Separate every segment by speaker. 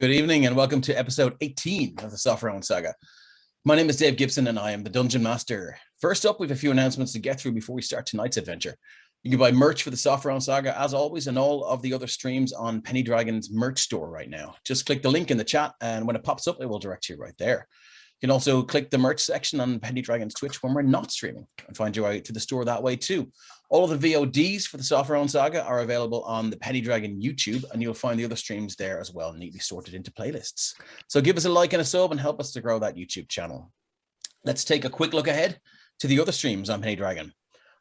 Speaker 1: Good evening and welcome to episode 18 of the Sopherone Saga. My name is Dave Gibson and I am the Dungeon Master. First up, we have a few announcements to get through before we start tonight's adventure. You can buy merch for the Sopherone Saga as always and all of the other streams on Penny Dragon's merch store right now. Just click the link in the chat and when it pops up, it will direct you right there. You can also click the merch section on Penny Dragon's Twitch when we're not streaming and find your way to the store that way too. All of the VODs for the Sopherone Saga are available on the Penny Dragon YouTube, and you'll find the other streams there as well, neatly sorted into playlists. So give us a like and a sub and help us to grow that YouTube channel. Let's take a quick look ahead to the other streams on Penny Dragon.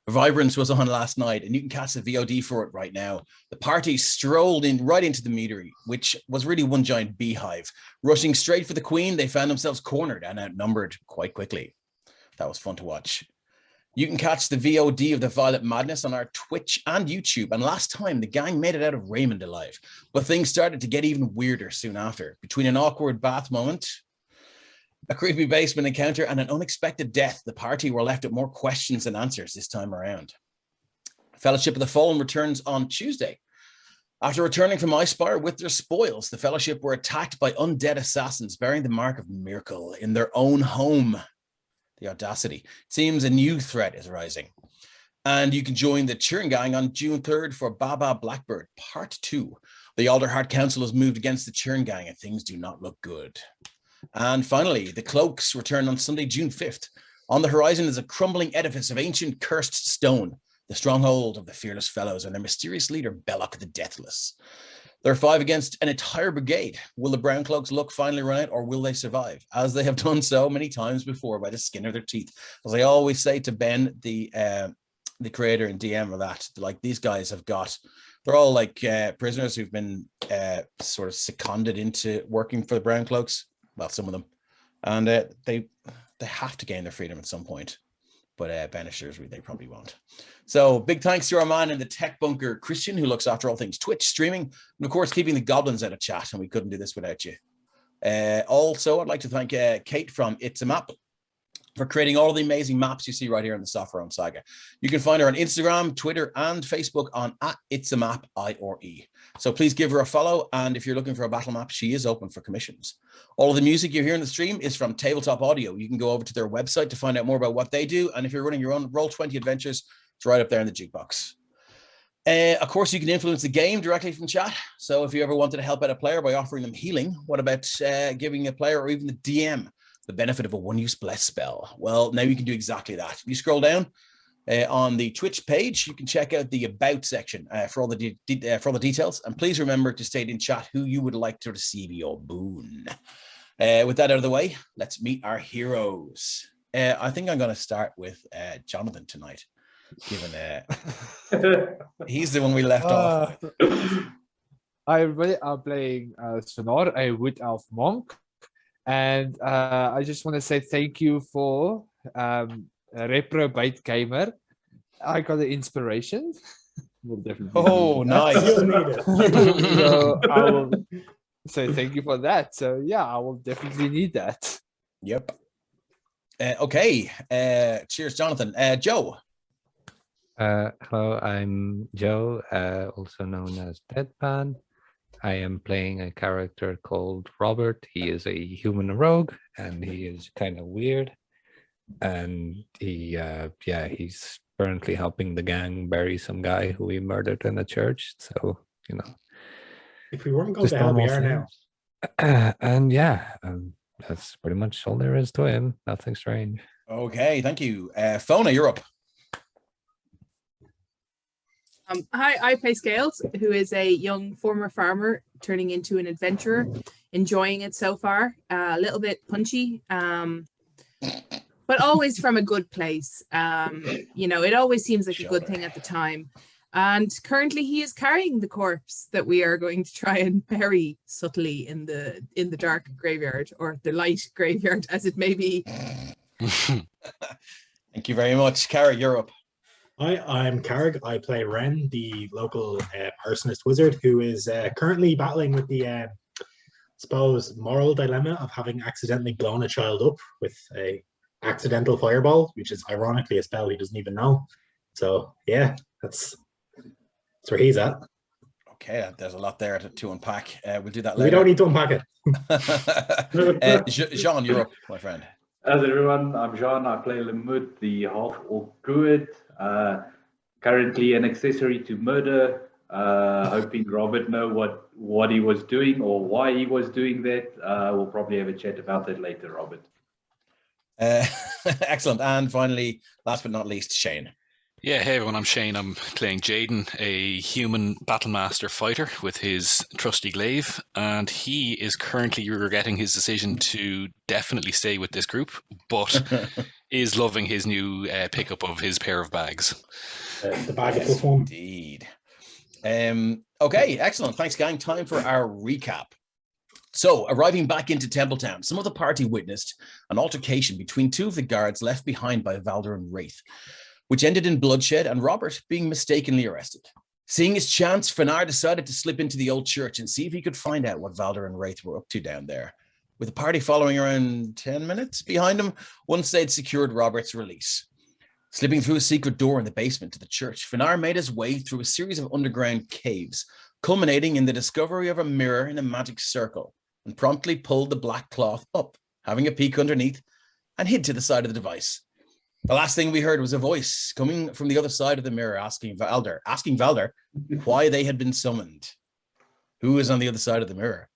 Speaker 1: Vibrance was on last night, and you can catch the VOD for it right now. The party strolled in right into the meadery, which was really one giant beehive. Rushing straight for the queen, they found themselves cornered and outnumbered quite quickly. That was fun to watch. You can catch the VOD of the Violet Madness on our Twitch and YouTube. And last time, the gang made it out of Raymond alive. But things started to get even weirder soon after. Between an awkward bath moment, a creepy basement encounter, and an unexpected death, the party were left with more questions than answers this time around. Fellowship of the Fallen returns on Tuesday. After returning from Icespire with their spoils, the Fellowship were attacked by undead assassins bearing the mark of Miracle in their own home. The audacity. It seems a new threat is rising. And you can join the Cheering Gang on June 3rd for Baba Blackbird Part 2. The Alderheart Council has moved against the Cheering Gang and things do not look good. And finally, the Cloaks return on Sunday, June 5th. On the horizon is a crumbling edifice of ancient cursed stone, the stronghold of the Fearless Fellows and their mysterious leader, Belloc the Deathless. They're 5 against an entire brigade. Will the Brown Cloaks luck finally run out, or will they survive? As they have done so many times before by the skin of their teeth. As I always say to Ben, the creator and DM of that, like these guys have got, they're all like prisoners who've been sort of seconded into working for the Brown Cloaks. Well, some of them. And they have to gain their freedom at some point. But banishers, they probably won't. So big thanks to our man in the tech bunker, Christian, who looks after all things Twitch, streaming, and of course, keeping the goblins out of chat. And we couldn't do this without you. Also, I'd like to thank Kate from It's a Map for creating all of the amazing maps you see right here in the Sopherone Saga. You can find her on Instagram, Twitter, and Facebook on @itsamap_IRE. So please give her a follow. And if you're looking for a battle map, she is open for commissions. All of the music you hear in the stream is from Tabletop Audio. You can go over to their website to find out more about what they do. And if you're running your own Roll20 adventures, it's right up there in the jukebox. Of course, you can influence the game directly from chat. So if you ever wanted to help out a player by offering them healing, what about giving a player or even the DM the benefit of a one-use bless spell? Well, now you can do exactly that. If you scroll down on the Twitch page, you can check out the About section for all the details. And please remember to state in chat who you would like to receive your boon. With that out of the way, let's meet our heroes. I think I'm going to start with Jonathan tonight, given he's the one we left off with.
Speaker 2: I really am playing Sonor, a Wood Elf monk. And I just want to say thank you for Reprobate Gamer. I got the inspiration. We'll definitely
Speaker 1: nice.
Speaker 2: So I will say thank you for that. So yeah, I will definitely need that.
Speaker 1: Yep. Okay. Cheers, Jonathan. Joe.
Speaker 3: Hello, I'm Joe, also known as Deadpan. I am playing a character called Robert. He is a human rogue, and he is kind of weird. And he's currently helping the gang bury some guy who we murdered in a church. So, you know.
Speaker 4: If we weren't going to hell, we are now.
Speaker 3: And that's pretty much all there is to him. Nothing strange.
Speaker 1: Okay, thank you. Fona, you're up.
Speaker 5: Hi, I play Scales, who is a young former farmer turning into an adventurer, enjoying it so far. A little bit punchy, but always from a good place. It always seems like a good thing at the time. And currently he is carrying the corpse that we are going to try and bury subtly in the dark graveyard, or the light graveyard as it may be.
Speaker 1: Thank you very much. Cara, you're up.
Speaker 4: Hi, I'm Carrig. I play Ren, the local arsonist wizard, who is currently battling with the, moral dilemma of having accidentally blown a child up with a accidental fireball, which is ironically a spell he doesn't even know. So yeah, that's where he's at.
Speaker 1: Okay, there's a lot there to unpack. We'll do that later.
Speaker 4: We don't need to unpack it.
Speaker 1: Jean, you're up, my friend.
Speaker 6: As everyone, I'm Jean. I play Lemut, the half-orc druid. Currently an accessory to murder. Hoping Robert know what he was doing or why he was doing that. We'll probably have a chat about that later, Robert.
Speaker 1: Excellent. And finally, last but not least, Shane.
Speaker 7: Yeah, hey everyone, I'm Shane. I'm playing Jaden, a human battlemaster fighter with his trusty glaive, and he is currently regretting his decision to definitely stay with this group, but is loving his new pickup of his pair of bags.
Speaker 4: The bag of plus one.
Speaker 1: Indeed. Okay, excellent. Thanks, gang. Time for our recap. So, arriving back into Templetown, some of the party witnessed an altercation between two of the guards left behind by Valder and Wraith, which ended in bloodshed and Robert being mistakenly arrested. Seeing his chance, Fenar decided to slip into the old church and see if he could find out what Valder and Wraith were up to down there. With the party following around 10 minutes behind him, once they'd secured Robert's release. Slipping through a secret door in the basement to the church, Fenar made his way through a series of underground caves, culminating in the discovery of a mirror in a magic circle, and promptly pulled the black cloth up, having a peek underneath, and hid to the side of the device. The last thing we heard was a voice coming from the other side of the mirror asking Valder why they had been summoned. Who is on the other side of the mirror?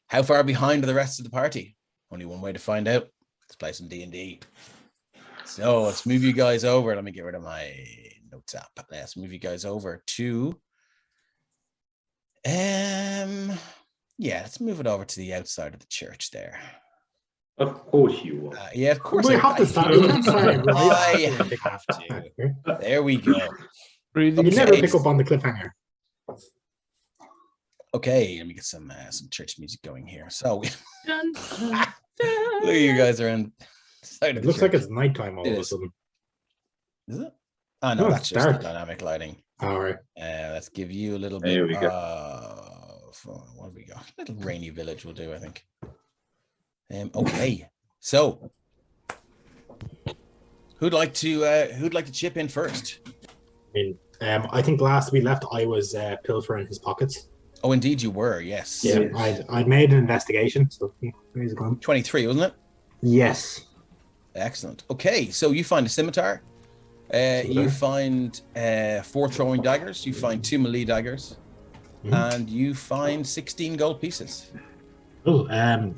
Speaker 1: How far behind are the rest of the party? Only one way to find out. Let's play some D&D. So let's move you guys over. Let me get rid of my notes app. Let's move you guys over to let's move it over to the outside of the church there.
Speaker 6: Of course you will.
Speaker 1: Yeah, of course.
Speaker 4: We have to start.
Speaker 1: I have to. There we go.
Speaker 4: You never pick up on the cliffhanger.
Speaker 1: Okay, let me get some church music going here. So
Speaker 5: Dun, dun,
Speaker 1: look at you guys around the side of
Speaker 4: It
Speaker 1: the
Speaker 4: looks
Speaker 1: church.
Speaker 4: like it's nighttime all of a sudden.
Speaker 1: Is it? Oh no,
Speaker 4: No,
Speaker 1: that's
Speaker 4: it's
Speaker 1: just the
Speaker 4: dark.
Speaker 1: dynamic lighting.
Speaker 4: All right.
Speaker 1: Let's give you a little
Speaker 6: There
Speaker 1: bit
Speaker 6: we go.
Speaker 1: of what have we got? A little rainy village will do, I think. Okay, so who'd like to chip in first?
Speaker 4: I think last we left, I was pilfering his pockets.
Speaker 1: Oh, indeed, you were. Yes.
Speaker 4: Yeah, I made an investigation. So where's it going?
Speaker 1: 23, wasn't it?
Speaker 4: Yes.
Speaker 1: Excellent. Okay, so you find a scimitar. You find 4 throwing daggers. You find 2 melee daggers, and you find 16 gold pieces.
Speaker 4: Oh,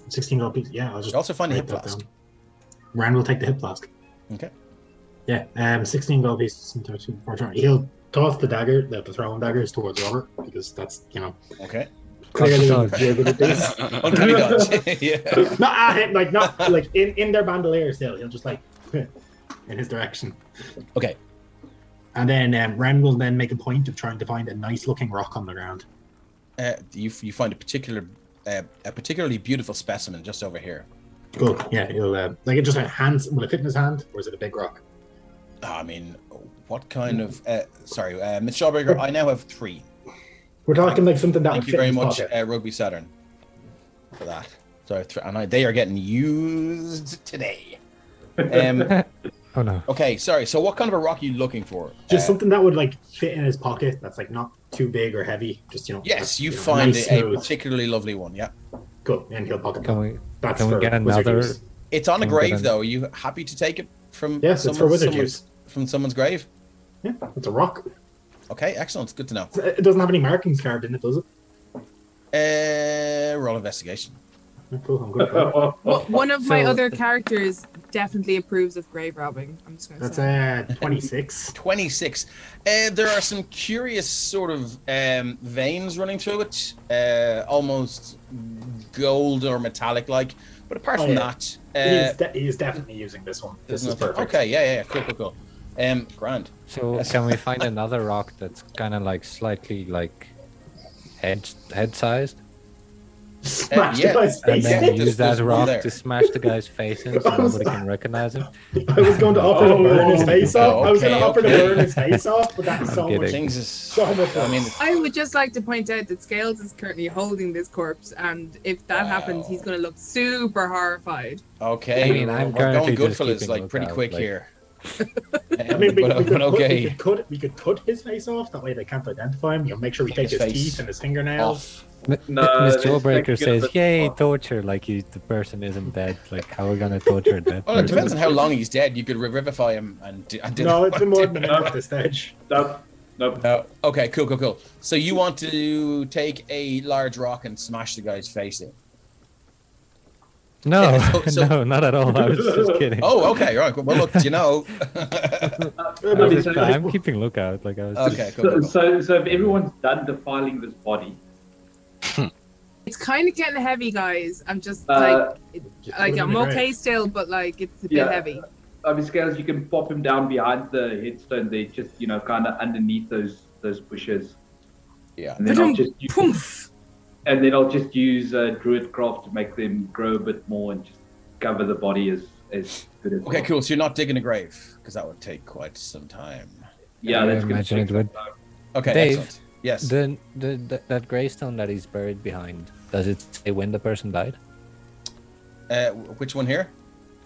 Speaker 4: 16 gold pieces. Yeah, I'll just
Speaker 1: You also find a
Speaker 4: write
Speaker 1: hip
Speaker 4: that
Speaker 1: flask.
Speaker 4: down. Rand will take the hip flask.
Speaker 1: Okay.
Speaker 4: Yeah, 16 gold pieces. He'll toss the dagger, the throwing daggers towards Robert because that's
Speaker 1: Okay.
Speaker 4: clearly
Speaker 3: Dodge.
Speaker 4: you're good at this.
Speaker 1: Uncanny dodge. Yeah.
Speaker 4: Not at him, not like in their bandolier still. He'll just like in his direction.
Speaker 1: Okay.
Speaker 4: And then Ren will then make a point of trying to find a nice looking rock on the ground.
Speaker 1: You find a particularly beautiful specimen just over here.
Speaker 4: Good. Yeah, he'll like it just a hand. Will it fit in his hand, or is it a big rock?
Speaker 1: I mean, what kind of? Sorry, Ms. Schauberger, I now have 3.
Speaker 4: We're talking like something that
Speaker 1: Thank
Speaker 4: would
Speaker 1: you
Speaker 4: fit
Speaker 1: very
Speaker 4: in his
Speaker 1: much,
Speaker 4: pocket.
Speaker 1: Rugby Saturn, for that. So, they are getting used today.
Speaker 3: Oh no.
Speaker 1: Okay, sorry. So, what kind of a rock are you looking for?
Speaker 4: Just something that would like fit in his pocket. That's like not too big or heavy. Just
Speaker 1: Yes, you
Speaker 4: know,
Speaker 1: find
Speaker 4: nice,
Speaker 1: a
Speaker 4: smooth.
Speaker 1: particularly lovely one. Yeah,
Speaker 4: Good, and he'll pocket.
Speaker 3: Can
Speaker 4: that.
Speaker 3: we
Speaker 4: That's
Speaker 3: can we
Speaker 4: for
Speaker 3: get
Speaker 4: wizard
Speaker 3: another?
Speaker 4: use.
Speaker 1: it's on a
Speaker 3: Can we get
Speaker 1: grave
Speaker 3: an-
Speaker 1: though. Are you happy to take it from?
Speaker 4: Yes, it's for wizard use.
Speaker 1: From someone's grave.
Speaker 4: Yeah, it's a rock.
Speaker 1: Okay, excellent. It's good to know.
Speaker 4: It doesn't have any markings carved in it, does it?
Speaker 1: Roll investigation.
Speaker 4: Yeah, cool, I'm good at that.
Speaker 5: One of my
Speaker 3: So-
Speaker 5: other characters definitely approves of grave robbing. I'm just going to say.
Speaker 4: That's 26.
Speaker 1: 26. There are some curious sort of veins running through it, almost gold or metallic like. But apart
Speaker 4: Oh,
Speaker 1: from
Speaker 4: yeah.
Speaker 1: that,
Speaker 4: He is definitely using this one. This
Speaker 1: there's
Speaker 4: is
Speaker 1: nothing.
Speaker 4: perfect.
Speaker 1: Okay, yeah, cool. Grand.
Speaker 3: So can we find another rock that's kind of like slightly like head sized,
Speaker 4: Smash
Speaker 1: yeah.
Speaker 4: the guy's
Speaker 3: and
Speaker 4: face
Speaker 3: then
Speaker 1: There's-
Speaker 3: use
Speaker 1: there's
Speaker 3: that
Speaker 1: one
Speaker 3: rock
Speaker 1: there.
Speaker 3: to smash the guy's face in so nobody can recognize him?
Speaker 4: I was going to offer to burn his face off. I was going to offer to
Speaker 1: okay.
Speaker 4: burn his face off, but that's so
Speaker 3: kidding.
Speaker 4: much.
Speaker 1: Things is.
Speaker 4: So much
Speaker 1: I mean,
Speaker 5: I would just like to point out that Scales is currently holding this corpse, and if that happens, he's going to look super horrified.
Speaker 1: okay.
Speaker 3: I mean, I'm
Speaker 1: we're going
Speaker 3: currently just
Speaker 1: Goodfellas
Speaker 3: keeping
Speaker 1: like pretty
Speaker 3: lookout,
Speaker 1: quick
Speaker 3: like-
Speaker 1: here.
Speaker 4: I mean, we
Speaker 1: okay.
Speaker 4: could cut his face off. That way they can't identify him. You know, make sure we take his
Speaker 1: face
Speaker 4: teeth and his fingernails.
Speaker 1: Off.
Speaker 6: No,
Speaker 3: Miss
Speaker 6: that's
Speaker 3: Jawbreaker
Speaker 6: making it a
Speaker 3: says,
Speaker 6: bit
Speaker 3: "Yay,
Speaker 6: hard.
Speaker 3: torture!" Like the person isn't dead. Like, how are we gonna torture a dead
Speaker 1: Well, it depends
Speaker 3: person?
Speaker 1: on how long he's dead. You could revivify him and do
Speaker 4: No, it's been more than a
Speaker 6: No.
Speaker 4: minute at this stage.
Speaker 6: Nope. Nope.
Speaker 1: Okay, cool. So you want to take a large rock and smash the guy's face in?
Speaker 3: No,
Speaker 1: Yeah, so-
Speaker 3: no, not at all. I was just kidding.
Speaker 1: Oh, okay, right. Well, look, you know.
Speaker 3: I'm keeping lookout. Like I was.
Speaker 1: Okay, cool.
Speaker 6: So if everyone's done defiling this body,
Speaker 5: It's kind of getting heavy, guys. I'm just
Speaker 6: Uh,
Speaker 4: Just put
Speaker 5: like
Speaker 4: him
Speaker 5: I'm
Speaker 4: in the
Speaker 5: okay
Speaker 4: grave.
Speaker 5: still, but like it's a bit
Speaker 6: Yeah.
Speaker 5: heavy.
Speaker 6: I mean, Scales, you can pop him down behind the headstone there, just kind of underneath those bushes,
Speaker 1: Yeah.
Speaker 6: and then
Speaker 5: Poof.
Speaker 6: I'll just use druid craft to make them grow a bit more and just cover the body as good as
Speaker 1: Okay,
Speaker 6: well.
Speaker 1: cool. So you're not digging a grave because that would take quite some time.
Speaker 6: Yeah,
Speaker 3: I
Speaker 6: that's gonna
Speaker 3: imagine
Speaker 6: take
Speaker 3: it would.
Speaker 6: some time.
Speaker 1: Okay,
Speaker 3: Dave,
Speaker 1: excellent. Yes.
Speaker 3: That gravestone that he's buried behind, does it say when the person died?
Speaker 1: Which one here?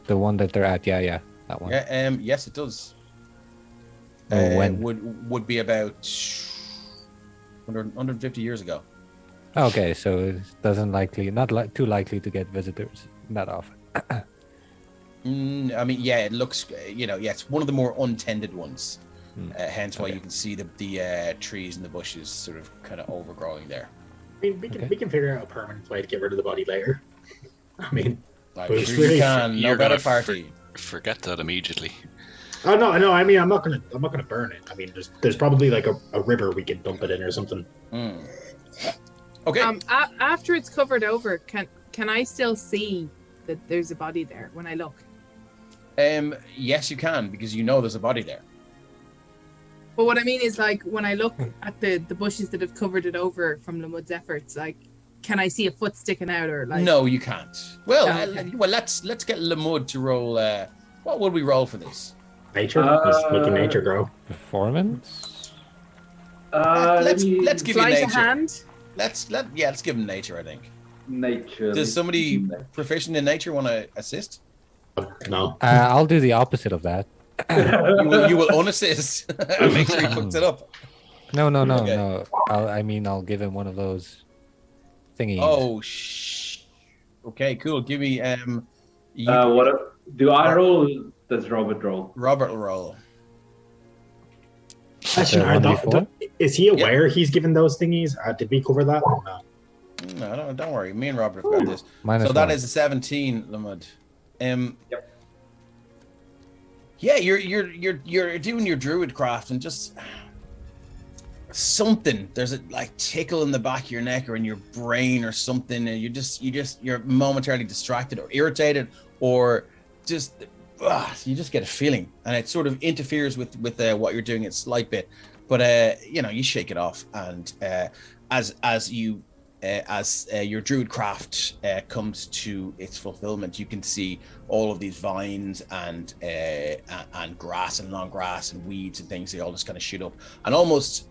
Speaker 3: The one that they're at, yeah, that one.
Speaker 1: Yeah. Yes, it does.
Speaker 3: Oh, when?
Speaker 1: Would be about 150 years ago.
Speaker 3: Okay, so it doesn't too likely to get visitors that often.
Speaker 1: I mean, yeah, it looks. It's one of the more untended ones. Hence why
Speaker 3: Okay.
Speaker 1: you can see the trees and the bushes sort of kind of overgrowing there.
Speaker 4: I mean, we can figure out a permanent way to get rid of the body later. I mean,
Speaker 1: I'm
Speaker 4: Well,
Speaker 1: sure you can. No
Speaker 7: you're
Speaker 1: better
Speaker 7: gonna
Speaker 1: party.
Speaker 7: Forget that immediately.
Speaker 4: oh no, I mean, I'm not gonna burn it. I mean, there's probably like a river we can dump it in or something.
Speaker 1: Mm. Okay.
Speaker 5: After it's covered over, can I still see that there's a body there when I look?
Speaker 1: Yes, you can because you know there's a body there.
Speaker 5: But what I mean is, like, when I look at the bushes that have covered it over from Lamud's efforts, like, can I see a foot sticking out or like?
Speaker 1: No, you can't. Well,
Speaker 5: Oh, okay.
Speaker 1: let's get Lamud to roll. What would we roll for this?
Speaker 4: Nature, just making nature grow.
Speaker 3: Performance?
Speaker 1: Let's give you
Speaker 5: Sleight
Speaker 1: nature.
Speaker 5: of hand.
Speaker 1: Let's give him nature. I think.
Speaker 6: Nature.
Speaker 1: Does somebody proficient in nature want to assist?
Speaker 4: No,
Speaker 3: I'll do the opposite of that.
Speaker 1: You will unassist and make sure he puts it up.
Speaker 3: No,
Speaker 1: Okay.
Speaker 3: no. I'll give him one of those thingies.
Speaker 1: Oh, okay, cool. Give me
Speaker 6: Do I roll? Does Robert roll?
Speaker 1: Robert will roll.
Speaker 4: question:
Speaker 3: So 1d4?
Speaker 4: Is he aware he's given those thingies? Did we cover that? Or not?
Speaker 1: No, don't worry. Me and Robert have got this.
Speaker 3: Minus
Speaker 1: So that
Speaker 3: one.
Speaker 1: is a 17, Lamud.
Speaker 6: Yep.
Speaker 1: Yeah, you're doing your druid craft and just something. There's a like tickle in the back of your neck or in your brain or something, and you're momentarily distracted or irritated or just you just get a feeling, and it sort of interferes with what you're doing a slight bit, but you shake it off, and as your druid craft comes to its fulfillment, you can see all of these vines and grass and long grass and weeds and things. They all just kind of shoot up, and almost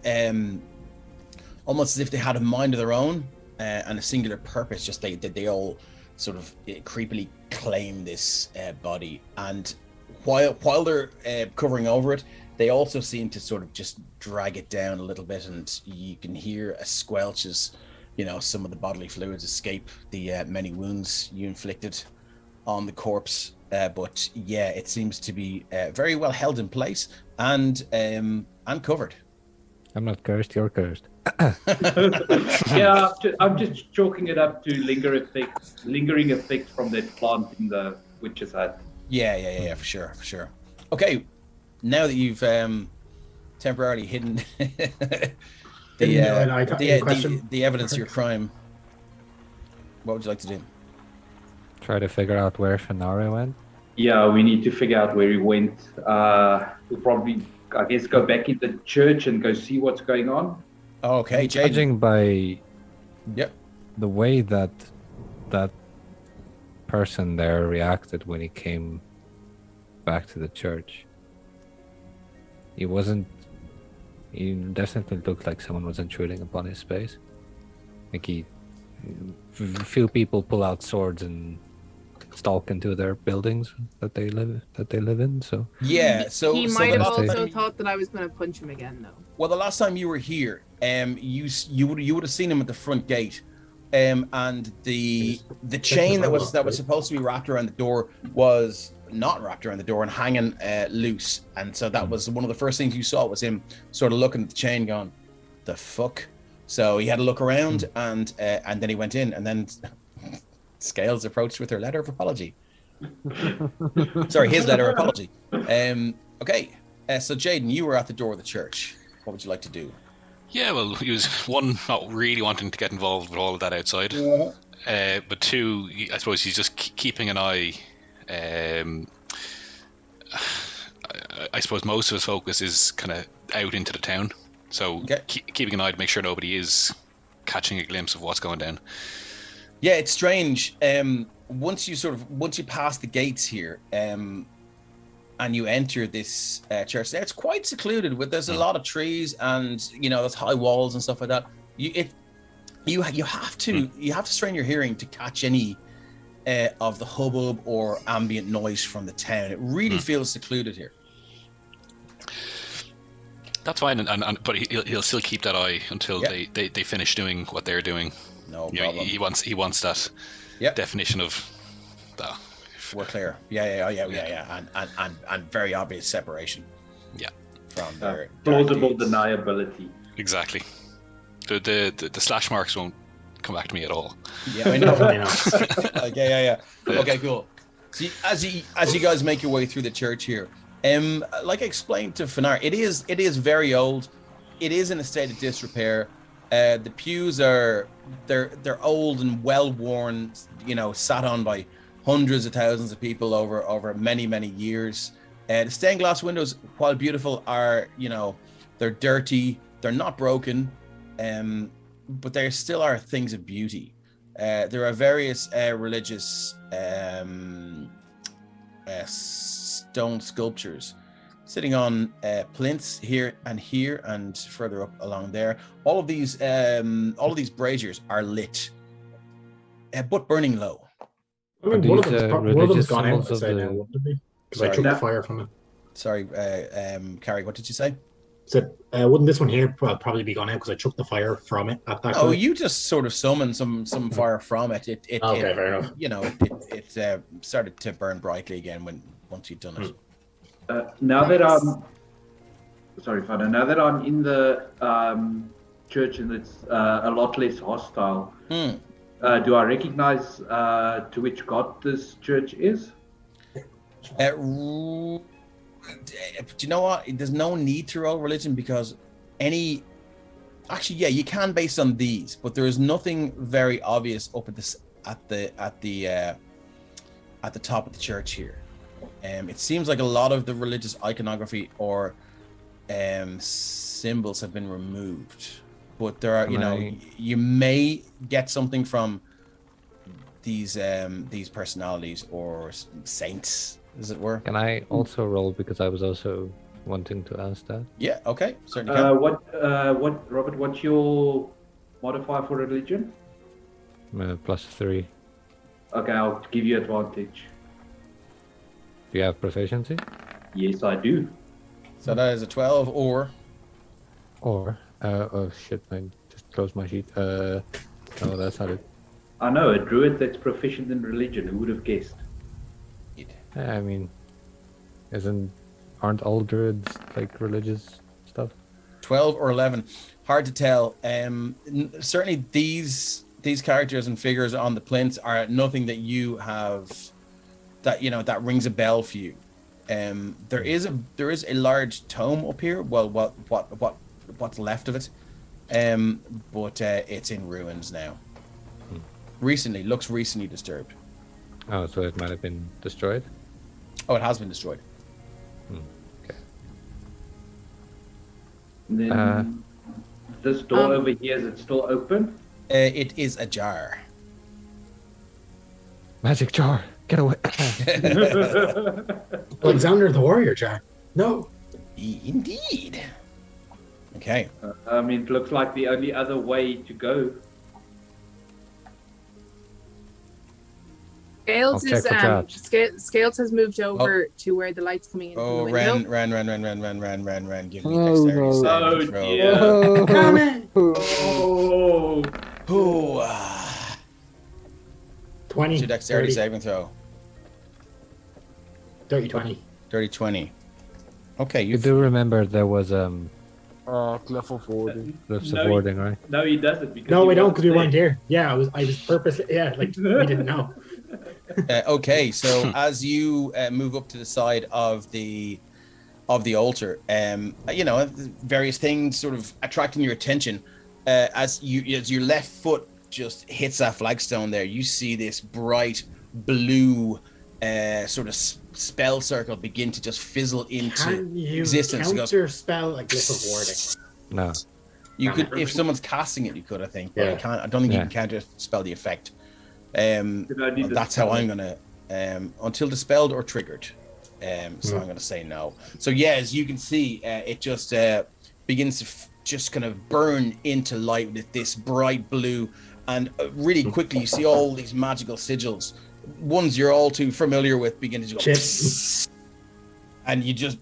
Speaker 1: as if they had a mind of their own and a singular purpose. Just they all sort of creepily claim this body, and while they're covering over it, they also seem to sort of just drag it down a little bit, and you can hear a squelch as some of the bodily fluids escape the many wounds you inflicted on the corpse. But yeah, it seems to be very well held in place and covered.
Speaker 3: I'm not cursed, you're cursed.
Speaker 6: Yeah, I'm just chalking it up to lingering effects from that plant in the witch's hut.
Speaker 1: Yeah, for sure. Okay, now that you've temporarily hidden the evidence of your crime, what would you like to do?
Speaker 3: Try to figure out where Fenari went.
Speaker 6: Yeah, we need to figure out where he went. We'll probably, I guess, go back in the church and go see what's going on.
Speaker 1: Okay, Jaden.
Speaker 3: Judging by
Speaker 1: Yep.
Speaker 3: the way that person there reacted when he came back to the church, he definitely looked like someone was intruding upon his space. Like few people pull out swords and stalk into their buildings that they live in. So
Speaker 1: Yeah, so
Speaker 5: he
Speaker 1: so
Speaker 5: might
Speaker 1: the
Speaker 5: have
Speaker 1: last
Speaker 5: also
Speaker 1: time-
Speaker 5: thought that I was going to punch him again, though.
Speaker 1: Well, the last time you were here, you would have seen him at the front gate, and the chain that was supposed to be wrapped around the door was not wrapped around the door and hanging loose, and so that was one of the first things you saw was him sort of looking at the chain, going, "The fuck." So he had a look around, and then he went in, and then Scales approached with her letter of apology. Sorry, his letter of apology. Okay, so Jaden, you were at the door of the church. What would you like to do?
Speaker 7: Yeah, well, he was one, not really wanting to get involved with all of that outside, but two, I suppose he's just keeping an eye. I suppose most of his focus is kind of out into the town, so keeping an eye to make sure nobody is catching a glimpse of what's going down.
Speaker 1: Yeah, it's strange. Once you pass the gates here, and you enter this church, it's quite secluded. There's a lot of trees, and there's high walls and stuff like that. You have to strain your hearing to catch any of the hubbub or ambient noise from the town. It really feels secluded here.
Speaker 7: That's fine, but he'll still keep that eye until they finish doing what they're doing.
Speaker 1: No problem.
Speaker 7: He wants that definition of that.
Speaker 1: We're clear. Yeah. And very obvious separation. Yeah. From their
Speaker 6: plausible deniability.
Speaker 7: Exactly. The slash marks won't come back to me at all.
Speaker 1: Yeah, I know. Yeah. Okay, cool. So as you guys make your way through the church here, like I explained to Finar, it is very old. It is in a state of disrepair. The pews they're old and well worn, sat on by hundreds of thousands of people over many years. The stained glass windows, while beautiful, are they're dirty. They're not broken, but there still are things of beauty. There are various religious stone sculptures sitting on plinths here and further up along there. All of these braziers are lit, but burning low.
Speaker 4: I mean, one of them's gone out, I'd say now, wouldn't it be? Because I took the fire from it.
Speaker 1: Sorry, Carrie, what did you say?
Speaker 4: Said, wouldn't this one here probably be gone out because I took the fire from it at that point?
Speaker 1: You just sort of summoned some fire from it. It
Speaker 4: fair enough.
Speaker 1: It started to burn brightly again once you'd done it.
Speaker 6: Now that I'm in the church and it's a lot less hostile, do I recognize to which god this church is?
Speaker 1: Do you know what? There's no need to roll religion because you can based on these, but there is nothing very obvious up at the top of the church here. It seems like a lot of the religious iconography or symbols have been removed, but there are you may get something from these personalities or saints, as it were.
Speaker 3: Can I also roll, because I was also wanting to ask that?
Speaker 1: Yeah, okay, certainly can.
Speaker 6: Robert, what's your modifier for religion?
Speaker 3: +3.
Speaker 6: Okay, I'll give you advantage.
Speaker 3: Do you have proficiency?
Speaker 6: Yes, I do.
Speaker 1: So that is a 12 or
Speaker 3: oh shit, I just closed my sheet. No, that's not it.
Speaker 6: I know, a druid that's proficient in religion, who would have guessed?
Speaker 3: I mean, aren't all druids like religious stuff?
Speaker 1: 12 or 11, hard to tell. Certainly these characters and figures on the plinths are nothing that you have that rings a bell for you. There is a large tome up here. Well, what's left of it, but it's in ruins now. Looks recently disturbed.
Speaker 3: Oh, so it might have been destroyed?
Speaker 1: Oh, it has been destroyed.
Speaker 3: Okay.
Speaker 6: Then this door over here, is it still open?
Speaker 1: It is ajar.
Speaker 3: Magic jar, get away.
Speaker 4: Alexander the Warrior jar. No.
Speaker 1: Indeed. Okay.
Speaker 6: It looks like the only other way to go.
Speaker 5: Scales
Speaker 3: check
Speaker 5: is
Speaker 3: for traps.
Speaker 5: Scales has moved over to where the light's coming in from the
Speaker 1: Oh,
Speaker 5: window.
Speaker 1: Ren. Give me a
Speaker 2: Oh,
Speaker 1: dexterity
Speaker 2: no.
Speaker 1: saving
Speaker 6: Oh,
Speaker 1: throw.
Speaker 6: dear.
Speaker 2: Oh.
Speaker 4: Coming.
Speaker 6: Oh,
Speaker 1: Ooh,
Speaker 4: 20.
Speaker 1: what's your dexterity
Speaker 4: 30,
Speaker 1: saving throw?
Speaker 4: 30, 20.
Speaker 1: 30, 20. Okay,
Speaker 3: You do remember there was
Speaker 2: Cliff of Warding.
Speaker 3: cliffs
Speaker 6: No,
Speaker 3: of warding, right?
Speaker 6: no, he doesn't. Because
Speaker 4: No,
Speaker 6: he
Speaker 4: we don't
Speaker 6: wasn't
Speaker 4: because we weren't
Speaker 6: there.
Speaker 4: here. Yeah, I was purposely. Yeah, like we didn't know.
Speaker 1: Okay, so as you move up to the side of the altar, various things sort of attracting your attention. As your left foot just hits that flagstone there, you see this bright blue sort of spell circle begin to just fizzle into
Speaker 4: Can you
Speaker 1: existence. It goes,
Speaker 4: counter spell a glyph of warding?
Speaker 3: No.
Speaker 1: you
Speaker 4: Damn
Speaker 1: could,
Speaker 4: it.
Speaker 1: if someone's casting it, you could, I think. But
Speaker 4: Yeah.
Speaker 1: I don't think you
Speaker 3: Yeah.
Speaker 1: can counter spell the effect.
Speaker 6: Did I need to
Speaker 1: That's how
Speaker 6: spell
Speaker 1: I'm
Speaker 6: it?
Speaker 1: gonna until dispelled or triggered. So I'm gonna say no. So yeah, as you can see, it just begins to just kind of burn into light with this bright blue, and really quickly you see all these magical sigils, ones you're all too familiar with, begin to go,
Speaker 4: Shit.
Speaker 1: and you just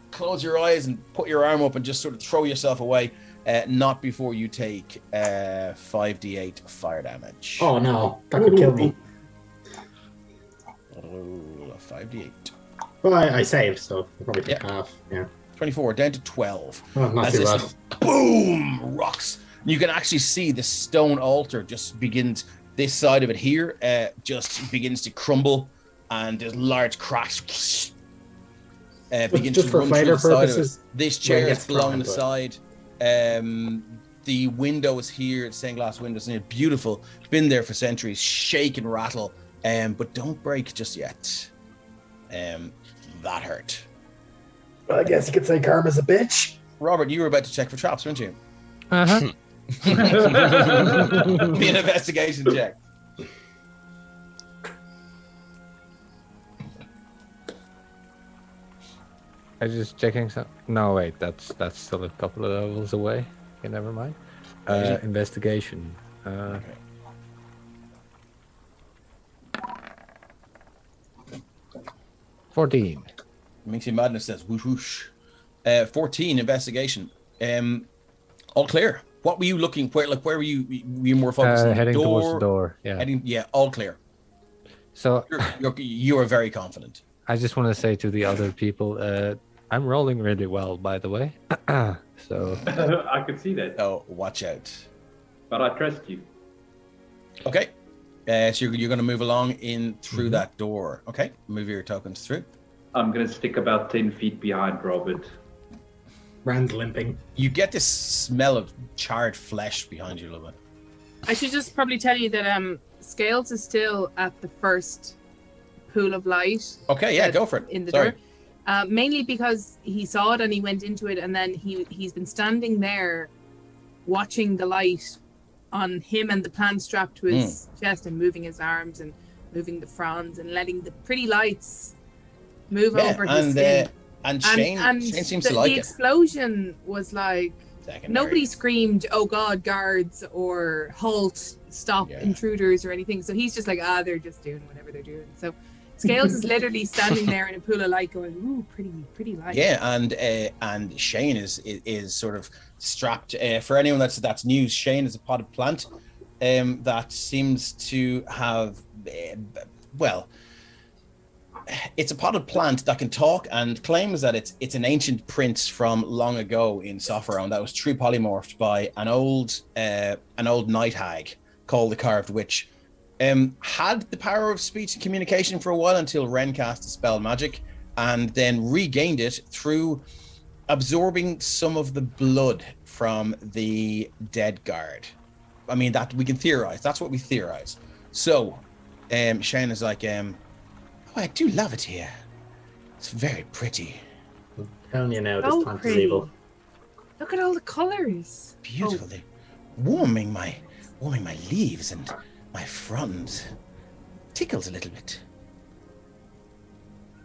Speaker 1: close your eyes and put your arm up and just sort of throw yourself away. Not before you take 5d8 fire damage.
Speaker 4: Oh no, that could kill me.
Speaker 1: Oh, 5d8.
Speaker 4: Well, I saved, so I'll probably take
Speaker 1: Yeah.
Speaker 4: half. Yeah.
Speaker 1: 24 down to 12.
Speaker 4: Oh, not
Speaker 1: As
Speaker 4: too
Speaker 1: this
Speaker 4: bad.
Speaker 1: boom rocks. You can actually see the stone altar just begins, this side of it here just begins to crumble, and there's large cracks begin
Speaker 4: Just
Speaker 1: to
Speaker 4: for
Speaker 1: run through
Speaker 4: flavor
Speaker 1: the side of it.
Speaker 4: purposes.
Speaker 1: This
Speaker 4: when it
Speaker 1: chair is
Speaker 4: gets thrown
Speaker 1: blown
Speaker 4: into it.
Speaker 1: aside. The windows here, stained glass windows, and they're beautiful. Been there for centuries. Shake and rattle, but don't break just yet. That hurt.
Speaker 4: Well, I guess you could say karma's a bitch.
Speaker 1: Robert, you were about to check for traps, weren't you?
Speaker 3: Uh-huh.
Speaker 1: Be an investigation check.
Speaker 3: I just checking some. No, wait, that's still a couple of levels away. Okay, never mind. Investigation.
Speaker 1: Okay.
Speaker 3: 14.
Speaker 1: Minxie Madness says whoosh whoosh. 14 investigation. All clear. What were you looking? Where were you? Were you more focused on the
Speaker 3: Heading
Speaker 1: door?
Speaker 3: towards the door. Yeah.
Speaker 1: Yeah, all clear.
Speaker 3: So
Speaker 1: You are very confident.
Speaker 3: I just want to say to the other people, I'm rolling really well, by the way. So
Speaker 6: I could see that,
Speaker 1: Oh, watch out.
Speaker 6: but I trust you.
Speaker 1: Okay. So you're going to move along in through that door. Okay. Move your tokens through.
Speaker 6: I'm gonna stick about 10 feet behind Robert.
Speaker 4: Rand's limping.
Speaker 1: You get this smell of charred flesh behind you a little bit.
Speaker 5: I should just probably tell you that Scales is still at the first pool of light.
Speaker 1: Okay, yeah, go for it.
Speaker 5: In the
Speaker 1: Sorry.
Speaker 5: door. Mainly because he saw it and he went into it, and then he's been standing there watching the light on him and the plant strapped to his chest, and moving his arms and moving the fronds and letting the pretty lights move over his skin.
Speaker 1: And Shane seems to like
Speaker 5: the
Speaker 1: it.
Speaker 5: explosion was like
Speaker 1: Secondary.
Speaker 5: nobody screamed, "Oh God, guards!" or "Halt, stop,
Speaker 1: Yeah.
Speaker 5: intruders!" or anything. So he's just like, they're just doing whatever they're doing. So Scales is literally standing there in a pool of light, going, "Ooh, pretty light."
Speaker 1: Yeah, and Shane is sort of strapped. For anyone that's news, Shane is a potted plant that seems to have, it's a potted plant that can talk and claims that it's an ancient prince from long ago in Sopherone that was true polymorphed by an old night hag called the Carved Witch. Had the power of speech and communication for a while until Ren cast a spell magic, and then regained it through absorbing some of the blood from the dead guard. I mean, that we can theorize. That's what we theorize. So, Shane is like, I do love it here. It's very pretty.
Speaker 4: I'm telling you now, this
Speaker 5: So
Speaker 4: plant is
Speaker 5: pretty.
Speaker 4: evil.
Speaker 5: Look at all the colors.
Speaker 1: Beautifully. Warming my leaves and my fronds. Tickles a little bit.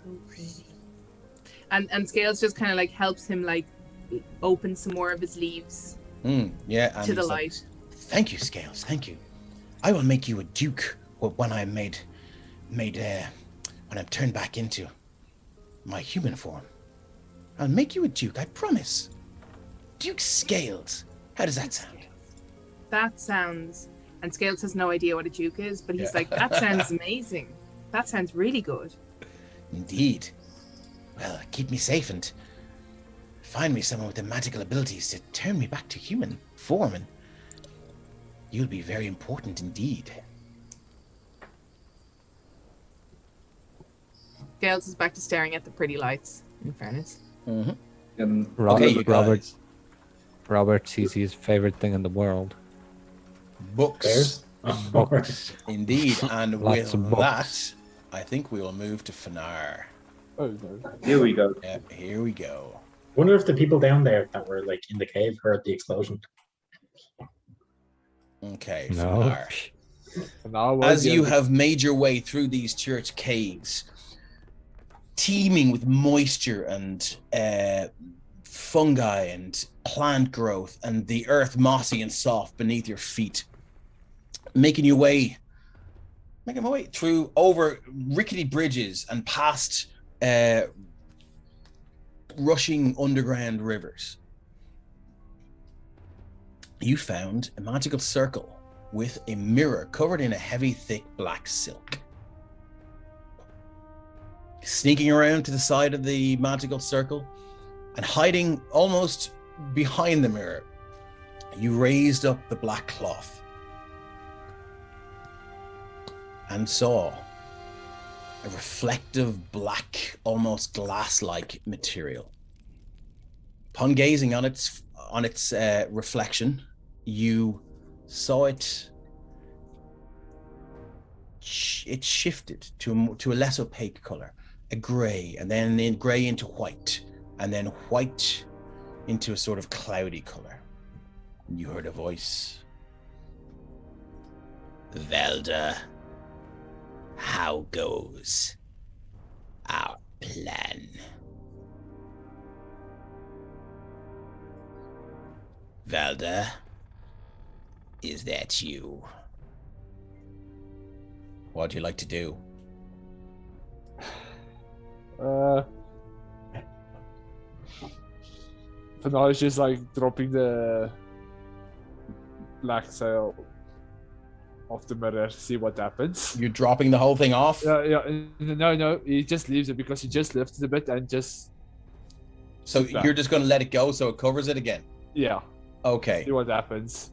Speaker 5: So pretty. And Scales just kind of like helps him like open some more of his leaves
Speaker 1: Yeah. And
Speaker 5: to the
Speaker 1: he's like,
Speaker 5: light.
Speaker 1: thank you, Scales. Thank you. I will make you a duke when I'm when I'm turned back into my human form, I'll make you a duke, I promise. Duke Scales. How does that sound?
Speaker 5: That sounds... And Scales has no idea what a duke is, but he's
Speaker 1: Yeah.
Speaker 5: like, that sounds amazing. That sounds really good.
Speaker 1: Indeed. Well, keep me safe and find me someone with the magical abilities to turn me back to human form, and you'll be very important indeed.
Speaker 5: Scales is back to staring at the pretty lights, in fairness.
Speaker 1: Mm-hmm.
Speaker 6: And
Speaker 1: Okay, you guys.
Speaker 3: Robert sees his favorite thing in the world.
Speaker 1: Books.
Speaker 4: Bears?
Speaker 3: Books.
Speaker 1: Indeed. And
Speaker 3: Lots
Speaker 1: with
Speaker 3: of books.
Speaker 1: that, I think we will move to Fanar.
Speaker 2: Oh no.
Speaker 6: here we go.
Speaker 1: Yeah, here we go.
Speaker 4: Wonder if the people down there that were like in the cave heard the explosion.
Speaker 1: Okay,
Speaker 3: No.
Speaker 1: Fanar.
Speaker 2: And now
Speaker 1: As you have made your way through these church caves, teeming with moisture and fungi and plant growth, and the earth mossy and soft beneath your feet, making my way through over rickety bridges and past rushing underground rivers, you found a magical circle with a mirror covered in a heavy, thick black silk. Sneaking around to the side of the magical circle and hiding almost behind the mirror, you raised up the black cloth and saw a reflective black, almost glass-like material. Upon gazing on its reflection, you saw it shifted to a less opaque color, a gray, and then in gray into white, and then white into a sort of cloudy color. And you heard a voice. Velda, how goes our plan? Velda, is that you? What do you like to do?
Speaker 2: For now, it's just like dropping the black sail off the mirror, see what happens.
Speaker 1: You're dropping the whole thing off?
Speaker 2: No, he just leaves it because he just lifted a bit and just...
Speaker 1: So you're just going to let it go so it covers it again?
Speaker 2: Yeah.
Speaker 1: Okay.
Speaker 2: See what happens.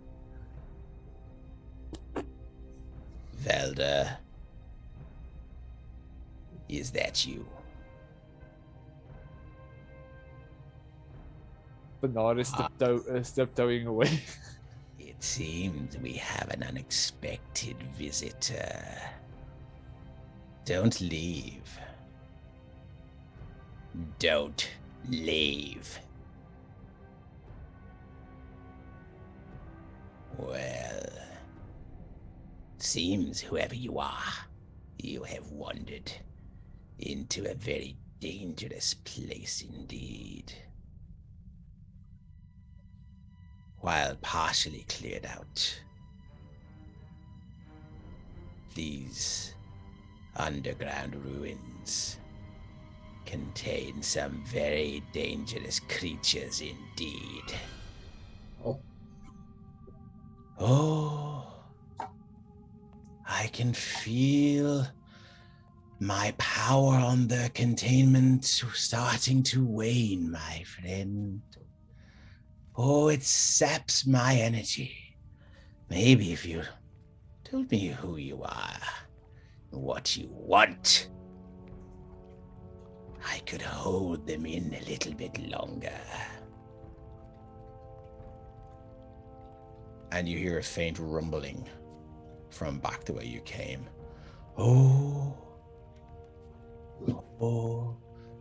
Speaker 1: Velda, is that you?
Speaker 2: Bernard is tiptoeing away.
Speaker 1: It seems we have an unexpected visitor. Don't leave. Don't leave. Well, seems whoever you are, you have wandered into a very dangerous place indeed. While partially cleared out, these underground ruins contain some very dangerous creatures indeed. Oh, I can feel my power on the containment starting to wane, my friend. Oh, it saps my energy. Maybe if you told me who you are, what you want, I could hold them in a little bit longer. And you hear a faint rumbling from back the way you came. Oh,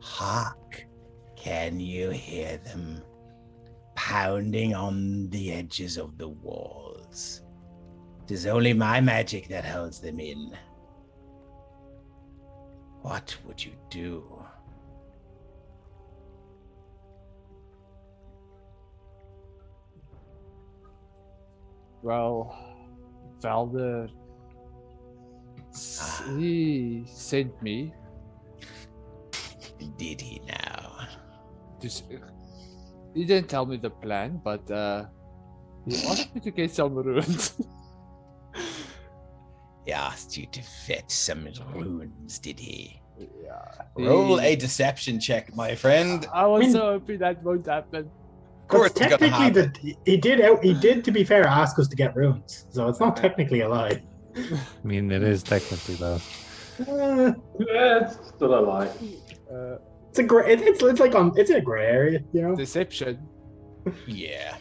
Speaker 1: hark. Can you hear them pounding on the edges of the walls? It is only my magic that holds them in. What would you do?
Speaker 2: Well, Valder He sent me
Speaker 1: Did he now?
Speaker 2: he didn't tell me the plan, but he asked me to get some runes.
Speaker 1: He asked you to fetch some runes, did he?
Speaker 2: Yeah.
Speaker 1: Roll a deception check, my friend.
Speaker 2: I was so hoping that won't happen.
Speaker 1: Of course,
Speaker 4: That's technically he did. To be fair, ask us to get runes, so it's not technically a lie.
Speaker 3: I mean, it is technically though.
Speaker 6: Yeah, it's still a lie.
Speaker 4: It's a gray. It's like it's a gray area, you know.
Speaker 2: Deception.
Speaker 1: Yeah.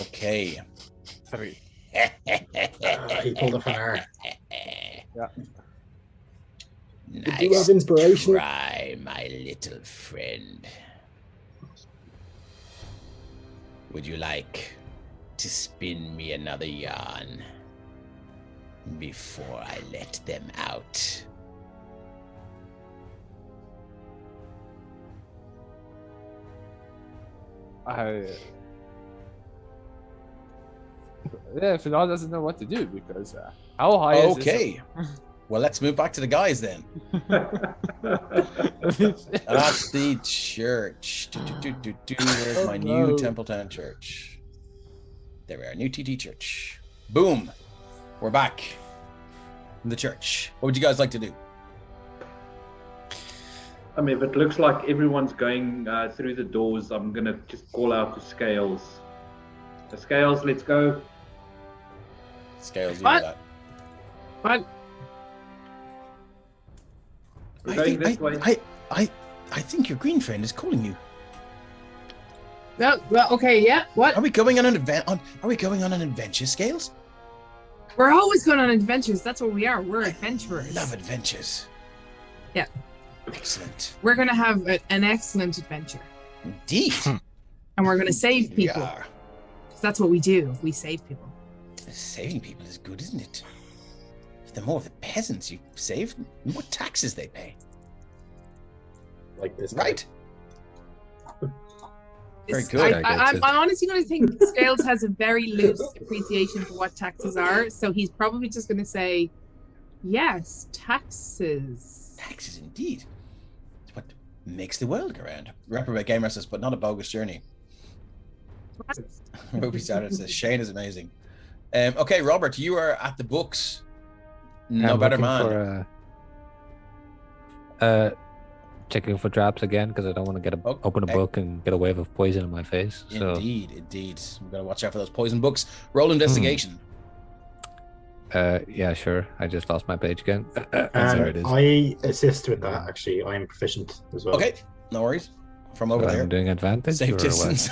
Speaker 1: Okay.
Speaker 2: 3.
Speaker 4: He pulled a fire.
Speaker 2: Yeah.
Speaker 1: Nice
Speaker 4: Do you have inspiration?
Speaker 1: try, my little friend. Would you like to spin me another yarn before I let them out?
Speaker 2: Yeah, Fidel doesn't know what to do because how high is this?
Speaker 1: Okay. Well, let's move back to the guys then. At the church. Where's my new
Speaker 2: no.
Speaker 1: Templetown church? There we are, new TT church. Boom. We're back in the church. What would you guys like to do?
Speaker 6: I mean, if it looks like everyone's going through the doors, I'm gonna just call out to Scales. The Scales, let's go.
Speaker 1: Scales, you do
Speaker 5: What?
Speaker 1: that.
Speaker 5: What?
Speaker 6: We're going this way.
Speaker 1: I think your green friend is calling you.
Speaker 5: Well, okay, yeah. What?
Speaker 1: Are we going on an Are we going on an adventure, Scales?
Speaker 5: We're always going on adventures. That's what we are. We're adventurers.
Speaker 1: Love adventures.
Speaker 5: Yeah.
Speaker 1: Excellent.
Speaker 5: We're gonna have an excellent adventure,
Speaker 1: Indeed.
Speaker 5: and we're gonna save
Speaker 1: We
Speaker 5: people.
Speaker 1: are.
Speaker 5: 'Cause that's what we do. We save people.
Speaker 1: Saving people is good, isn't it? The more of the peasants you save, the more taxes they pay.
Speaker 4: Like this,
Speaker 1: Right? Very
Speaker 5: It's-
Speaker 1: good.
Speaker 5: I'm honestly going to think Scales has a very loose appreciation for what taxes are, so he's probably just going to say, "Yes, taxes."
Speaker 1: Taxes, indeed. It's what makes the world go round. Reprobate Gamer says, but not a bogus journey. Ruby Saturn says, Shane is amazing. Okay, Robert, you are at the books. No
Speaker 3: I'm
Speaker 1: better
Speaker 3: looking
Speaker 1: man.
Speaker 3: For, checking for traps again because I don't want to get open a
Speaker 1: Okay.
Speaker 3: book and get a wave of poison in my face. So
Speaker 1: Indeed. We've got to watch out for those poison books. Roll investigation.
Speaker 3: yeah, sure. I just lost my page again. There it is.
Speaker 4: I assist with that. Actually, I am proficient as well.
Speaker 1: Okay, no worries. From
Speaker 3: So
Speaker 1: over there.
Speaker 3: I'm doing advantage.
Speaker 1: Safe
Speaker 3: or
Speaker 1: distance.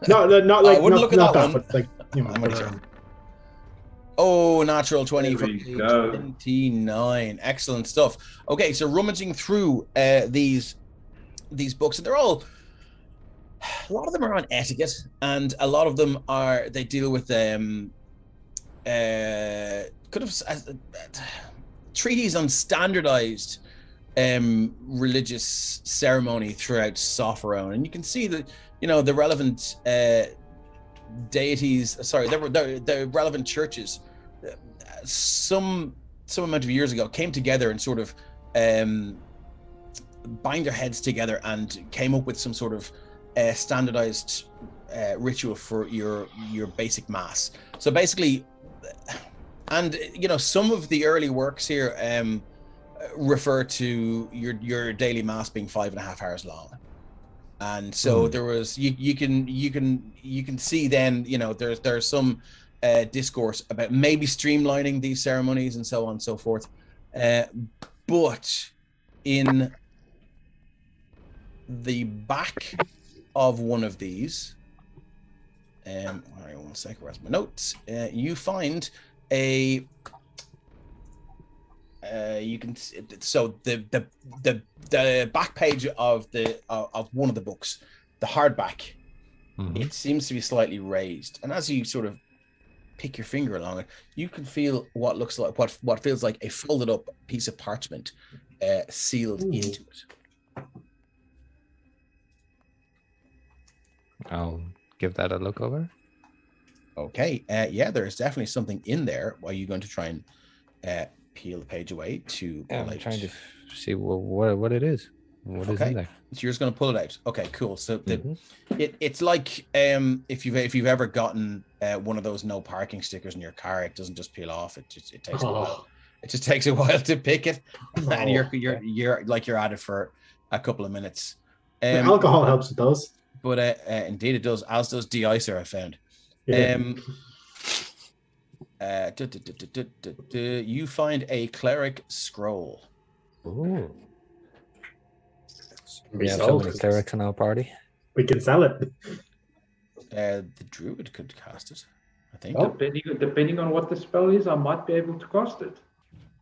Speaker 4: No, not like
Speaker 1: I wouldn't
Speaker 4: not,
Speaker 1: look at
Speaker 4: not
Speaker 1: that
Speaker 4: that,
Speaker 1: one.
Speaker 4: but like you know.
Speaker 1: I'm gonna check. Oh, natural 20
Speaker 6: There
Speaker 1: from
Speaker 6: we
Speaker 1: page
Speaker 6: go.
Speaker 1: 29. Excellent stuff. Okay, so rummaging through these books, and they're all, a lot of them are on etiquette, and a lot of them are, they deal with treaties on standardized religious ceremony throughout Sopherone, and you can see that, you know, the relevant deities, sorry, the relevant churches, some amount of years ago came together and sort of bind their heads together and came up with some sort of standardized ritual for your basic mass. So basically, and you know, some of the early works here refer to your daily mass being 5.5 hours long. And so there was, you can see then, you know, there's some discourse about maybe streamlining these ceremonies and so on and so forth. But in the back of one of these, all right, 1 second, where's my notes? You find a you can, so the back page of one of the books, the hardback, it seems to be slightly raised, and as you sort of pick your finger along it, you can feel what looks like what feels like a folded up piece of parchment sealed into it.
Speaker 3: I'll give that a look over.
Speaker 1: Okay. Yeah, there's definitely something in there. Are you going to try and peel the page away to pull
Speaker 3: I'm
Speaker 1: out?
Speaker 3: trying to see what it is. What is in there?
Speaker 1: So you're just going to pull it out. Okay, cool. So
Speaker 3: Mhm.
Speaker 1: it's like if you've ever gotten one of those no parking stickers in your car, it doesn't just peel off. It takes a while.
Speaker 4: Oh,
Speaker 1: It just takes a while to pick it, and
Speaker 4: Oh,
Speaker 1: you're at it for a couple of minutes.
Speaker 4: alcohol helps with those.
Speaker 1: But indeed it does, as does de-icer, I found.
Speaker 4: Yeah.
Speaker 1: You find a cleric scroll.
Speaker 3: Ooh.
Speaker 4: Be
Speaker 3: We have so
Speaker 4: sold,
Speaker 3: many
Speaker 4: 'cause
Speaker 3: clerics in our party.
Speaker 4: we can sell it.
Speaker 1: The druid could cast it, I think.
Speaker 4: Oh.
Speaker 6: Depending on what the spell is, I might be able to cast it.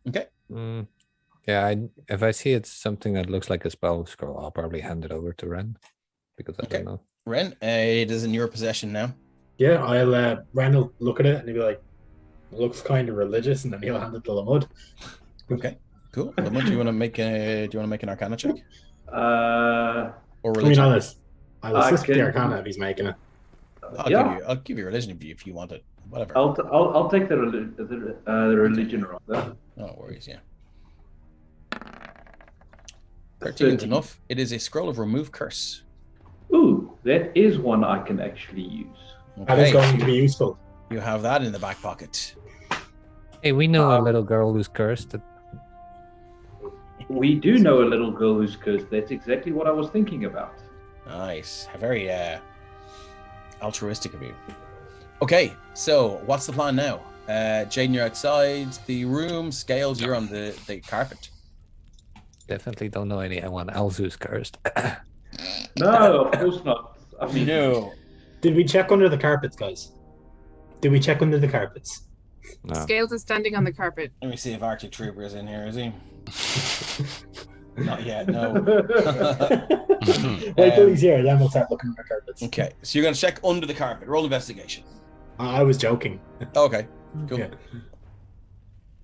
Speaker 1: Okay.
Speaker 3: Yeah, if I see it's something that looks like a spell scroll, I'll probably hand it over to Ren because I
Speaker 1: Okay.
Speaker 3: don't know.
Speaker 1: Ren, it is in your possession now.
Speaker 4: Yeah, I'll Randall look at it and he'll be like, looks kind of religious, and then he'll hand it to Lamud.
Speaker 1: Okay, cool. Lamont, do you want to make an Arcana check
Speaker 6: Uh,
Speaker 1: or
Speaker 4: I mean,
Speaker 1: religion?
Speaker 4: honest, I'll
Speaker 6: I
Speaker 4: assist with the
Speaker 6: can-
Speaker 4: Arcana if he's making it.
Speaker 1: I'll give you religion if you want it. Whatever.
Speaker 6: I'll take the religion rather.
Speaker 1: No worries. Yeah. 13 is enough. It is a scroll of remove curse.
Speaker 6: Ooh, that is one I can actually use.
Speaker 4: That is
Speaker 1: Okay,
Speaker 4: going to be useful.
Speaker 1: you have that in the back pocket.
Speaker 3: Hey, we know a little girl who's cursed.
Speaker 6: We do know a little girl who's cursed. That's exactly what I was thinking about.
Speaker 1: Nice. Very altruistic of you. Okay, so what's the plan now? Jaden, you're outside the room. Scales, you're on the carpet.
Speaker 3: Definitely don't know anyone else who's cursed.
Speaker 6: No, of course not. I mean,
Speaker 1: No.
Speaker 4: Did we check under the carpets, guys? Did we check under the carpets?
Speaker 3: No.
Speaker 5: Scales is standing on the carpet.
Speaker 1: Let me see if Arctic Trooper is in here, is he? Not yet, no.
Speaker 4: Wait till he's here, then we'll start looking under the carpets.
Speaker 1: Okay, so you're going to check under the carpet. Roll investigation.
Speaker 4: I was joking.
Speaker 1: Okay, cool.
Speaker 4: Yeah.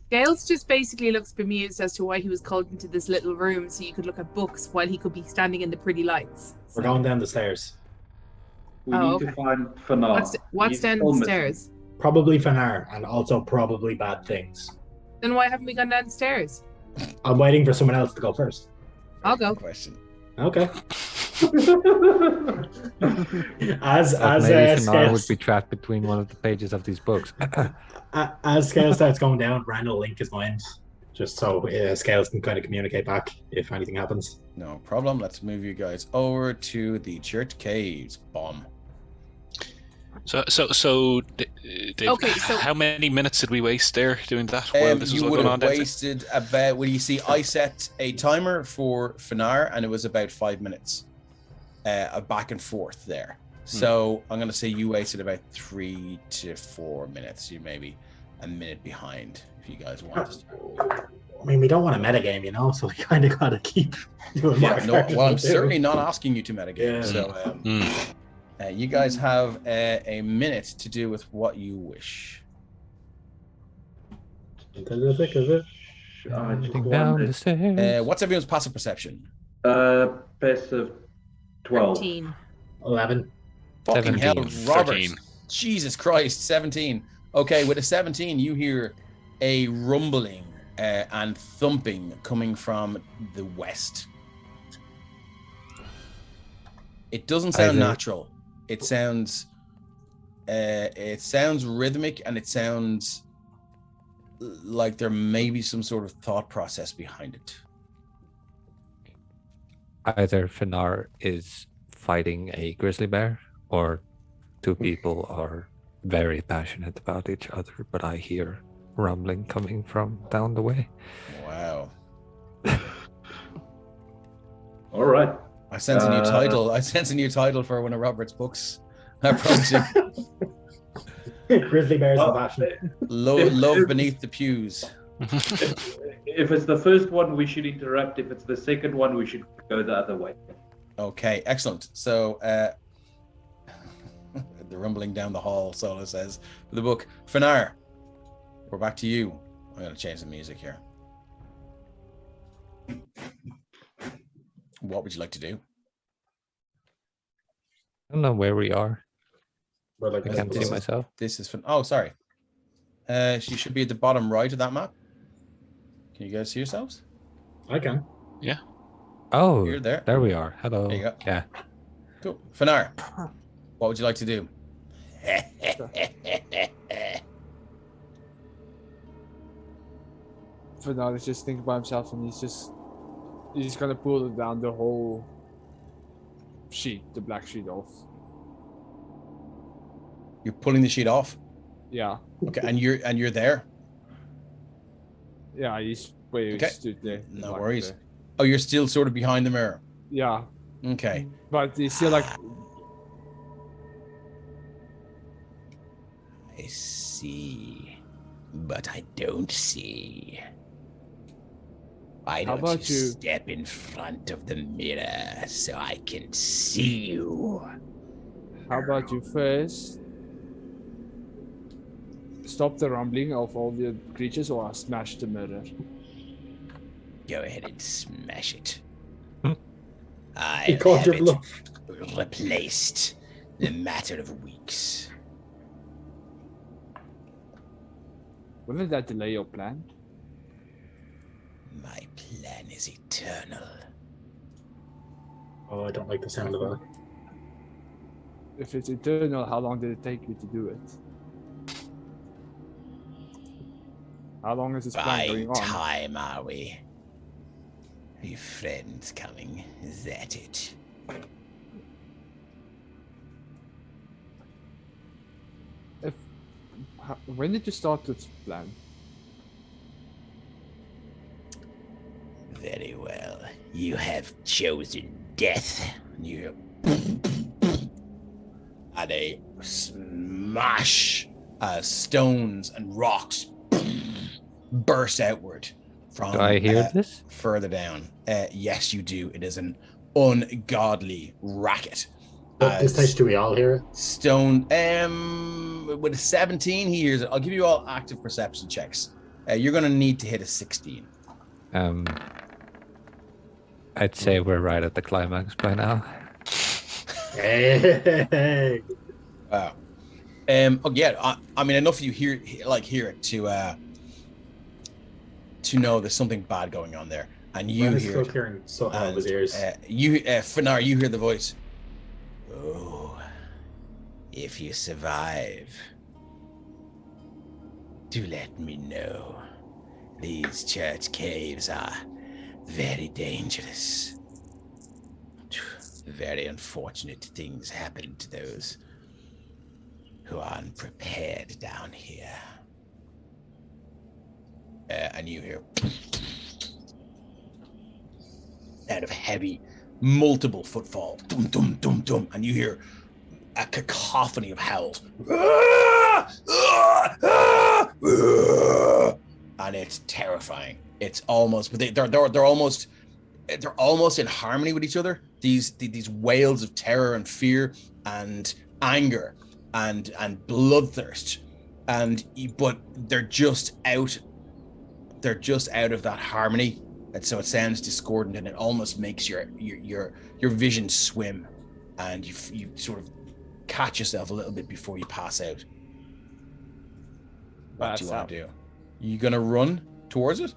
Speaker 5: Scales just basically looks bemused as to why he was called into this little room so you could look at books while he could be standing in the pretty lights.
Speaker 4: We're going down the stairs.
Speaker 6: we need to find Fanar.
Speaker 5: What's down the stairs?
Speaker 4: Probably Fanar, and also probably bad things.
Speaker 5: Then why haven't we gone downstairs?
Speaker 4: I'm waiting for someone else to go first.
Speaker 5: I'll go.
Speaker 1: Question.
Speaker 4: Okay. as
Speaker 3: Maybe Fanar
Speaker 4: Scales,
Speaker 3: would be trapped between one of the pages of these books.
Speaker 4: as Scales starts going down, Randall will link his mind, just so Scales can kind of communicate back if anything happens.
Speaker 1: No problem. Let's move you guys over to the church caves. Bomb.
Speaker 7: So, Dave,
Speaker 5: Okay, so-
Speaker 7: how many minutes did we waste there doing that while this was
Speaker 1: You
Speaker 7: all
Speaker 1: would
Speaker 7: going
Speaker 1: have
Speaker 7: on? downstairs?
Speaker 1: wasted about. Well, you see, I set a timer for Fanar, and it was about 5 minutes, back and forth there. So I'm going to say you wasted about 3 to 4 minutes. You maybe a minute behind if you guys want to start.
Speaker 4: I mean, we don't want a metagame, you know, so we kind of got to keep doing
Speaker 1: Yeah,
Speaker 4: what
Speaker 1: no,
Speaker 4: we're
Speaker 1: well, I'm
Speaker 4: trying to do.
Speaker 1: certainly not asking you to metagame.
Speaker 4: Yeah.
Speaker 1: So you guys have a minute to do with what you wish.
Speaker 4: Into the thick of it.
Speaker 6: I just
Speaker 3: Heading down the
Speaker 6: wanted,
Speaker 3: stairs.
Speaker 1: What's everyone's passive perception?
Speaker 6: passive 12.
Speaker 5: 13.
Speaker 4: 11.
Speaker 1: Fucking hell,
Speaker 3: 17.
Speaker 1: Robert.
Speaker 7: 13.
Speaker 1: Jesus Christ, 17. Okay, with a 17, you hear a rumbling and thumping coming from the west. It doesn't sound natural. It sounds rhythmic, and it sounds like there may be some sort of thought process behind it.
Speaker 3: Either Fanar is fighting a grizzly bear, or two people are very passionate about each other, but I hear rumbling coming from down the way.
Speaker 1: Wow.
Speaker 6: All right.
Speaker 1: I sense a new title. I sense a new title for one of Robert's books. Approaching.
Speaker 4: Grizzly bears and passion.
Speaker 1: Love beneath the pews.
Speaker 6: If it's the first one, we should interrupt. If it's the second one, we should go the other way.
Speaker 1: Okay, excellent. So the rumbling down the hall, Sola says, for the book. Fanar, we're back to you. I'm going to change the music here. What would you like to do?
Speaker 3: I don't know where we are.
Speaker 4: Or like
Speaker 3: I
Speaker 1: This
Speaker 3: can't see
Speaker 1: is-
Speaker 3: myself.
Speaker 1: This is fun. Oh, sorry. She should be at the bottom right of that map. Can you guys see yourselves?
Speaker 4: I can.
Speaker 3: Oh,
Speaker 1: You're there.
Speaker 3: there we are. Hello.
Speaker 1: There you go.
Speaker 3: Yeah.
Speaker 1: Cool. Finar, what would you like to do?
Speaker 2: Fernand is just thinking by himself, and he's gonna pull down the whole sheet, the black sheet off.
Speaker 1: You're pulling the sheet off.
Speaker 2: Yeah,
Speaker 1: Okay, and you're there.
Speaker 2: yeah, he's where he
Speaker 1: Okay.
Speaker 2: stood there.
Speaker 1: No
Speaker 2: like
Speaker 1: worries.
Speaker 2: there.
Speaker 1: Oh, you're still sort of behind the mirror.
Speaker 2: Yeah,
Speaker 1: Okay.
Speaker 2: but he's still like,
Speaker 1: I see, but I don't see. Why
Speaker 2: How
Speaker 1: don't
Speaker 2: about
Speaker 1: you
Speaker 2: you-
Speaker 1: step in front of the mirror so I can see you?
Speaker 2: how about you first stop the rumbling of all the creatures, or I'll smash the mirror.
Speaker 1: Go ahead and smash it.
Speaker 3: Hmm.
Speaker 4: He
Speaker 1: I'll
Speaker 4: called
Speaker 1: have
Speaker 4: your
Speaker 1: it
Speaker 4: bluff.
Speaker 1: replaced in a matter of weeks.
Speaker 2: Wouldn't that delay your plan?
Speaker 1: My plan is eternal.
Speaker 4: Oh, I don't like the sound of that.
Speaker 2: If it's eternal, how long did it take you to do it? How long is this plan
Speaker 1: By
Speaker 2: going on?
Speaker 1: time are we? Are your friends coming? Is that it?
Speaker 2: When did you start this plan?
Speaker 1: Very well. You have chosen death. You and a smash stones and rocks burst outward from
Speaker 3: Do I hear this?
Speaker 1: further down. Yes, you do. It is an ungodly racket.
Speaker 4: At this stage, do we all hear it?
Speaker 1: Stone with a 17 he hears it. I'll give you all active perception checks. You're gonna need to hit a 16.
Speaker 3: I'd say we're right at the climax by now.
Speaker 4: Hey.
Speaker 1: Wow. Oh yeah, I mean enough of you hear it to know there's something bad going on there. And you
Speaker 4: Ren is
Speaker 1: hear
Speaker 4: still
Speaker 1: it.
Speaker 4: hearing something out of his
Speaker 1: And,
Speaker 4: ears.
Speaker 1: Finar, you hear the voice. Oh, if you survive, do let me know. These church caves are very dangerous. Very unfortunate things happen to those who are unprepared down here. And you hear out of heavy, multiple footfall, dum dum dum dum, and you hear a cacophony of howls, and it's terrifying. It's almost, but they're almost in harmony with each other. These wails of terror and fear and anger and bloodthirst, but they're just out of that harmony. And so it sounds discordant, and it almost makes your vision swim, and you sort of catch yourself a little bit before you pass out. What do you want to do? You gonna run towards it?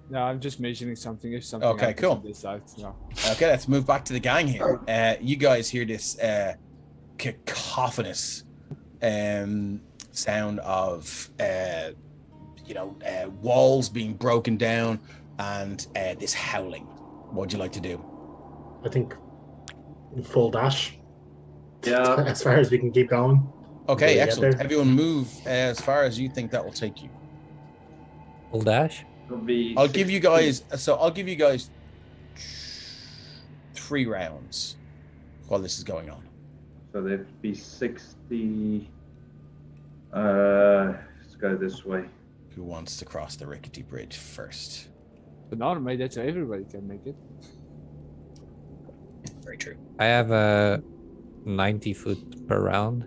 Speaker 2: No, I'm just mentioning something. If something
Speaker 1: Okay,
Speaker 2: happens
Speaker 1: cool.
Speaker 2: on this side, no.
Speaker 1: Okay, let's move back to the gang here. You guys hear this cacophonous sound of walls being broken down and this howling. What would you like to do?
Speaker 4: I think full dash.
Speaker 6: Yeah.
Speaker 4: As far as we can keep going.
Speaker 1: Okay,
Speaker 4: Until we get
Speaker 1: excellent.
Speaker 4: there.
Speaker 1: Everyone move as far as you think that will take you.
Speaker 3: Full dash?
Speaker 6: It'll be
Speaker 1: I'll give you guys 3 rounds while this is going on.
Speaker 6: So that'd be 60. Let's go this way.
Speaker 1: Who wants to cross the rickety bridge first?
Speaker 2: But now I made that so everybody can make it.
Speaker 1: Very true.
Speaker 3: I have a 90 foot per round.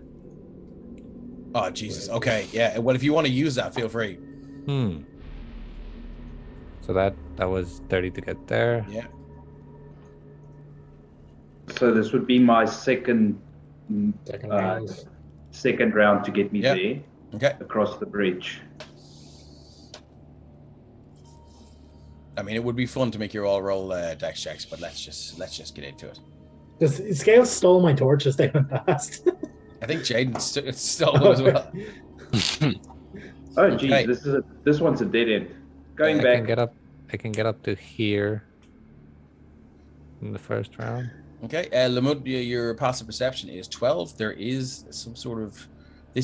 Speaker 1: Oh Jesus. Okay, yeah. Well, if you want to use that, feel free.
Speaker 3: So that was 30 to get there.
Speaker 1: Yeah.
Speaker 6: So this would be my second
Speaker 4: Second
Speaker 6: uh,
Speaker 4: round.
Speaker 6: second round to get me
Speaker 1: Yeah.
Speaker 6: there
Speaker 1: Okay.
Speaker 6: across the bridge.
Speaker 1: I mean, it would be fun to make you all roll dex checks, but let's just get into it.
Speaker 4: Does Scales stole my torch as they went past?
Speaker 1: I think Jaden stole one as well.
Speaker 6: Oh,
Speaker 1: Okay.
Speaker 6: geez, this one's a dead end. Going
Speaker 3: I
Speaker 6: back.
Speaker 3: can get up to here in the first round.
Speaker 1: Okay, Lamud, your passive perception is 12. There is some sort of the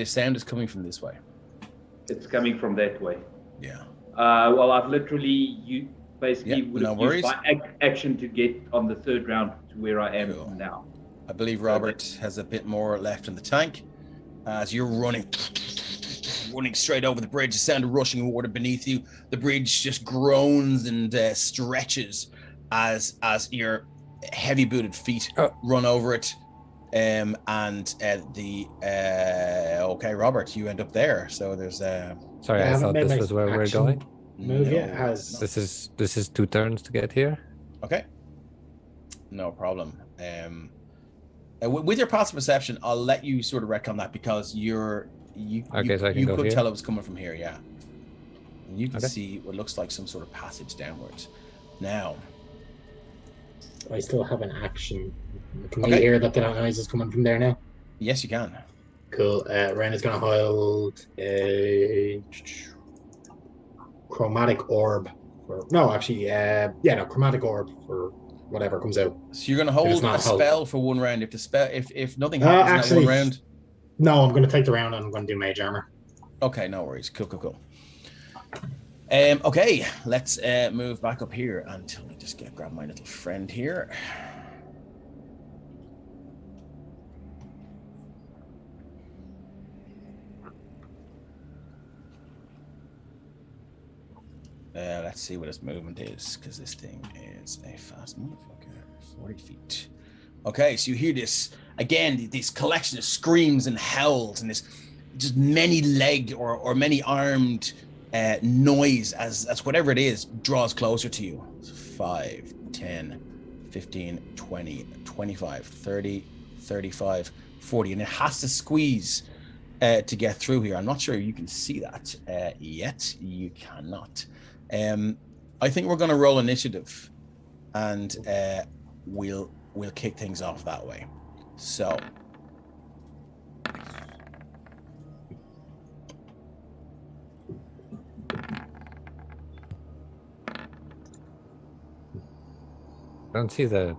Speaker 1: sound is coming from this way.
Speaker 6: It's coming from that way.
Speaker 1: Yeah.
Speaker 6: Well, I've literally basically would
Speaker 1: no
Speaker 6: have
Speaker 1: worries.
Speaker 6: used my action to get on the third round to where I am
Speaker 1: Cool.
Speaker 6: now.
Speaker 1: I believe Robert has a bit more left in the tank. As you're running straight over the bridge, the sound of rushing water beneath you. The bridge just groans and stretches as your heavy booted feet run over it. Okay, Robert, you end up there. So there's
Speaker 3: Sorry, I thought this was where we're going.
Speaker 4: Move yet
Speaker 1: no,
Speaker 4: has
Speaker 3: This is 2 turns to get here.
Speaker 1: Okay, no problem. With your passive perception, I'll let you sort of retcon that because you
Speaker 3: go
Speaker 1: could
Speaker 3: here?
Speaker 1: tell it was coming from here, yeah. And you can
Speaker 3: Okay.
Speaker 1: see what looks like some sort of passage downwards. Now,
Speaker 4: I still have an action. Can
Speaker 1: Okay.
Speaker 4: you hear that the noise is coming from there now?
Speaker 1: yes, you can.
Speaker 4: Cool. Ren is going to hold a chromatic orb. Chromatic orb for whatever comes out.
Speaker 1: So you're going to
Speaker 4: If it's
Speaker 1: hold
Speaker 4: not
Speaker 1: a
Speaker 4: hold.
Speaker 1: spell for one round. If nothing happens in that
Speaker 4: actually-
Speaker 1: one round,
Speaker 4: No, I'm going to take the round and I'm going to do mage armor.
Speaker 1: okay, no worries. Cool. Okay, let's move back up here until I just grab my little friend here. Let's see what his movement is, because this thing is a fast motherfucker. 40 feet. Okay, so you hear this again, this collection of screams and howls and this just many-legged or many-armed noise as whatever it is draws closer to you. 5, 10, 15, 20, 25, 30, 35, 40, and it has to squeeze to get through here. I'm not sure you can see that yet. You cannot. I think we're going to roll initiative, and we'll kick things off that way. So.
Speaker 3: I don't see the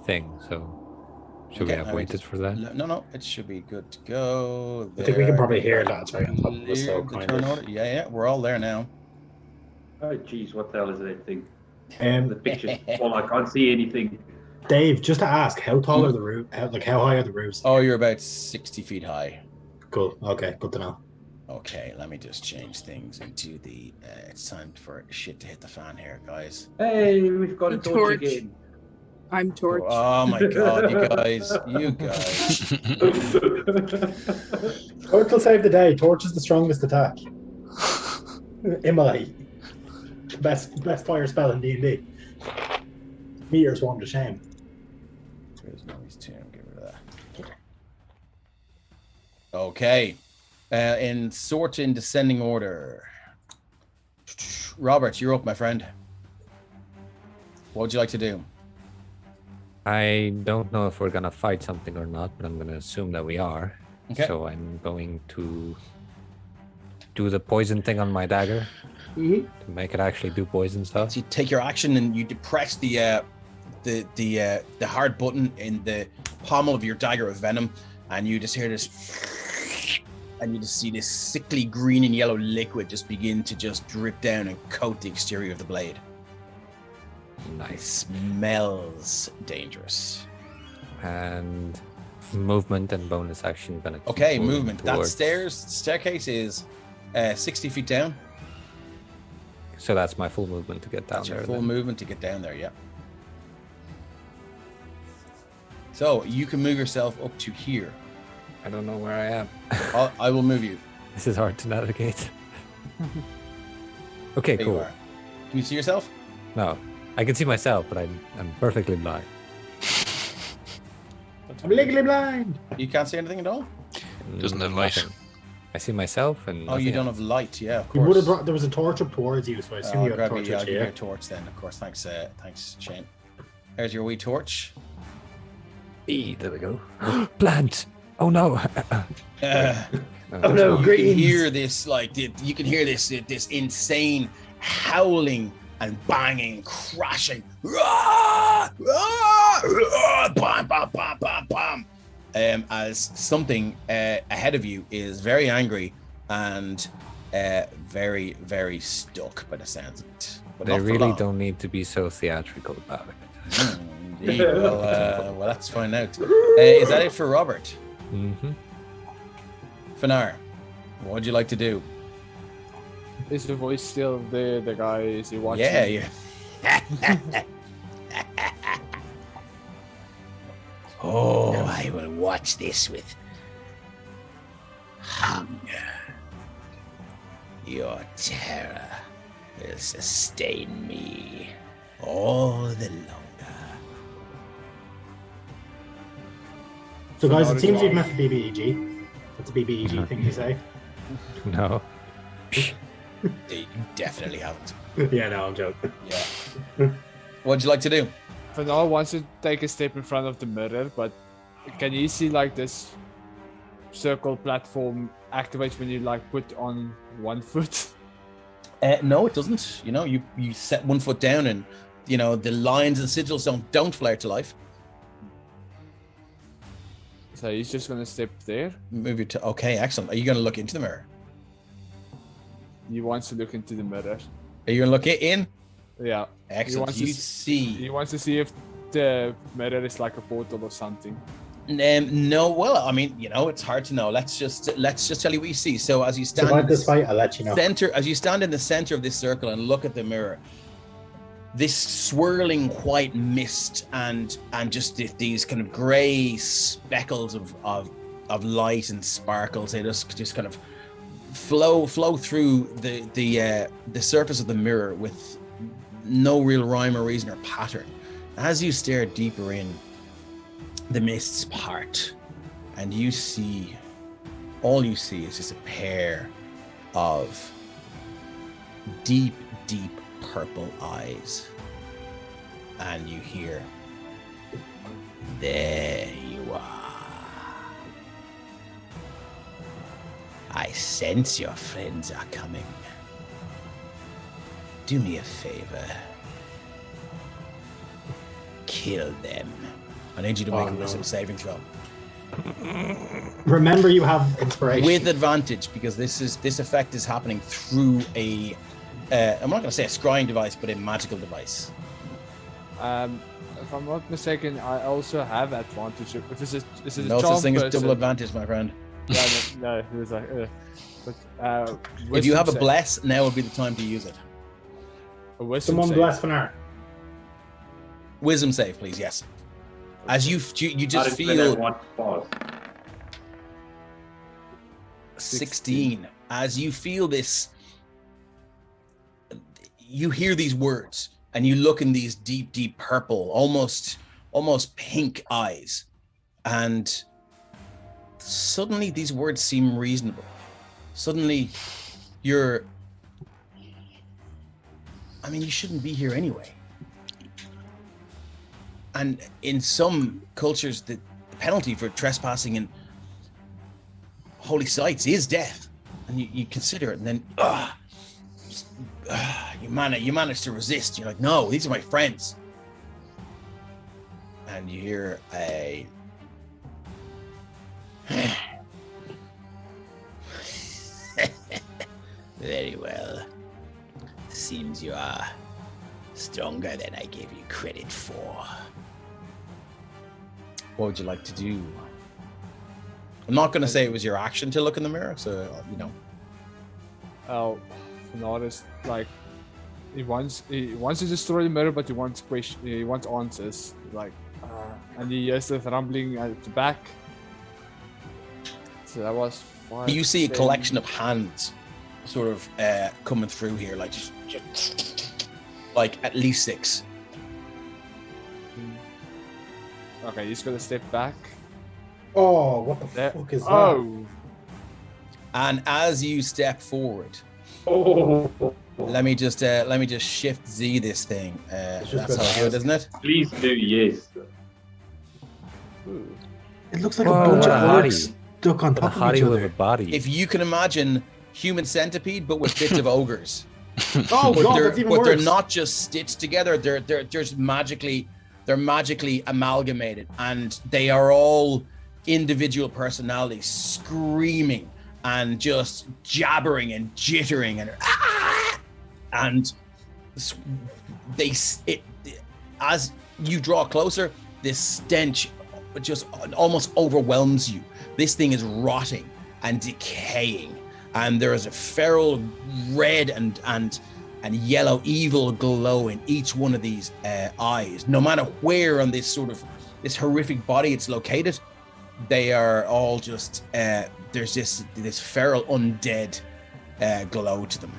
Speaker 3: thing, so should we
Speaker 1: Okay,
Speaker 3: have
Speaker 1: I mean,
Speaker 3: waited for that?
Speaker 1: No, it should be good to go.
Speaker 4: I think we can
Speaker 1: There.
Speaker 4: probably hear that. It's right on top of us, so
Speaker 1: Clear the
Speaker 4: kind
Speaker 1: turn
Speaker 4: of.
Speaker 1: order. Yeah, we're all there now.
Speaker 6: Oh, geez, what the hell is that thing? The
Speaker 4: Um,
Speaker 6: picture's well, I can't see anything.
Speaker 4: Dave, just to ask, how tall are the roof? How high are the roofs?
Speaker 1: Oh, you're about 60 feet high.
Speaker 4: Cool. Okay, good to know.
Speaker 1: Okay, let me just change things into the. It's time for shit to hit the fan here, guys.
Speaker 6: Hey, we've got a
Speaker 5: The
Speaker 6: torch
Speaker 5: torch.
Speaker 6: again.
Speaker 5: I'm torch.
Speaker 1: Oh my god, you guys.
Speaker 4: Torch will save the day. Torch is the strongest attack. Immolate. Best fire spell in D&D. Meteor swarm to shame.
Speaker 1: There's noise too. Get rid of that. Okay. In descending order. Robert, you're up, my friend. What would you like to do?
Speaker 3: I don't know if we're gonna fight something or not, but I'm gonna assume that we are.
Speaker 1: Okay.
Speaker 3: So I'm going to do the poison thing on my dagger to make it actually do poison stuff.
Speaker 1: So you take your action and you depress the hard button in the pommel of your dagger of venom, and you just hear this, and you just see this sickly green and yellow liquid just begin to just drip down and coat the exterior of the blade. It
Speaker 3: Nice.
Speaker 1: smells dangerous.
Speaker 3: And movement and bonus action gonna keep
Speaker 1: Okay,
Speaker 3: moving
Speaker 1: movement. That
Speaker 3: towards-
Speaker 1: staircase is 60 feet down.
Speaker 3: So that's my full movement to get down
Speaker 1: That's your
Speaker 3: there.
Speaker 1: full
Speaker 3: then.
Speaker 1: movement to get down there, yeah. So you can move yourself up to here.
Speaker 3: I don't know where I am.
Speaker 1: I will move you.
Speaker 3: This is hard to navigate. Okay,
Speaker 1: There you
Speaker 3: cool.
Speaker 1: are. Can you see yourself?
Speaker 3: No, I can see myself, but I'm perfectly blind.
Speaker 4: I'm legally blind.
Speaker 1: You can't see anything at all?
Speaker 7: Doesn't have light.
Speaker 3: Nothing. I see myself and
Speaker 1: Oh, you
Speaker 3: nothing
Speaker 1: don't
Speaker 3: else.
Speaker 1: have light. Yeah, of
Speaker 4: You would have
Speaker 1: course.
Speaker 4: brought. There was a torch up towards you, so I assume
Speaker 1: I'll
Speaker 4: you have a
Speaker 1: grab
Speaker 4: torch.
Speaker 1: you. I'll give you
Speaker 4: Yeah.
Speaker 1: a torch then, of course. Thanks, Shane. There's your wee torch.
Speaker 3: There we go. Plant. Oh no.
Speaker 4: Oh no,
Speaker 1: You
Speaker 4: greens.
Speaker 1: can hear this, you can hear this insane howling and banging, crashing. Bam, bam, bam, bam, bam. As something ahead of you is very angry and very, very stuck by the sounds of it. But
Speaker 3: They
Speaker 1: not for
Speaker 3: really
Speaker 1: long.
Speaker 3: don't need to be so theatrical about it.
Speaker 1: Indeed. Well, let's find out. Is that it for Robert?
Speaker 3: Mm-hmm.
Speaker 1: Finar, what would you like to do?
Speaker 2: Is the voice still there? The guy, is he watching?
Speaker 1: Yeah. Oh, I will watch this with hunger. Your terror will sustain me all the longer.
Speaker 4: So, guys,
Speaker 2: Not
Speaker 4: it seems
Speaker 2: at
Speaker 4: you've
Speaker 2: all.
Speaker 4: met the BBEG. What's the BBEG thing you say?
Speaker 3: No.
Speaker 1: You definitely haven't.
Speaker 4: Yeah, no, I'm joking.
Speaker 1: Yeah. What'd you like to do?
Speaker 2: Fanar wants to take a step in front of the mirror, but can you see like this circle platform activates when you like put on one foot?
Speaker 1: No, it doesn't. You know, you set one foot down and, you know, the lines and sigils don't flare to life.
Speaker 2: So he's just gonna step there.
Speaker 1: Move you to, okay, excellent. Are you going to look into the mirror?
Speaker 2: He wants to look into the mirror.
Speaker 1: Are you going to look in?
Speaker 2: Yeah.
Speaker 1: Excellent.
Speaker 2: wants
Speaker 1: You
Speaker 2: to
Speaker 1: see.
Speaker 2: He wants to see if the mirror is like a portal or something.
Speaker 1: No, well, I mean, you know, it's hard to know. Let's just tell you what you see. So as you stand
Speaker 4: Survive
Speaker 1: in
Speaker 4: this fight, I'll let you know.
Speaker 1: as you stand in the center of this circle and look at the mirror, this swirling white mist and just these kind of gray speckles of light and sparkles, they just kind of flow through the surface of the mirror with no real rhyme or reason or pattern. As you stare deeper in, the mists part, and all you see is just a pair of deep purple eyes, and you hear, "There you are. I sense your friends are coming. Do me a favor. Kill them." I need you to make a wisdom saving throw.
Speaker 4: Remember, you have inspiration.
Speaker 1: With advantage, because this effect is happening through a I'm not going to say a scrying device, but a magical device.
Speaker 2: If I'm not mistaken, I also have advantage. If it's a
Speaker 1: No
Speaker 2: charm
Speaker 1: such thing as
Speaker 2: person-
Speaker 1: double advantage, my friend.
Speaker 2: Yeah, no, it was like, but
Speaker 1: If you
Speaker 2: wisdom
Speaker 1: have a
Speaker 2: save-
Speaker 1: bless, now would be the time to use it.
Speaker 2: a wisdom
Speaker 4: Someone
Speaker 2: save.
Speaker 4: bless Fanar.
Speaker 1: Wisdom save, please. Yes. As you
Speaker 6: Not
Speaker 1: just
Speaker 6: even at
Speaker 1: feel
Speaker 6: one pass.
Speaker 1: 16. As you feel this, you hear these words, and you look in these deep purple, almost pink eyes, and suddenly these words seem reasonable. Suddenly, you shouldn't be here anyway. And in some cultures, the penalty for trespassing in holy sites is death. And you consider it, and then you manage to resist. You're like, no, these are my friends. And you hear a very well. Seems you are stronger than I gave you credit for. What would you like to do? I'm not going to say it was your action to look in the mirror, so you know.
Speaker 2: Oh, Fanar is like he wants to destroy the mirror, but he wants answers. Like, and he hears the rumbling at the back. So that was 5.
Speaker 1: You see a
Speaker 2: 10.
Speaker 1: collection of hands, sort of coming through here, like just like at least 6.
Speaker 2: Okay, he's gonna step back.
Speaker 4: Oh, what the
Speaker 2: There-
Speaker 4: fuck is that?
Speaker 2: Oh,
Speaker 1: And as you step forward,
Speaker 6: Oh,
Speaker 1: let me just shift Z this thing.
Speaker 4: It's just
Speaker 1: That's how I do it, isn't it?
Speaker 6: please do, yes.
Speaker 2: ooh.
Speaker 4: It looks like
Speaker 3: Whoa,
Speaker 4: a bunch
Speaker 3: what
Speaker 4: of
Speaker 3: a
Speaker 4: orcs
Speaker 3: hottie.
Speaker 4: stuck on
Speaker 3: What a
Speaker 4: top of each
Speaker 3: hottie with a
Speaker 4: other.
Speaker 3: body.
Speaker 1: If you can imagine human centipede, but with bits of ogres.
Speaker 4: Oh
Speaker 1: But
Speaker 4: god,
Speaker 1: they're
Speaker 4: that's even
Speaker 1: but they're
Speaker 4: worse.
Speaker 1: not just stitched together. They're just magically amalgamated, and they are all individual personalities, screaming and just jabbering and jittering and as you draw closer, this stench just almost overwhelms you. This thing is rotting and decaying, and there is a feral red and yellow evil glow in each one of these eyes. No matter where on this horrific body it's located, they are all just there's this feral undead glow to them.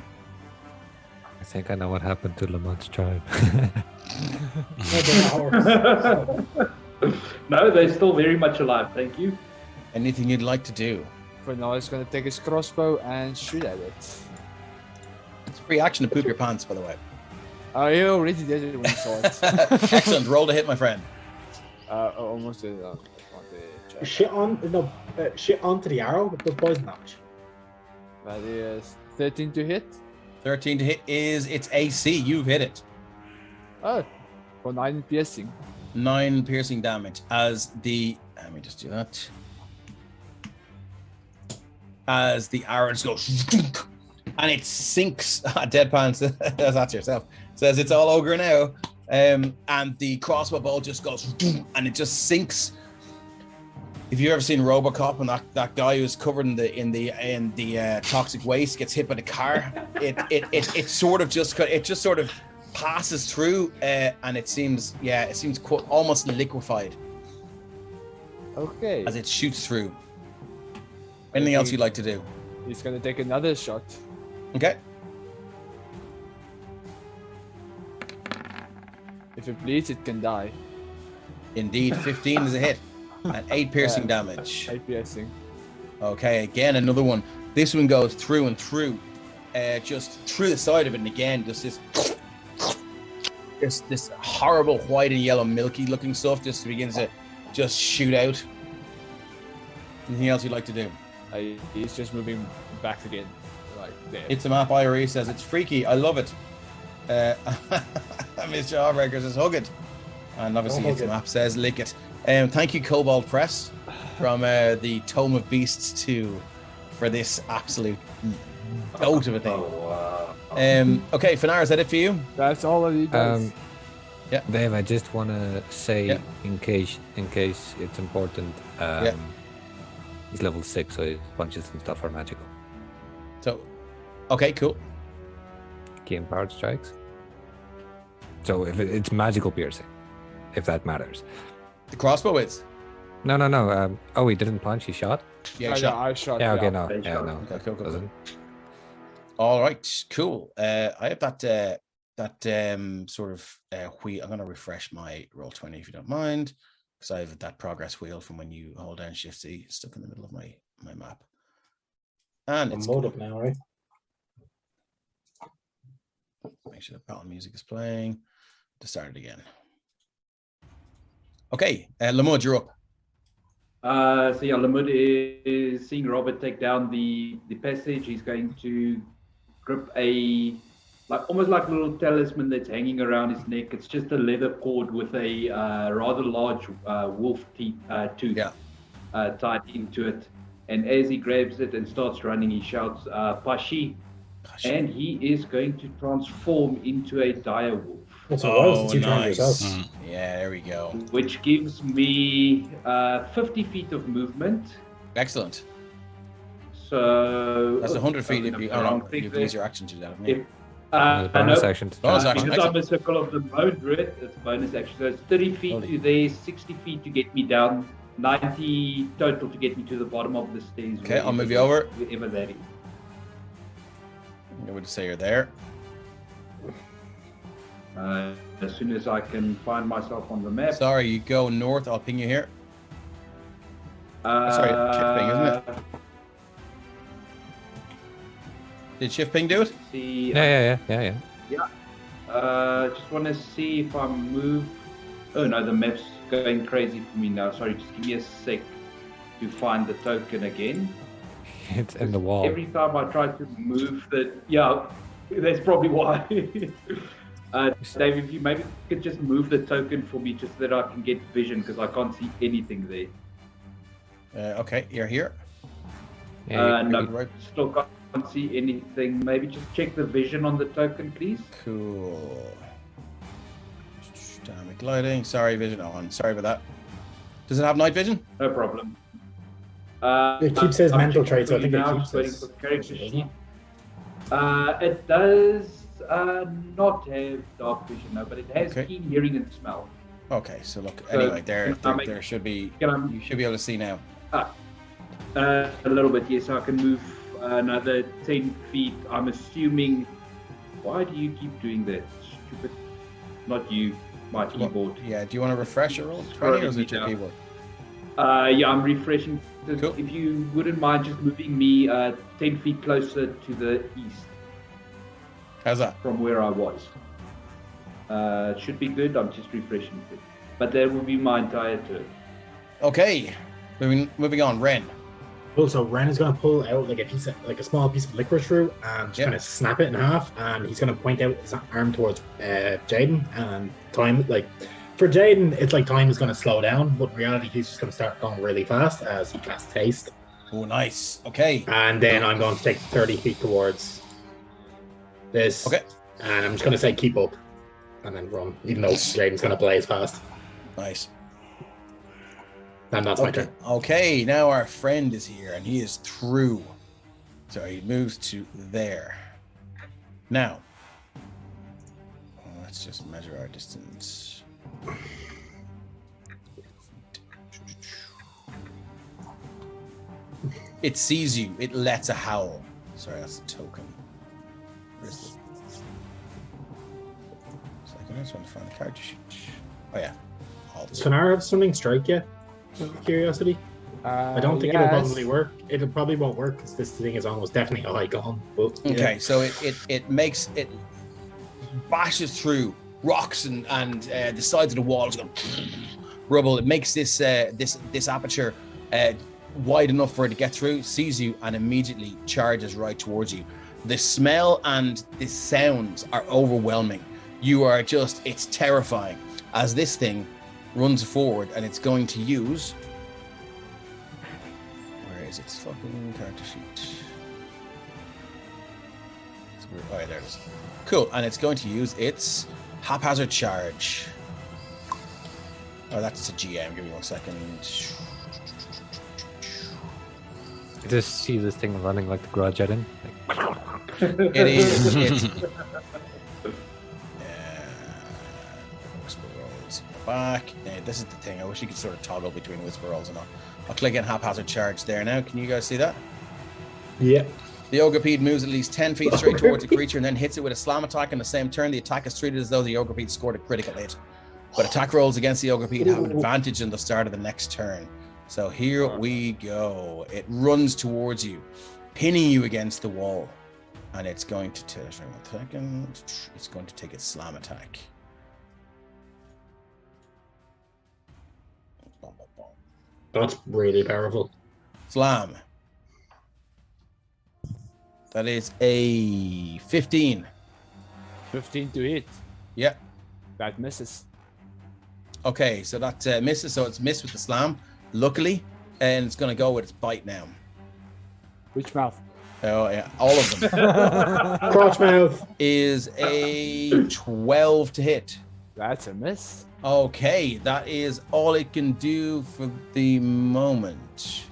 Speaker 3: I think I know what happened to Lamont's tribe.
Speaker 4: No, they're not orcs.
Speaker 6: No, they're still very much alive, thank you.
Speaker 1: Anything you'd like to do?
Speaker 2: For now, he's gonna take his crossbow and shoot at it.
Speaker 1: It's a free action to poop your pants, by the way.
Speaker 2: Oh, he already did it when he saw it.
Speaker 1: Excellent. Roll to hit, my friend.
Speaker 2: Almost did it on the check.
Speaker 4: Shit onto the arrow with the poison damage.
Speaker 2: That is 13 to hit.
Speaker 1: 13 to hit is its AC. You've hit it.
Speaker 2: Oh, for 9 piercing.
Speaker 1: 9 piercing damage as the... Let me just do that. As the arrow just goes... And it sinks... Deadpan, that's yourself. Says it's all ogre now. And the crossbow bolt just goes... And it just sinks. If you've ever seen RoboCop and that guy who's covered in the toxic waste gets hit by the car, it sort of passes through, and it seems almost liquefied
Speaker 2: Okay.
Speaker 1: as it shoots through. Anything else you'd like to do?
Speaker 2: He's gonna take another shot.
Speaker 1: Okay.
Speaker 2: If it bleeds, it can die.
Speaker 1: Indeed, 15 is a hit and 8 piercing damage.
Speaker 2: 8 piercing.
Speaker 1: Okay, again another one. This one goes through and through, just through the side of it, and again just this horrible white and yellow milky looking stuff just begins to just shoot out. Anything else you'd like to do?
Speaker 2: He's just moving back again, like there.
Speaker 1: It's a map. IRE says it's freaky. I love it. Mr. Jawbreaker says hug it, and obviously
Speaker 4: hug
Speaker 1: it's a
Speaker 4: it.
Speaker 1: map says lick it. Thank you, Cobalt Press, from the Tome of Beasts 2 for this absolute goat of a thing.
Speaker 6: Oh, wow.
Speaker 1: Okay, Fanar, is that it for you?
Speaker 2: That's all he does.
Speaker 1: Yeah.
Speaker 3: Dave, I just want to say,
Speaker 1: Yeah.
Speaker 3: in case it's important, he's level 6, so his punches and stuff are magical.
Speaker 1: So, okay, cool.
Speaker 3: Key empowered strikes. So if it's magical piercing, if that matters.
Speaker 1: The crossbow is.
Speaker 3: No. He didn't punch. He shot.
Speaker 1: Yeah,
Speaker 2: I
Speaker 1: shot.
Speaker 2: shot.
Speaker 3: Yeah. Okay. No.
Speaker 6: They
Speaker 3: Yeah.
Speaker 6: shot.
Speaker 3: No.
Speaker 1: Okay, cool.
Speaker 3: Doesn't.
Speaker 1: All right, cool. I have that sort of wheel. I'm going to refresh my Roll20 if you don't mind, because I have that progress wheel from when you hold down Shift C stuck in the middle of my map. And
Speaker 4: I'm
Speaker 1: it's
Speaker 4: mode up now, right?
Speaker 1: make sure the battle music is playing. To start it again. Okay, Lamud, you're up.
Speaker 6: So yeah, Lamud is seeing Robert take down the passage. He's going to grip almost like a little talisman that's hanging around his neck. It's just a leather cord with a rather large wolf tooth tied into it. And as he grabs it and starts running, he shouts, Pashi. And he is going to transform into a dire wolf.
Speaker 4: That's what it was. It's you trying yourself.
Speaker 1: Yeah, there we go.
Speaker 6: Which gives me 50 feet of movement.
Speaker 1: Excellent.
Speaker 6: So
Speaker 1: That's 100 feet if you, you can use your action to do that. haven't you?
Speaker 3: Bonus action. To
Speaker 1: Bonus
Speaker 3: try.
Speaker 1: action.
Speaker 6: Because I'm a circle of the mode druid, it's bonus action. So it's 30 feet
Speaker 1: Holy.
Speaker 6: to there, 60 feet to get me down, 90 total to get me to the bottom of the stairs.
Speaker 1: Okay, I'll move you over.
Speaker 6: Wherever that is.
Speaker 1: I would say you're there.
Speaker 6: As soon as I can find myself on the map.
Speaker 1: Sorry, you go north. I'll ping you here. Sorry, shift ping, isn't it? Did shift ping do it?
Speaker 6: See,
Speaker 3: Yeah.
Speaker 6: just want to see if I move. Oh no, the map's going crazy for me now. Sorry, just give me a sec to find the token again.
Speaker 3: It's in the wall.
Speaker 6: Every time I try to move the, yeah, that's probably why. Dave, if you maybe could just move the token for me, just so that I can get vision, because I can't see anything there.
Speaker 1: Okay, you're here.
Speaker 3: Yeah,
Speaker 6: No,
Speaker 1: right.
Speaker 6: still can't see anything. Maybe just check the vision on the token, please.
Speaker 1: Cool. Dynamic lighting. Sorry, vision on. Sorry about that. Does it have night vision?
Speaker 6: No problem.
Speaker 4: It keeps his
Speaker 6: I'm
Speaker 4: mental
Speaker 6: checking
Speaker 4: traits, so I
Speaker 6: for you
Speaker 4: think it
Speaker 6: now,
Speaker 4: keeps
Speaker 6: just waiting
Speaker 4: his-
Speaker 6: for the character sheet. It does not have dark vision, no, but it has
Speaker 1: Okay.
Speaker 6: keen hearing and smell.
Speaker 1: Okay, so look.
Speaker 6: So,
Speaker 1: Anyway, there
Speaker 6: make-
Speaker 1: should be.
Speaker 6: Can I
Speaker 1: You should be able to see now.
Speaker 6: a little bit, yes. I can move another 10 feet. I'm assuming. Why do you keep doing that? Stupid. Not you, my keyboard.
Speaker 1: Yeah. Do you want to refresh your roll 20 or is it your
Speaker 6: Yeah.
Speaker 1: keyboard?
Speaker 6: Yeah, I'm refreshing.
Speaker 1: Cool.
Speaker 6: If you wouldn't mind just moving me 10 feet closer to the east
Speaker 1: How's that?
Speaker 6: from where I was. It should be good. I'm just refreshing it. But that will be my entire turn.
Speaker 1: Okay. Moving on. Ren.
Speaker 4: Cool, so Ren is going to pull out like a small piece of licorice root and just
Speaker 1: Yeah.
Speaker 4: kind of snap it in half, and he's going to point out his arm towards Jaden. And time, like for Jaden, it's like time is going to slow down, but in reality, he's just going to start going really fast as he casts haste.
Speaker 1: Oh, nice. Okay.
Speaker 4: And then I'm going to take 30 feet towards this.
Speaker 1: Okay.
Speaker 4: And I'm just going to say keep up, and then run, even though Jaden's going to blaze fast.
Speaker 1: Nice.
Speaker 4: And that's my
Speaker 1: Okay.
Speaker 4: turn.
Speaker 1: Okay. Now our friend is here, and he is through. So he moves to there. Now, let's just measure our distance. It sees you. It lets a howl. Sorry, that's the token. Where's the? Second, I just want to find the character sheet. Oh yeah.
Speaker 4: Does Fanar have something strike yet? Out of curiosity. I don't think it'll probably work. It probably won't work because this thing is almost definitely a high gun. But, yeah.
Speaker 1: Okay, so it makes it bashes through rocks and the sides of the walls go rubble. It makes this this aperture wide enough for it to get through. Sees you and immediately charges right towards you. The smell and the sounds are overwhelming. You are just, it's terrifying as this thing runs forward and it's going to use. Where is its fucking character sheet? Oh, yeah, there it is. Cool, and it's going to use its haphazard charge. Oh, that's a GM. Give me 1 second.
Speaker 3: I just see this thing running like the garage at him. Like,
Speaker 1: It is. It's, whisper rolls back. This is the thing. I wish you could sort of toggle between whisper rolls and all. I'll click in haphazard charge there now. Can you guys see that?
Speaker 4: Yeah.
Speaker 1: The Ogrepede moves at least 10 feet straight towards the creature and then hits it with a slam attack on the same turn. The attack is treated as though the Ogrepede scored a critical hit. But attack rolls against the Ogrepede have an advantage in the start of the next turn. So here we go. It runs towards you, pinning you against the wall. And it's going to take, it's going to take its slam attack.
Speaker 4: That's really powerful.
Speaker 1: Slam. That is a 15.
Speaker 2: 15 to hit.
Speaker 1: Yeah.
Speaker 2: That misses.
Speaker 1: Okay, so that misses. So it's missed with the slam, luckily. And it's going to go with its bite now.
Speaker 2: Which mouth?
Speaker 1: Oh, yeah. All of them.
Speaker 4: Crotch mouth.
Speaker 1: Is a 12 to hit.
Speaker 2: That's a miss.
Speaker 1: Okay, that is all it can do for the moment.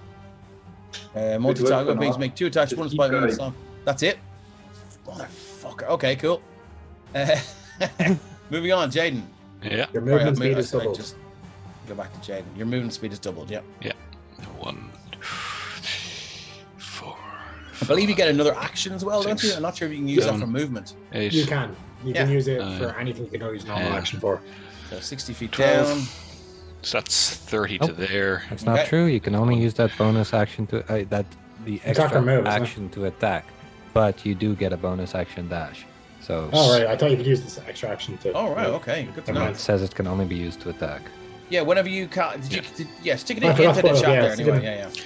Speaker 1: Multi-target beings make 2 attacks,
Speaker 6: Just
Speaker 1: one
Speaker 6: keep
Speaker 1: spite, one
Speaker 6: going.
Speaker 1: slam. That's it. Motherfucker. Okay, cool. Moving on, Jaden.
Speaker 7: Yeah.
Speaker 4: Your
Speaker 1: Sorry,
Speaker 4: movement speed is
Speaker 1: sorry,
Speaker 4: doubled.
Speaker 1: just go back to Jaden. Your movement speed is doubled, yeah.
Speaker 7: 1, 2, 4.
Speaker 1: I believe you get another action as well, don't you? I'm not sure if you can use that
Speaker 7: 7,
Speaker 1: for movement.
Speaker 7: 8.
Speaker 4: You can. You can use it
Speaker 7: Uh,
Speaker 4: for anything you can use normal
Speaker 7: yeah.
Speaker 4: action for.
Speaker 1: So 60 feet
Speaker 7: 12,
Speaker 1: down.
Speaker 7: So that's 30 to
Speaker 3: Nope.
Speaker 7: there.
Speaker 3: That's not
Speaker 1: Okay.
Speaker 3: true. You can only use that bonus action to the
Speaker 4: Attack or
Speaker 3: extra
Speaker 4: move, isn't it?
Speaker 3: action to attack, but you do get a bonus action dash. So
Speaker 4: Oh, right. I thought you could use this extra action to.
Speaker 1: Oh, right.
Speaker 4: move.
Speaker 1: Okay. Good to
Speaker 4: Never
Speaker 1: know.
Speaker 4: mind.
Speaker 3: it says it can only be used to attack.
Speaker 1: Yeah, whenever you can. Stick it
Speaker 4: I
Speaker 1: into
Speaker 4: forgot
Speaker 1: the
Speaker 4: to put it,
Speaker 1: chat
Speaker 4: yeah,
Speaker 1: there
Speaker 4: stick it
Speaker 1: anyway.
Speaker 4: in.
Speaker 1: Yeah.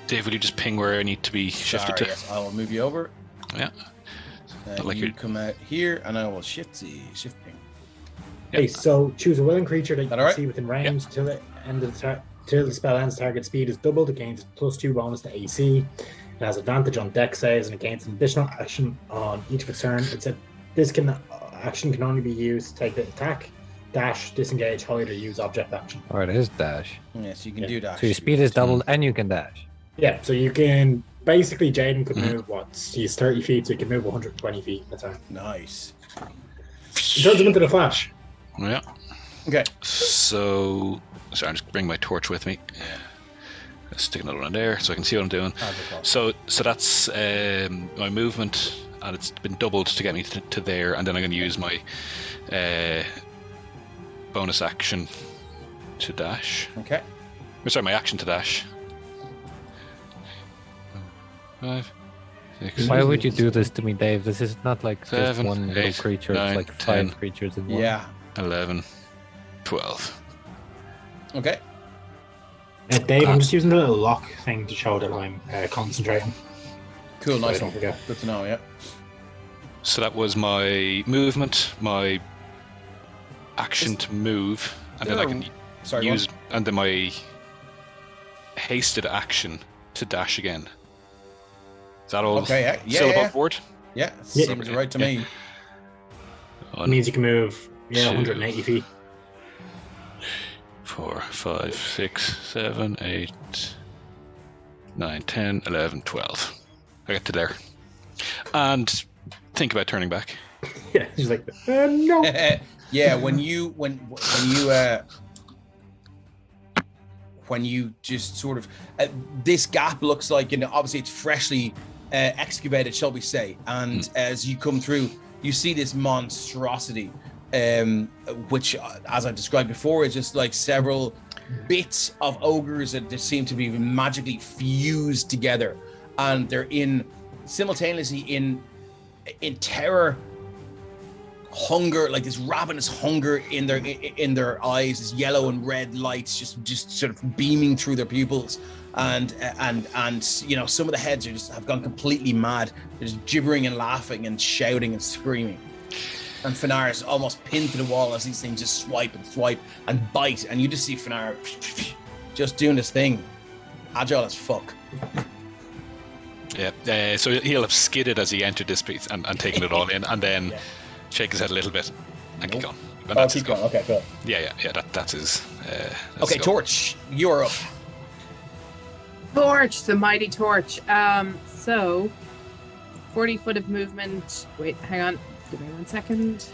Speaker 7: Dave, will you just ping where I need to be shifted
Speaker 1: Sorry,
Speaker 7: to?
Speaker 1: yes, I will move you over.
Speaker 7: Yeah. Not like
Speaker 1: You
Speaker 7: you're-
Speaker 1: come out here, and I will shift ping.
Speaker 4: Hey, so choose a willing creature that you
Speaker 1: That
Speaker 4: can
Speaker 1: alright?
Speaker 4: see within range till the spell ends. Target speed is doubled. It gains +2 bonus to AC. It has advantage on deck saves, and it gains an additional action on each of its turn. It said this action can only be used to take the attack, dash, disengage, hide, or use object action.
Speaker 3: Or it is dash.
Speaker 1: Yes, you can
Speaker 4: Yeah.
Speaker 1: do that.
Speaker 3: So your speed is doubled and you can dash.
Speaker 4: Yeah, so you can basically Jaden could move he's 30 feet, so he can move 120 feet at a time.
Speaker 1: Nice.
Speaker 4: It turns him into the Flash.
Speaker 7: Yeah.
Speaker 1: Okay.
Speaker 7: So, sorry, I'm just bring my torch with me. Let's stick another one there so I can see what I'm doing. So that's my movement, and it's been doubled to get me to there, and then I'm going to use my bonus action to dash.
Speaker 1: Okay.
Speaker 7: Sorry, my action to dash. 5, 6,
Speaker 3: Why would you do this to me, Dave? This is not like just
Speaker 7: 7,
Speaker 3: one little
Speaker 7: 8,
Speaker 3: creature.
Speaker 7: 9,
Speaker 3: It's like
Speaker 7: 10.
Speaker 3: 5 creatures in one.
Speaker 1: Yeah.
Speaker 7: 11, 12.
Speaker 1: Okay.
Speaker 4: Dave, I'm just using the little lock thing to show that I'm concentrating.
Speaker 1: Cool.
Speaker 4: So I
Speaker 1: Nice
Speaker 4: don't
Speaker 1: one.
Speaker 4: forget.
Speaker 1: Good to know. Yeah.
Speaker 7: So that was my movement, my action to move, and then I can
Speaker 1: Sorry. go
Speaker 7: use, and then my hasted action to dash again. Is that all?
Speaker 1: on. Okay. Yeah.
Speaker 7: Still
Speaker 1: Yeah.
Speaker 7: above board?
Speaker 1: Yeah.
Speaker 4: Yeah.
Speaker 1: Seems right to me.
Speaker 4: It means you can move 180 feet.
Speaker 7: 4, 5, 6, 7, 8, 9, 10, 11, 12. I get to there. And think about turning back.
Speaker 4: Yeah, he's like, no.
Speaker 1: Yeah. When you just sort of this gap looks like, obviously it's freshly excavated, shall we say, and as you come through, you see this monstrosity, which, as I described before, is just like several bits of ogres that just seem to be magically fused together, and they're simultaneously in terror, hunger, like this ravenous hunger in their eyes, this yellow and red lights just sort of beaming through their pupils, and some of the heads have gone completely mad. They're just gibbering and laughing and shouting and screaming. And Finar is almost pinned to the wall as these things just swipe and bite, and you just see Finar just doing this thing, agile as fuck.
Speaker 7: Yeah. So he'll have skidded as he entered this piece and taken it all in, and then
Speaker 1: Yeah.
Speaker 7: shake his head a little bit and keep
Speaker 1: Nope.
Speaker 7: going. And
Speaker 1: Oh,
Speaker 7: that's
Speaker 1: keep
Speaker 7: his
Speaker 1: going. Okay, cool.
Speaker 7: Yeah. That's his. That's
Speaker 1: Okay,
Speaker 7: his goal.
Speaker 1: Torch, you're up.
Speaker 5: Torch, the mighty torch. So 40 foot of movement. Wait, hang on. Give me 1 second.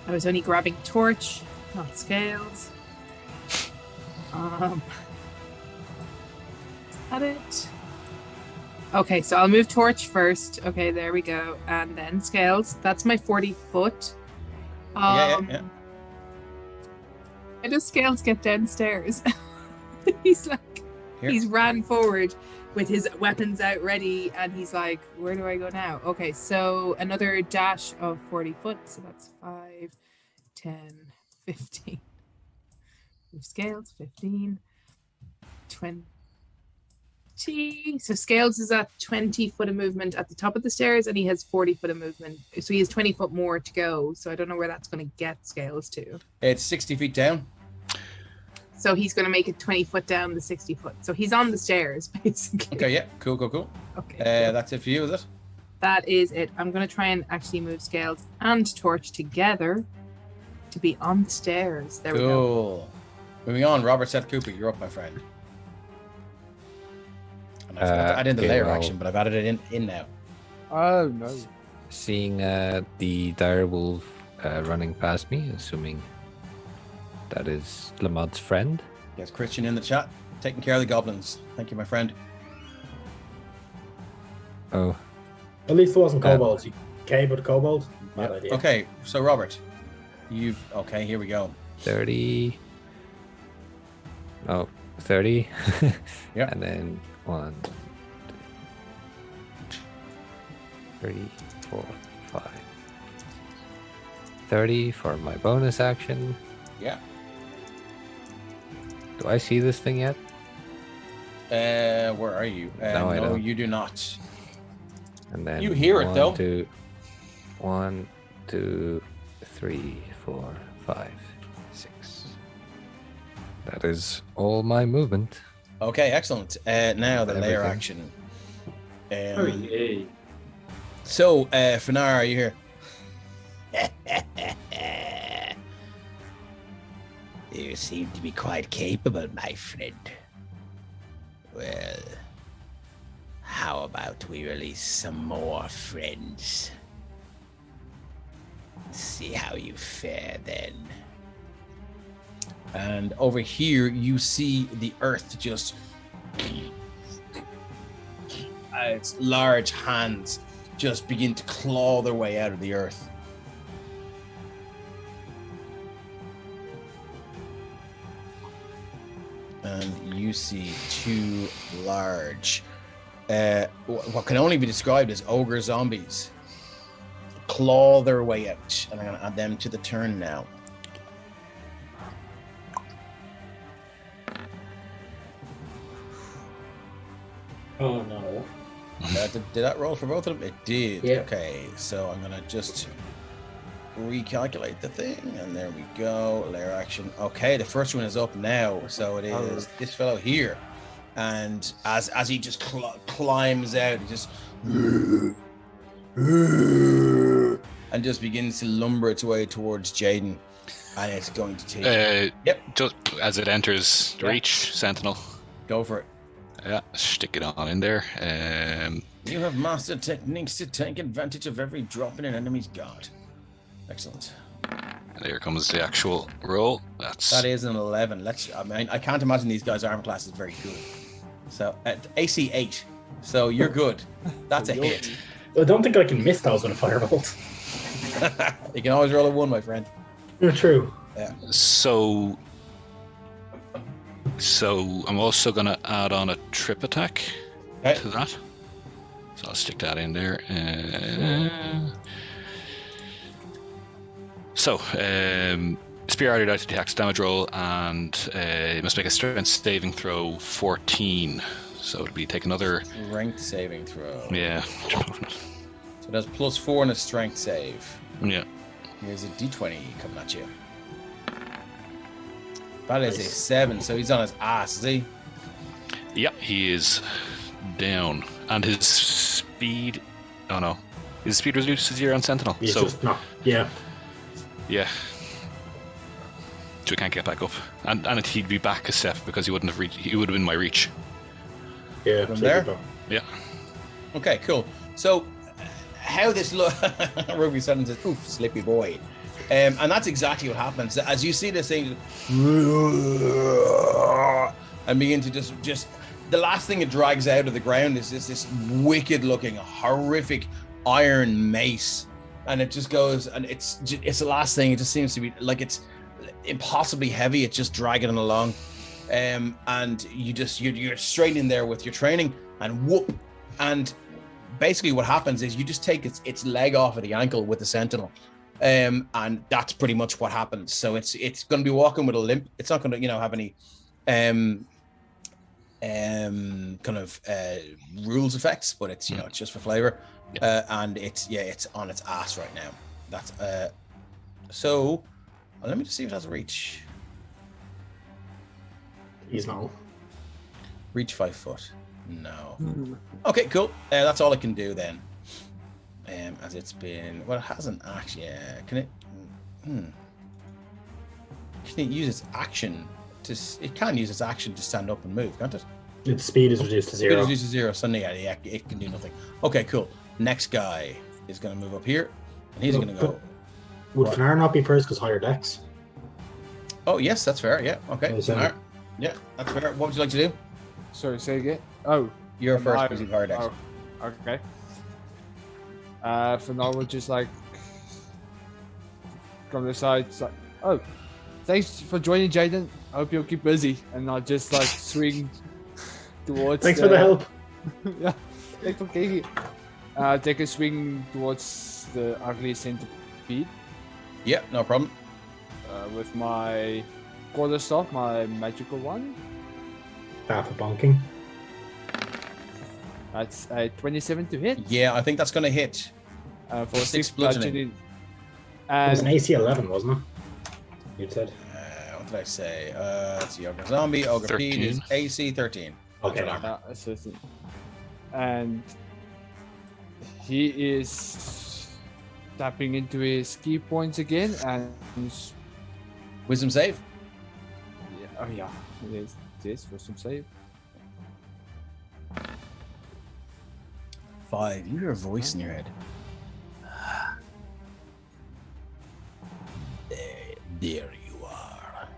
Speaker 5: I was only grabbing torch, not scales. Is that it? Okay, so I'll move torch first. Okay, there we go. And then scales. That's my 40 foot.
Speaker 1: Yeah.
Speaker 5: How does scales get downstairs? He's like,
Speaker 1: Here.
Speaker 5: he's ran forward with his weapons out ready, and he's like, where do I go now? Okay, so another dash of 40 foot. So that's 5, 10, 15. Move scales, 15, 20. So scales is at 20 foot of movement at the top of the stairs, and he has 40 foot of movement. So he has 20 foot more to go. So I don't know where that's going to get scales to.
Speaker 1: It's 60 feet down.
Speaker 5: So he's going to make it 20 foot down the 60 foot. So he's on the stairs, basically.
Speaker 1: Okay, yeah, cool.
Speaker 5: Okay.
Speaker 1: That's it for you, is it?
Speaker 5: That is it. I'm going to try and actually move scales and torch together to be on the stairs. There we go.
Speaker 1: Cool. Moving on, Robert Seth Cooper, you're up, my friend. And I forgot to add in the
Speaker 3: okay,
Speaker 1: layer
Speaker 3: well-
Speaker 1: action, but I've added it in now.
Speaker 2: Oh no.
Speaker 3: Seeing the dire wolf running past me, assuming that is Lamod's friend.
Speaker 1: Yes, Christian in the chat, taking care of the goblins. Thank you, my friend.
Speaker 3: Oh,
Speaker 4: At least it wasn't kobolds. You cave with a kobold? Bad idea.
Speaker 1: Okay, so Robert, here we go.
Speaker 3: 30. Oh, 30.
Speaker 1: Yeah.
Speaker 3: And then 1, 2, 3, 4, 5. 30 for my bonus action.
Speaker 1: Yeah.
Speaker 3: Do I see this thing yet?
Speaker 1: Where are you?
Speaker 3: No, I don't.
Speaker 1: You do not.
Speaker 3: And then
Speaker 1: You hear it, though.
Speaker 3: 1, 2, 3, 4, 5, 6. That is all my movement.
Speaker 1: Okay, excellent. Now the layer
Speaker 3: Everything.
Speaker 1: action.
Speaker 6: Oh, yay.
Speaker 1: So, Finar, are you here? You seem to be quite capable, my friend. Well, how about we release some more friends? See how you fare then. And over here, you see the earth just. Its large hands just begin to claw their way out of the earth. And you see two large, what can only be described as ogre zombies, claw their way out. And I'm going to add them to the turn now.
Speaker 4: Oh no.
Speaker 1: Did that roll for both of them? It did.
Speaker 4: Yeah.
Speaker 1: Okay, so I'm going to just recalculate the thing, and there we go. Layer action. Okay, the first one is up now, so it is this fellow here, and as he just climbs out, he just and just begins to lumber its way towards Jaden, and it's going to take.
Speaker 7: Just as it enters the reach, Sentinel.
Speaker 1: Go for it.
Speaker 7: Yeah, stick it on in there.
Speaker 1: You have mastered techniques to take advantage of every drop in an enemy's guard. Excellent.
Speaker 7: There comes the actual roll.
Speaker 1: That is an 11. I can't imagine these guys' armor class is very good. So AC 8. So you're good. That's a hit.
Speaker 4: I don't think I can miss those with a firebolt.
Speaker 1: You can always roll a 1, my friend.
Speaker 4: True.
Speaker 1: Yeah.
Speaker 7: So I'm also going to add on a trip attack to that. So I'll stick that in there. Spear arrow dice attacks damage roll, and you must make a strength saving throw 14. So it'll be take another
Speaker 1: Strength saving throw.
Speaker 7: Yeah.
Speaker 1: So that's +4 and a strength save.
Speaker 7: Yeah.
Speaker 1: Here's a d20 coming at you. That is a 7, so he's on his ass, is he?
Speaker 7: Yeah, he is down, and his speed. Oh no, his speed reduced to 0 on Sentinel.
Speaker 4: He's
Speaker 7: So
Speaker 4: just not. Yeah.
Speaker 7: yeah, so he can't get back up, and he'd be back a step because he wouldn't have reached. He would have been my reach.
Speaker 4: Yeah.
Speaker 1: From
Speaker 4: so
Speaker 1: there?
Speaker 4: good.
Speaker 7: Yeah.
Speaker 1: Okay, cool. So, how this look? Ruby suddenly says, "Oof, slippy boy," and that's exactly what happens as you see this thing, and begin to just. The last thing it drags out of the ground is this wicked-looking, horrific iron mace, and it just goes, and it's the last thing. It just seems to be like it's impossibly heavy. It's just dragging it along, and you're straight in there with your training, and whoop, and basically what happens is you just take its leg off of the ankle with the sentinel, and that's pretty much what happens. So it's going to be walking with a limp. It's not going to have any kind of rules effects, but it's it's just for flavor, and it's on its ass right now. That's so let me just see if it has a reach.
Speaker 4: He's not.
Speaker 1: Reach 5 foot. No. Okay, cool. That's all it can do then. As it's been, well, it hasn't actually. Can it? Can it use its action to? It can use its action to stand up and move, can't it?
Speaker 4: Its speed is reduced to 0.
Speaker 1: Speed is reduced to 0. So yeah, it can do nothing. Okay, cool. Next guy is going to move up here, and he's going to go.
Speaker 4: Would
Speaker 1: What?
Speaker 4: Fnar not be first because higher dex?
Speaker 1: Oh yes, that's fair. Yeah. Okay.
Speaker 4: Is that-
Speaker 1: Smart. Yeah, that's fair. What would you like to do?
Speaker 2: Sorry, say again. Oh,
Speaker 1: You're
Speaker 2: am
Speaker 1: first
Speaker 2: I-
Speaker 1: because you've hard dex.
Speaker 2: Oh, okay. For now, we'll just like from the side. It's like, oh, thanks for joining, Jaden. I hope you'll keep busy and not just like swing towards.
Speaker 4: Thanks for the help.
Speaker 2: Yeah, thanks for taking. Take a swing towards the ugly centipede
Speaker 1: Yeah, no problem.
Speaker 2: with my quarterstaff, my magical one.
Speaker 4: Half a bonking.
Speaker 2: That's a 27 to hit
Speaker 1: Yeah, I think that's going to hit.
Speaker 2: for
Speaker 1: Six
Speaker 2: 6
Speaker 1: bludgeoning.
Speaker 2: bludgeoning.
Speaker 4: It was an
Speaker 2: And
Speaker 4: AC 11, wasn't it? You said.
Speaker 1: What did I say? Let's see. Ogre Zombie. Ogre Pete is
Speaker 7: 13.
Speaker 1: AC 13.
Speaker 4: Okay,
Speaker 1: That's
Speaker 4: now.
Speaker 2: and he is tapping into his key points again, and
Speaker 1: Wisdom save.
Speaker 2: yeah, oh yeah, it is. It is for some save.
Speaker 1: 5. You hear a voice in your head. There you are.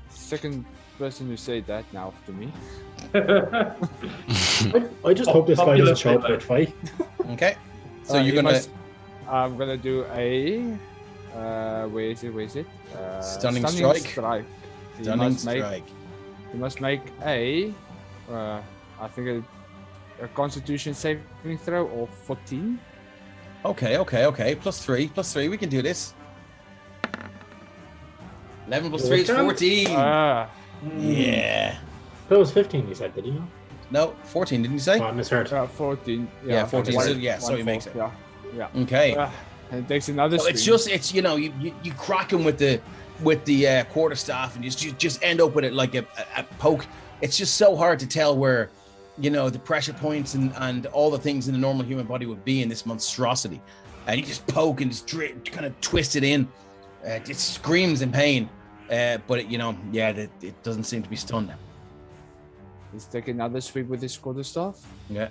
Speaker 2: Second person who said that now to me.
Speaker 4: I just hope this guy doesn't show up with fight.
Speaker 1: Okay. So
Speaker 2: Uh,
Speaker 1: you're
Speaker 2: he
Speaker 1: going to
Speaker 2: must- I'm gonna do a. Where is it? Where is it?
Speaker 1: Stunning strike.
Speaker 2: He
Speaker 1: stunning
Speaker 2: must make-
Speaker 1: strike.
Speaker 2: He must make a. I think a Constitution saving throw of 14.
Speaker 1: Okay. Plus 3. We can do this. 11 plus 3 is 14. Yeah.
Speaker 4: That was 15, you said, did you know?
Speaker 1: No, 14, didn't you say?
Speaker 4: Oh, I misheard.
Speaker 2: 14.
Speaker 1: Yeah, 14.
Speaker 2: one-
Speaker 1: So, yeah, so he
Speaker 2: one
Speaker 1: makes
Speaker 2: fourth,
Speaker 1: it.
Speaker 2: Yeah.
Speaker 1: Okay.
Speaker 2: And it takes another
Speaker 1: So it's
Speaker 2: swing.
Speaker 1: just you know you crack him with the quarter staff and you just end up with it like a poke. It's just so hard to tell where you know the pressure points and all the things in the normal human body would be in this monstrosity, and you just poke and just kind of twist it in. It screams in pain, but it doesn't seem to be stunned now.
Speaker 2: Let's take another swing with his quarterstaff
Speaker 1: Yeah.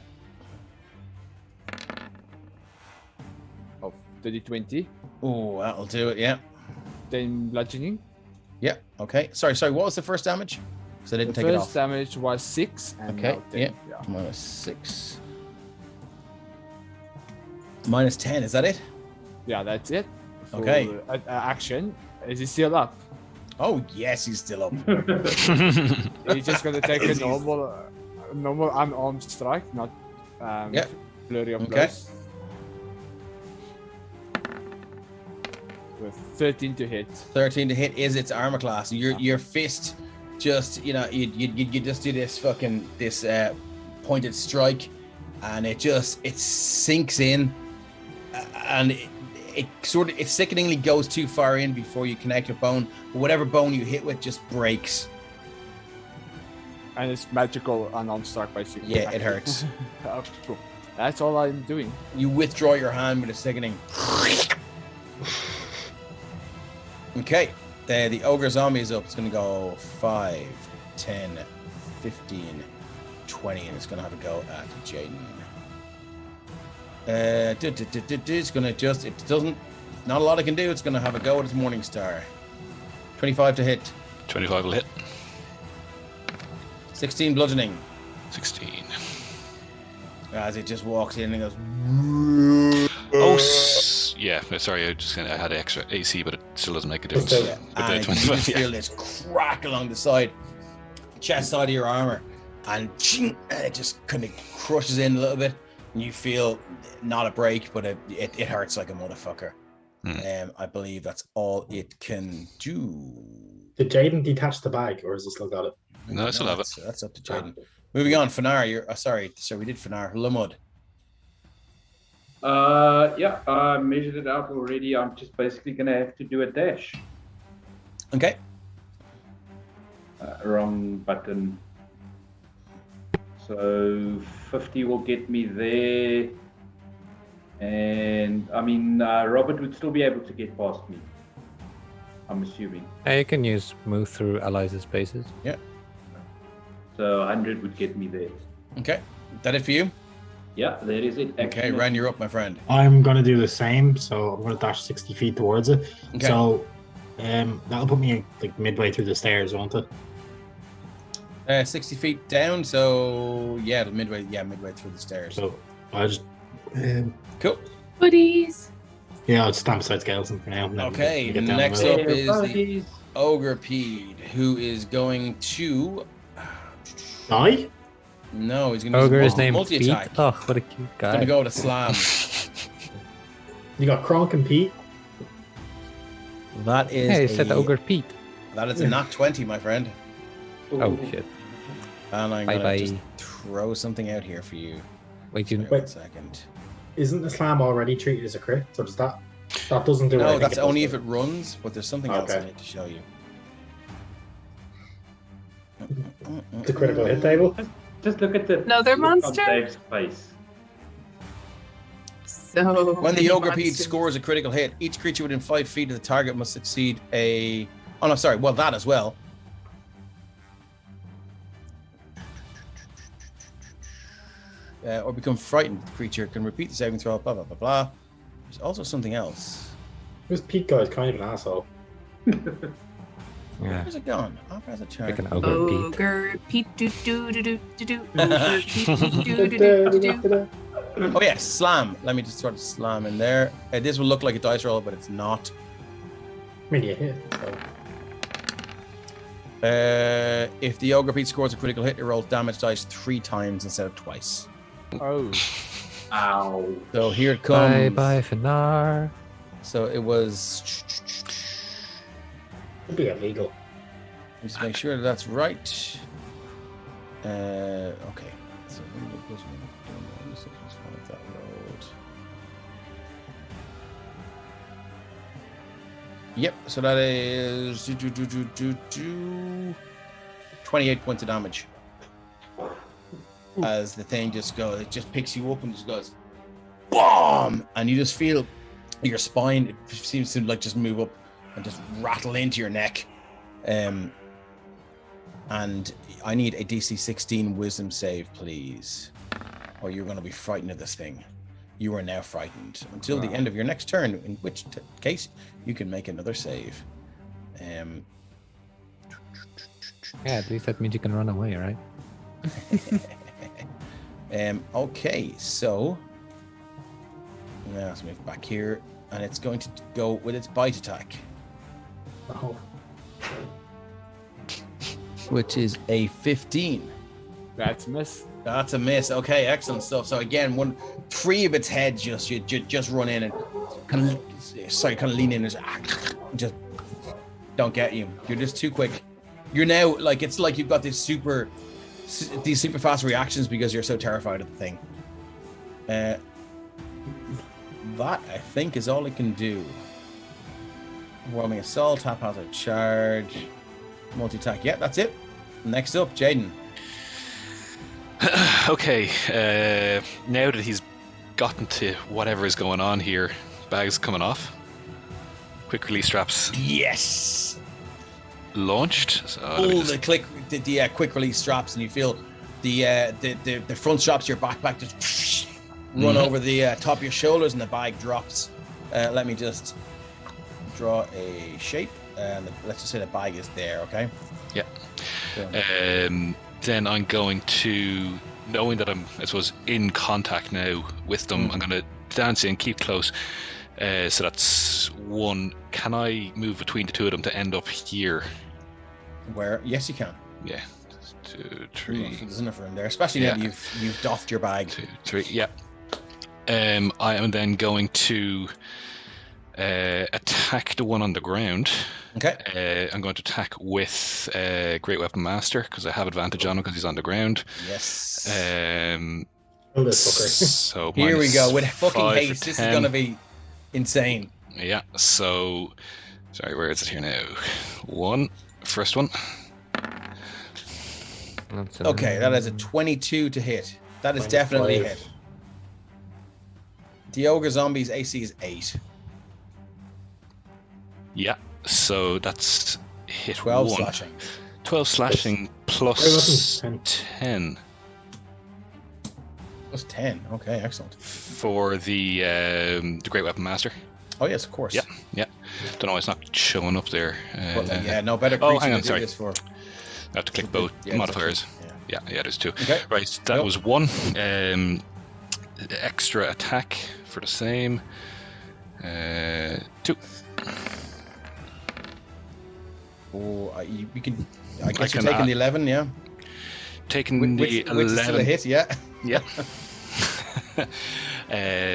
Speaker 2: of 30-20.
Speaker 1: Oh, that'll do it. Yeah.
Speaker 2: Then bludgeoning.
Speaker 1: Yeah. Okay. Sorry. What was the first damage? So I
Speaker 2: The
Speaker 1: didn't take it
Speaker 2: first
Speaker 1: off.
Speaker 2: damage was 6. And
Speaker 1: Okay,
Speaker 2: now 10.
Speaker 1: yeah. Minus 6. Minus 10. Is that it?
Speaker 2: Yeah, that's it. For
Speaker 1: Okay.
Speaker 2: Action. Is he still up?
Speaker 1: Oh yes, he's still up.
Speaker 2: He's just gonna take a normal unarmed strike, not
Speaker 1: Yeah.
Speaker 2: flurry of
Speaker 1: Okay.
Speaker 2: blows. With 13 to hit.
Speaker 1: 13 to hit is its armor class. Your fist just you just do this pointed strike, and it sinks in, and it sickeningly goes too far in before you connect your bone. But whatever bone you hit with just breaks.
Speaker 2: And it's magical unarmed strike basically.
Speaker 1: Yeah, it hurts.
Speaker 2: Oh, cool. That's all I'm doing.
Speaker 1: You withdraw your hand with a sickening. Okay, the ogre zombie is up. It's going to go 5, 10, 15, 20, and it's going to have a go at Jaden. It's going to not a lot it can do. It's going to have a go at its Morning Star. 25 to hit.
Speaker 7: 25 will hit.
Speaker 1: 16 bludgeoning.
Speaker 7: 16.
Speaker 1: As it just walks in and goes.
Speaker 7: Yeah, sorry, I had extra AC, but it still doesn't make a
Speaker 4: Just
Speaker 7: difference.
Speaker 4: a-
Speaker 7: With the
Speaker 1: And you
Speaker 7: 25,
Speaker 1: just
Speaker 7: yeah.
Speaker 1: feel this crack along the chest side of your armor, and ching, it just kind of crushes in a little bit, and you feel not a break, but it hurts like a motherfucker. I believe that's all it can do.
Speaker 4: Did Jaden detach the bag, or has he still got it?
Speaker 7: No, I still have it.
Speaker 1: That's up to Jaden. Moving on, Fanar, sorry, we did Fanar. Lumud.
Speaker 6: Yeah, I measured it out already. I'm just basically gonna have to do a dash.
Speaker 1: Okay.
Speaker 6: Wrong button. So 50 will get me there. And I mean, Robert would still be able to get past me, I'm assuming.
Speaker 3: You can use move through allies' spaces.
Speaker 1: Yeah.
Speaker 6: So 100 would get me there.
Speaker 1: Okay. That it for you?
Speaker 6: Yeah, there is it.
Speaker 1: Okay, Ren, you're up, my friend.
Speaker 4: I'm gonna do the same, so I'm gonna dash 60 feet towards it.
Speaker 1: Okay.
Speaker 4: So that'll put me like midway through the stairs, won't it?
Speaker 1: 60 feet down, so yeah, midway through the stairs.
Speaker 4: So I just
Speaker 1: Cool.
Speaker 5: Buddies.
Speaker 4: Yeah, I'll stand beside Skeleton for now. and then
Speaker 1: Okay,
Speaker 4: we get down
Speaker 1: next
Speaker 4: the road.
Speaker 1: up is the
Speaker 6: buddies.
Speaker 1: Ogre Pede, who is going to.
Speaker 4: Die?
Speaker 1: No, he's going to
Speaker 3: Ogre
Speaker 1: use
Speaker 3: is named
Speaker 1: multi
Speaker 3: Pete.
Speaker 1: attack.
Speaker 3: Oh, what a cute
Speaker 1: He's going to
Speaker 3: guy.
Speaker 1: go with a slam.
Speaker 4: You got Kronk and Pete.
Speaker 1: That is
Speaker 3: Hey, he said Ogre Pete.
Speaker 1: that is a nat 20, my friend.
Speaker 3: Oh, shit.
Speaker 1: And I'm going to
Speaker 3: Bye-bye.
Speaker 1: just throw something out here for you.
Speaker 3: Wait, you...
Speaker 1: Wait
Speaker 4: Wait.
Speaker 1: 1 second.
Speaker 4: Isn't the slam already treated as a crit? So does that doesn't do it? I
Speaker 1: No,
Speaker 4: think
Speaker 1: that's
Speaker 4: it does
Speaker 1: only
Speaker 4: do
Speaker 1: if it runs, but there's something else I
Speaker 4: Okay.
Speaker 1: need to show you.
Speaker 4: The critical hit table.
Speaker 6: Just look at the
Speaker 5: Another
Speaker 6: look on
Speaker 5: monster?
Speaker 6: Dave's face.
Speaker 5: So
Speaker 1: When the
Speaker 5: many
Speaker 1: Ogre Pede
Speaker 5: monsters.
Speaker 1: scores a critical hit, each creature within 5 feet of the target must succeed a. Oh no, sorry. Well, that as well. Or become frightened. The creature can repeat the saving throw. Blah blah blah blah. There's also something else.
Speaker 4: This Pete guy is kind of an asshole.
Speaker 3: Yeah,
Speaker 1: Where's it gone? I'll press a charge.
Speaker 3: like an Ogre Pete.
Speaker 5: Ogre Pete do do do do do do. Ogre Pete do do do do do.
Speaker 1: Oh yes, slam. Let me just sort of slam in there. This will look like a dice roll, but it's not.
Speaker 4: I mean, you hit. So.
Speaker 1: If the Ogre Pete scores a critical hit, it rolls damage dice 3 times instead of twice.
Speaker 2: Oh.
Speaker 6: Ow.
Speaker 1: So here it comes.
Speaker 3: Bye bye, Finar.
Speaker 1: So it was.
Speaker 4: Should be illegal.
Speaker 1: Just make sure that's right. Okay. So that rolled. Yep. So that is 28 points of damage. As the thing just goes, it just picks you up and just goes, BOOM! And you just feel your spine. It seems to like just move up and just rattle into your neck. And I need a DC 16 wisdom save, please. Or you're going to be frightened of this thing. You are now frightened until the end of your next turn, in which case you can make another save.
Speaker 3: Yeah, at least that means you can run away, right?
Speaker 1: Okay, so now let's move back here, and it's going to go with its bite attack,
Speaker 4: Oh.
Speaker 1: which is a 15.
Speaker 2: That's a miss.
Speaker 1: That's a miss. Okay, excellent stuff. So again, 3 of its heads just run in and kind of lean in and just don't get you. You're just too quick. You're now like it's like you've got these super fast reactions because you're so terrified of the thing. That I think is all it can do. Overwhelming assault, haphazard charge, multi-attack. Yeah, that's it. Next up, Jaden.
Speaker 7: Okay, now that he's gotten to whatever is going on here, bag's coming off. Quick release straps
Speaker 1: Yes.
Speaker 7: launched. So let me
Speaker 1: Pull
Speaker 7: just-
Speaker 1: the quick release straps, and you feel the front straps of your backpack just run over the top of your shoulders, and the bag drops. Let me just draw a shape, and let's just say the bag is there. Okay.
Speaker 7: Yeah.
Speaker 1: So,
Speaker 7: Then I'm going to, knowing that I'm, I suppose, in contact now with them, I'm going to dance in, keep close. So that's 1. Can I move between the 2 of them to end up here?
Speaker 1: where? Yes, you can.
Speaker 7: Yeah. 2, 3,
Speaker 1: There's enough room there, especially now
Speaker 7: Yeah.
Speaker 1: that you've doffed your bag.
Speaker 7: 2, 3. Yeah. I am then going to attack the one on the ground.
Speaker 1: Okay.
Speaker 7: I'm going to attack with Great Weapon Master because I have advantage on him because he's on the ground.
Speaker 1: Yes.
Speaker 4: Kill this fucker.
Speaker 7: So
Speaker 1: Here we go
Speaker 7: minus
Speaker 1: with fucking
Speaker 7: 5 for
Speaker 1: haste. This is
Speaker 7: 10.
Speaker 1: gonna be insane.
Speaker 7: Yeah, so sorry, where is it here now? 1, first one.
Speaker 3: That's
Speaker 1: Okay, that is a 22 to hit. That is
Speaker 4: Minus
Speaker 1: definitely a
Speaker 4: 5.
Speaker 1: hit. The Ogre Zombie's AC is 8.
Speaker 7: Yeah, so that's hit
Speaker 1: 12
Speaker 7: 1.
Speaker 1: slashing.
Speaker 7: 12 slashing
Speaker 4: Great
Speaker 7: plus
Speaker 4: weapon,
Speaker 7: 10
Speaker 1: Plus 10. Okay, excellent.
Speaker 7: for the Great Weapon Master.
Speaker 1: Oh yes, of course.
Speaker 7: Yeah, yeah. Don't know why it's not showing up there.
Speaker 1: But, yeah, no better
Speaker 7: Oh,
Speaker 1: creature
Speaker 7: hang on,
Speaker 1: to do
Speaker 7: sorry.
Speaker 1: this for.
Speaker 7: I have to click both
Speaker 1: Yeah,
Speaker 7: modifiers.
Speaker 1: Yeah.
Speaker 7: Yeah, there's 2.
Speaker 1: Okay.
Speaker 7: Right, that
Speaker 1: Yep.
Speaker 7: was 1. Extra attack for the same. 2.
Speaker 1: Oh, you can. I guess
Speaker 7: I
Speaker 1: you're
Speaker 7: can
Speaker 1: taking the 11, yeah.
Speaker 7: Taking the
Speaker 1: Which is still a
Speaker 7: 11.
Speaker 1: hit, yeah.
Speaker 7: Yep.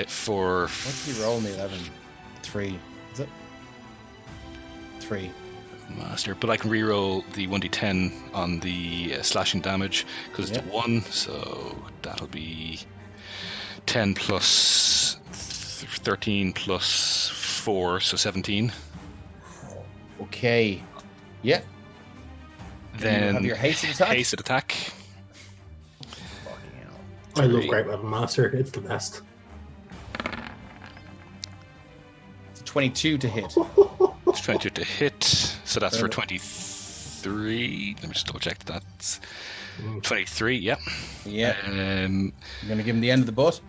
Speaker 7: For
Speaker 1: What did you roll in the 11? 3. Is it? 3.
Speaker 7: master, but I can reroll the 1d10 on the slashing damage because it's 1, so that'll be 10 plus 13 plus 4, so 17.
Speaker 1: Okay. Yeah.
Speaker 7: Then
Speaker 1: you have your hasted attack.
Speaker 7: Hasted attack.
Speaker 1: Fucking hell.
Speaker 4: I love
Speaker 7: 3.
Speaker 4: Great Weapon Master. It's the best.
Speaker 1: It's a 22 to hit.
Speaker 7: It's 22 to hit, so that's for 23. Let me just double check that. That's 23. Yeah.
Speaker 1: Yeah.
Speaker 7: Um,
Speaker 1: You're gonna give him the end of the butt.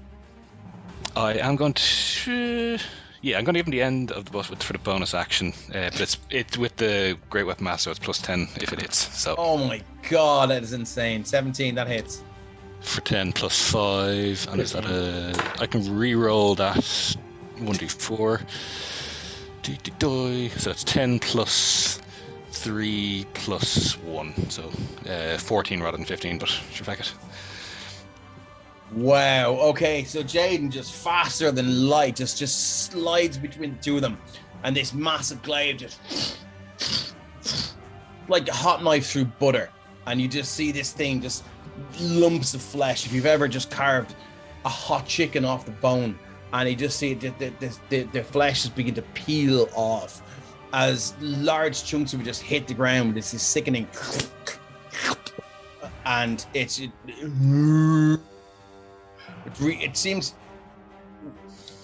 Speaker 7: I am going to. Yeah, I'm going to give him the end of the butt for the bonus action, but it's with the Great Weapon Master, so it's plus 10 if it hits. So
Speaker 1: Oh my god, that is insane. 17, that hits.
Speaker 7: for 10 plus 5, and is that I can re-roll that 1d4. So that's 10 plus 3 plus 1, so 14 rather than 15, but should back it.
Speaker 1: Wow. Okay, so Jaden just faster than light, just slides between the two of them, and this massive glaive just like a hot knife through butter, and you just see this thing just lumps of flesh. If you've ever just carved a hot chicken off the bone, and you just see the flesh just begin to peel off as large chunks of it just hit the ground. It's this sickening, and it seems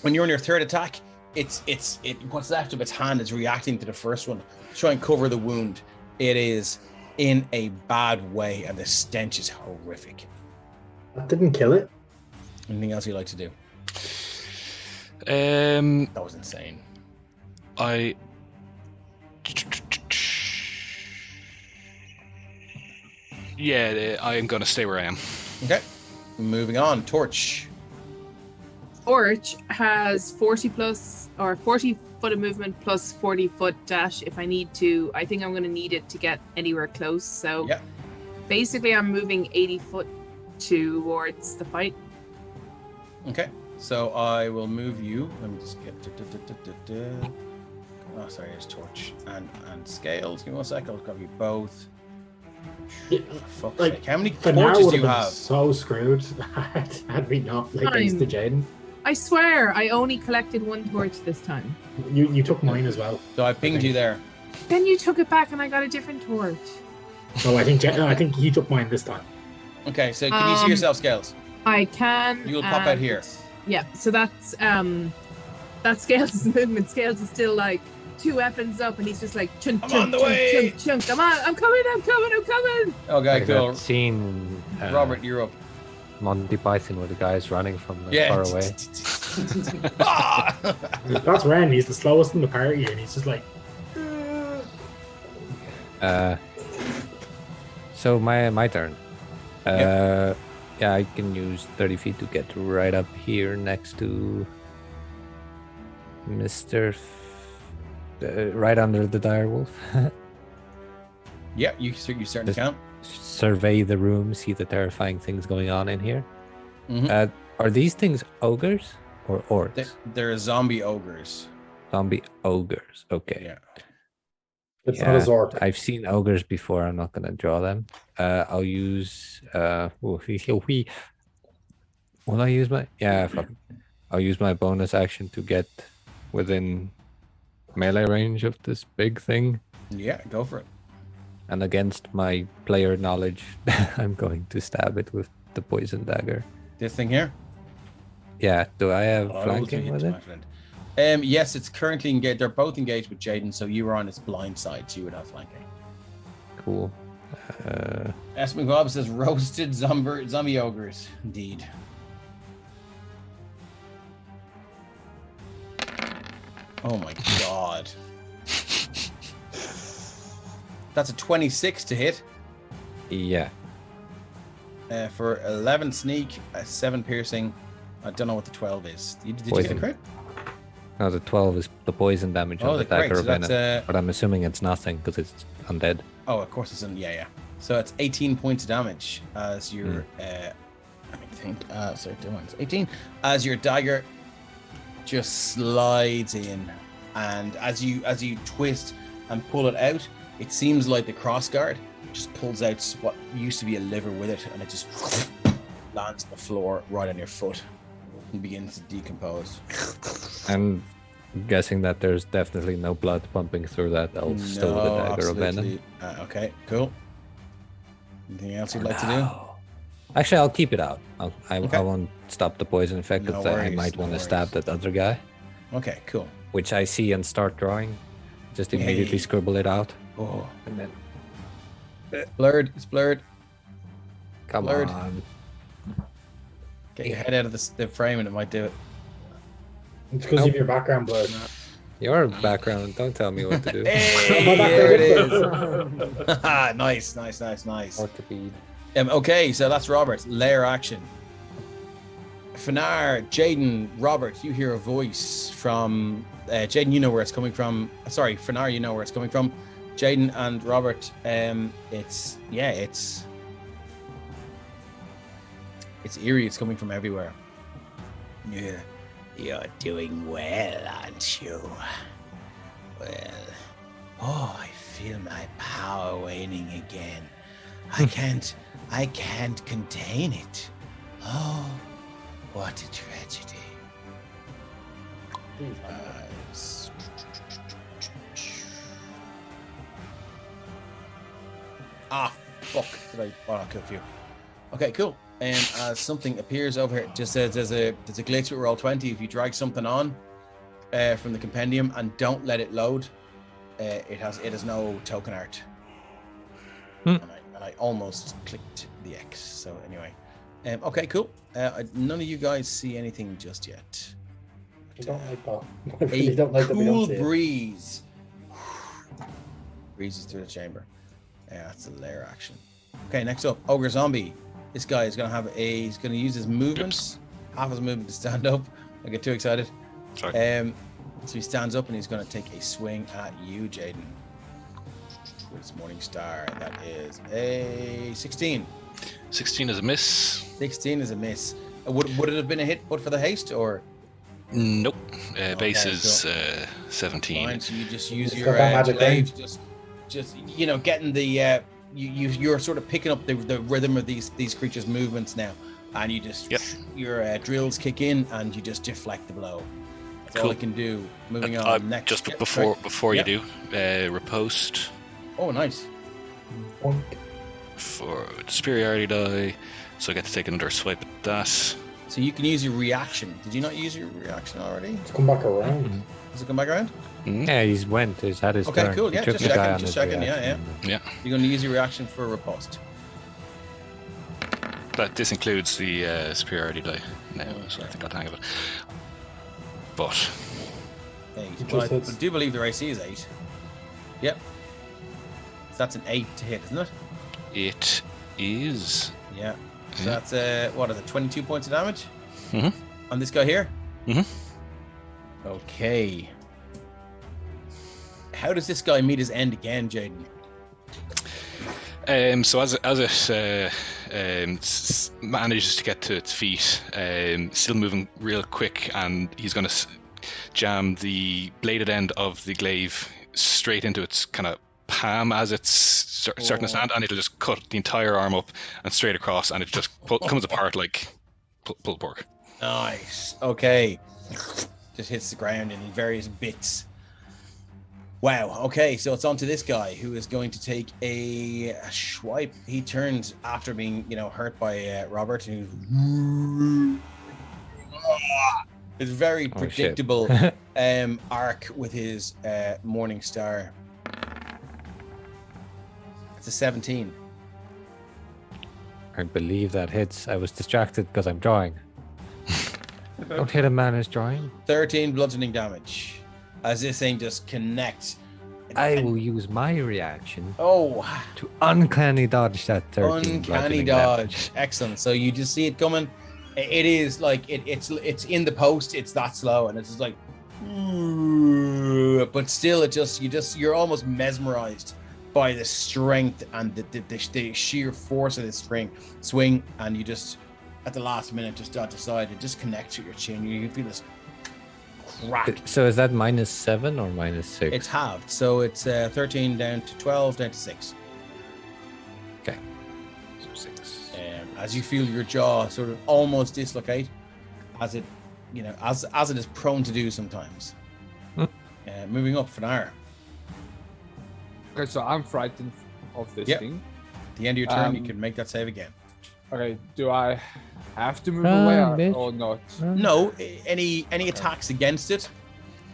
Speaker 1: when you're on your third attack, what's left of its hand is reacting to the first one, try and cover the wound. It is in a bad way, and the stench is horrific.
Speaker 4: That didn't kill it.
Speaker 1: Anything else you'd like to do?
Speaker 7: That
Speaker 1: That was insane.
Speaker 7: Yeah, I am going to stay where I am.
Speaker 1: Okay, moving on. Torch.
Speaker 5: Torch has 40 foot of movement plus 40 foot dash if I need to. I think I'm going to need it to get anywhere close. So
Speaker 1: Yeah.
Speaker 5: basically I'm moving 80 foot towards the fight.
Speaker 1: Okay, so I will move you. Let me just get. Oh, sorry, there's Torch and Scales. Give me 1 second. I'll grab you both.
Speaker 4: Yeah,
Speaker 1: Fuck's
Speaker 4: like,
Speaker 1: sake. How many
Speaker 4: For now,
Speaker 1: torches
Speaker 4: would
Speaker 1: do you
Speaker 4: have been
Speaker 1: have?
Speaker 4: so screwed had we not faced the Jaden.
Speaker 5: I swear I only collected 1 torch this time.
Speaker 4: You took mine as well.
Speaker 1: So I pinged you there.
Speaker 5: Then you took it back and I got a different torch.
Speaker 4: No, I think he took mine this time.
Speaker 1: Okay, so can you see yourself, Scales?
Speaker 5: I can.
Speaker 1: You'll pop out here.
Speaker 5: Yeah, so that's that Scales' movement. Scales is still like 2 weapons up, and he's just like chunk,
Speaker 1: I'm
Speaker 5: chunk,
Speaker 1: on the
Speaker 5: chunk,
Speaker 1: way!
Speaker 5: chunk, chunk. I'm coming.
Speaker 1: Okay,
Speaker 3: Like
Speaker 1: cool.
Speaker 3: that scene,
Speaker 1: Robert, you're up.
Speaker 3: Monty Python, where the guy's running from
Speaker 1: Yeah.
Speaker 3: far away.
Speaker 1: Ah!
Speaker 4: That's Ren. He's the slowest in the party, and he's just like,
Speaker 3: So my turn. Yeah, I can use 30 feet to get right up here next to Mr. Right under the direwolf.
Speaker 1: Yeah, you starting to
Speaker 3: Just-
Speaker 1: count.
Speaker 3: Survey the room, see the terrifying things going on in here.
Speaker 1: Mhm.
Speaker 3: Are these things ogres or orcs?
Speaker 1: They're zombie ogres.
Speaker 3: Zombie ogres. Okay.
Speaker 1: Yeah.
Speaker 4: it's not a Zork.
Speaker 3: I've seen ogres before. I'm not gonna draw them. I'll use will I use my fuck it. I'll use my bonus action to get within melee range of this big thing.
Speaker 1: Yeah, go for it.
Speaker 3: And against my player knowledge, I'm going to stab it with the poison dagger.
Speaker 1: This thing here.
Speaker 3: Yeah, do I have
Speaker 1: Oh,
Speaker 3: flanking
Speaker 1: those
Speaker 3: with
Speaker 1: are
Speaker 3: it?
Speaker 1: my friend. Yes, it's currently engaged. They're both engaged with Jaden, so you were on its blind side, so you would have flanking.
Speaker 3: Cool.
Speaker 1: S. McBob says roasted zombie ogres. Indeed. Oh my god. That's a 26 to hit.
Speaker 3: Yeah.
Speaker 1: For 11 sneak, 7 piercing. I don't know what the 12 is. Did you get a
Speaker 3: Poison.
Speaker 1: crit?
Speaker 3: No, the 12 is the poison damage
Speaker 1: Oh,
Speaker 3: on the
Speaker 1: great.
Speaker 3: dagger
Speaker 1: So
Speaker 3: of
Speaker 1: that's
Speaker 3: venom. But I'm assuming it's nothing because it's undead.
Speaker 1: oh, of course it's in. Yeah. So it's 18 points of damage as your. Let me think. Sorry, it's 18 as your dagger just slides in, and as you twist and pull it out, it seems like the crossguard just pulls out what used to be a liver with it, and it just lands on the floor right on your foot and begins to decompose.
Speaker 3: I'm guessing that there's definitely no blood pumping through that elf still with the dagger of venom.
Speaker 1: Okay, cool. Anything else you'd like to do?
Speaker 3: Actually, I'll keep it out. I
Speaker 1: Okay.
Speaker 3: won't stop the poison effect because I
Speaker 1: worries,
Speaker 3: might
Speaker 1: no
Speaker 3: want to stab
Speaker 1: worries.
Speaker 3: that other guy,
Speaker 1: Okay, cool.
Speaker 3: which I see and start drawing. Just
Speaker 1: Yay.
Speaker 3: immediately scribble it out.
Speaker 1: Oh,
Speaker 3: And then,
Speaker 1: blurred. It's blurred.
Speaker 3: come
Speaker 1: Blurred.
Speaker 3: on.
Speaker 1: Get your head out of the frame and it might do it.
Speaker 4: It's because of your background blurred.
Speaker 3: Your background, don't tell me what to do.
Speaker 1: Hey,
Speaker 4: My
Speaker 1: there it
Speaker 4: background
Speaker 1: is. Nice.
Speaker 3: Orthopede.
Speaker 1: Okay, so that's Robert. Lair action. Fanar, Jaden, Robert, you hear a voice from Jaden. You know where it's coming from. Sorry, Fanar, you know where it's coming from. Jaden and Robert. It's eerie. It's coming from everywhere. Yeah, you're doing well, aren't you? Well, I feel my power waning again. I can't contain it. Oh, what a tragedy. Fuck. I'll kill you. Okay, cool. And as something appears over here, just says there's a glitch with roll 20. If you drag something on from the compendium and don't let it load, it has no token art. And I almost clicked the X. So anyway, okay, cool. None of you guys see anything just yet.
Speaker 4: I don't like that. I really don't like that we don't
Speaker 1: Cool
Speaker 4: see it.
Speaker 1: breeze breezes through the chamber. That's a lair action. Okay, next up, Ogre Zombie. This guy is he's gonna use his movements, half his movement to stand up. I get too excited.
Speaker 7: Sorry.
Speaker 1: So he stands up and he's gonna take a swing at you, Jaden. With his Morning Star. That is a 16.
Speaker 7: 16 is a miss.
Speaker 1: 16 is a miss. Would it have been a hit but for the haste or?
Speaker 7: Nope. Base
Speaker 1: Okay,
Speaker 7: is 17.
Speaker 1: Fine, so you just use
Speaker 4: It's
Speaker 1: your
Speaker 4: got that magic
Speaker 1: glaive, just getting the you're sort of picking up the rhythm of these creatures' movements now, and you just your drills kick in and you just deflect the blow. That's all
Speaker 7: Cool.
Speaker 1: it can do. Moving on. Next,
Speaker 7: Just
Speaker 1: yeah,
Speaker 7: before
Speaker 1: right.
Speaker 7: you do, riposte
Speaker 1: Oh, nice.
Speaker 4: Boink.
Speaker 7: for superiority die, so I get to take another swipe at that.
Speaker 1: So you can use your reaction. Did you not use your reaction already?
Speaker 4: Let's come back around.
Speaker 1: Does it come back around?
Speaker 3: Yeah, he's had his
Speaker 1: Okay,
Speaker 3: turn.
Speaker 1: cool,
Speaker 3: He
Speaker 1: yeah,
Speaker 3: took
Speaker 1: just
Speaker 3: the guy
Speaker 1: checking,
Speaker 3: on
Speaker 1: just
Speaker 3: his
Speaker 1: checking,
Speaker 3: reaction.
Speaker 7: Yeah,
Speaker 1: You're going to use your reaction for a riposte.
Speaker 7: this includes the superiority die now, so I think I'll hang of it. But
Speaker 1: Eight.
Speaker 4: It
Speaker 1: Well,
Speaker 4: just
Speaker 1: I
Speaker 4: hits.
Speaker 1: do believe the AC is 8. Yep. So that's an 8 to hit, isn't it?
Speaker 7: it is.
Speaker 1: Yeah. So
Speaker 7: Yeah.
Speaker 1: that's what is it? 22 points of damage
Speaker 7: Mhm.
Speaker 1: on this guy here.
Speaker 7: Mhm.
Speaker 1: Okay. How does this guy meet his end again, Jaden?
Speaker 7: So as it manages to get to its feet, still moving real quick, and he's going to jam the bladed end of the glaive straight into its kind of palm as it's starting to stand, and it'll just cut the entire arm up and straight across, and it just comes apart like pulled pork.
Speaker 1: Nice. Okay. Just hits the ground in various bits. Wow. Okay, so it's on to this guy who is going to take a swipe. He turns after being, hurt by Robert. Who is very
Speaker 3: Oh, shit.
Speaker 1: predictable arc with his Morning Star. It's a 17.
Speaker 3: I believe that hits. I was distracted because I'm drawing. Don't hit a man who's drawing.
Speaker 1: 13 bludgeoning damage. As this thing just connects.
Speaker 3: I will use my reaction
Speaker 1: Oh,
Speaker 3: to uncanny dodge that 13
Speaker 1: uncanny
Speaker 3: bludgeoning
Speaker 1: dodge.
Speaker 3: damage.
Speaker 1: Excellent. So you just see it coming. It is like it's in the post. It's that slow, and it's just like But still, you're almost mesmerized by the strength and the sheer force of this swing, and you just at the last minute just decide to just connect with your chin. You can feel this crack.
Speaker 3: So is that -7 or -6?
Speaker 1: It's halved, so it's 13 down to 12 down to 6.
Speaker 3: Okay. So 6.
Speaker 1: As you feel your jaw sort of almost dislocate, as it, as it is prone to do sometimes. Moving up, Fanar.
Speaker 2: Okay, so I'm frightened of this
Speaker 1: Yep.
Speaker 2: thing.
Speaker 1: At the end of your turn, you can make that save again.
Speaker 2: Okay, do I have to move
Speaker 3: Run,
Speaker 2: away
Speaker 3: bitch.
Speaker 2: or not?
Speaker 1: No, any attacks against it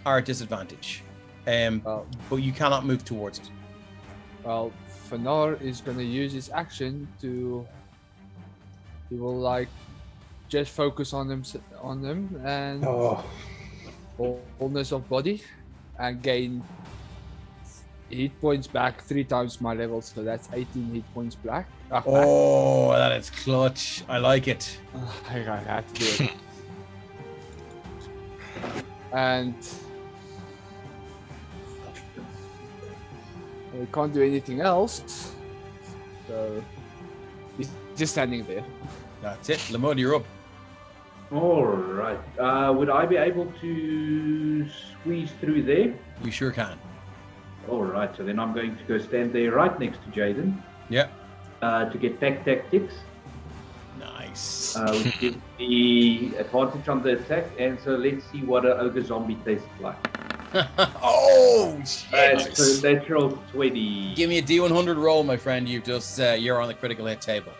Speaker 1: are at disadvantage,
Speaker 2: Well,
Speaker 1: but you cannot move towards it.
Speaker 2: well, Fanar is gonna use his action to. He will just focus on them and
Speaker 4: Oh,
Speaker 2: wholeness of body, and gain hit points back 3 times my level, so that's 18 hit points back.
Speaker 1: Oh, that is clutch. I like it.
Speaker 2: I had to do it. And we can't do anything else, so he's just standing there.
Speaker 1: That's it. Lamud, you're up.
Speaker 6: All right. Would I be able to squeeze through there?
Speaker 1: You sure can.
Speaker 6: All right. So then I'm going to go stand there right next to Jaden
Speaker 1: Yeah.
Speaker 6: to get tactics,
Speaker 1: Nice.
Speaker 6: which gives the advantage on the attack. And so let's see what an ogre zombie tastes like.
Speaker 1: Oh, shit.
Speaker 6: So natural 20.
Speaker 1: Give me a D100 roll, my friend. You're on the critical hit table.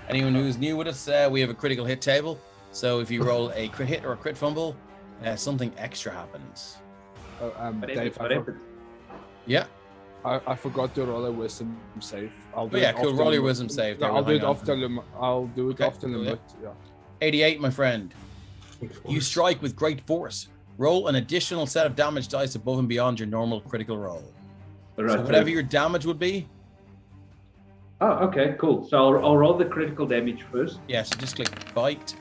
Speaker 1: Anyone who's new with us, we have a critical hit table. So if you roll a crit hit or a crit fumble, something extra happens.
Speaker 2: Dave,
Speaker 1: Yeah.
Speaker 2: I forgot to roll a wisdom save. I'll do
Speaker 1: Oh, yeah,
Speaker 2: it
Speaker 1: cool.
Speaker 2: after
Speaker 1: Roll your
Speaker 2: Limit.
Speaker 1: wisdom save.
Speaker 2: No,
Speaker 1: There,
Speaker 2: I'll
Speaker 1: we'll
Speaker 2: do it
Speaker 1: hang on.
Speaker 2: after limit. I'll do it
Speaker 1: Okay,
Speaker 2: after
Speaker 1: cool,
Speaker 2: limit. Yeah.
Speaker 1: 88, my friend. You strike with great force. Roll an additional set of damage dice above and beyond your normal critical roll.
Speaker 6: All right,
Speaker 1: So whatever your damage would be,
Speaker 6: Oh, okay, cool. So I'll roll the critical damage first.
Speaker 1: yeah, so just click bite.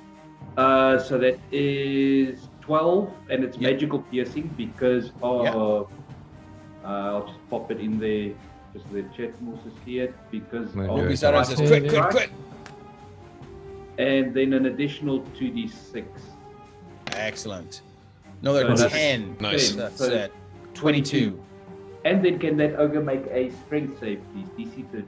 Speaker 6: So that is 12, and it's
Speaker 1: Yep.
Speaker 6: magical piercing because of. I'll just pop it in there, just so the chat can also see it because.
Speaker 3: Well,
Speaker 6: of
Speaker 3: do
Speaker 1: Ruby
Speaker 3: it.
Speaker 1: Sarah says, crit, crit, crit.
Speaker 6: And then an additional 2d6.
Speaker 1: Excellent. Another
Speaker 6: So that's
Speaker 1: 10.
Speaker 7: Nice.
Speaker 1: That's
Speaker 6: So
Speaker 1: 22.
Speaker 6: And then can that ogre make a strength save, please? DC 30.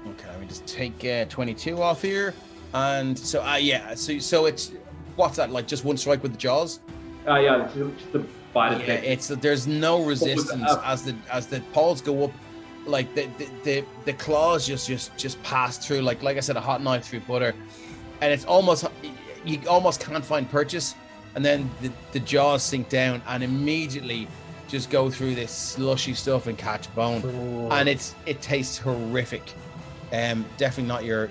Speaker 1: Okay, let me just take 22 off here. And so, yeah, so it's, what's that, like just one strike with the jaws?
Speaker 6: Yeah, it's just a bite
Speaker 1: Yeah,
Speaker 6: attack.
Speaker 1: there's no resistance
Speaker 6: up.
Speaker 1: as the paws go up, like the claws just pass through like I said, a hot knife through butter, and it's almost, you almost can't find purchase, and then the jaws sink down and immediately just go through this slushy stuff and catch bone, and it tastes horrific. Definitely not your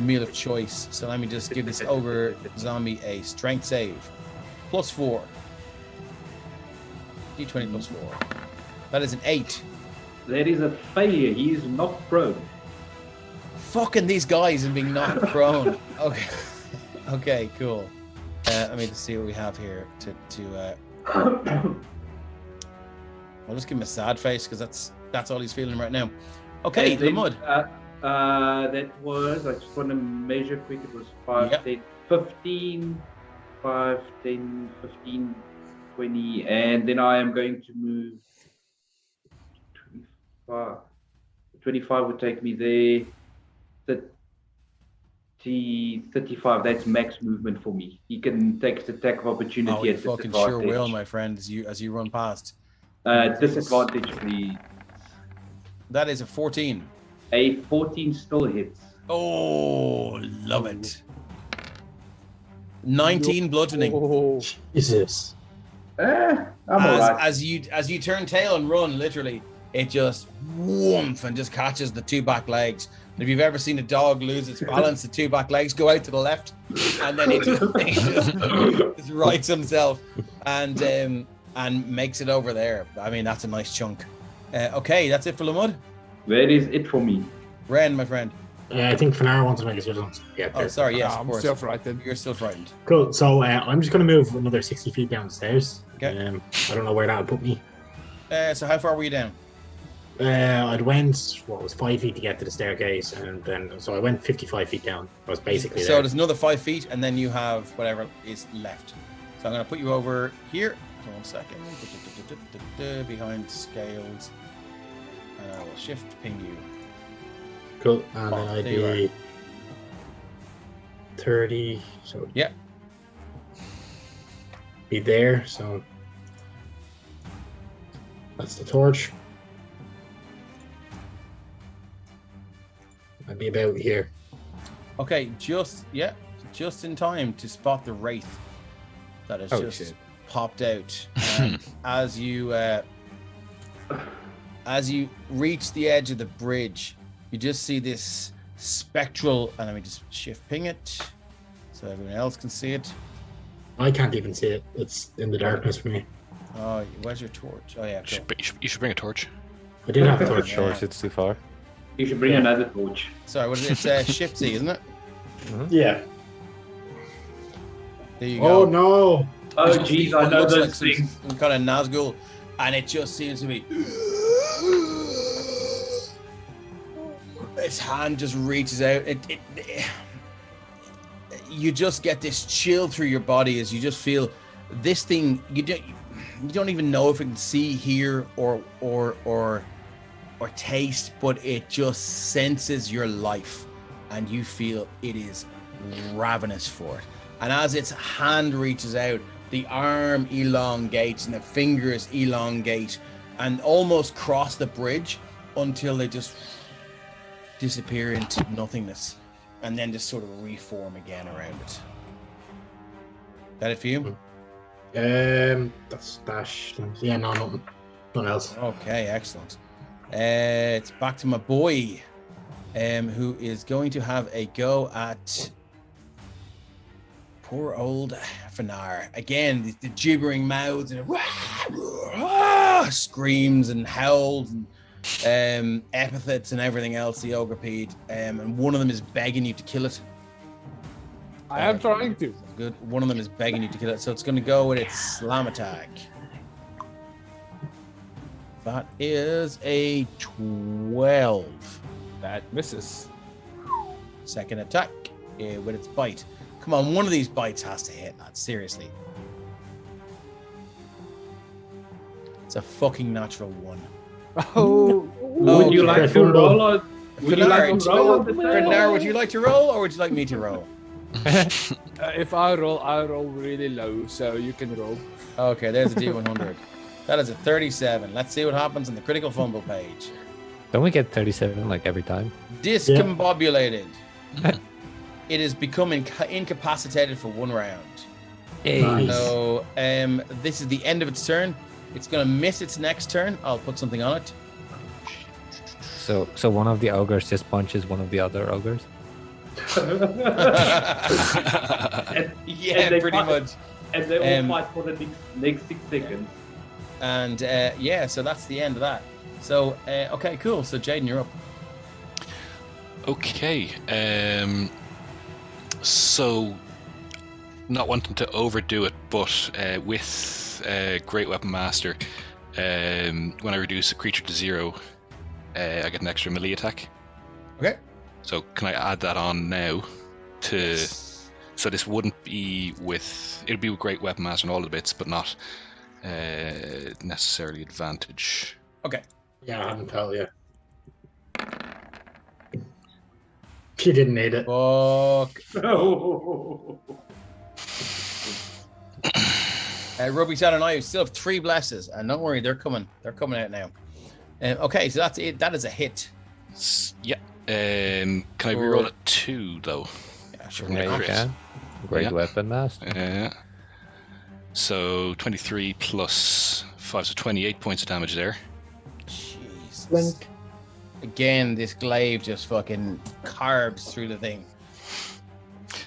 Speaker 1: meal of choice. So let me just give this ogre zombie a strength save +4. D20 +4. That is an 8.
Speaker 6: That is a failure. He is not prone.
Speaker 1: Fucking these guys and being knocked prone. Okay. Okay, cool. Let me just see what we have here I'll just give him a sad face because that's all he's feeling right now. Okay,
Speaker 6: And then,
Speaker 1: Lamud.
Speaker 6: that was, I just want to measure quick, it was 5,
Speaker 1: Yep.
Speaker 6: 10, 15, 5, 10, 15, 20, and then I am going to move 25. 25 would take me there. 30, 35, that's max movement for me. He can take his attack of opportunity
Speaker 1: Oh, you
Speaker 6: at
Speaker 1: fucking
Speaker 6: disadvantage.
Speaker 1: sure will, my friend, as you run past.
Speaker 6: Disadvantage, please.
Speaker 1: That is a 14.
Speaker 6: A 14 still hits.
Speaker 1: Oh, love it. 19 bludgeoning.
Speaker 2: Oh,
Speaker 4: Jesus.
Speaker 6: I'm alright.
Speaker 1: As you turn tail and run, literally, it just whoomph and just catches the two back legs. And if you've ever seen a dog lose its balance, the two back legs go out to the left, and then he just rights himself and makes it over there. I mean, that's a nice chunk. Okay, that's it for Lamud.
Speaker 6: That is it for me.
Speaker 1: Ren, my friend.
Speaker 4: I think Fanara wants to make a decision. Yeah,
Speaker 1: Oh, sorry. Yes, of
Speaker 2: I'm
Speaker 1: course.
Speaker 2: still frightened.
Speaker 1: You're still frightened.
Speaker 4: Cool. So I'm just going to move another 60 feet down the stairs.
Speaker 1: Okay.
Speaker 4: I don't know where that would put me.
Speaker 1: So how far were you down?
Speaker 4: I'd went 5 feet to get to the staircase, and then so I went 55 feet down. I was basically
Speaker 1: So
Speaker 4: there.
Speaker 1: there's another 5 feet, and then you have whatever is left. So I'm going to put you over here. So 1 second. Behind scales. And I will shift ping you.
Speaker 4: Cool. And then I'd
Speaker 1: there you
Speaker 4: be 30. So
Speaker 1: Yeah.
Speaker 4: be there. So that's the torch. I'd be about here.
Speaker 1: Okay, just in time to spot the wraith that has just
Speaker 2: shit.
Speaker 1: popped out. And as you reach the edge of the bridge, you just see this spectral, and let me just shift ping it so everyone else can see it.
Speaker 4: I can't even see it. It's in the darkness for me.
Speaker 1: Oh, where's your torch? Oh yeah, cool.
Speaker 7: You should bring a torch.
Speaker 4: I did have a torch.
Speaker 1: Yeah.
Speaker 3: Torch, it's too far.
Speaker 6: You should bring another torch.
Speaker 1: Sorry, what is it? It's shift Z, isn't it?
Speaker 4: Yeah.
Speaker 1: There you go.
Speaker 4: Oh no!
Speaker 6: Oh jeez, I know
Speaker 1: Looks
Speaker 6: those
Speaker 1: like
Speaker 6: things.
Speaker 1: some kind of Nazgul, and it just seems to be. Its hand just reaches out. You just get this chill through your body as you just feel this thing. You don't even know if it can see, hear, or taste, but it just senses your life, and you feel it is ravenous for it. And as its hand reaches out, the arm elongates and the fingers elongate and almost cross the bridge until they just disappear into nothingness and then just sort of reform again around it. That it for you?
Speaker 4: That's dash. Yeah, no, nothing. Nothing else.
Speaker 1: Okay, excellent. It's back to my boy, who is going to have a go at poor old Fanar. Again, the gibbering mouths and screams and howls and epithets and everything else, the ogre peed. And one of them is begging you to kill it.
Speaker 2: I am trying to.
Speaker 1: Good. One of them is begging you to kill it. So it's going to go with its slam attack. That is a 12.
Speaker 2: That misses.
Speaker 1: Second attack with its bite. Come on, one of these bites has to hit, lad. Seriously. It's a fucking natural one.
Speaker 2: Oh,
Speaker 6: Would you like to roll on? Would you like to roll on the
Speaker 1: Bernard, would you like to roll, or would you like me to roll?
Speaker 2: if I roll really low, so you can roll.
Speaker 1: Okay, there's a D100. That is a 37. Let's see what happens on the critical fumble page.
Speaker 3: Don't we get 37 like every time?
Speaker 1: Discombobulated. It is becoming incapacitated for 1 round.
Speaker 4: Nice.
Speaker 1: So this is the end of its turn. It's going to miss its next turn. I'll put something on it.
Speaker 3: So one of the ogres just punches one of the other ogres?
Speaker 1: Yeah,
Speaker 6: they
Speaker 1: pretty
Speaker 6: fight-
Speaker 1: much.
Speaker 6: And they all fight for the next 6 seconds.
Speaker 1: And yeah, so that's the end of that. So, okay, cool. So, Jaden, you're up.
Speaker 7: Okay. So, not wanting to overdo it, but with Great Weapon Master, when I reduce a creature to 0, I get an extra melee attack.
Speaker 1: Okay.
Speaker 7: So, can I add that on now to? So this wouldn't be with. It'd be with Great Weapon Master and all the bits, but not necessarily advantage.
Speaker 1: Okay.
Speaker 4: Yeah, I haven't told you. You didn't need it.
Speaker 1: Fuck.
Speaker 6: Oh.
Speaker 1: Ruby Saturn and I still have 3 blesses, and don't worry, they're coming. They're coming out now. Okay, so that's it. That is a hit.
Speaker 7: Yeah. Can I reroll a 2 though?
Speaker 1: Yeah, sure.
Speaker 7: From the
Speaker 3: Yeah, you
Speaker 7: crit?
Speaker 3: can. Great
Speaker 7: Yeah.
Speaker 3: weapon master.
Speaker 7: Yeah. So 23 plus 5, so 28 points of damage there.
Speaker 1: Jesus. Again, this glaive just fucking carves through the thing.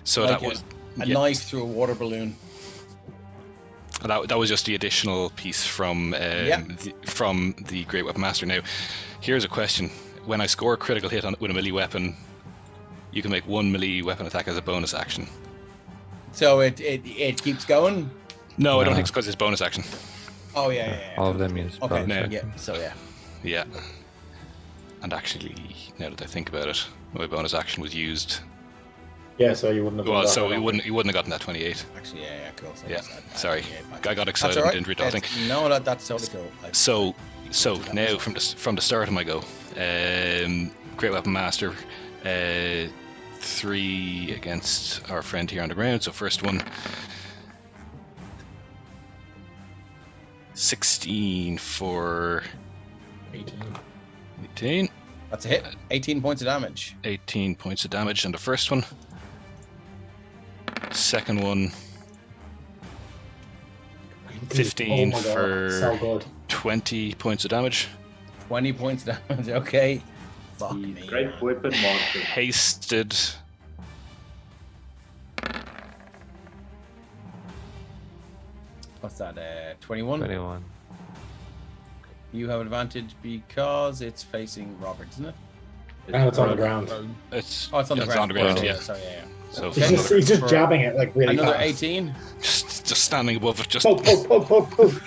Speaker 7: So
Speaker 1: Like
Speaker 7: that was
Speaker 1: a
Speaker 7: yeah,
Speaker 1: knife through a water balloon.
Speaker 7: that was just the additional piece from from the Great Weapon Master. Now, here's a question: when I score a critical hit with a melee weapon, you can make one melee weapon attack as a bonus action.
Speaker 1: So it keeps going.
Speaker 7: No, I don't
Speaker 3: No.
Speaker 7: think it's because it's bonus action.
Speaker 1: Oh yeah.
Speaker 3: All of them use
Speaker 1: Okay.
Speaker 3: bonus
Speaker 7: No.
Speaker 3: action.
Speaker 1: Yeah. So yeah.
Speaker 7: Yeah. And actually, now that I think about it, my bonus action was used.
Speaker 4: Yeah, so you wouldn't have. done
Speaker 7: Well,
Speaker 4: that,
Speaker 7: so
Speaker 4: I don't
Speaker 7: he wouldn't have gotten that 28.
Speaker 1: Actually, yeah. Cool. So
Speaker 7: Yeah,
Speaker 1: that's-
Speaker 7: sorry. I got excited
Speaker 1: That's all
Speaker 7: and
Speaker 1: right.
Speaker 7: didn't read the whole thing.
Speaker 1: No, that's totally cool.
Speaker 7: So now from the start of my go, Great Weapon Master, 3 against our friend here on the ground. So first one, 16 for 18.
Speaker 1: That's a hit. 18 points of damage.
Speaker 7: 18 points of damage on the first one. Second one, 15
Speaker 4: Oh my God,
Speaker 7: for
Speaker 4: so good.
Speaker 7: 20 points of damage.
Speaker 1: 20 points of damage. Okay. Fuck
Speaker 6: He's
Speaker 1: me.
Speaker 6: Great Weapon Master.
Speaker 7: Hasted.
Speaker 1: What's that? 21.
Speaker 3: 21.
Speaker 1: You have advantage because it's facing Robert, isn't it?
Speaker 4: And it's on the ground.
Speaker 7: It's
Speaker 1: Oh, it's on the ground.
Speaker 7: ground,
Speaker 3: Wow.
Speaker 7: yeah.
Speaker 1: Sorry, yeah.
Speaker 7: So
Speaker 4: He's just jabbing it like really
Speaker 1: Another
Speaker 4: fast.
Speaker 1: 18.
Speaker 7: just standing above it, just
Speaker 4: Poke, poke, poke, poke, poke.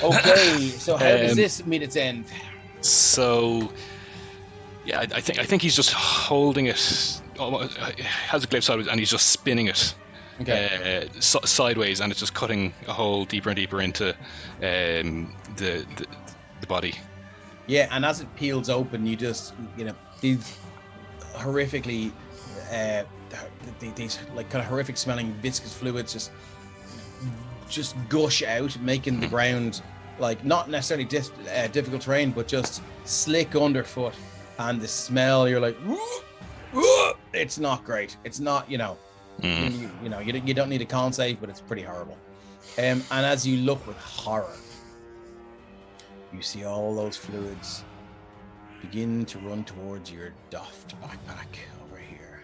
Speaker 1: Okay, so how does
Speaker 7: Um,
Speaker 1: this meet its end?
Speaker 7: so. Yeah, I think he's just holding it. Almost, has a glaive sideways, and he's just spinning it sideways, and it's just cutting a hole deeper and deeper into the body.
Speaker 1: Yeah, and as it peels open, you just, these horrifically, these like kind of horrific smelling viscous fluids just gush out, making the ground like not necessarily difficult terrain, but just slick underfoot. And the smell, you're like, it's not great. It's not, you don't need a con save, but it's pretty horrible. And as you look with horror, you see all those fluids begin to run towards your doffed backpack over here.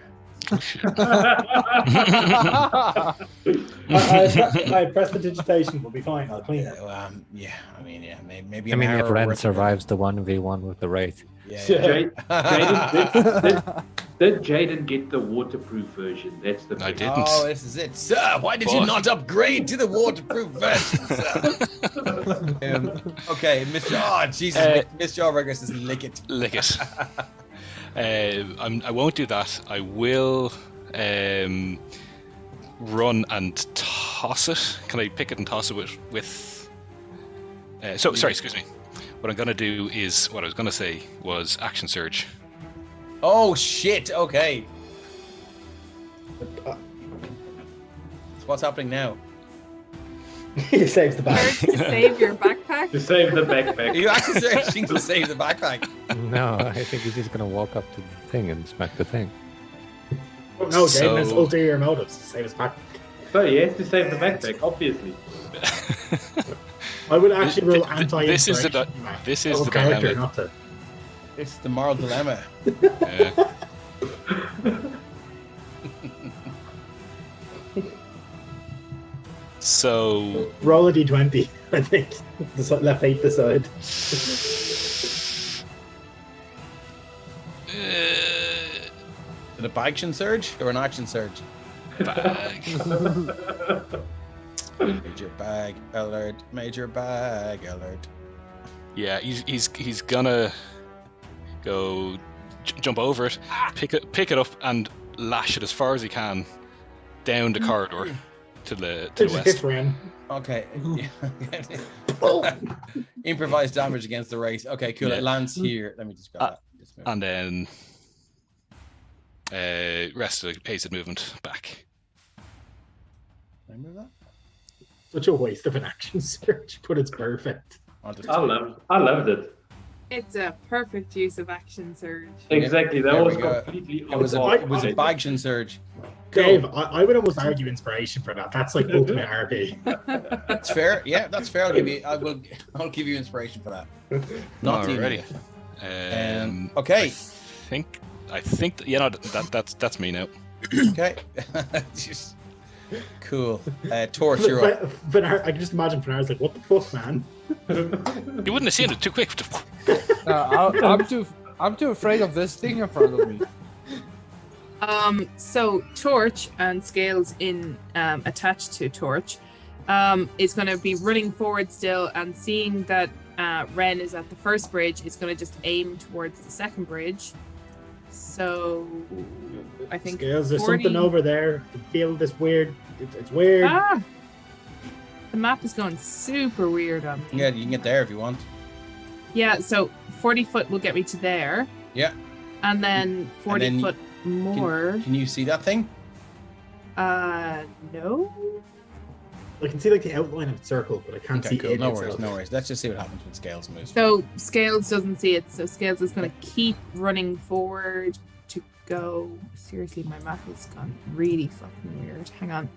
Speaker 4: I press the digitation. We'll be fine. I'll clean it.
Speaker 1: Maybe.
Speaker 3: I
Speaker 1: an
Speaker 3: mean, if
Speaker 1: hour
Speaker 3: Ren
Speaker 1: worth of-
Speaker 3: survives the 1v1 with the Wraith.
Speaker 1: Yeah.
Speaker 6: Did Jaden get the waterproof version? That's the
Speaker 7: I
Speaker 6: question.
Speaker 7: didn't.
Speaker 1: Oh, this is it, sir. Why did you
Speaker 7: Fuck.
Speaker 1: not upgrade to the waterproof version, sir? Okay, Mr. Oh, Jesus, Mr. Jawbreaker says lick it.
Speaker 7: Lick it. I won't do that. I will run and toss it. Can I pick it and toss it with sorry, excuse me. What I'm going to do is, what I was going to say was action surge.
Speaker 1: Oh shit! Okay. So what's happening now?
Speaker 4: He saves the bag.
Speaker 5: Urge to save your backpack.
Speaker 6: To save the
Speaker 1: Are
Speaker 6: backpack.
Speaker 1: you actually searching to save the backpack?
Speaker 3: No, I think he's just gonna walk up to the thing and smack the thing.
Speaker 4: No, Jaden has
Speaker 7: So-
Speaker 4: ulterior motives. Save his back.
Speaker 6: So he has to save the backpack, obviously.
Speaker 4: I would actually rule
Speaker 7: Th-
Speaker 4: anti.
Speaker 7: this is the
Speaker 4: character,
Speaker 7: dilemma.
Speaker 4: not the.
Speaker 1: It's the moral dilemma.
Speaker 7: So
Speaker 4: Roll a d20, I think. Left 8 beside.
Speaker 1: Is it a action surge or an action surge?
Speaker 7: bag.
Speaker 1: Major bag alert! Major bag alert!
Speaker 7: Yeah, he's gonna go jump over it, pick it up, and lash it as far as he can down the corridor to the
Speaker 4: Just hit
Speaker 7: west.
Speaker 4: Ren.
Speaker 1: Okay. Improvised damage against the race. Okay, cool.
Speaker 7: Yeah.
Speaker 1: It lands here. Let me just grab that. Just move.
Speaker 7: And then rest of the pace of movement back.
Speaker 1: Can I move that?
Speaker 4: Such a waste of an action search, but it's perfect.
Speaker 1: I'll just-
Speaker 6: I loved it.
Speaker 5: It's a perfect use of action surge.
Speaker 6: Exactly, that
Speaker 1: There
Speaker 6: was
Speaker 1: we go.
Speaker 6: completely
Speaker 1: It was a
Speaker 6: outside.
Speaker 1: action surge.
Speaker 4: Dave, I would almost argue inspiration for that. That's like ultimate RP.
Speaker 1: That's fair. Yeah, that's fair. I'll give you inspiration for that. Not
Speaker 7: Alrighty.
Speaker 1: teaming. Okay.
Speaker 7: I think that's me now.
Speaker 1: Okay. Just- cool. Torch, you're up.
Speaker 4: But I can just imagine Fenar's like, what the fuck, man?
Speaker 7: You wouldn't have seen it too quick.
Speaker 2: I'm too afraid of this thing in front of me.
Speaker 5: So Torch and Scales in attached to Torch is going to be running forward still, and seeing that Ren is at the first bridge, is going to just aim towards the second bridge. So I think
Speaker 4: Scales, there's
Speaker 5: 40
Speaker 4: something over there. I feel this weird. It's weird.
Speaker 5: Ah! The map is going super weird on me.
Speaker 1: Yeah, you can get there if you want.
Speaker 5: Yeah, so 40 foot will get me to there.
Speaker 1: Yeah.
Speaker 5: And then 40
Speaker 1: And then
Speaker 5: foot more.
Speaker 1: Can you see that thing?
Speaker 5: No.
Speaker 4: I can see like the outline of the circle, but I can't
Speaker 1: Okay,
Speaker 4: see
Speaker 1: cool.
Speaker 4: it
Speaker 1: No
Speaker 4: itself.
Speaker 1: worries, no worries. Let's just see what happens when Scales moves.
Speaker 5: So Scales doesn't see it, so Scales is going to keep running forward to go. Seriously, my map has gone really fucking weird. Hang on.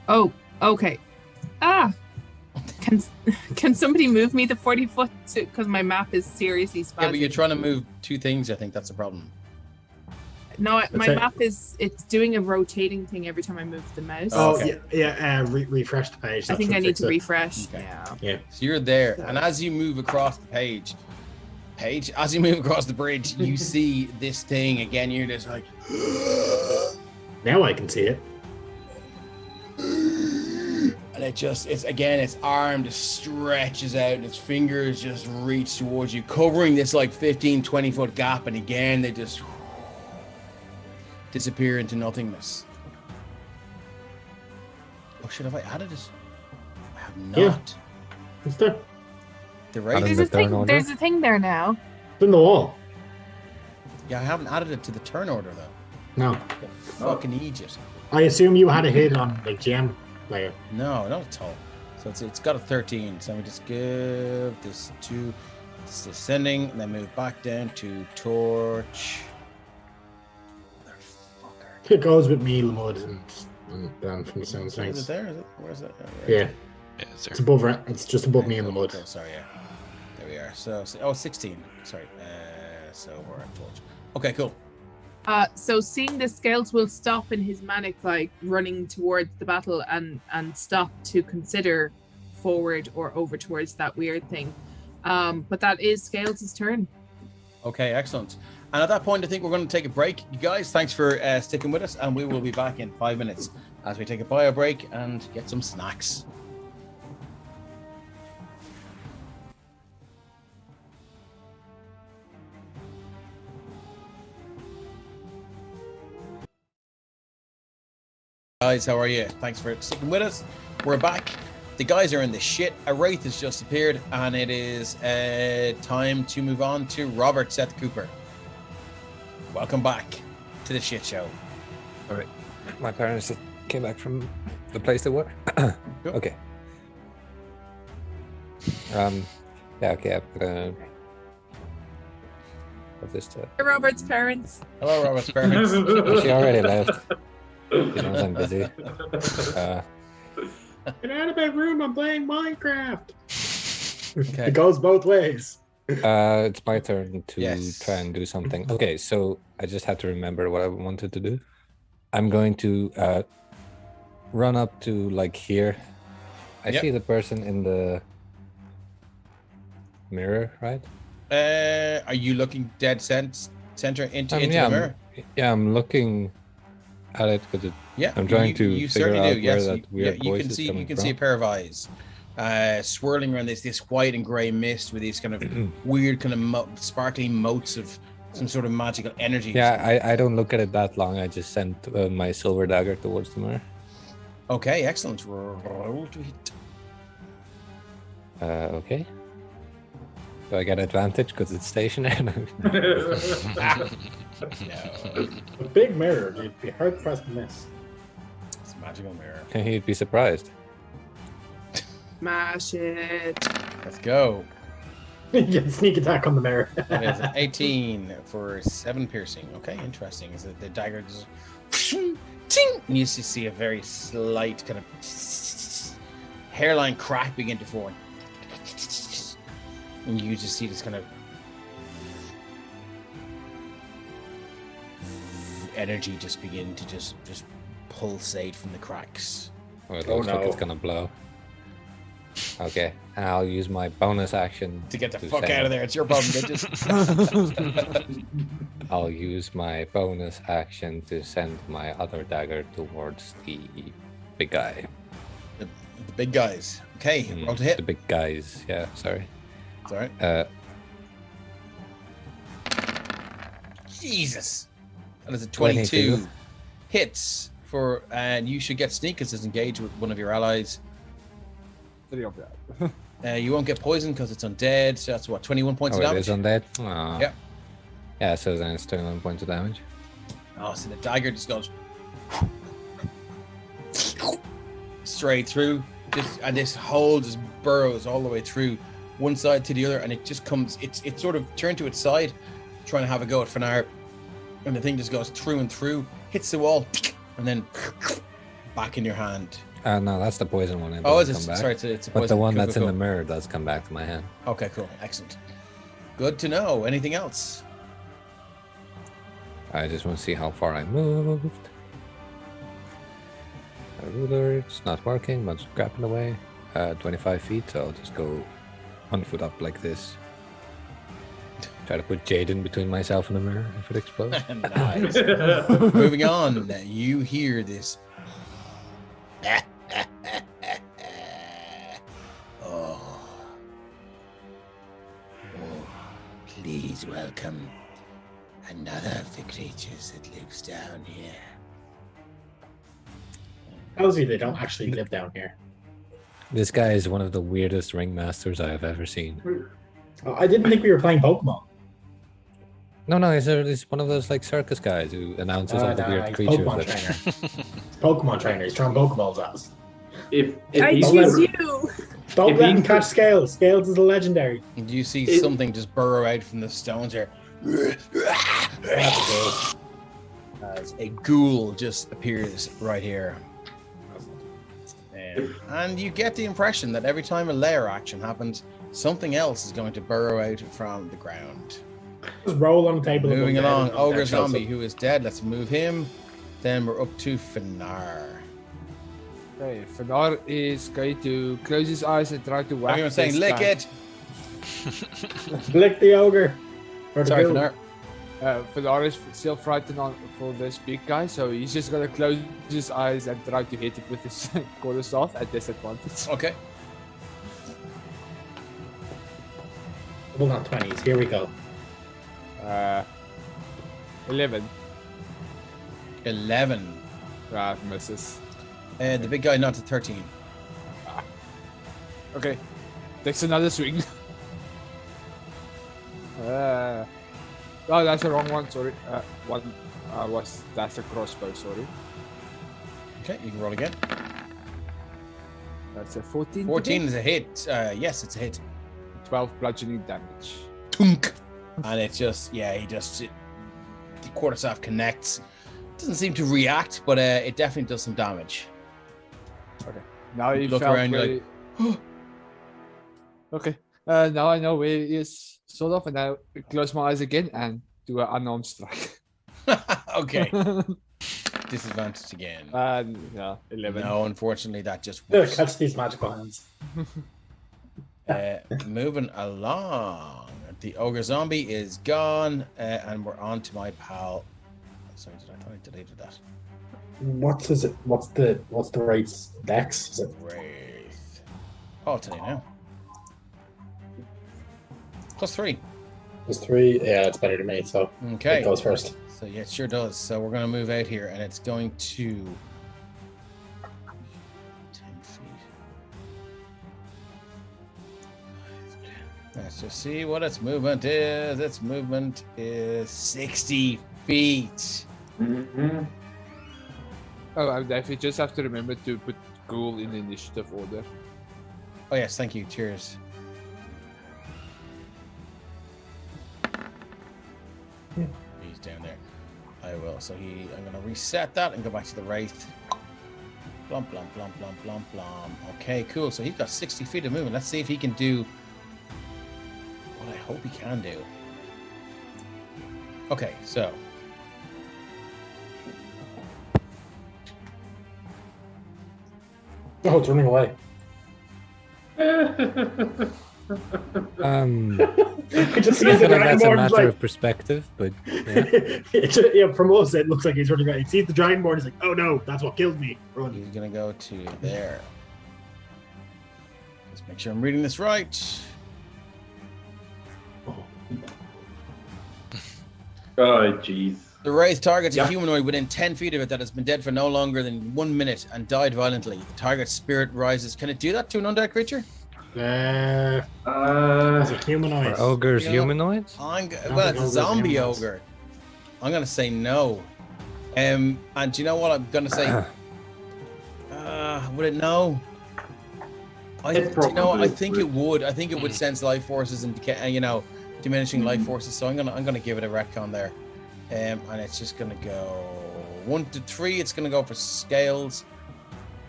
Speaker 5: Oh, okay. Can somebody move me the 40 foot? Because my map is seriously
Speaker 1: Yeah,
Speaker 5: spasming.
Speaker 1: but you're trying to move two things. I think that's the problem.
Speaker 5: No, my
Speaker 4: it.
Speaker 5: map it's doing a rotating thing every time I move the mouse.
Speaker 4: Oh,
Speaker 1: Okay.
Speaker 4: yeah. Refresh the page.
Speaker 5: I
Speaker 4: That
Speaker 5: think
Speaker 4: should
Speaker 5: I need
Speaker 4: fix
Speaker 5: to
Speaker 4: it.
Speaker 5: refresh.
Speaker 1: Okay.
Speaker 5: Yeah.
Speaker 1: So you're there, and as you move across the as you move across the bridge, you see this thing again. You're just like,
Speaker 4: Now I can see it.
Speaker 1: and its arm just stretches out, and its fingers just reach towards you, covering this like 15, 20 foot gap, and again they just disappear into nothingness. Oh shit, have I added it? I have not.
Speaker 4: Yeah. It's there.
Speaker 1: The
Speaker 3: Added
Speaker 1: right?
Speaker 3: in
Speaker 5: There's
Speaker 3: the
Speaker 5: a thing.
Speaker 3: turn order?
Speaker 5: There's a thing there now.
Speaker 4: It's in the wall.
Speaker 1: Yeah, I haven't added it to the turn order though.
Speaker 4: No.
Speaker 1: The fucking idiot.
Speaker 4: I assume you had a hit on like GM player.
Speaker 1: No, not at all. So it's got a 13. So let me just give this to it's descending, and then move back down to Torch. Motherfucker.
Speaker 4: It goes with me, Lamud, and Dan from the sound of
Speaker 1: Is it
Speaker 4: things.
Speaker 1: there? Is it? Where is it? Oh, right.
Speaker 4: Yeah,
Speaker 7: Yeah, it's
Speaker 4: it's
Speaker 7: there.
Speaker 4: above. It's just above me in the mud.
Speaker 1: Cool, sorry, yeah. There we are. So 16. Sorry. So we're at Torch. Okay, cool.
Speaker 5: So seeing the Scales will stop in his manic, like running towards the battle, and stop to consider forward or over towards that weird thing. But that is Scales' turn.
Speaker 1: Okay, excellent. And at that point, I think we're going to take a break. You guys, thanks for sticking with us, and we will be back in 5 minutes as we take a bio break and get some snacks. Guys, how are you? Thanks for sticking with us. We're back. The guys are in the shit. A wraith has just appeared, and it is time to move on to Robert Seth Cooper. Welcome back to the shit show.
Speaker 3: All right. My parents came back from the place they were.
Speaker 1: Cool.
Speaker 3: Okay. Yeah. Okay. I'm gonna put this to.
Speaker 5: Robert's parents.
Speaker 1: Hello, Robert's parents.
Speaker 3: Oh, she already left. She knows I'm busy.
Speaker 4: Get out of my room! I'm playing Minecraft.
Speaker 1: Okay.
Speaker 4: It goes both ways.
Speaker 3: It's my turn to
Speaker 1: Yes.
Speaker 3: try and do something. Okay, so I just had to remember what I wanted to do. I'm going to run up to like here. I
Speaker 1: Yep.
Speaker 3: see the person in the mirror, right?
Speaker 1: Are you looking dead center into
Speaker 3: Yeah,
Speaker 1: the mirror?
Speaker 3: I'm looking at it because
Speaker 1: Yeah,
Speaker 3: I'm trying to
Speaker 1: You
Speaker 3: figure
Speaker 1: certainly
Speaker 3: out
Speaker 1: do. Yes,
Speaker 3: where that weird
Speaker 1: you
Speaker 3: voice
Speaker 1: can
Speaker 3: is
Speaker 1: see. You
Speaker 3: coming
Speaker 1: can see a
Speaker 3: from.
Speaker 1: pair of eyes, swirling around this white and grey mist with these kind of weird, kind of sparkly motes of some sort of magical energy.
Speaker 3: Yeah, I don't look at it that long. I just sent my silver dagger towards the mirror.
Speaker 1: Okay, excellent. Roll to hit.
Speaker 3: Okay. Do I get advantage because it's stationary?
Speaker 1: No,
Speaker 4: A big mirror. You'd be hard pressed to miss.
Speaker 1: it's a magical mirror.
Speaker 3: He'd be surprised.
Speaker 5: Smash it.
Speaker 1: Let's go.
Speaker 4: You get sneak attack on the mirror.
Speaker 1: It is an 18 for 7 piercing. Okay, interesting. Is it the dagger just ting, and you just see a very slight kind of hairline crack begin to form, and you just see this kind of energy just begin to just pulsate from the cracks.
Speaker 3: Oh, it
Speaker 4: Oh,
Speaker 3: looks like it's
Speaker 4: no.
Speaker 3: gonna blow. Okay, and I'll use my bonus action
Speaker 1: To get the
Speaker 3: to
Speaker 1: fuck
Speaker 3: send-
Speaker 1: out of there. It's your problem, Digits.
Speaker 3: I'll use my bonus action to send my other dagger towards the big guy.
Speaker 1: The big guys. Okay, roll to hit.
Speaker 3: The big guys. Yeah, sorry.
Speaker 1: It's all right. Jesus. That is a 22.
Speaker 3: 22.
Speaker 1: Hits for, and you should get sneak because it's engaged with one of your allies.
Speaker 2: 3 of that.
Speaker 1: You won't get poisoned because it's undead. So that's what, 21 points
Speaker 3: Oh,
Speaker 1: of
Speaker 3: it
Speaker 1: damage?
Speaker 3: is undead? Aw.
Speaker 1: Yep.
Speaker 3: Yeah, so then it's 21 points of damage.
Speaker 1: Oh, so the dagger just goes straight through. And this hole just burrows all the way through one side to the other, and it just comes, it's sort of turned to its side, trying to have a go at Fanar. And the thing just goes through and through, hits the wall, and then back in your hand.
Speaker 3: No, that's the poison one. It
Speaker 1: Oh, is
Speaker 3: doesn't
Speaker 1: it?
Speaker 3: come back.
Speaker 1: Sorry, it's a
Speaker 3: But the
Speaker 1: poison.
Speaker 3: one
Speaker 1: Cool,
Speaker 3: that's
Speaker 1: cool,
Speaker 3: in the
Speaker 1: cool.
Speaker 3: mirror does come back to my hand.
Speaker 1: Okay, cool. Excellent. Good to know. Anything else?
Speaker 3: I just want to see how far I moved. A ruler, it's not working, but it's grabbing away. 25 feet, so I'll just go 1 foot up like this. Try to put Jaden between myself and the mirror if it explodes.
Speaker 1: Nice. Moving on, you hear this. Oh. Please welcome another of the creatures that lives down here.
Speaker 4: Tells you they don't actually live down here.
Speaker 3: This guy is one of the weirdest ringmasters I have ever seen.
Speaker 4: Oh, I didn't think we were playing Pokemon.
Speaker 3: No, he's one of those like circus guys who announces all the weird
Speaker 4: He's
Speaker 3: creatures.
Speaker 4: Pokemon
Speaker 3: that-
Speaker 4: trainer. Pokemon trainer. He's throwing Pokeballs at us.
Speaker 6: If
Speaker 5: I
Speaker 6: he's
Speaker 5: choose you.
Speaker 4: Don't
Speaker 6: If
Speaker 4: let
Speaker 6: he
Speaker 4: him
Speaker 6: could-
Speaker 4: catch Scales. Scales is a legendary.
Speaker 1: And you see
Speaker 6: It-
Speaker 1: something just burrow out from the stones here. As a ghoul just appears right here. And you get the impression that every time a lair action happens, something else is going to burrow out from the ground.
Speaker 4: Just roll on the table. and
Speaker 1: Moving
Speaker 4: go
Speaker 1: along,
Speaker 4: dead,
Speaker 1: Ogre
Speaker 4: dead shows
Speaker 1: Zombie,
Speaker 4: up.
Speaker 1: who is dead. Let's move him. Then we're up to Fanar.
Speaker 2: Okay, Fanar is going to close his eyes and try to whack.
Speaker 1: Everyone's saying,
Speaker 2: this
Speaker 1: lick
Speaker 2: guy.
Speaker 1: it.
Speaker 4: Lick the ogre. Or the
Speaker 1: Sorry,
Speaker 4: ghoul.
Speaker 1: Fanar.
Speaker 2: Fanar is still frightened for this big guy, so he's just gonna close his eyes and try to hit it with his quarterstaff at disadvantage.
Speaker 1: Okay.
Speaker 4: Double on 20s. Here we go.
Speaker 2: 11.
Speaker 1: 11.
Speaker 2: Misses.
Speaker 1: The big guy not to 13.
Speaker 2: Okay, takes another swing. Oh, that's the wrong one. Sorry. That's a crossbow. Sorry.
Speaker 1: Okay, you can roll again.
Speaker 2: That's a 14.
Speaker 1: 14 is a hit. Yes, it's a hit.
Speaker 2: 12 bludgeoning damage.
Speaker 1: Tunk. And it's just, the quarterstaff connects. Doesn't seem to react, but it definitely does some damage.
Speaker 2: Okay. Now you
Speaker 1: Look
Speaker 2: felt
Speaker 1: around, you're
Speaker 2: where
Speaker 1: like,
Speaker 2: okay. Now I know where he is, sort of, and I close my eyes again and do an unarmed strike.
Speaker 1: okay. Disadvantage again.
Speaker 2: Yeah, 11.
Speaker 1: No, unfortunately, that just
Speaker 4: Ugh,
Speaker 1: works.
Speaker 4: catch these magical hands.
Speaker 1: Moving along. The ogre zombie is gone, and we're on to my pal. Sorry, I thought I deleted that.
Speaker 4: What's it? What's the rate's dex? Is it?
Speaker 1: Wraith. Oh, I'll tell you now. +3.
Speaker 4: There's 3. Yeah, it's better than me. So
Speaker 1: Okay.
Speaker 4: it goes first.
Speaker 1: So yeah, it sure does. So we're going to move out here, and it's going to 10 feet. Let's just see what its movement is. Its movement is 60 feet.
Speaker 6: Mhm.
Speaker 2: Oh, and if you just have to remember to put Ghoul in the initiative order.
Speaker 1: Oh yes, thank you. Cheers. He's down there. I will. So I'm going to reset that and go back to the wraith. Blump, blump, blump, blump, blump, blump. Okay, cool. So he's got 60 feet of movement. Let's see if he can do what I hope he can do. Okay, so
Speaker 4: Oh, it's running away. I just see
Speaker 3: I
Speaker 4: the
Speaker 3: feel like that's a
Speaker 4: dragonborn
Speaker 3: matter
Speaker 4: like,
Speaker 3: of perspective, but yeah.
Speaker 4: yeah, from us it looks like he's running around. He sees the dragonborn, he's like, oh no, that's what killed me. Run.
Speaker 1: He's gonna go to there. Let's make sure I'm reading this right.
Speaker 6: Oh, jeez.
Speaker 1: The raised targets
Speaker 4: Yeah.
Speaker 1: a humanoid within 10 feet of it that has been dead for no longer than 1 minute and died violently. The target's spirit rises. Can it do that to an undead creature?
Speaker 4: As a humanoid.
Speaker 3: Are ogres
Speaker 1: Yeah.
Speaker 3: humanoids?
Speaker 1: Well,
Speaker 4: don't
Speaker 1: it's a
Speaker 4: think ogres are
Speaker 1: zombie
Speaker 4: humanoids.
Speaker 1: ogre. I'm gonna say no. And do you know what I'm gonna say? Would it no? I
Speaker 6: It
Speaker 1: do you know what? I
Speaker 6: probably
Speaker 1: think
Speaker 6: would.
Speaker 1: it would. I think it would sense life forces and diminishing life forces. So I'm gonna give it a retcon there. And it's just gonna go 1 to 3. It's gonna go for scales.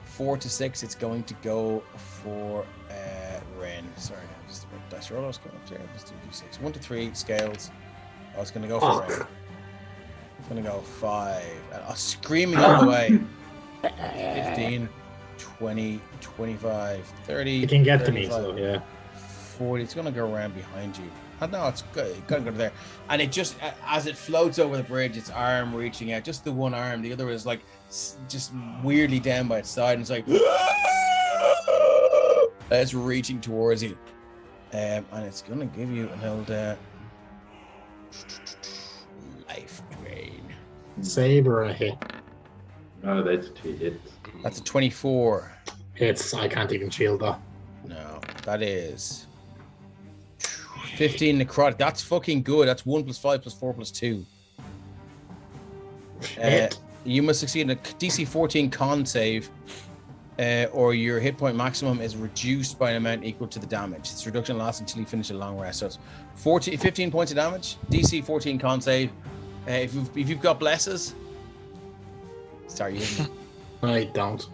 Speaker 1: 4 to 6. It's going to go for Ren. Sorry, just about dice roll. I was going up there. Let's do d6. 1 to 3 scales. I was gonna go for Ren. It's gonna go 5. Screaming all the way. 15, 20, 25, 30.
Speaker 4: It can get to me,
Speaker 1: 35,
Speaker 4: so yeah.
Speaker 1: 40. It's gonna go around behind you. No, it's good. Gotta go there. And it just, as it floats over the bridge, its arm reaching out, just the one arm, the other is like just weirdly down by its side, and it's like it's reaching towards you. And it's gonna give you an old life drain.
Speaker 4: Save or a hit?
Speaker 6: No, that's 2 hits.
Speaker 1: That's a 24.
Speaker 4: I can't even shield that.
Speaker 1: No, that is 15 necrotic. That's fucking good. That's 1 + 5 + 4 + 2.
Speaker 4: Shit.
Speaker 1: You must succeed in a DC 14 con save, or your hit point maximum is reduced by an amount equal to the damage. This reduction lasts until you finish a long rest. So it's 15 points of damage. DC 14 con save. If you've got blesses, sorry, you didn't.
Speaker 4: I don't.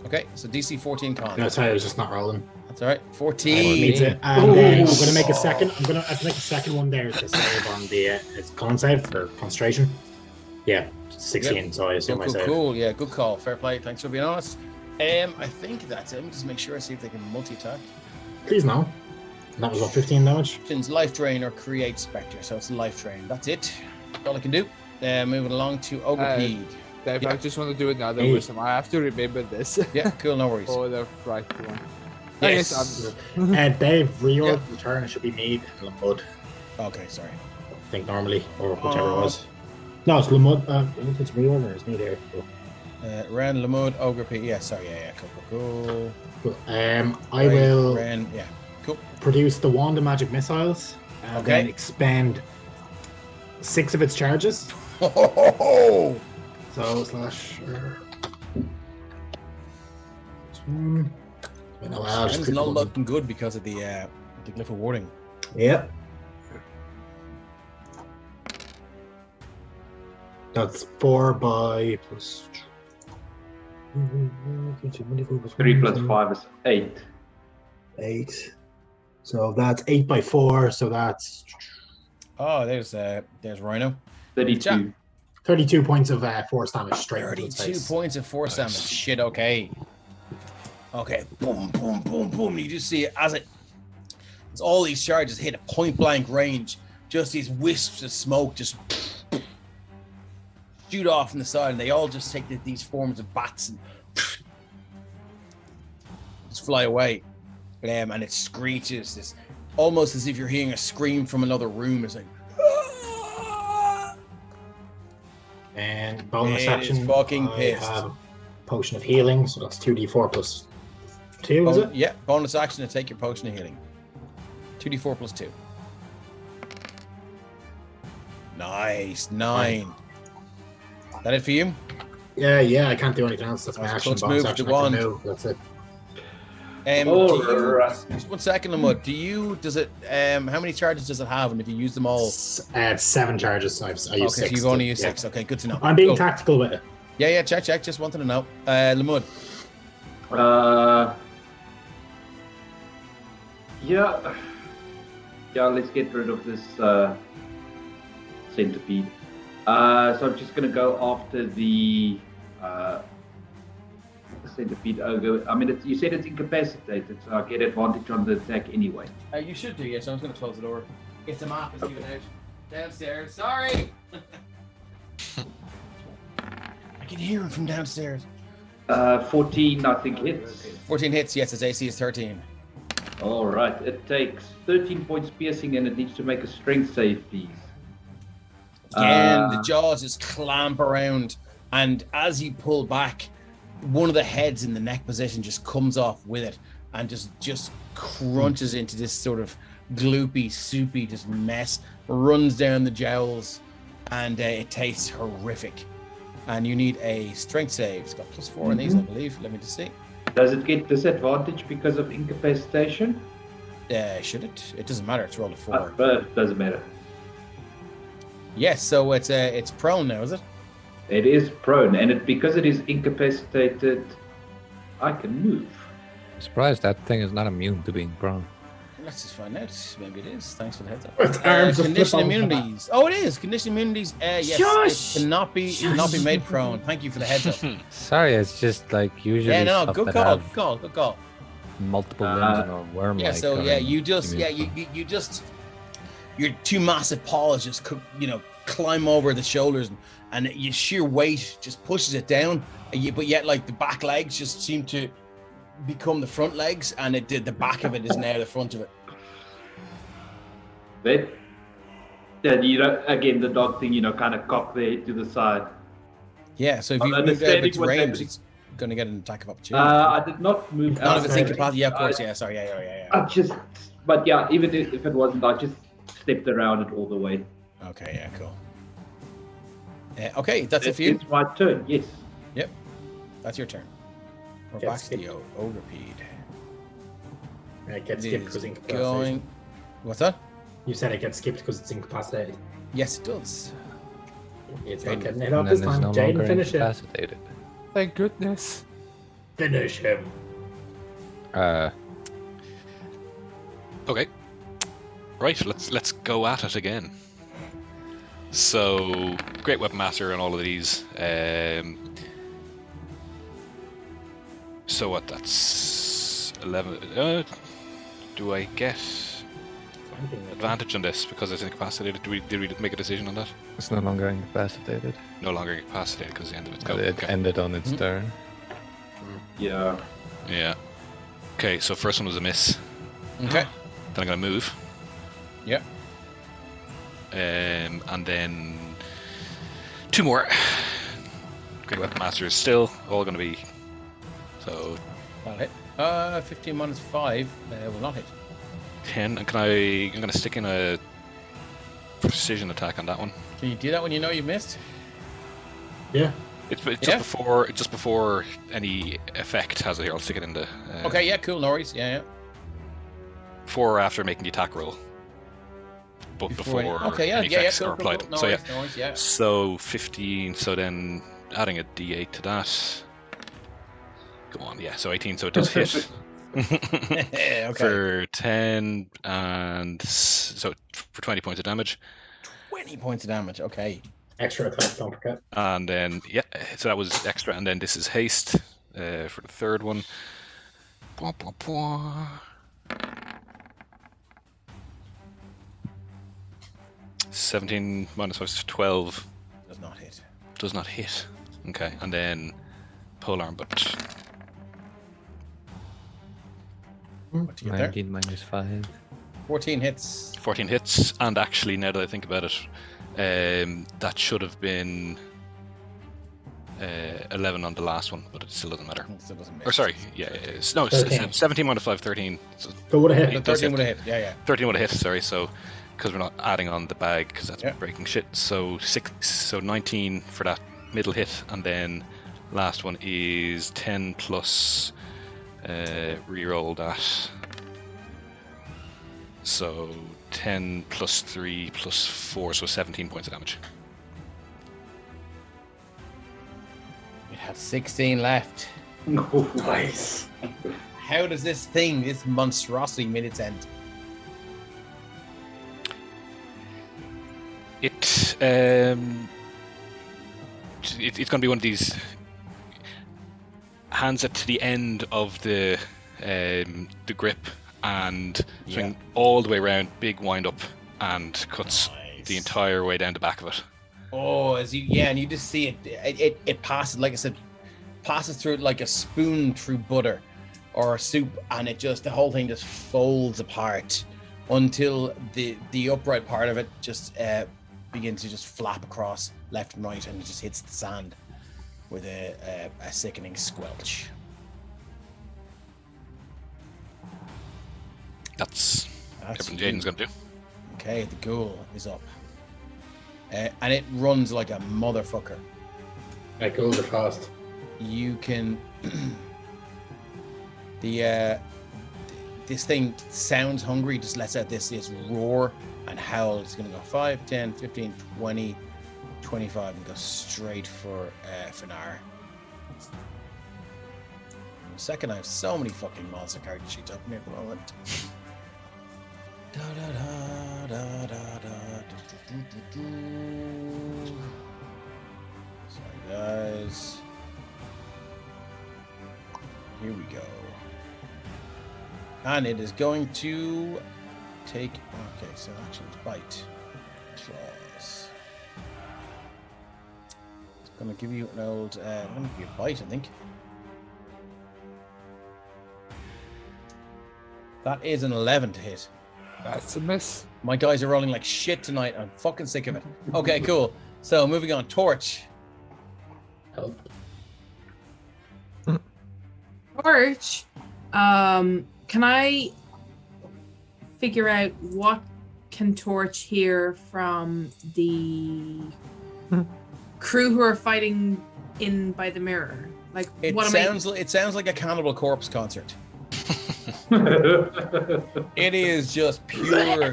Speaker 1: Okay, so DC 14 con.
Speaker 4: No, sorry, I was just not rolling.
Speaker 1: That's all right.
Speaker 4: It
Speaker 1: 14.
Speaker 4: needs it. And I'm gonna make a second. I'm gonna have to make a second one there to save on the it's con save for concentration. Yeah, 16.
Speaker 1: Yep.
Speaker 4: So I assume I
Speaker 1: Cool,
Speaker 4: save.
Speaker 1: cool. Yeah, good call. Fair play. Thanks for being honest. I think that's it. Let me just make sure I see if they can multi-attack.
Speaker 4: Please no. That was what 15 damage.
Speaker 1: Options: life drain or create spectre. So it's life drain. That's it. That's all I can do. Moving along to Ogrepeed.
Speaker 2: Dave,
Speaker 1: Yeah.
Speaker 2: I just want to do another
Speaker 4: Hey.
Speaker 2: wisdom. I have to remember this.
Speaker 1: Yeah, cool. No worries.
Speaker 2: For the right one.
Speaker 1: Yes.
Speaker 2: Yes, I'm
Speaker 4: Dave, reorg
Speaker 1: Yeah.
Speaker 4: the turn. It should be Mead and Lamud.
Speaker 1: Okay, sorry.
Speaker 4: I think normally, or whichever it was. No, it's Lamud. If it's reorg or it's Mead here.
Speaker 1: Ren, Lamud, Ogrepeed. Yeah, sorry. Yeah. Cool.
Speaker 4: Cool. I
Speaker 1: Right,
Speaker 4: will
Speaker 1: Ren. Yeah. Cool.
Speaker 4: produce the wand of magic missiles and
Speaker 1: Okay.
Speaker 4: then expend 6 of its charges.
Speaker 1: Oh,
Speaker 4: So slash. No, I'll just
Speaker 1: Ren's
Speaker 4: click
Speaker 1: not
Speaker 4: the button.
Speaker 1: looking good because of the glyph of warding.
Speaker 4: Yep. That's 4 by plus
Speaker 6: 3 + 5 is 8.
Speaker 4: 8. So that's 8 by 4. So that's
Speaker 1: Oh, there's Rhino.
Speaker 6: 32.
Speaker 4: 32 points of force damage straight into its
Speaker 1: 32
Speaker 4: face.
Speaker 1: points of force damage. Shit, okay. Okay, boom, boom, boom, boom. You just see it as it's all these charges hit a point blank range. Just these wisps of smoke just shoot off from the side, and they all just take these forms of bats and just fly away. And it screeches. It's almost as if you're hearing a scream from another room. It's like,
Speaker 4: And bonus
Speaker 1: It
Speaker 4: action.
Speaker 1: is fucking
Speaker 4: I
Speaker 1: pissed.
Speaker 4: have potion of healing, so that's 2d4 plus 2, is it?
Speaker 1: yeah, bonus action to take your potion of healing. 2d4 plus 2. Nice, 9. That it for you?
Speaker 4: Yeah, I can't do anything else. That's my
Speaker 1: That's
Speaker 4: action.
Speaker 1: close
Speaker 4: Bonus
Speaker 1: move with
Speaker 4: action.
Speaker 1: the
Speaker 4: I can
Speaker 1: wand.
Speaker 4: move. That's it.
Speaker 1: Just 1 second, Lamud. How many charges does it have? And if you use them all,
Speaker 4: I have 7 charges. So I use
Speaker 1: okay,
Speaker 4: 6.
Speaker 1: so you've only used
Speaker 4: yeah.
Speaker 1: 6. Okay, good to know.
Speaker 4: I'm being
Speaker 1: Cool.
Speaker 4: tactical with it.
Speaker 1: Yeah, check. Just wanted to know. Lamud.
Speaker 6: Yeah, let's get rid of this centipede. So I'm just going to go after the centipede ogre. I mean, you said it's incapacitated, so I get advantage on the attack anyway.
Speaker 1: You should do, yes. So I'm just going to close the door. Get the map is given out. Downstairs. Sorry! I can hear him from downstairs.
Speaker 6: 14, I think, hits.
Speaker 1: 14 hits, yes, its AC is 13.
Speaker 6: All right, it takes 13 points piercing, and it needs to make a strength save, please.
Speaker 1: Again, the jaws just clamp around, and as you pull back, one of the heads in the neck position just comes off with it and just crunches into this sort of gloopy, soupy just mess, runs down the jowls, and it tastes horrific. And you need a strength save. It's got +4 on these, I believe. Let me just see.
Speaker 6: Does it get disadvantage because of incapacitation?
Speaker 1: Should it? It doesn't matter. It's rolled a 4.
Speaker 6: But it doesn't matter.
Speaker 1: Yes, so it's prone now, is it?
Speaker 6: It is prone, and because it is incapacitated, I can move.
Speaker 3: I'm surprised that thing is not immune to being prone.
Speaker 1: Let's just find out. Maybe it is. Thanks for the heads up.
Speaker 4: Its arms are
Speaker 1: Condition
Speaker 4: flip on
Speaker 1: immunities. Oh, it is. Condition immunities. Yes,
Speaker 5: Shush!
Speaker 1: it cannot be made prone. Thank you for the heads up.
Speaker 3: Sorry, it's just like usually
Speaker 1: Yeah, no,
Speaker 3: stuff
Speaker 1: good
Speaker 3: that
Speaker 1: call.
Speaker 3: have
Speaker 1: Good call. Good call.
Speaker 3: multiple limbs and are worm-like.
Speaker 1: Yeah, so
Speaker 3: are
Speaker 1: you
Speaker 3: immune.
Speaker 1: just your two massive paws just climb over the shoulders, and your sheer weight just pushes it down. But yet, like the back legs just seem to become the front legs, and the back of it is now the front of it.
Speaker 6: Then again, the dog thing, kind of cock their head to the side.
Speaker 1: Yeah, so if
Speaker 6: I'm
Speaker 1: you move out of
Speaker 6: understanding
Speaker 1: its
Speaker 6: what's
Speaker 1: range,
Speaker 6: happening.
Speaker 1: it's going to get an attack of opportunity.
Speaker 6: I did not move
Speaker 1: None of it's
Speaker 6: outside.
Speaker 1: incapacitated. Yeah, of course. Yeah, sorry. Yeah.
Speaker 6: I just, but yeah, even if it wasn't, I just stepped around it all the way.
Speaker 1: Okay, yeah, cool. Okay, that's it for you.
Speaker 6: It's my turn, yes.
Speaker 1: Yep, that's your turn. We're
Speaker 4: Get
Speaker 1: back to the
Speaker 4: skipped.
Speaker 1: Ogrepede.
Speaker 4: It gets
Speaker 1: It
Speaker 4: skipped
Speaker 1: is
Speaker 4: because incapacitated.
Speaker 1: going. What's that?
Speaker 4: You said it gets skipped because it's incapacitated.
Speaker 1: Yes, it does.
Speaker 4: It's not
Speaker 1: Jaden.
Speaker 4: getting it up
Speaker 3: And
Speaker 4: this
Speaker 3: then it's
Speaker 4: time.
Speaker 3: no
Speaker 4: Jaden,
Speaker 3: longer
Speaker 4: finish it.
Speaker 3: incapacitated.
Speaker 2: Thank goodness.
Speaker 4: Finish him.
Speaker 7: Okay. Right, let's go at it again. So, Great Weapon Master and all of these. So what? That's 11. Do I get advantage on this because it's incapacitated? Did we make a decision on that?
Speaker 3: It's no longer incapacitated.
Speaker 7: No longer incapacitated because the end of it's go.
Speaker 3: It
Speaker 7: Okay.
Speaker 3: ended on its turn.
Speaker 6: Yeah.
Speaker 7: Yeah. Okay, so first one was a miss.
Speaker 1: Okay.
Speaker 7: Then I'm gonna move.
Speaker 1: Yep.
Speaker 7: And then 2 more. Great Weapon Master is still all gonna be. So
Speaker 1: That'll hit. 15 minus 5 will not hit.
Speaker 7: 10. And I'm gonna stick in a precision attack on that one.
Speaker 1: Can you do that when you know you missed?
Speaker 4: Yeah.
Speaker 7: It's just
Speaker 1: Yeah.
Speaker 7: before any effect has it here. I'll stick it in the.
Speaker 1: Okay, yeah, cool, no worries. Yeah.
Speaker 7: Before or after making the attack roll. But before
Speaker 1: Okay,
Speaker 7: any effects
Speaker 1: cool,
Speaker 7: are applied.
Speaker 1: cool. No
Speaker 7: So yeah.
Speaker 1: worries, no worries, yeah.
Speaker 7: So 15. So then adding a D8 to that. Go on, yeah. So 18. So it does hit.
Speaker 1: Okay.
Speaker 7: For 10 and so for 20 points of damage.
Speaker 1: 20 points of damage. Okay.
Speaker 4: Extra attack, don't forget.
Speaker 7: And then, yeah, so that was extra. And then this is haste for the third one. Bwah, bwah, bwah. 17 minus 5 is 12.
Speaker 1: Does not hit.
Speaker 7: Does not hit. Okay, and then polearm, but
Speaker 1: What do you get there?
Speaker 3: 19 minus 5.
Speaker 1: 14 hits.
Speaker 7: 14 hits. And actually, now that I think about it, that should have been 11 on the last one, but it still doesn't matter.
Speaker 1: It still doesn't miss.
Speaker 7: Or sorry, yeah, no,
Speaker 4: 13.
Speaker 7: 17 minus 5, 13. So
Speaker 4: So would have
Speaker 1: The
Speaker 4: hit.
Speaker 1: 13 would have hit. Yeah.
Speaker 7: 13 would have hit, sorry, so because we're not adding on the bag because that's
Speaker 1: Yeah.
Speaker 7: breaking shit. So 19 for that middle hit, and then last one is 10 plus reroll that. So 10 plus 3 plus 4, so 17 points of damage.
Speaker 1: It has 16 left.
Speaker 4: Nice.
Speaker 1: How does this monstrosity meet its end?
Speaker 7: It's going to be one of these. hands it to the end of the grip and swing all the way around, big wind up, and cuts the entire way down the back of it.
Speaker 1: Oh, and you just see it passes, like I said, passes through it like a spoon through butter or soup, and the whole thing just folds apart until the upright part of it just begins to just flap across left and right, and it just hits the sand with a sickening squelch.
Speaker 7: That's everything Jaden's going to do.
Speaker 1: Okay, the ghoul is up. And it runs like a motherfucker.
Speaker 4: That ghouls are fast.
Speaker 1: You can... this thing sounds hungry, just lets out this roar and howl. It's going to go 5, 10, 15, 20, 25 and go straight for Finar. Second, I have so many fucking monster character sheets open here at the moment. Sorry, guys. Here we go. And it is going to take... Okay, so actually it's bite. Claws. It's going to give you an old... I'm going to give you a bite, I think. That is an 11 to hit.
Speaker 2: That's a miss.
Speaker 1: My guys are rolling like shit tonight. I'm fucking sick of it. Okay, cool. So moving on. Torch.
Speaker 4: Help.
Speaker 5: Torch. Can I figure out what can Torch hear from the crew who are fighting in by the mirror? Like,
Speaker 1: It sounds like a Cannibal Corpse concert. It is just pure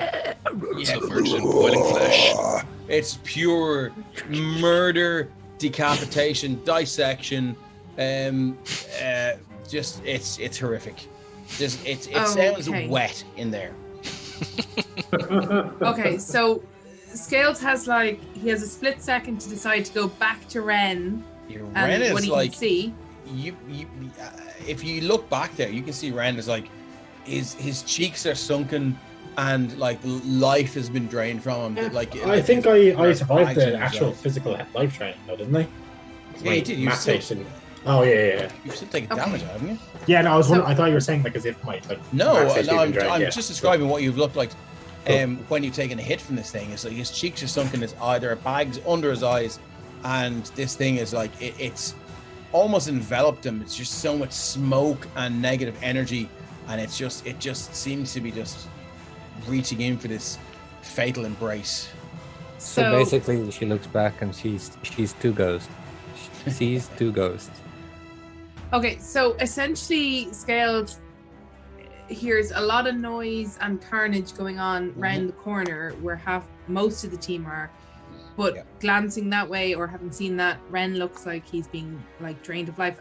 Speaker 7: Submerged in boiling flesh.
Speaker 1: It's pure murder, decapitation, dissection. Just it's horrific. Just it sounds wet in there.
Speaker 5: Okay, so Scales has he has a split second to decide to go back to Ren.
Speaker 1: Ren
Speaker 5: and
Speaker 1: is
Speaker 5: what he
Speaker 1: like
Speaker 5: can see.
Speaker 1: you if you look back there, you can see Ren is like his cheeks are sunken and like life has been drained from him.
Speaker 4: I think I survived the actual physical life training, though, didn't I?
Speaker 1: Yeah, you did. You still,
Speaker 4: oh yeah.
Speaker 1: You've still taken damage, haven't you?
Speaker 4: Yeah, no, I thought you were saying like as if my
Speaker 1: I'm just describing what you've looked like when you've taken a hit from this thing. It's like his cheeks are sunken, his either bags under his eyes, and this thing is like it's almost enveloped him. It's just so much smoke and negative energy, and it just seems to be just reaching in for this fatal embrace.
Speaker 3: So basically, she looks back and she's two ghosts. She sees two ghosts.
Speaker 5: Okay, so essentially, Scales hears a lot of noise and carnage going on round the corner where most of the team are. But glancing that way or having seen that, Ren looks like he's being drained of life.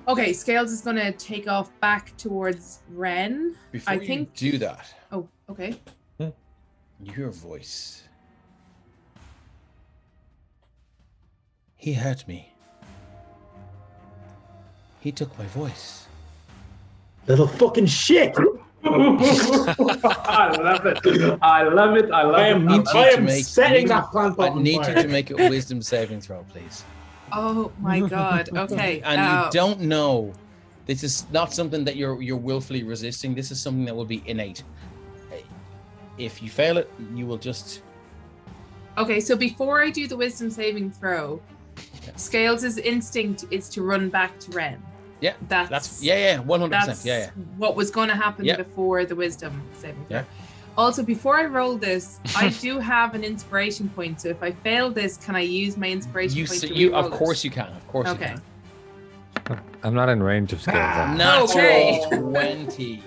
Speaker 5: Okay, Scales is gonna take off back towards Ren.
Speaker 1: Before you do that,
Speaker 5: oh, okay.
Speaker 1: You hear a voice. He hurt me. He took my voice.
Speaker 4: Little fucking shit!
Speaker 6: I love it. I
Speaker 4: am setting that plant
Speaker 1: I need you to make a wisdom saving throw, please.
Speaker 5: Oh my god. Okay.
Speaker 1: And you don't know. This is not something that you're willfully resisting. This is something that will be innate. If you fail it, you will just...
Speaker 5: Okay, so before I do the wisdom saving throw, Scales' instinct is to run back to Ren.
Speaker 1: Yeah,
Speaker 5: that's
Speaker 1: 100%.
Speaker 5: That's what was going to happen before the wisdom saving throw.
Speaker 1: Yeah.
Speaker 5: Also, before I roll this, I do have an inspiration point. So if I fail this, can I use my inspiration point to re-roll
Speaker 1: Of course you can. Of course you can.
Speaker 3: I'm not in range of Scales.
Speaker 1: Not
Speaker 5: okay.
Speaker 1: 20.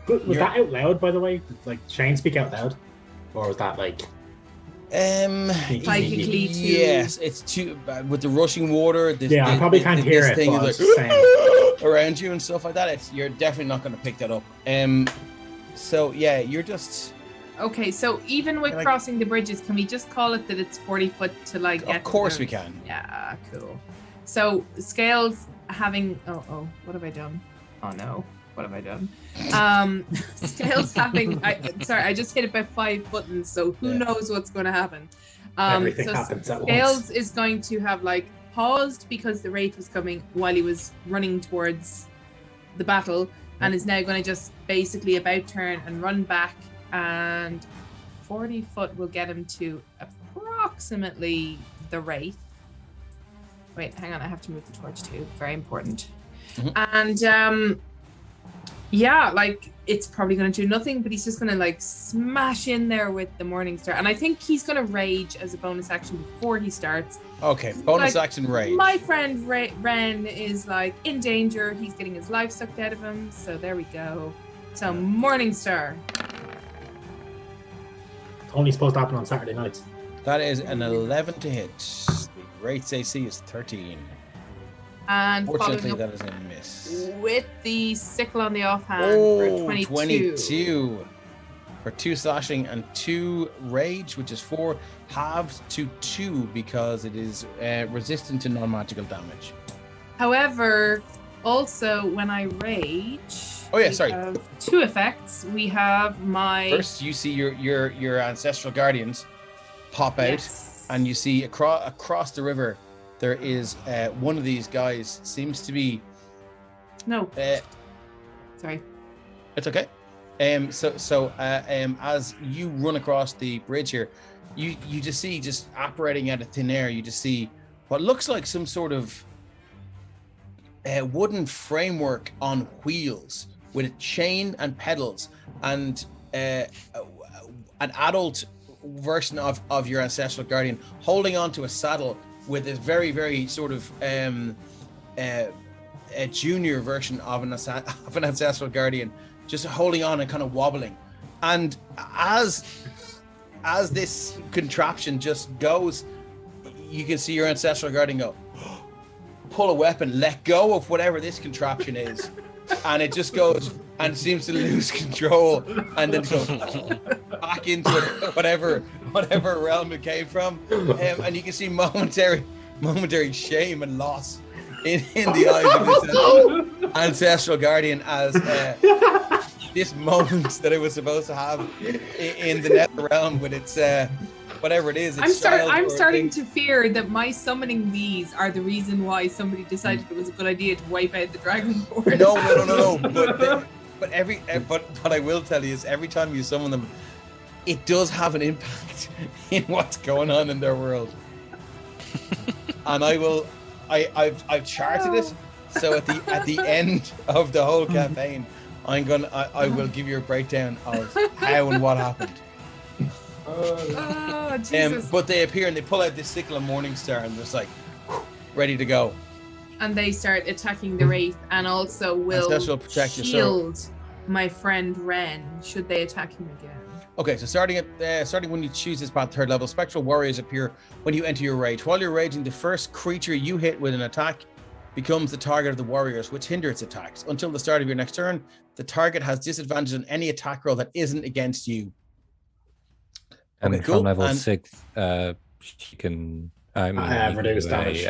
Speaker 4: Was that out loud, by the way? Like Shane speak out loud, or was that like?
Speaker 5: Psychically too.
Speaker 1: Yes, it's too with the rushing water.
Speaker 4: I probably can't hear it.
Speaker 1: Thing is like around you and stuff like that. You're definitely not going to pick that up. So yeah, you're just.
Speaker 5: Okay, so even with crossing the bridges, can we just call it that it's 40 foot to get?
Speaker 1: Of course we can.
Speaker 5: Yeah, cool. So Scales having what have I done? Oh no, what have I done? Scales having I just hit about 5 buttons, so who knows what's going to happen.
Speaker 4: Everything
Speaker 5: so
Speaker 4: happens at
Speaker 5: Scales
Speaker 4: once.
Speaker 5: is going to have like paused because the wraith was coming while he was running towards the battle, and is now going to just basically about turn and run back, and 40 foot will get him to approximately the wraith. Wait, hang on, I have to move the torch too. Very important. And yeah, like it's probably going to do nothing, but he's just going to like smash in there with the Morningstar. And I think he's going to rage as a bonus action before he starts.
Speaker 1: Okay, bonus
Speaker 5: Like,
Speaker 1: action rage.
Speaker 5: My friend Ren is like in danger. He's getting his life sucked out of him. So there we go. So Morningstar.
Speaker 4: It's only supposed to happen on Saturday nights.
Speaker 1: That is an 11 to hit. The Wraith's AC is 13.
Speaker 5: And
Speaker 1: Fortunately,
Speaker 5: following
Speaker 1: that
Speaker 5: up
Speaker 1: is a miss.
Speaker 5: with the sickle on the offhand for
Speaker 1: Oh,
Speaker 5: 22.
Speaker 1: 22 for 2 slashing and 2 rage, which is 4 halved to 2 because it is resistant to non-magical damage.
Speaker 5: However, also when I rage,
Speaker 1: Oh yeah,
Speaker 5: we
Speaker 1: sorry.
Speaker 5: have 2 effects. We have my
Speaker 1: First, you see your ancestral guardians pop out,
Speaker 5: Yes.
Speaker 1: and you see across the river there is one of these guys seems to be.
Speaker 5: No, sorry.
Speaker 1: It's okay. As you run across the bridge here, you just see, just operating out of thin air, you just see what looks like some sort of wooden framework on wheels with a chain and pedals, and an adult version of your ancestral guardian holding onto a saddle with a very, very sort of a junior version of an ancestral guardian, just holding on and kind of wobbling. And as this contraption just goes, you can see your ancestral guardian go, pull a weapon, let go of whatever this contraption is, and it just goes and seems to lose control, and then go back into whatever realm it came from, and you can see momentary shame and loss in the eyes of this ancestral guardian as this moment that it was supposed to have in the nether realm with its whatever it is.
Speaker 5: I'm starting to fear that my summoning these are the reason why somebody decided it was a good idea to wipe out the dragon board.
Speaker 1: No. But what I will tell you is every time you summon them, it does have an impact in what's going on in their world. And I've charted it, so at the end of the whole campaign, I will give you a breakdown of how and what happened.
Speaker 5: Oh, Jesus.
Speaker 1: But they appear and they pull out this sickle of Morningstar and just like ready to go.
Speaker 5: And they start attacking the wraith, and also will
Speaker 1: Ancestral protect you, so-
Speaker 5: shield my friend Ren should they attack him again.
Speaker 1: Okay, so starting when you choose this path, 3rd level, spectral warriors appear when you enter your rage. While you're raging, the first creature you hit with an attack becomes the target of the warriors, which hinder its attacks. Until the start of your next turn, the target has disadvantage on any attack roll that isn't against you.
Speaker 3: And
Speaker 1: Okay,
Speaker 3: from
Speaker 1: cool.
Speaker 3: level
Speaker 1: And-
Speaker 3: 6, she can.
Speaker 4: reduce damage.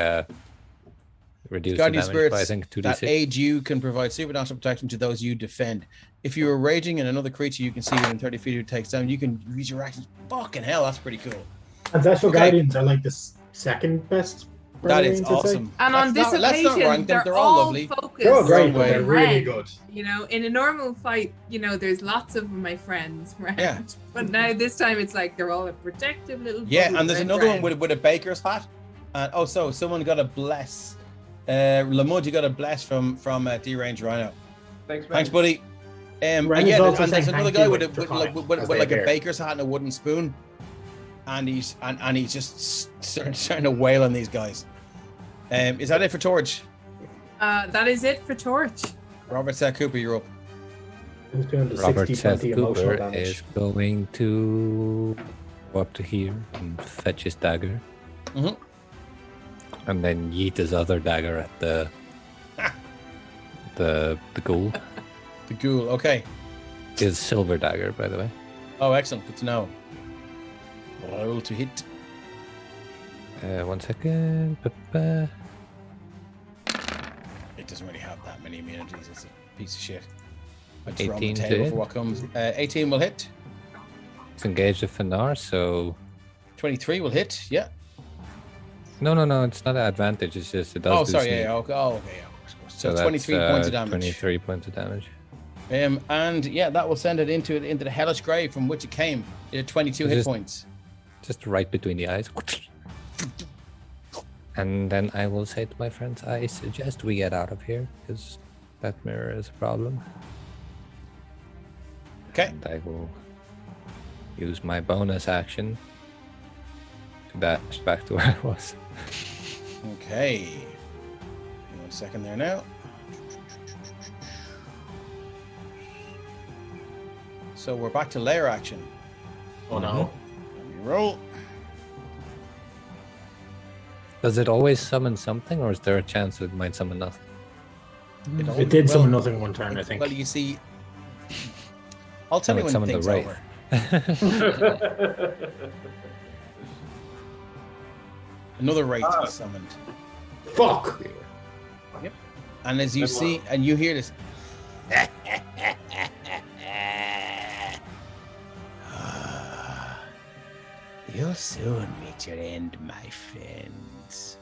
Speaker 3: Reduce the
Speaker 1: Guardian
Speaker 3: damage by, I
Speaker 1: spirits
Speaker 3: think,
Speaker 1: that
Speaker 3: 2d6.
Speaker 1: aid you can provide supernatural protection to those you defend. If you are raging and another creature you can see within 30 feet who takes down, you can use your actions. Fucking hell, that's pretty cool.
Speaker 4: Ancestral
Speaker 1: Okay.
Speaker 4: Guardians are like the second best.
Speaker 1: That is
Speaker 4: barbarians, I'd say.
Speaker 1: awesome.
Speaker 5: And on this
Speaker 1: Let's not
Speaker 5: occasion,
Speaker 1: rank them.
Speaker 5: they're
Speaker 1: all
Speaker 5: all
Speaker 1: lovely.
Speaker 5: focused
Speaker 4: They're all great, but
Speaker 1: Wrong
Speaker 4: they're
Speaker 5: on
Speaker 4: really
Speaker 5: Ren.
Speaker 4: good.
Speaker 5: You know, in a normal fight, you know, there's lots of my friends, right?
Speaker 1: Yeah.
Speaker 5: But now this time it's like they're all a protective little.
Speaker 1: Yeah,
Speaker 5: bubble
Speaker 1: and there's
Speaker 5: red
Speaker 1: another
Speaker 5: Ren.
Speaker 1: one with a baker's hat. And so someone got a bless. Lamud, you got a bless from D-Range Rhino.
Speaker 6: Thanks, man.
Speaker 1: Thanks, buddy.
Speaker 4: Ren
Speaker 1: And
Speaker 4: is
Speaker 1: yeah,
Speaker 4: also
Speaker 1: and there's
Speaker 4: saying
Speaker 1: another
Speaker 4: thank
Speaker 1: guy
Speaker 4: you
Speaker 1: with
Speaker 4: with Draconic,
Speaker 1: with
Speaker 4: as they
Speaker 1: like a
Speaker 4: appear.
Speaker 1: baker's hat and a wooden spoon, and he's just starting to wail on these guys. Is that it for Torch?
Speaker 5: That is it for Torch.
Speaker 1: Robert said, Cooper, you're up.
Speaker 4: Who's doing the
Speaker 3: Robert
Speaker 4: 60,
Speaker 3: Seth
Speaker 4: 20 emotional
Speaker 3: Cooper
Speaker 4: damage?
Speaker 3: is going to go up to here and fetch his dagger.
Speaker 1: Mhm.
Speaker 3: And then yeet his other dagger at the ghoul.
Speaker 1: The ghoul. Okay.
Speaker 3: His silver dagger, by the way.
Speaker 1: Oh, excellent. Good to know. Roll to hit.
Speaker 3: 1 second.
Speaker 1: It doesn't really have that many immunities. It's a piece of shit. I just roll the
Speaker 3: 18 to
Speaker 1: table
Speaker 3: hit.
Speaker 1: for what comes. 18 will hit.
Speaker 3: It's engaged with Finar, so
Speaker 1: 23 will hit. Yeah.
Speaker 3: no, it's not an advantage. It's just it does.
Speaker 1: Oh,
Speaker 3: do
Speaker 1: sorry.
Speaker 3: sneak.
Speaker 1: Yeah. Okay. Oh, okay. Yeah, of course. So,
Speaker 3: that's,
Speaker 1: 23 points of damage.
Speaker 3: 23 points of damage.
Speaker 1: And yeah, that will send it into the hellish grave from which it came. It had 22 hit
Speaker 3: Just-
Speaker 1: points.
Speaker 3: Just right between the eyes. And then I will say to my friends, I suggest we get out of here because that mirror is a problem.
Speaker 1: Okay.
Speaker 3: And I will use my bonus action to dash back to where I was.
Speaker 1: Okay. Hang on a second there now. So we're back to layer action.
Speaker 4: Oh no.
Speaker 1: Let me roll.
Speaker 3: Does it always summon something, or is there a chance it might summon nothing?
Speaker 4: It did summon nothing one turn, I think.
Speaker 1: Well, you see, I'll tell you
Speaker 3: it
Speaker 1: when the
Speaker 3: summoned
Speaker 1: thing's
Speaker 3: the wraith.
Speaker 1: over. Another wraith is summoned.
Speaker 4: Fuck!
Speaker 1: And as you see, and you hear this. You'll soon meet your end, my friends.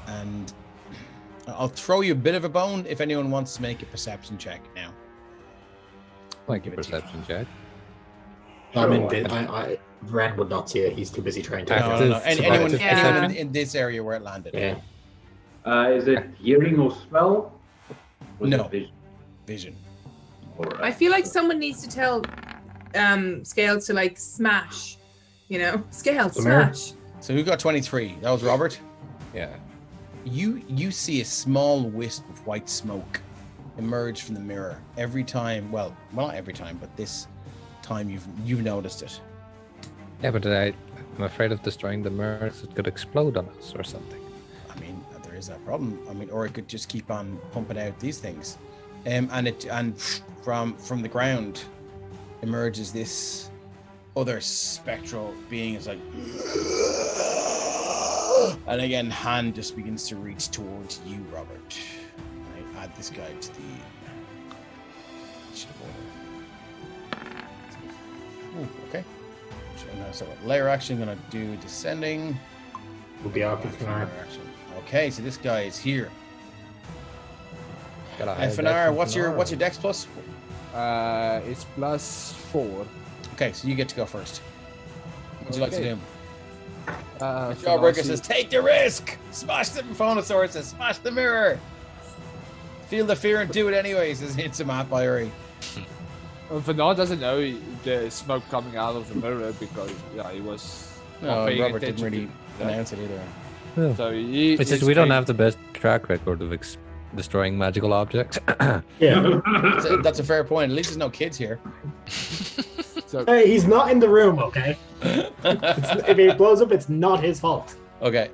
Speaker 1: And I'll throw you a bit of a bone if anyone wants to make a perception check now.
Speaker 3: Like a perception check.
Speaker 4: Ren would not see it. He's too busy trying to.
Speaker 3: Active
Speaker 1: No. Anyone
Speaker 5: Yeah.
Speaker 1: in this area where it landed.
Speaker 4: Yeah.
Speaker 6: Is it hearing or smell? Was
Speaker 1: No.
Speaker 6: it vision?
Speaker 1: Vision.
Speaker 6: Alright.
Speaker 5: I feel like someone needs to tell Scales to like smash. You know, Scales,
Speaker 4: The mirror?
Speaker 5: smash.
Speaker 1: So who got 23? That was Robert.
Speaker 3: Yeah.
Speaker 1: You see a small wisp of white smoke emerge from the mirror every time. Well, not every time, but this time you've noticed it.
Speaker 3: Yeah, but I'm afraid of destroying the mirror. It could explode on us or something.
Speaker 1: I mean, there is that problem. I mean, or it could just keep on pumping out these things, and from the ground emerges this other spectral being. Is like, and again, hand just begins to reach towards you, Robert. I add this guy to the order. Ooh, okay. So layer action, gonna do descending.
Speaker 4: Will be out with
Speaker 1: Layer action. Okay, so this guy is here.
Speaker 3: Got a
Speaker 1: And
Speaker 3: high dex
Speaker 1: Finar,
Speaker 3: from
Speaker 1: what's your
Speaker 3: Finar.
Speaker 1: dex plus?
Speaker 2: It's +4.
Speaker 1: Okay, so you get to go first. What would you like to
Speaker 2: Okay.
Speaker 1: do?
Speaker 2: Finar
Speaker 1: Jawbreaker
Speaker 2: sees-
Speaker 1: says, take the risk! Smash the Phonosaur says, smash the mirror! Feel the fear and do it anyways, says Hits him at Byrie.
Speaker 2: Finar doesn't know the smoke coming out of the mirror because he was not
Speaker 1: No,
Speaker 2: paying
Speaker 1: Robert didn't
Speaker 2: attention
Speaker 1: really
Speaker 2: to that.
Speaker 1: announce it either.
Speaker 2: So he
Speaker 3: It's just
Speaker 2: is
Speaker 3: we don't
Speaker 2: going-
Speaker 3: have the best track record of destroying magical objects.
Speaker 4: Yeah.
Speaker 1: That's a fair point. At least there's no kids here.
Speaker 2: So
Speaker 4: Hey, he's not in the room, okay? If it blows up, it's not his fault.
Speaker 1: Okay.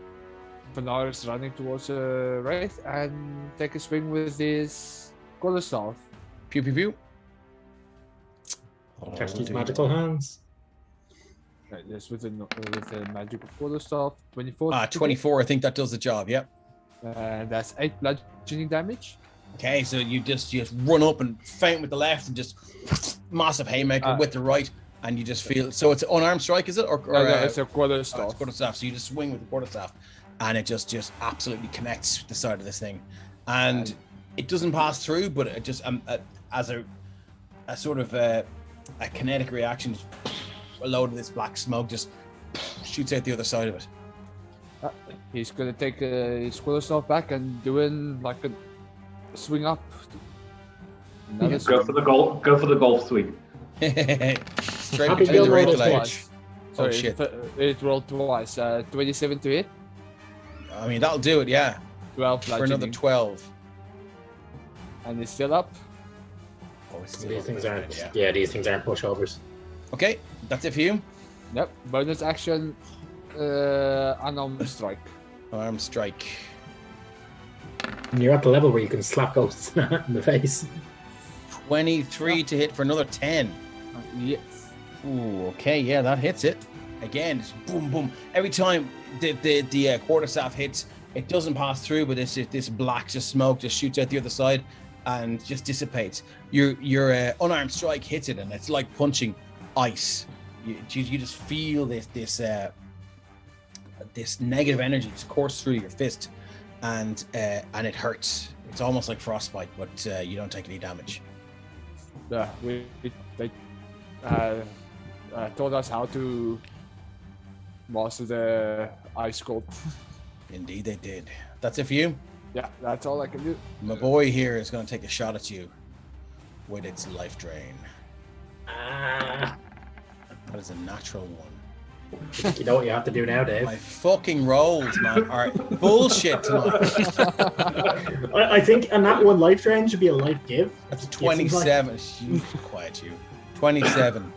Speaker 2: Finar is running towards the wraith and take a swing with his quarterstaff.
Speaker 1: Pew pew pew.
Speaker 4: Test his magical hands.
Speaker 2: Right, just with the magical quarterstaff. 24.
Speaker 1: 24, I think that does the job, yep.
Speaker 2: And that's 8 bludgeoning damage.
Speaker 1: Okay, so you just run up and feint with the left and just massive haymaker with the right, and you just feel. So it's unarmed strike, is it? Or
Speaker 2: No, it's a quarterstaff.
Speaker 1: it's quarterstaff. So you just swing with the quarterstaff, and it just absolutely connects with the side of this thing, and it doesn't pass through, but it just as a sort of a kinetic reaction, a load of this black smoke just shoots out the other side of it.
Speaker 2: He's gonna take his quarterstaff back and doing like a swing up. Another
Speaker 6: Go
Speaker 2: swing.
Speaker 6: for the golf. Go for the golf swing.
Speaker 1: Straight
Speaker 4: Happy
Speaker 1: between the
Speaker 4: Gilmore
Speaker 1: right
Speaker 4: is
Speaker 1: leg.
Speaker 2: Twice. Sorry,
Speaker 1: shit.
Speaker 2: it rolled twice. 27 to hit,
Speaker 1: I mean, that'll do it, yeah.
Speaker 2: 12
Speaker 1: For another
Speaker 2: bludgeoning,
Speaker 1: 12.
Speaker 2: and he's still up.
Speaker 1: Oh, it's still
Speaker 4: These
Speaker 1: up,
Speaker 4: things
Speaker 1: isn't
Speaker 4: aren't.
Speaker 1: it?
Speaker 4: Yeah, these things aren't pushovers.
Speaker 1: Okay, that's it for you.
Speaker 2: Yep. Bonus action, unarmed strike.
Speaker 1: Arm strike.
Speaker 4: And you're at the level where you can slap ghosts in the face.
Speaker 1: 23 to hit for another 10.
Speaker 2: Yes.
Speaker 1: Ooh, okay, yeah, that hits it. Again, just boom, boom. Every time the quarterstaff hits, It doesn't pass through, but this black just smoke just shoots out the other side and just dissipates. Your unarmed strike hits it, and it's like punching ice. You just feel this negative energy just course through your fist, and it hurts. It's almost like frostbite, but you don't take any damage.
Speaker 2: Yeah, they taught us how to master the ice sculpt.
Speaker 1: Indeed, they did. That's it for you.
Speaker 2: Yeah, that's all I can do.
Speaker 1: My boy here is going to take a shot at you with its life drain. That is a natural one.
Speaker 4: You know what you have to do now, Dave?
Speaker 1: My fucking rolls, man, are bullshit tonight.
Speaker 4: I think on that one, life drain should be a life give.
Speaker 1: That's 27. You quiet, you. 27.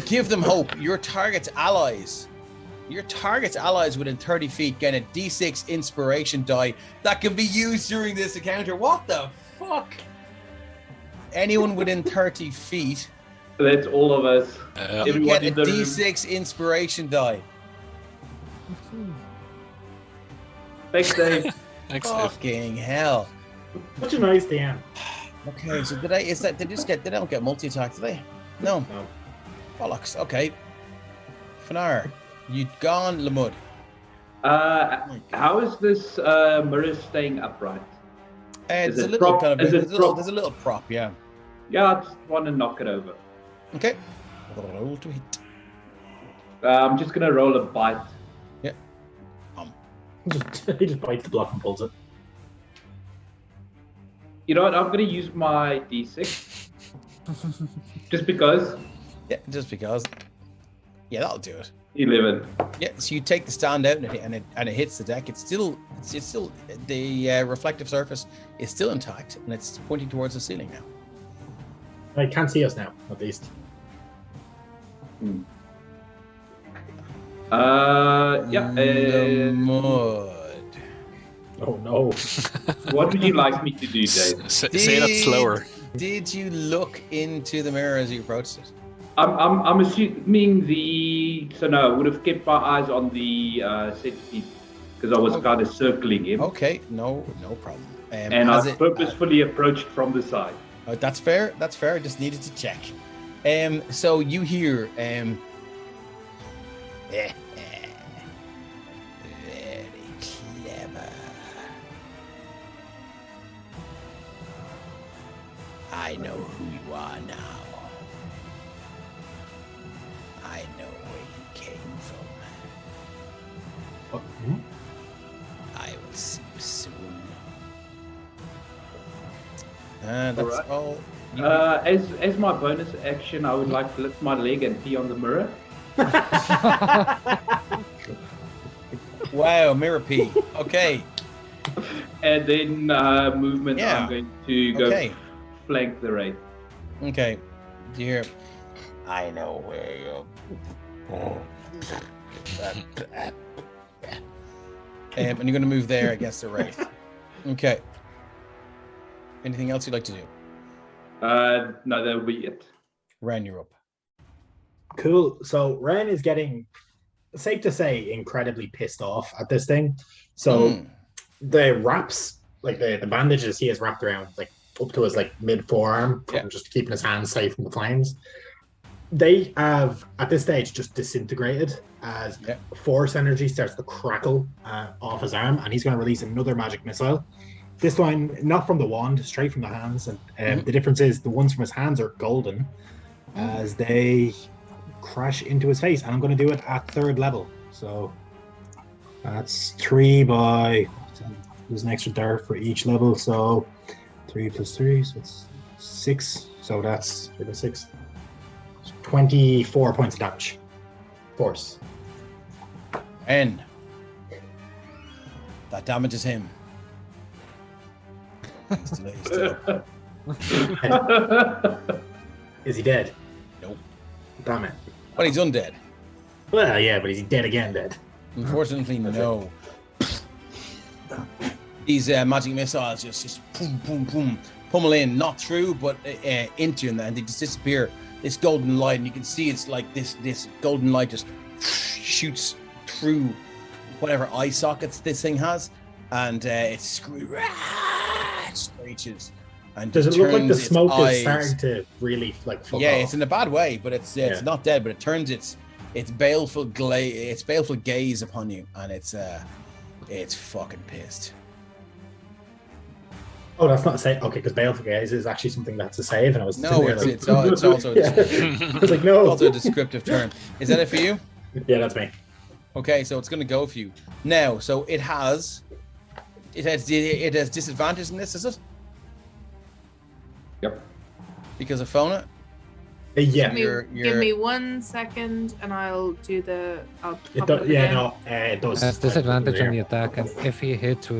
Speaker 1: Give them hope. Your target's allies within 30 feet get a D6 inspiration die that can be used during this encounter. What the fuck? Anyone within 30 feet.
Speaker 6: That's all of us.
Speaker 1: You get a D6 inspiration die.
Speaker 6: Thanks, Dave.
Speaker 7: Thanks, Dave.
Speaker 1: Fucking hell.
Speaker 4: Such a nice DM.
Speaker 1: Okay, so they don't get multi-attack, do they? No.
Speaker 4: No.
Speaker 1: Bollocks. Okay. Fanar, you gone, Lamud.
Speaker 6: How is this mirror staying upright?
Speaker 1: There's
Speaker 6: Is
Speaker 1: a
Speaker 6: it
Speaker 1: little
Speaker 6: prop-
Speaker 1: kind of
Speaker 6: is it
Speaker 1: there's
Speaker 6: prop?
Speaker 1: a little prop, yeah.
Speaker 6: Yeah, I just want to knock it over.
Speaker 1: Okay. Roll to hit.
Speaker 6: I'm just gonna roll a bite.
Speaker 1: Yeah.
Speaker 4: He just bites the block and pulls it.
Speaker 6: You know what? I'm gonna use my D6 just because.
Speaker 1: Yeah, just because. Yeah, that'll do it.
Speaker 6: 11.
Speaker 1: Yeah, so you take the stand out and it hits the deck. It's still the reflective surface is still intact and it's pointing towards the ceiling now.
Speaker 4: They can't see us now, at least.
Speaker 6: Yeah.
Speaker 1: The mud.
Speaker 4: Oh no.
Speaker 6: What would you like me to do, Dave?
Speaker 7: Say that slower.
Speaker 1: Did you look into the mirror as you approached it?
Speaker 6: I'm assuming no, I would have kept my eyes on the centipede because I was kind of circling him.
Speaker 1: Okay, no problem.
Speaker 6: And I purposefully approached from the side.
Speaker 1: That's fair. I just needed to check. So you hear very clever. I know who you are now. I know where you came from. I will see you soon. That's
Speaker 6: Alright.
Speaker 1: all.
Speaker 6: As my bonus action, I would like to lift my leg and pee on the mirror.
Speaker 1: Wow, mirror pee. Okay.
Speaker 6: And then movement,
Speaker 1: Yeah.
Speaker 6: I'm going to go
Speaker 1: Okay.
Speaker 6: flank the wraith.
Speaker 1: Okay. Do you hear? I know where you're. And you're going to move there against the wraith. Okay. Anything else you'd like to do?
Speaker 6: No, that'll be it.
Speaker 1: Ren, you're up.
Speaker 4: Cool. So Ren is getting, safe to say, incredibly pissed off at this thing. So the wraps, like the bandages he has wrapped around, like up to his like mid forearm, just keeping his hands safe from the flames. They have at this stage just disintegrated as force energy starts to crackle off his arm, and he's going to release another magic missile. This time, not from the wand, straight from the hands. And the difference is the ones from his hands are golden as they crash into his face. And I'm going to do it at 3rd level. So that's 3 by... There's an extra dart for each level. So 3 plus 3, so it's 6. So that's 6. 24 points of damage. Force.
Speaker 1: And that damages him. He's still up.
Speaker 4: Is he dead?
Speaker 1: Nope.
Speaker 4: Damn it.
Speaker 1: But he's undead.
Speaker 4: Well, yeah, but he's dead again, dead.
Speaker 1: Unfortunately, no. These magic missiles just boom, boom, boom, pummel in, not through, but into him, and they just disappear. This golden light, and you can see it's like this golden light just shoots through whatever eye sockets this thing has, and it screeches. And
Speaker 4: Does it look like the
Speaker 1: turns its
Speaker 4: smoke is
Speaker 1: eyes-
Speaker 4: starting to really like fuck
Speaker 1: Yeah,
Speaker 4: off?
Speaker 1: it's in a bad way, but it's not dead. But it turns its baleful gaze upon you, and it's fucking pissed.
Speaker 4: Oh, that's not a save. Okay, because baleful gaze is actually something that's a save, and I was
Speaker 1: No,
Speaker 4: sitting there
Speaker 1: it's
Speaker 4: like-
Speaker 1: also a
Speaker 4: Yeah.
Speaker 1: descriptive,
Speaker 4: I was like, no.
Speaker 1: also a descriptive term. Is that it for you?
Speaker 4: Yeah, that's me.
Speaker 1: Okay, so it's going to go for you now. So it has disadvantage in this, is it?
Speaker 6: Yep.
Speaker 1: Because of Fona?
Speaker 4: Yeah.
Speaker 5: Give me 1 second, and I'll do the. I'll
Speaker 4: It
Speaker 5: pop
Speaker 4: does,
Speaker 5: it
Speaker 4: yeah,
Speaker 5: again.
Speaker 4: no, it does.
Speaker 3: Has disadvantage on the attack, and if he hits,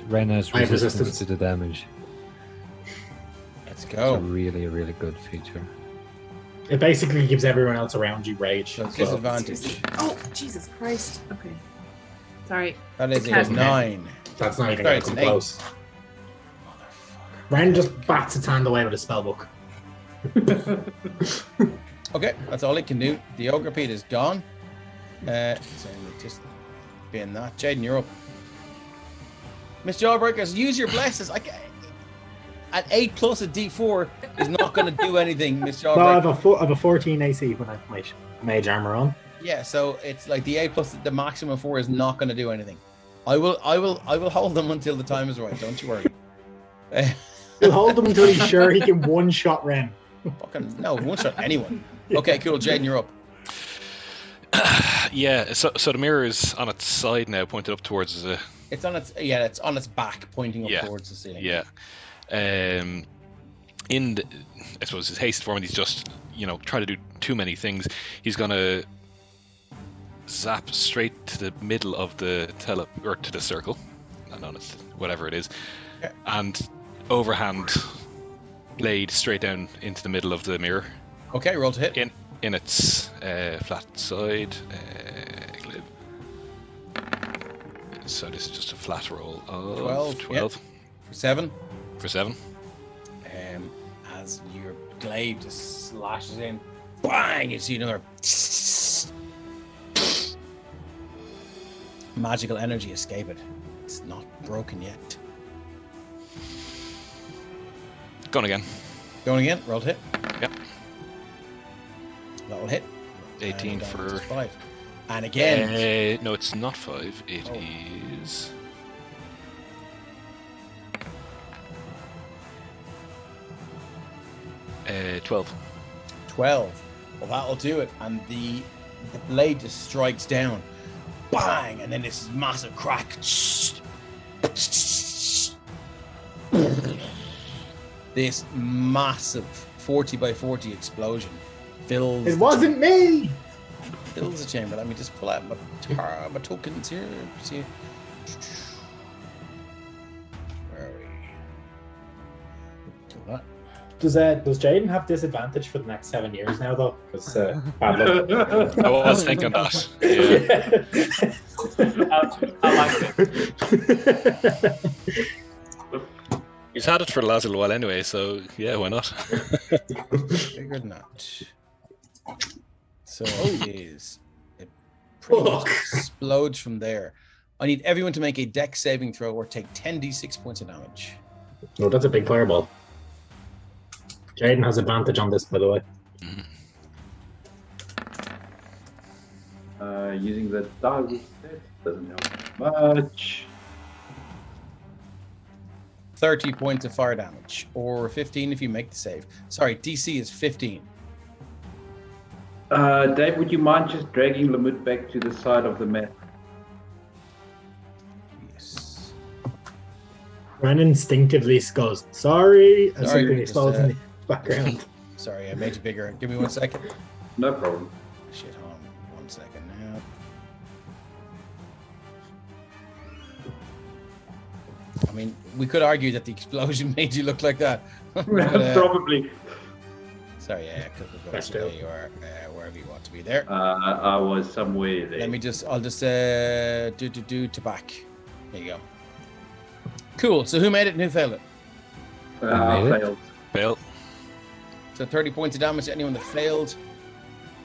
Speaker 3: Ren has
Speaker 4: I have
Speaker 3: resistance
Speaker 4: resistance.
Speaker 3: to the damage.
Speaker 1: Let's
Speaker 3: It's a
Speaker 1: go.
Speaker 3: really, really good feature.
Speaker 4: It basically gives everyone else around you rage.
Speaker 1: So
Speaker 4: as well.
Speaker 1: disadvantage.
Speaker 5: Oh, Jesus Christ. Okay. Sorry.
Speaker 1: That is
Speaker 5: It's
Speaker 1: a 9.
Speaker 4: That's not even
Speaker 1: Sorry,
Speaker 4: going
Speaker 1: it's
Speaker 4: to
Speaker 1: an
Speaker 4: come
Speaker 1: 8.
Speaker 4: close. Ren just bats its hand away with a spellbook.
Speaker 1: Okay, that's all it can do. The ogre Pete is gone. So just being that. Jaden, you're up. Miss Jawbreakers, use your blesses. At 8 plus a D4 is not going to do anything, Miss
Speaker 4: No, I
Speaker 1: Jawbreakers.
Speaker 4: have a 14 AC when I have my mage armor on.
Speaker 1: Yeah, so it's like the 8 plus the maximum 4 is not going to do anything. I will hold them until the time is right. Don't you worry.
Speaker 4: We'll hold him until he's sure he can one-shot Ren.
Speaker 1: Fucking no, won't shot anyone. Okay, cool. Jaden, you're up.
Speaker 7: Yeah, so the mirror is on its side now, pointed up towards the.
Speaker 1: It's on its back, pointing up
Speaker 7: Yeah.
Speaker 1: towards the ceiling.
Speaker 7: Yeah. I suppose his haste form, he's just trying to do too many things. He's gonna zap straight to the middle of the or to the circle, and on it, whatever it is,
Speaker 1: Yeah. and
Speaker 7: overhand blade straight down into the middle of the mirror.
Speaker 1: Okay, roll to hit.
Speaker 7: In its flat side. Glib. So this is just a flat roll of 12
Speaker 1: For 7.
Speaker 7: for 7.
Speaker 1: As your glaive just slashes in, bang! You see another magical energy escape it. It's not broken yet.
Speaker 7: Going again.
Speaker 1: Going again. Roll to hit.
Speaker 7: Yep.
Speaker 1: That'll hit.
Speaker 7: 18
Speaker 1: And
Speaker 7: for.
Speaker 1: 5. And again.
Speaker 7: No, it's not 5. It
Speaker 1: Oh.
Speaker 7: is. Uh, 12.
Speaker 1: 12. Well, that'll do it. And the blade just strikes down. Bang! And then this massive crack. This massive 40 by 40 explosion fills.
Speaker 4: It wasn't me!
Speaker 1: Fills the chamber. Let me just pull out my tokens here. See. Where are we? Do that.
Speaker 4: Does Jaden have disadvantage for the next 7 years now, though? Because bad luck.
Speaker 7: I was thinking that. Yeah.
Speaker 6: I like it.
Speaker 7: He's had it for the last little while anyway, so yeah, why not?
Speaker 1: Bigger than that. So it is. It pretty much explodes from there. I need everyone to make a dex saving throw or take 10d6 points of damage.
Speaker 4: Oh, that's a big fireball. Jaden has advantage on this, by the way.
Speaker 6: Using the dice set doesn't help much.
Speaker 1: 30 points of fire damage, or 15 if you make the save. Sorry, DC is 15.
Speaker 6: Dave, would you mind just dragging Lamut back to the side of the map?
Speaker 1: Yes.
Speaker 4: Ren instinctively goes, sorry, as
Speaker 1: Sorry,
Speaker 4: something
Speaker 1: just,
Speaker 4: explodes in the background.
Speaker 1: Sorry, I made you bigger. Give me 1 second.
Speaker 6: No problem.
Speaker 1: Shit, hold on 1 second now. I mean, we could argue that the explosion made you look like that. But,
Speaker 6: Probably.
Speaker 1: sorry, yeah, because we've got
Speaker 4: Best
Speaker 1: to
Speaker 4: do.
Speaker 1: where you are, wherever you want to be there.
Speaker 6: I was somewhere there.
Speaker 1: I'll just do to back. There you go. Cool. So who made it and who failed it?
Speaker 6: I
Speaker 3: made it?
Speaker 6: failed.
Speaker 7: Fail.
Speaker 1: So 30 points of damage to anyone that failed.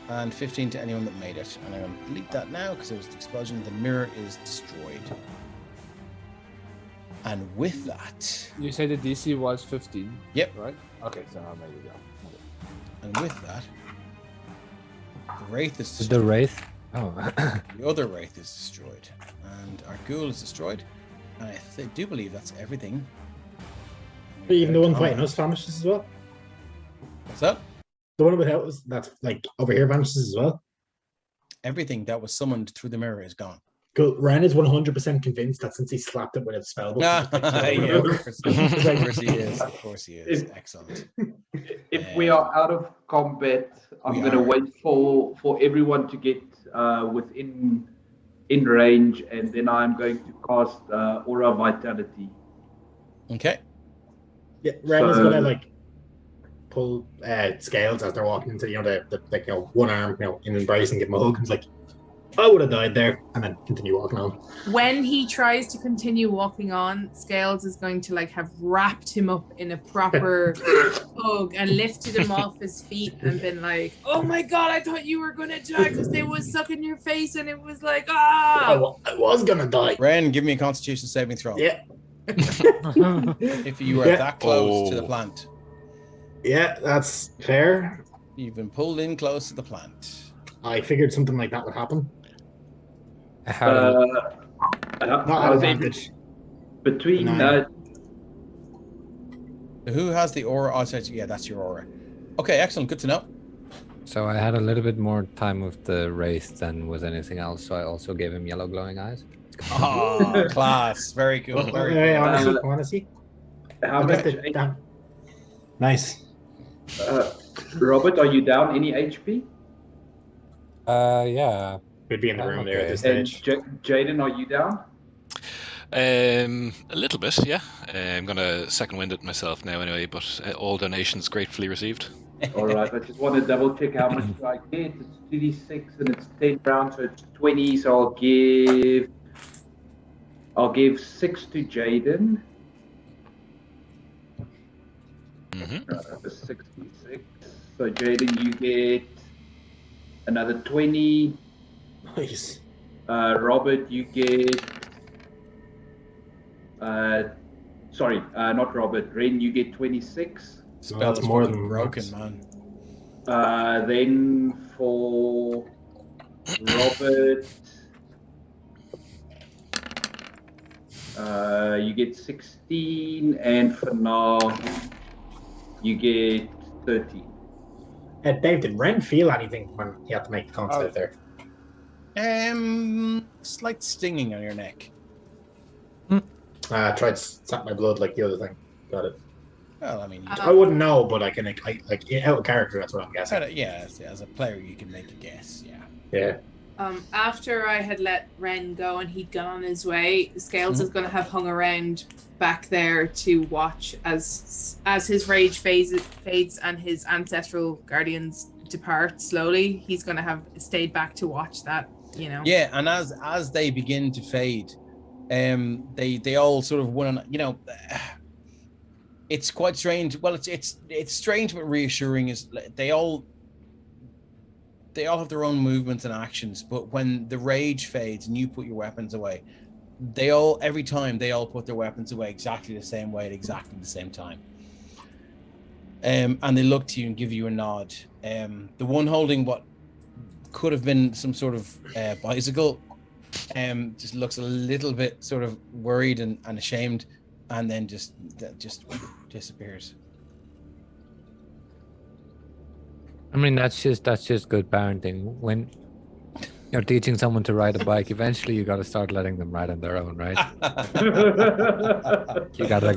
Speaker 1: and 15 to anyone that made it. And I'm going to delete that now because it was the explosion. The mirror is destroyed. And with that,
Speaker 2: You say the DC was 15.
Speaker 1: Yep.
Speaker 2: Right. Okay, so I made it go.
Speaker 1: and with that, the wraith is
Speaker 3: The
Speaker 1: destroyed.
Speaker 3: wraith. Oh,
Speaker 1: The other wraith is destroyed, and our ghoul is destroyed. And I do believe that's everything.
Speaker 4: Even the one fighting us vanishes as well.
Speaker 1: What's that?
Speaker 4: The one without us, that's like over here, vanishes as well.
Speaker 1: Everything that was summoned through the mirror is gone.
Speaker 4: Cool. Ren is 100% convinced that since he slapped it with a spell book,
Speaker 1: Yeah, of course, of course he is. Of course he is.
Speaker 6: If-
Speaker 1: Excellent.
Speaker 6: If we are out of combat, I'm
Speaker 1: We
Speaker 6: going to
Speaker 1: are.
Speaker 6: wait for everyone to get within range, and then I'm going to cast Aura Vitality.
Speaker 1: Okay.
Speaker 4: Yeah, Ren is
Speaker 6: So-
Speaker 4: gonna like pull Scales as they're walking into the one arm in embrace and give him a hug. He's like, I would have died there, and then continue walking on.
Speaker 5: When he tries to continue walking on, Scales is going to like have wrapped him up in a proper hug and lifted him off his feet and been like, "Oh my god, I thought you were gonna die because they was sucking your face and it was like
Speaker 4: I
Speaker 5: ah."
Speaker 4: was gonna die.
Speaker 1: Ren, give me a Constitution saving throw.
Speaker 4: Yeah.
Speaker 1: If you are
Speaker 4: Yeah.
Speaker 1: that close to the
Speaker 7: Oh.
Speaker 1: plant,
Speaker 4: Yeah, that's fair.
Speaker 1: you've been pulled in close to the plant.
Speaker 4: I figured something like that would happen.
Speaker 3: how?
Speaker 4: Not
Speaker 6: I
Speaker 4: at
Speaker 6: was
Speaker 4: advantage.
Speaker 6: between
Speaker 4: Nine.
Speaker 1: Who has the aura? Oh, yeah, that's your aura. Okay, excellent. Good to know.
Speaker 3: So I had a little bit more time with the wraith than with anything else. So I also gave him yellow glowing eyes.
Speaker 1: Oh, class. Very cool. Very
Speaker 4: Hey,
Speaker 1: cool.
Speaker 4: honestly, honestly.
Speaker 6: how
Speaker 4: Look at
Speaker 6: much?
Speaker 4: the- damn. Nice.
Speaker 6: Robert, are you down any HP?
Speaker 3: Yeah.
Speaker 4: We'd be in the
Speaker 3: Oh,
Speaker 4: room there at this
Speaker 6: And
Speaker 4: stage.
Speaker 6: Jaden, are you down?
Speaker 7: A little bit, yeah. I'm gonna second wind it myself now anyway, but all donations gratefully received.
Speaker 6: All right, I just want to double check how much do I get. It's 2d6 and it's 10 rounds, so it's 20. So I'll give 6 to Jaden.
Speaker 7: Mm-hmm.
Speaker 6: 66. So Jaden, you get another 20.
Speaker 4: Nice.
Speaker 6: Robert, you get. Sorry, not Robert. Ren, you get 26.
Speaker 1: Spell
Speaker 4: that's
Speaker 1: is
Speaker 4: more
Speaker 1: fucking
Speaker 4: than
Speaker 1: broken,
Speaker 4: Max.
Speaker 1: man.
Speaker 6: Then for Robert, you get 16, and for now, you get 13.
Speaker 4: Dave, did Ren feel anything when he had to make the contact there?
Speaker 1: Slight stinging on your neck.
Speaker 4: Tried to sap my blood like the other thing. Got it.
Speaker 1: Well, I mean, you
Speaker 4: I wouldn't know, but I can like out of character. That's what I'm guessing.
Speaker 1: yeah, as a player, you can make a guess. Yeah.
Speaker 4: Yeah.
Speaker 5: After I had let Ren go and he'd gone on his way, Scales is going to have hung around back there to watch as his rage fades and his ancestral guardians depart slowly. He's going to have stayed back to watch that, you know.
Speaker 1: Yeah, and as they begin to fade, they all sort of one, it's quite strange. Well, it's strange but reassuring. Is they all have their own movements and actions, but when the rage fades and you put your weapons away, every time they all put their weapons away exactly the same way at exactly the same time. And they look to you and give you a nod. The one holding what could have been some sort of bicycle just looks a little bit sort of worried and ashamed, and then just disappears.
Speaker 3: I mean, that's just good parenting. When you're teaching someone to ride a bike, eventually you got to start letting them ride on their own, right? You gotta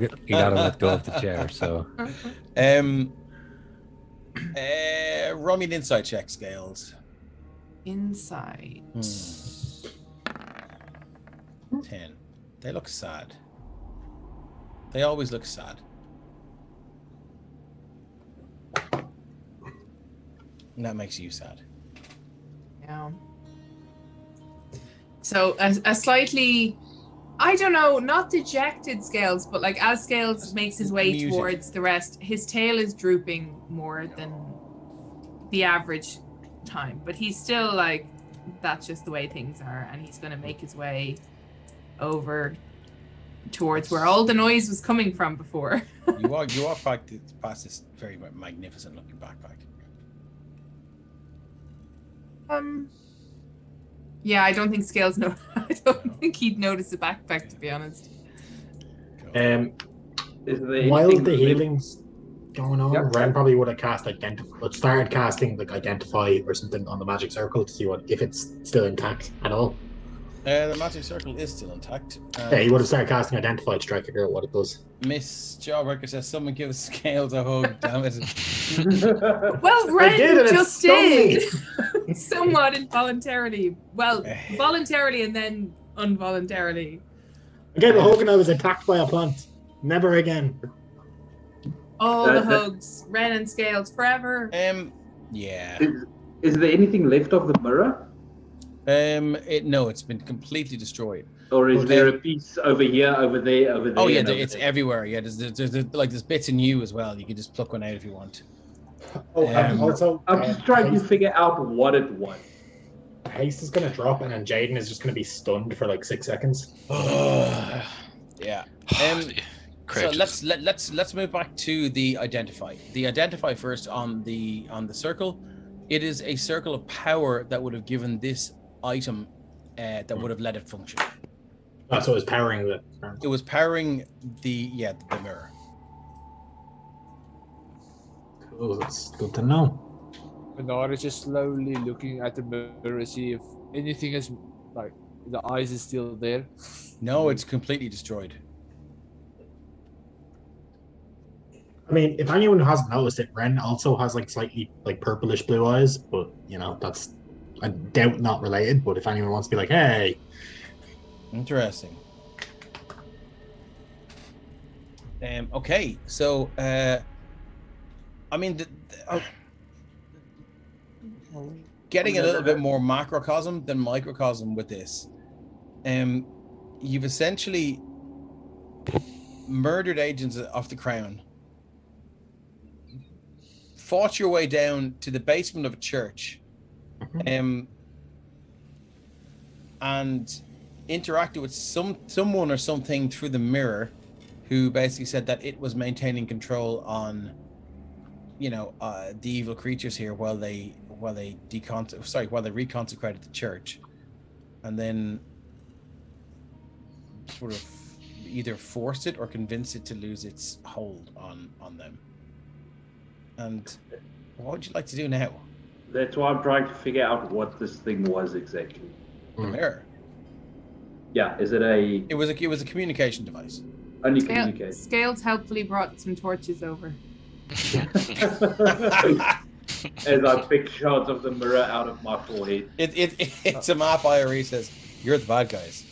Speaker 3: let go of the chair. So
Speaker 1: Roll me an insight check, Scales.
Speaker 5: Inside.
Speaker 1: 10. They look sad. They always look sad. And that makes you sad.
Speaker 5: Yeah. So a slightly, I don't know, not dejected Scales, but like as Scales makes his way
Speaker 1: Music.
Speaker 5: towards the rest, his tail is drooping more than the average time, but he's still like, that's just the way things are, and he's going to make his way over towards where all the noise was coming from before.
Speaker 1: You walk past this very magnificent looking backpack.
Speaker 5: Yeah, I don't think Scales know. I don't think he'd notice a backpack, to be honest.
Speaker 6: Is there
Speaker 4: While
Speaker 6: anything
Speaker 4: the
Speaker 6: left-
Speaker 4: healing's going on,
Speaker 2: Yep.
Speaker 4: Ren probably would have started casting like Identify or something on the magic circle to see if it's still intact at all.
Speaker 1: The magic circle is still intact.
Speaker 4: Yeah, he would have started casting Identify to try to figure out what it does.
Speaker 1: Miss Jawbreaker says, "Someone give Scales a hug." Damn it!
Speaker 5: Well,
Speaker 4: I
Speaker 5: Ren
Speaker 4: did, and it
Speaker 5: just
Speaker 4: stung
Speaker 5: did. Somewhat involuntarily. Well, voluntarily and then involuntarily.
Speaker 4: I gave a hug and I was attacked by a plant. Never again.
Speaker 5: All the
Speaker 6: That-
Speaker 5: hugs. Ren and Scales forever.
Speaker 1: Yeah.
Speaker 6: Is there anything left of the mirror?
Speaker 1: No, it's been completely destroyed.
Speaker 6: Or is
Speaker 1: Okay.
Speaker 6: there a piece over here, over there, over there?
Speaker 1: Oh yeah,
Speaker 6: and over
Speaker 1: it's
Speaker 6: there?
Speaker 1: everywhere. Yeah, there's bits in you as well. You can just pluck one out if you want.
Speaker 4: Oh, and also,
Speaker 6: I'm just trying to figure out what it was.
Speaker 4: haste is going to drop, and then Jaden is just going to be stunned for like 6 seconds.
Speaker 1: Yeah.
Speaker 7: The
Speaker 1: So
Speaker 7: crouches.
Speaker 1: let's move back to the identify. The identify first on the circle. It is a circle of power that would have given this item that would have let it function.
Speaker 4: That's what was powering the.
Speaker 1: It was powering the mirror.
Speaker 4: Cool, that's good to know.
Speaker 2: Bernard is just slowly looking at the mirror to see if anything is like the eyes is still there.
Speaker 1: No, it's completely destroyed.
Speaker 4: I mean, if anyone hasn't noticed it, Ren also has like slightly like purplish blue eyes, but you know that's I doubt not related. But if anyone wants to be like, hey,
Speaker 1: Interesting. Okay, so I mean, getting a little bit more macrocosm than microcosm with this. You've essentially murdered agents of the Crown, fought your way down to the basement of a church, and interacted with someone or something through the mirror, who basically said that it was maintaining control on, the evil creatures here while they reconsecrated the church, and then sort of either forced it or convinced it to lose its hold on them. And what would you like to do now?
Speaker 6: That's why I'm trying to figure out what this thing was exactly.
Speaker 1: The mirror.
Speaker 6: Yeah, is it a
Speaker 1: It was a communication device.
Speaker 6: only
Speaker 5: Scale-
Speaker 6: communication?
Speaker 5: Scales helpfully brought some torches over.
Speaker 6: As I pick shots of the mirror out of my forehead.
Speaker 1: It's a map IRE says, "You're the bad guys."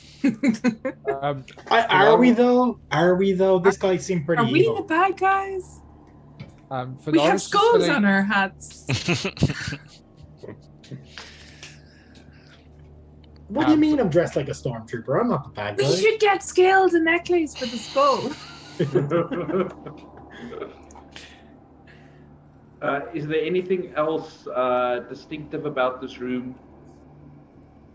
Speaker 4: are we though? Are we though? This guy seemed pretty
Speaker 5: Are we
Speaker 4: evil.
Speaker 5: the bad guys? We
Speaker 2: Bernard
Speaker 5: have
Speaker 2: is just
Speaker 5: skulls
Speaker 2: gonna-
Speaker 5: on our hats.
Speaker 4: What do you mean I'm dressed like a stormtrooper? I'm not the bad
Speaker 5: We
Speaker 4: guy.
Speaker 5: should get Scales a necklace for the skull.
Speaker 6: Is there anything else distinctive about this room?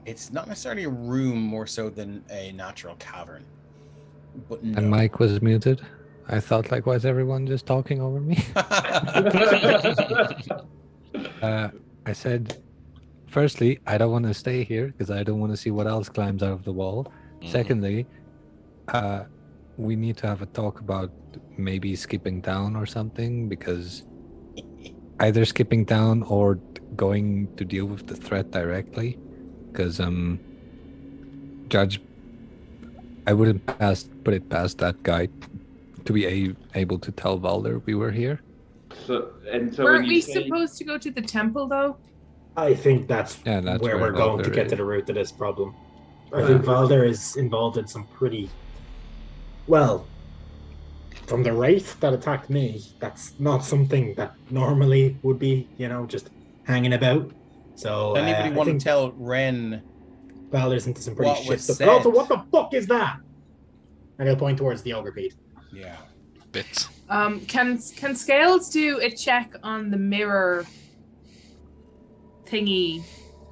Speaker 1: It's not necessarily a room, more so than a natural cavern. But no.
Speaker 3: And Mike was muted. I thought, like, why is everyone just talking over me? I said, firstly, I don't want to stay here because I don't want to see what else climbs out of the wall. Secondly, we need to have a talk about maybe skipping town or something, because either skipping town or going to deal with the threat directly. Because Judge, I wouldn't put it past that guy to be able to tell Valder we were here.
Speaker 6: So
Speaker 5: Weren't
Speaker 6: when
Speaker 5: we
Speaker 6: you say,
Speaker 5: supposed to go to the temple, though?
Speaker 4: I think that's
Speaker 3: Yeah, that's
Speaker 4: where
Speaker 3: where
Speaker 4: we're going to
Speaker 3: Valder
Speaker 4: get to
Speaker 3: is.
Speaker 4: the root of this problem. I think Valder is involved in some pretty well. From the wraith that attacked me, that's not something that normally would be, just hanging about. So
Speaker 1: Anybody
Speaker 4: I
Speaker 1: want to
Speaker 4: think
Speaker 1: tell Ren?
Speaker 4: Valder's into some pretty
Speaker 1: what
Speaker 4: shit
Speaker 1: was
Speaker 4: stuff.
Speaker 1: said?
Speaker 4: But also, what the fuck is that? And he'll point towards the ogre bead.
Speaker 1: Yeah.
Speaker 7: Bits.
Speaker 5: Can Scales do a check on the mirror thingy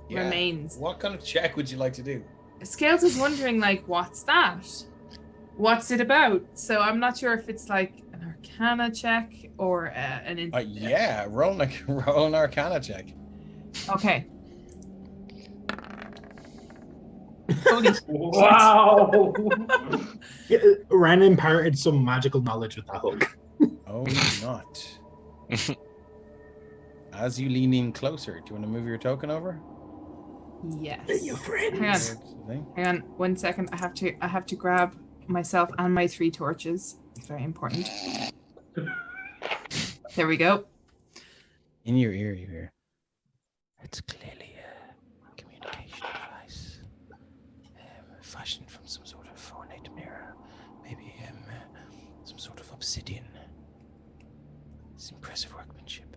Speaker 1: Yeah.
Speaker 5: remains.
Speaker 1: What kind of check would you like to do?
Speaker 5: Scales is wondering, like, what's that? What's it about? So I'm not sure if it's like an Arcana check or
Speaker 1: Yeah, roll an Arcana check.
Speaker 5: Okay. Holy
Speaker 6: Wow.
Speaker 4: Yeah, Ren imparted some magical knowledge with that hook.
Speaker 1: Oh, not. As you lean in closer, do you want to move your token over?
Speaker 5: yes.
Speaker 4: They're your friends.
Speaker 5: Hang on 1 second. I have to grab myself and my 3 torches. It's very important. There we go.
Speaker 1: In your ear, you hear. It's clearly a communication device, fashioned from some sort of ornate mirror, maybe some sort of obsidian. It's impressive workmanship.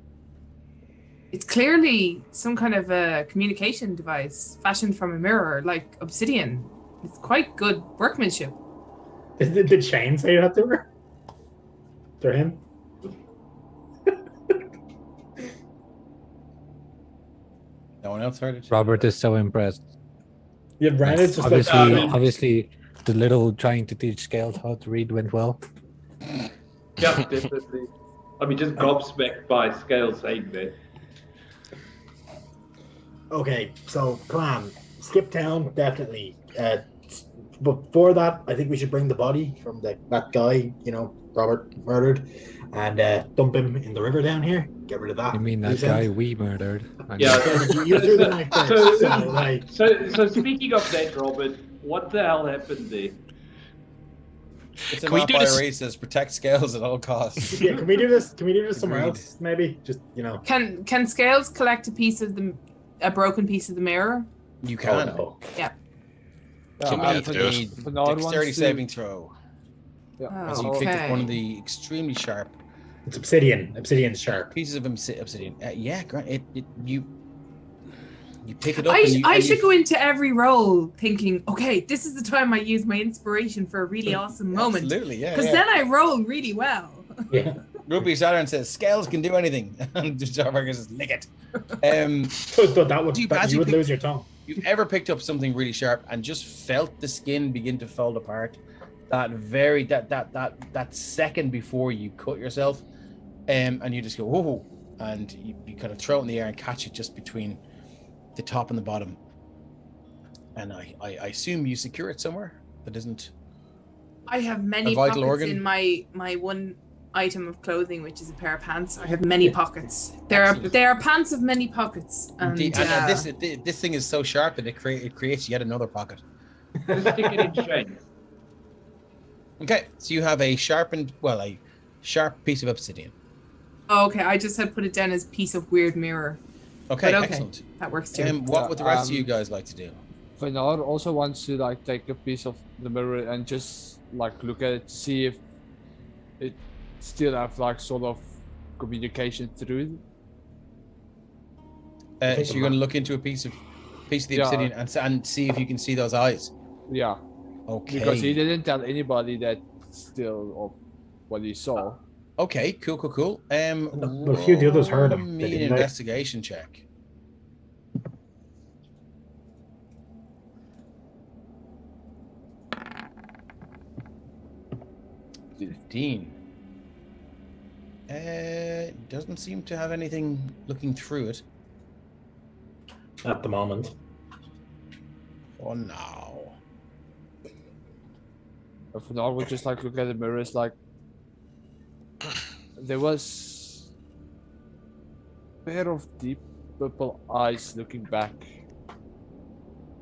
Speaker 5: It's clearly some kind of a communication device fashioned from a mirror, like obsidian. It's quite good workmanship.
Speaker 4: Did the chain say that to her? To him?
Speaker 1: No one else heard it?
Speaker 3: Robert is so impressed.
Speaker 4: Yeah, Ren is just
Speaker 3: Obviously, the little trying to teach Scales how to read went well.
Speaker 6: Yeah, definitely. I mean, just gobsmacked by Scale saying that.
Speaker 4: Okay, so plan. Skip town, definitely. Before that, I think we should bring the body from that guy, Robert murdered, and dump him in the river down here. Get rid of that.
Speaker 3: You mean that
Speaker 4: loose
Speaker 3: guy
Speaker 4: end.
Speaker 3: we murdered?
Speaker 6: Yeah.
Speaker 4: You threw the knife first,
Speaker 6: So speaking of that, Robert, what the hell happened there?
Speaker 1: It's a
Speaker 7: Can we
Speaker 1: map
Speaker 7: do
Speaker 1: I
Speaker 7: this?
Speaker 1: erase says protect Scales at all costs.
Speaker 4: Yeah, can we do this? Can we do this somewhere
Speaker 1: Agreed.
Speaker 4: else? Maybe just
Speaker 5: Can Scales collect a broken piece of the mirror?
Speaker 1: You can.
Speaker 4: Oh, no.
Speaker 1: Somebody
Speaker 7: have to do it.
Speaker 1: need
Speaker 2: Fenard wants
Speaker 1: dexterity
Speaker 2: to-
Speaker 1: saving throw.
Speaker 2: Yeah.
Speaker 1: As you
Speaker 5: Okay.
Speaker 1: picked up one of the extremely sharp
Speaker 4: It's obsidian. Obsidian's sharp.
Speaker 1: pieces of obsidian. Yeah, Grant. You pick it up.
Speaker 5: I should go into every roll thinking, okay, this is the time I use my inspiration for a really awesome moment.
Speaker 1: Absolutely, yeah.
Speaker 5: Because then I roll really well.
Speaker 4: Yeah.
Speaker 1: Ruby Saturn says Scales can do anything, and the Starburger says lick it.
Speaker 4: So that would
Speaker 1: Do you-
Speaker 4: that,
Speaker 1: as
Speaker 4: you
Speaker 1: you
Speaker 4: would
Speaker 1: pick-
Speaker 4: lose your tongue.
Speaker 1: You've ever picked up something really sharp and just felt the skin begin to fold apart? That second before you cut yourself, and you just go whoa, and you kind of throw it in the air and catch it just between the top and the bottom. And I assume you secure it somewhere that isn't.
Speaker 5: I have many
Speaker 1: A vital
Speaker 5: pockets
Speaker 1: organ?
Speaker 5: in my one item of clothing, which is a pair of pants. I have many pockets. There are pants of many pockets. And,
Speaker 1: Indeed. And this thing is so sharp that it creates yet another pocket.
Speaker 6: Just stick it in chains.
Speaker 1: Okay, so you have a sharp piece of obsidian.
Speaker 5: oh, okay, I just had put it down as piece of weird mirror.
Speaker 1: Okay,
Speaker 5: But okay.
Speaker 1: excellent.
Speaker 5: That works too.
Speaker 1: What would the rest of
Speaker 2: Yeah,
Speaker 1: you guys like to do?
Speaker 2: Fenard also wants to take a piece of the mirror and just look at it to see if it still have sort of communication through.
Speaker 1: So you're going to look into a piece of the
Speaker 2: Yeah.
Speaker 1: obsidian and see if you can see those eyes.
Speaker 2: Yeah,
Speaker 1: Okay.
Speaker 2: because he didn't tell anybody that still of what he saw.
Speaker 1: Okay, cool.
Speaker 4: But a few of the others heard him,
Speaker 1: roll me
Speaker 4: didn't
Speaker 1: an
Speaker 4: they?
Speaker 1: investigation check. $15. Doesn't seem to have anything looking through it.
Speaker 4: At the moment.
Speaker 1: Oh no.
Speaker 2: Fenard would just look at the mirrors there was a pair of deep purple eyes looking back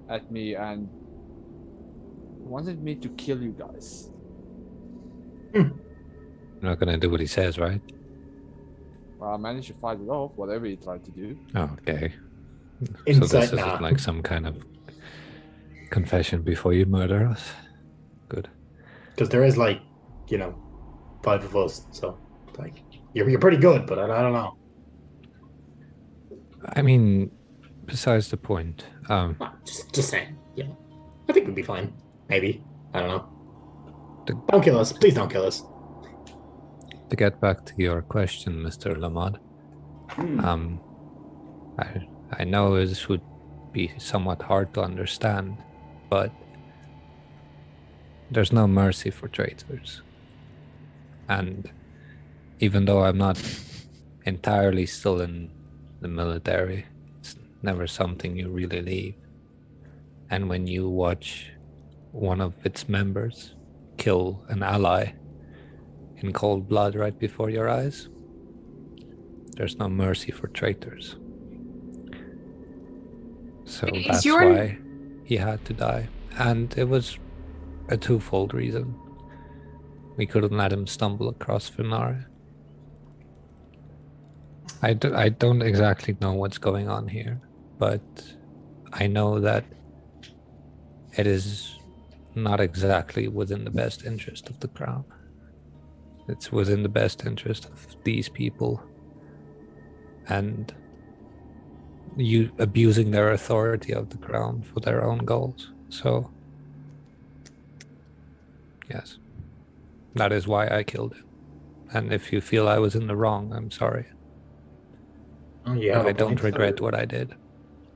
Speaker 2: at me and wanted me to kill you guys.
Speaker 3: You're not gonna do what he says, right?
Speaker 2: Well, I managed to fight it off, whatever he tried to do.
Speaker 3: Oh, okay. So
Speaker 4: Insight
Speaker 3: this
Speaker 4: now.
Speaker 3: isn't like some kind of confession before you murder us. Good.
Speaker 4: Because there is 5 of us, so you're pretty good, but I don't know.
Speaker 3: I mean, besides the point.
Speaker 4: Just saying. Yeah, I think we'd be fine. Maybe. I don't know.
Speaker 3: The-
Speaker 4: Don't kill us, please. Don't kill us.
Speaker 3: To get back to your question, Mr. Lamad, I know this would be somewhat hard to understand, but there's no mercy for traitors. And even though I'm not entirely still in the military, it's never something you really leave. And when you watch one of its members kill an ally in cold blood right before your eyes, there's no mercy for traitors. So
Speaker 5: Is
Speaker 3: that's
Speaker 5: your-
Speaker 3: why he had to die. And it was a twofold reason. We couldn't let him stumble across Finara. I don't exactly know what's going on here, but I know that it is not exactly within the best interest of the crown. It's within the best interest of these people and you abusing their authority of the crown for their own goals. So, yes, that is why I killed him. And if you feel I was in the wrong, I'm sorry.
Speaker 4: Oh, you have
Speaker 3: But
Speaker 4: a
Speaker 3: I don't
Speaker 4: point.
Speaker 3: regret what I did.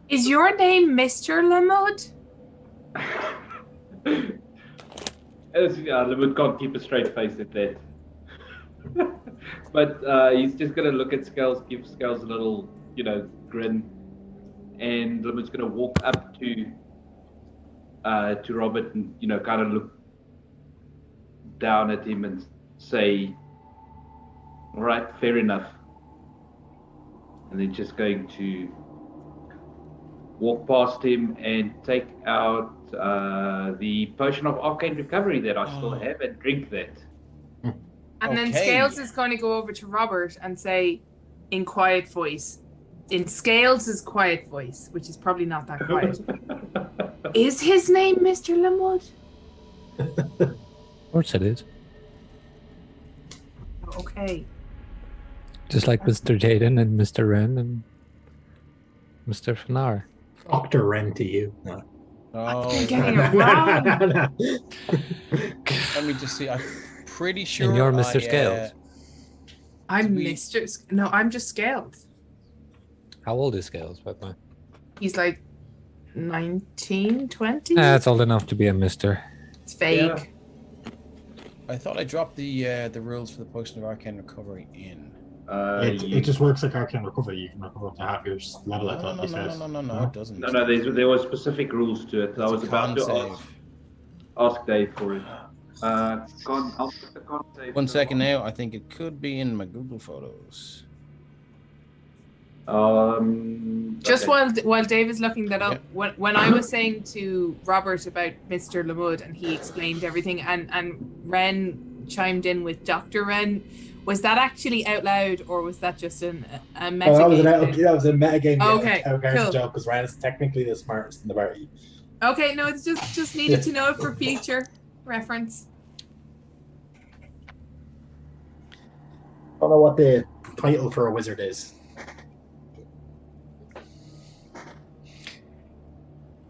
Speaker 5: Is your name Mr. Lamud?
Speaker 6: Limit can't keep a straight face at that. But he's just gonna look at Scales, give Scales a little, grin, and Limit's gonna walk up to Robert and kind of look down at him and say, "All right, fair enough." And then just going to walk past him and take out the potion of arcane recovery that I still have and drink that.
Speaker 5: And then
Speaker 1: Okay.
Speaker 5: Scales is going to go over to Robert and say, in quiet voice, in Scales' quiet voice, which is probably not that quiet, is his name Mr. Lamud?
Speaker 3: Of course it is.
Speaker 5: Okay.
Speaker 3: Just like Mr. Jaden and Mr. Wren and Mr. Fanar.
Speaker 4: Dr. Ren to you. No.
Speaker 1: Oh,
Speaker 5: I'm getting it wrong.
Speaker 1: let me just see. I'm pretty sure.
Speaker 3: And you're Mr. Scales.
Speaker 5: I'm
Speaker 1: we-
Speaker 5: Mr. No, I'm just Scales.
Speaker 3: How old is Scales, by the way?
Speaker 5: He's like 19, 20?
Speaker 3: That's old enough to be a Mr.
Speaker 5: It's vague.
Speaker 6: Yeah.
Speaker 1: I thought I dropped the rules for the potion of arcane recovery in.
Speaker 4: It just works like arcane recovery. You can recover up to half your level. I thought you said.
Speaker 1: No, it doesn't.
Speaker 6: No, there were specific rules to it. I
Speaker 1: It's
Speaker 6: was
Speaker 1: a
Speaker 6: about to
Speaker 1: con
Speaker 6: ask Dave for it. I'll put the con save.
Speaker 1: 1 second now. I think it could be in my Google Photos.
Speaker 5: Just
Speaker 6: okay.
Speaker 5: while Dave is looking that up,
Speaker 1: Yeah.
Speaker 5: when I was saying to Robert about Mr. Lamud and he explained everything and Ren chimed in with Dr. Ren, was that actually out loud or was that just a meta
Speaker 4: That was
Speaker 5: game?
Speaker 4: a metagame.
Speaker 5: Okay,
Speaker 4: Cool.
Speaker 5: cool.
Speaker 4: Joke because Ren is technically the smartest in the party.
Speaker 5: Okay, no, it's just needed to know it for future reference.
Speaker 4: I don't know what the title for a wizard is.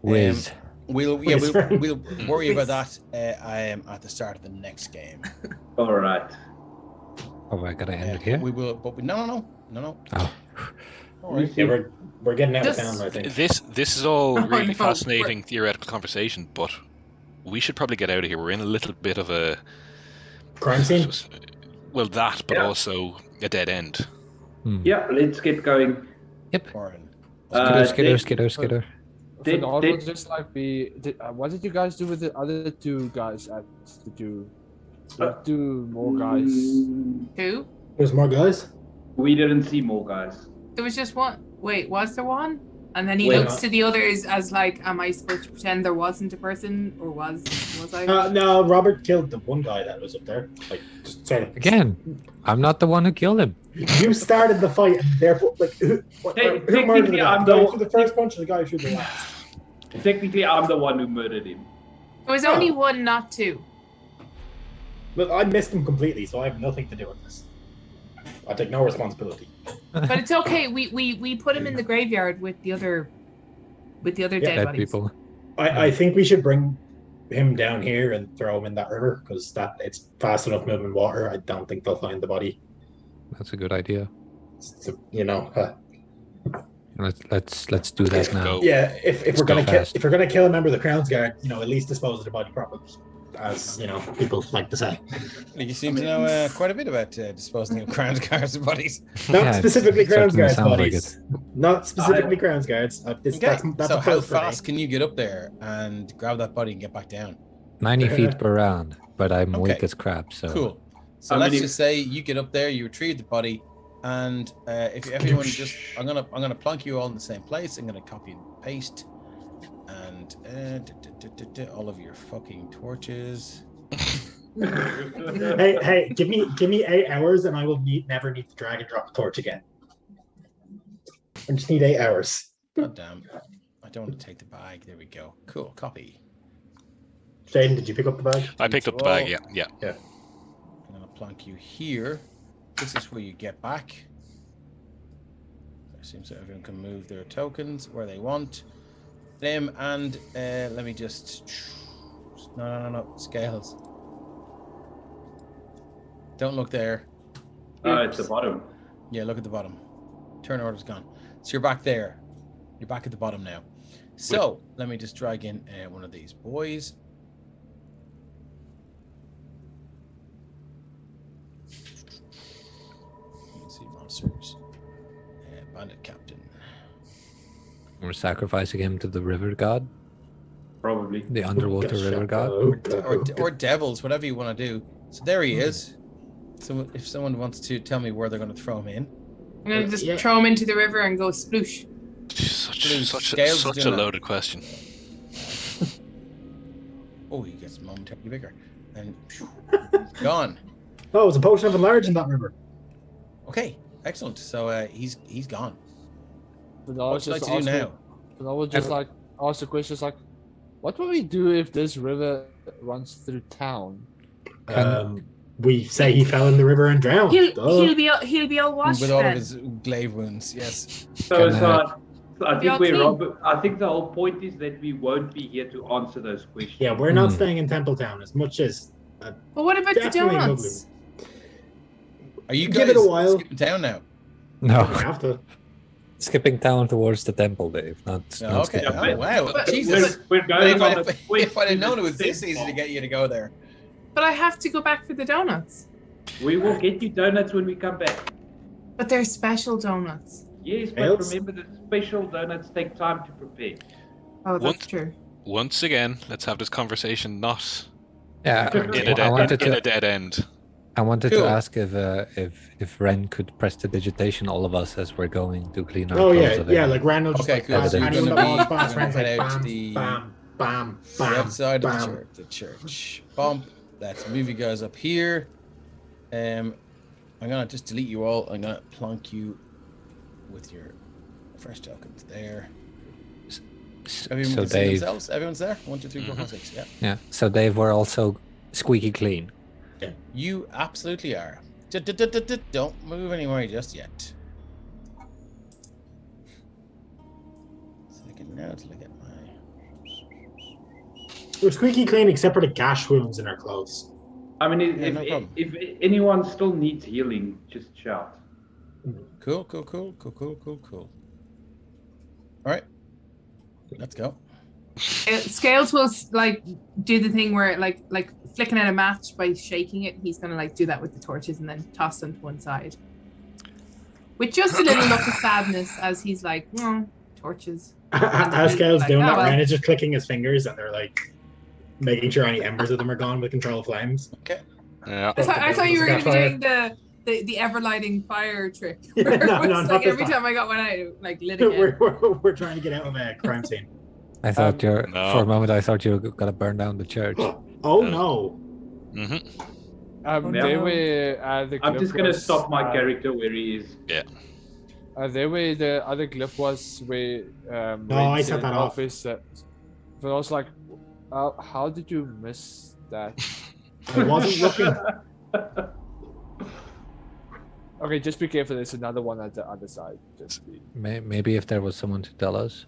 Speaker 3: Wiz.
Speaker 1: We'll worry about that at the start of the next game.
Speaker 6: All right.
Speaker 3: Oh, I gotta end it here?
Speaker 1: We will, but no.
Speaker 3: Oh.
Speaker 1: All right.
Speaker 4: Yeah, we're getting out of
Speaker 5: Just-
Speaker 4: town, I think.
Speaker 7: This is all
Speaker 5: Oh,
Speaker 7: really
Speaker 5: no,
Speaker 7: fascinating theoretical conversation, but we should probably get out of here. We're in a little bit of a
Speaker 4: Crime scene.
Speaker 7: well, that, but
Speaker 6: Yeah.
Speaker 7: also a dead end.
Speaker 6: Yeah, let's get going.
Speaker 3: Yep.
Speaker 1: Warren.
Speaker 3: Skitter.
Speaker 6: Did-
Speaker 2: Fernand
Speaker 6: did-
Speaker 2: will just like be. What did you guys do with the other two guys? Did you do more guys?
Speaker 5: Who?
Speaker 4: There's more guys.
Speaker 6: We didn't see more guys.
Speaker 5: There was just one. Wait, was there one? And then he
Speaker 6: Wait,
Speaker 5: looks to the others as like, am I supposed to pretend there wasn't a person, or was I?
Speaker 4: No, Robert killed the one guy that was up there. Like, just sort of.
Speaker 3: Again, I'm not the one who killed him.
Speaker 4: You started the fight, and therefore, like, who murdered the
Speaker 6: technically,
Speaker 4: guy?
Speaker 6: I'm
Speaker 4: The guy
Speaker 6: the-
Speaker 4: who threw the first punch, or the guy who threw the last?
Speaker 6: Technically, I'm the one who murdered him.
Speaker 5: There was only one, not two.
Speaker 4: Look, I missed him completely, so I have nothing to do with this. I take no responsibility.
Speaker 5: But it's okay. We put him in the graveyard with the other dead
Speaker 3: Dead
Speaker 5: bodies.
Speaker 3: people.
Speaker 4: I think we should bring him down here and throw him in that river because it's fast enough moving water. I don't think they'll find the body.
Speaker 3: That's a good idea.
Speaker 4: So,
Speaker 3: Let's do that now.
Speaker 7: Go.
Speaker 4: Yeah, if we're
Speaker 3: go
Speaker 4: gonna
Speaker 3: fast.
Speaker 4: if we're gonna kill a member of the Crown's Guard, at least dispose of the body properly, as people like to say.
Speaker 1: You seem to know quite a bit about disposing of Crown's Guards' bodies.
Speaker 4: Not
Speaker 3: Yeah,
Speaker 4: specifically
Speaker 3: it
Speaker 4: Crown's
Speaker 3: certainly
Speaker 4: Guards
Speaker 3: sounds like
Speaker 4: bodies. Not specifically Crown's Guards. That's
Speaker 1: So
Speaker 4: a
Speaker 1: how
Speaker 4: first for me.
Speaker 1: fast can you get up there and grab that body and get back down?
Speaker 3: 90 feet per round, but I'm
Speaker 1: Okay.
Speaker 3: weak as crap. So
Speaker 1: Cool. So
Speaker 6: How
Speaker 1: let's
Speaker 6: many-
Speaker 1: just say you get up there, you retrieve the body, and if everyone just, I'm gonna plonk you all in the same place. I'm gonna copy and paste, and all of your fucking torches.
Speaker 4: Hey, give me 8 hours, and I will never need to drag and drop a torch again. I just need 8 hours.
Speaker 1: God damn! I don't want to take the bag. There we go. Cool. Copy.
Speaker 4: Shane, did you pick up the bag?
Speaker 7: I picked up the bag. Yeah.
Speaker 1: I'm gonna plonk you here. This is where you get back. It seems that everyone can move their tokens where they want them, and let me just no scales. Don't look there.
Speaker 6: At the bottom.
Speaker 1: Yeah, look at the bottom. Turn order's gone. So you're back there. You're back at the bottom now. So let me just drag in one of these boys. You can see monsters. Bandit captain.
Speaker 3: we're sacrificing him to the river god,
Speaker 6: Probably.
Speaker 3: the underwater river god.
Speaker 1: Or devils, whatever you want to do. So there he is. So if someone wants to tell me where they're going to throw him in.
Speaker 5: I'm gonna just
Speaker 4: Yeah.
Speaker 5: throw him into the river and go sploosh.
Speaker 7: Such a loaded question.
Speaker 1: Oh, he gets momentarily bigger. And gone.
Speaker 4: Oh, it was a potion of enlarge in that river.
Speaker 1: Okay, excellent. So he's gone.
Speaker 2: But I
Speaker 1: What
Speaker 2: was
Speaker 1: would you like
Speaker 2: just
Speaker 1: to do
Speaker 2: asking-
Speaker 1: now?
Speaker 2: But I was just like ask the questions like, what will we do if this river runs through town?
Speaker 4: We say he fell in the river and drowned.
Speaker 5: He'll be all washed
Speaker 1: With all
Speaker 5: then.
Speaker 1: of his glaive wounds, yes.
Speaker 6: So,
Speaker 3: Can,
Speaker 6: I
Speaker 5: Be all
Speaker 6: think
Speaker 5: clean.
Speaker 6: I think the whole point is that we won't be here to answer those questions.
Speaker 4: Yeah, we're not staying in Templetown as much as
Speaker 5: But what about the
Speaker 4: definitely
Speaker 5: donuts?
Speaker 1: Are you
Speaker 4: Give
Speaker 1: guys
Speaker 4: it a while.
Speaker 1: skipping town now?
Speaker 3: No,
Speaker 4: we have to.
Speaker 3: skipping down towards the temple, Dave. Not
Speaker 1: Oh, okay.
Speaker 3: skipping
Speaker 1: Oh,
Speaker 3: down.
Speaker 1: wow.
Speaker 5: But-
Speaker 1: Jesus.
Speaker 6: We're going
Speaker 1: If
Speaker 6: on
Speaker 1: I'd,
Speaker 6: a quest
Speaker 1: if I'd have
Speaker 6: to
Speaker 1: known it
Speaker 6: the
Speaker 1: was this easy to
Speaker 6: temple.
Speaker 1: get you to go there.
Speaker 5: But I have to go back for the donuts.
Speaker 6: We will get you donuts when we come back.
Speaker 5: But they're special donuts.
Speaker 6: Yes, but
Speaker 4: Else?
Speaker 6: remember that special donuts take time to prepare.
Speaker 5: Oh, that's
Speaker 7: What?
Speaker 5: true.
Speaker 7: Once again, let's have this conversation not
Speaker 3: Yeah,
Speaker 7: in a
Speaker 3: I wanted
Speaker 7: dead, in a
Speaker 3: to.
Speaker 7: dead end.
Speaker 3: I wanted
Speaker 1: Cool.
Speaker 3: to ask if Ren could prestidigitation all of us as we're going to clean our
Speaker 4: Oh
Speaker 3: clothes.
Speaker 4: yeah,
Speaker 3: of
Speaker 4: yeah.
Speaker 3: any-
Speaker 4: Like Randall just
Speaker 1: Okay,
Speaker 4: like
Speaker 1: cool.
Speaker 4: fast.
Speaker 3: So you're
Speaker 4: Anyone
Speaker 1: gonna
Speaker 4: that walks
Speaker 1: be-
Speaker 4: past,
Speaker 1: you're
Speaker 4: Rand's
Speaker 1: gonna
Speaker 4: like
Speaker 1: head out to
Speaker 4: bam,
Speaker 1: the-
Speaker 4: bam, bam,
Speaker 1: The
Speaker 4: bam,
Speaker 1: outside of
Speaker 4: bam.
Speaker 1: the church. Bump. Let's move you guys up here. I'm gonna just delete you all. I'm gonna plonk you with your fresh tokens there. Everyone
Speaker 3: So
Speaker 1: can see
Speaker 3: Dave,
Speaker 1: themselves. Everyone's there. 1, 2, 3, 4, 5, 6. Yeah.
Speaker 3: yeah. So Dave, we're also squeaky clean.
Speaker 1: You absolutely are. Don't move anywhere just yet. Second now to look at my.
Speaker 4: We're squeaky clean except for the gash wounds in our clothes.
Speaker 6: I mean,
Speaker 1: Yeah, no problem.
Speaker 6: if anyone still needs healing, just shout.
Speaker 1: Cool. All right. Let's go.
Speaker 5: Scales will like do the thing where like flicking out a match by shaking it. He's gonna like do that with the torches and then toss them to one side. With just a little look of sadness as he's like, torches.
Speaker 4: As Scale's
Speaker 5: Like,
Speaker 4: doing
Speaker 5: oh,
Speaker 4: that,
Speaker 5: well.
Speaker 4: Ren is just clicking his fingers and they're like making sure any embers of them are gone with control flames.
Speaker 1: Okay.
Speaker 7: Yeah.
Speaker 5: I thought you were going to be
Speaker 4: Fire.
Speaker 5: doing the ever lighting fire trick.
Speaker 4: No,
Speaker 5: Where it was
Speaker 4: no,
Speaker 5: like
Speaker 4: not this
Speaker 5: every
Speaker 4: time.
Speaker 5: time I got one out, it, like lit again.
Speaker 4: we're trying to get out of a crime scene.
Speaker 3: I thought
Speaker 4: Um,
Speaker 7: No.
Speaker 3: for a moment I thought you were gonna burn down the church.
Speaker 4: Oh no!
Speaker 7: hmm
Speaker 2: They were the
Speaker 6: I'm
Speaker 2: glyph
Speaker 6: just gonna
Speaker 2: was,
Speaker 6: stop my character where he is.
Speaker 2: There where the other glyph was where
Speaker 4: No,
Speaker 2: Ren
Speaker 4: I
Speaker 2: said
Speaker 4: set that
Speaker 2: in
Speaker 4: off.
Speaker 2: office that, but I was like, how did you miss that?
Speaker 4: I wasn't looking.
Speaker 2: Okay, just be careful. There's another one at the other side. Just be.
Speaker 3: Maybe if there was someone to tell us.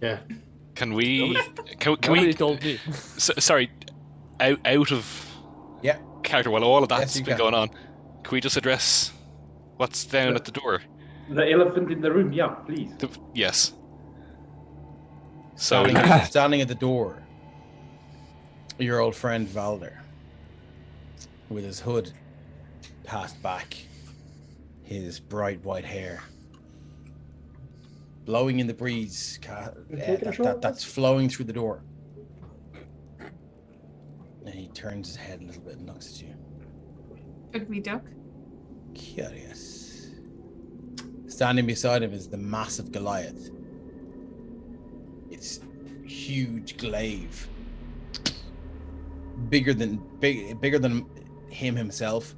Speaker 4: Yeah.
Speaker 7: Can we? Can
Speaker 2: Nobody
Speaker 7: we?
Speaker 2: told me.
Speaker 7: Sorry, out of
Speaker 1: Yeah.
Speaker 7: character. While all of that's
Speaker 1: Yes, you
Speaker 7: been
Speaker 1: can.
Speaker 7: going on, can we just address what's down at the door?
Speaker 6: The elephant in the room, yeah, please.
Speaker 7: Yes. So
Speaker 1: Standing at the door, your old friend Valder, with his hood passed back, his bright white hair blowing in the breeze that's flowing through the door. And he turns his head a little bit and looks at you.
Speaker 5: Should we duck?
Speaker 1: Curious. Standing beside him is the massive Goliath. It's huge glaive, bigger than him himself,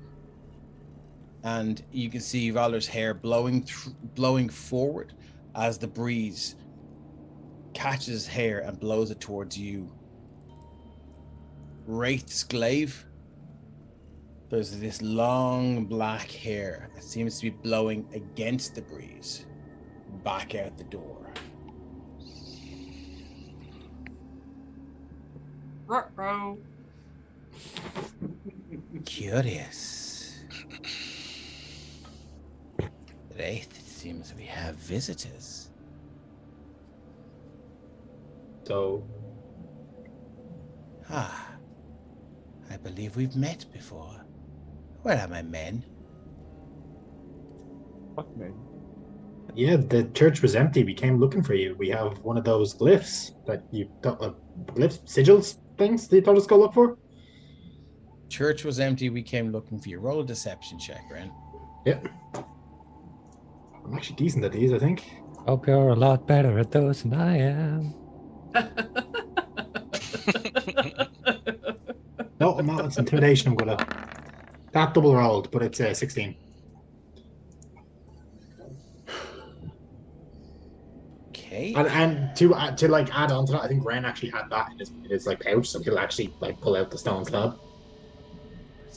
Speaker 1: and you can see Valor's hair blowing forward as the breeze catches his hair and blows it towards you. Wraith's glaive. There's this long black hair that seems to be blowing against the breeze back out the door.
Speaker 5: Ruh-roh.
Speaker 1: Curious. Wraith, it seems we have visitors.
Speaker 4: So,
Speaker 1: I believe we've met before. Where are my men?
Speaker 2: What man?
Speaker 4: yeah, the church was empty. We came looking for you. We have one of those glyphs that you glyphs, sigils things that you told us to go look for.
Speaker 1: Church was empty. We came looking for you. Roll a deception check, Ren.
Speaker 4: Yep. I'm actually decent at these, I think.
Speaker 3: Hope you're a lot better at those than I am.
Speaker 4: No, I'm not. It's intimidation. I'm gonna. That double rolled, but it's 16.
Speaker 1: Okay.
Speaker 4: And to like add on to that, I think Ren actually had that in his like pouch, so he'll actually like pull out the stone slab.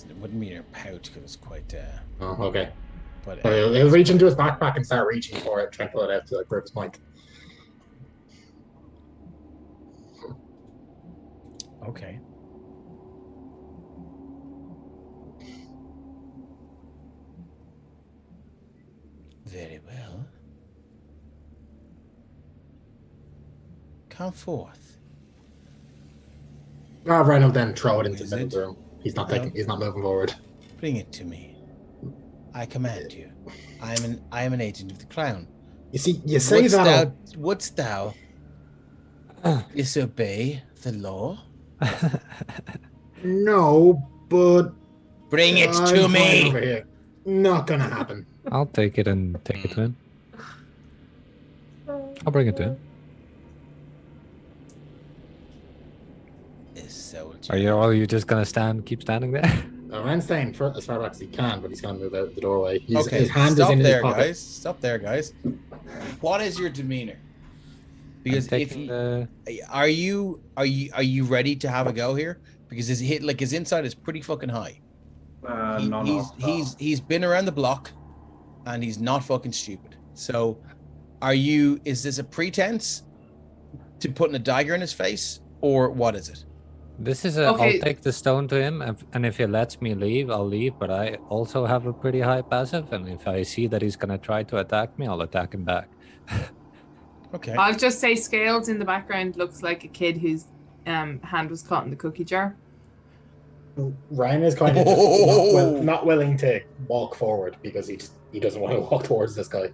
Speaker 1: It wouldn't be in your pouch because it's quite.
Speaker 4: Oh, okay.
Speaker 1: But
Speaker 4: So he'll reach into his backpack and start reaching for it, trying to pull it out to like prove his point.
Speaker 1: Okay. Very well. Come forth.
Speaker 4: Ren will then throw it into
Speaker 1: Is
Speaker 4: the middle of
Speaker 1: it?
Speaker 4: the room. He's not taking. He's not moving forward.
Speaker 1: Bring it to me. I command you. I am an agent of the crown.
Speaker 4: You see, you say that.
Speaker 1: Wouldst thou disobey the law?
Speaker 4: No, but
Speaker 1: Bring it
Speaker 4: I'm
Speaker 1: to
Speaker 4: fine
Speaker 1: me.
Speaker 4: over here. Not gonna happen.
Speaker 3: I'll take it and take it to him. I'll bring it to him.
Speaker 1: This soldier.
Speaker 3: Are you just gonna keep standing there?
Speaker 4: Ren's staying as far back as he can, but he's gonna move out the doorway.
Speaker 1: Okay,
Speaker 4: his hand
Speaker 1: stop
Speaker 4: is in
Speaker 1: there,
Speaker 4: his pocket.
Speaker 1: guys. Stop there, guys. What is your demeanor? Because
Speaker 3: I'm
Speaker 1: if
Speaker 3: taking
Speaker 1: you,
Speaker 3: the-
Speaker 1: are you ready to have a go here? Because his inside is pretty fucking high. He's been around the block, and he's not fucking stupid. So, is this a pretense to putting a dagger in his face, or what is it?
Speaker 3: This is
Speaker 5: Okay.
Speaker 3: I'll take the stone to him, and if he lets me leave, I'll leave. But I also have a pretty high passive, and if I see that he's gonna try to attack me, I'll attack him back.
Speaker 1: Okay.
Speaker 5: I'll just say Scales in the background looks like a kid whose hand was caught in the cookie jar.
Speaker 4: Ryan is kind of just not willing to walk forward because he doesn't want to walk towards this guy.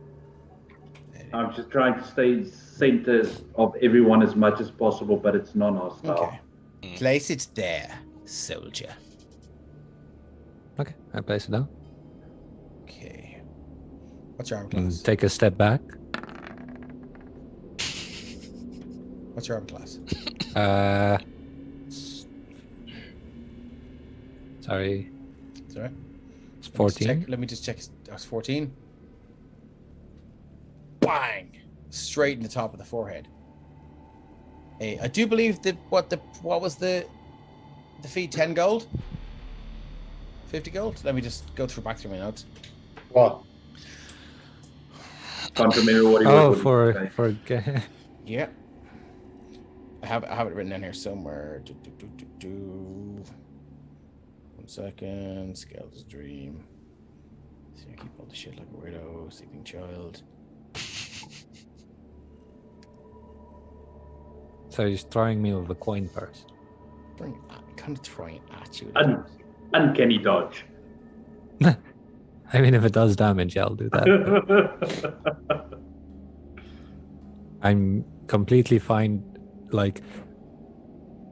Speaker 6: I'm just trying to stay center of everyone as much as possible, but it's non-hostile.
Speaker 1: Okay. Place it there, soldier.
Speaker 3: Okay, I place it down.
Speaker 1: Okay. What's your arm
Speaker 3: And
Speaker 1: class?
Speaker 3: take a step back.
Speaker 1: What's your arm class?
Speaker 3: Sorry,
Speaker 1: It's all right.
Speaker 3: it's 14.
Speaker 1: Let me just check. That's 14. Bang! Straight in the top of the forehead. Hey, I do believe that what was the fee? 10 gold? 50 gold? Let me just go back through my notes.
Speaker 4: What?
Speaker 6: Can't remember what he
Speaker 3: Oh,
Speaker 6: was.
Speaker 3: for
Speaker 1: Yeah. I have it written down here somewhere. 1 second. Scale's dream. So I keep all the shit like a weirdo, sleeping child.
Speaker 3: So he's throwing me with a coin purse.
Speaker 1: Kind of throwing it at you.
Speaker 6: Uncanny dodge.
Speaker 3: I mean, if it does damage, I'll do that. I'm completely fine. Like,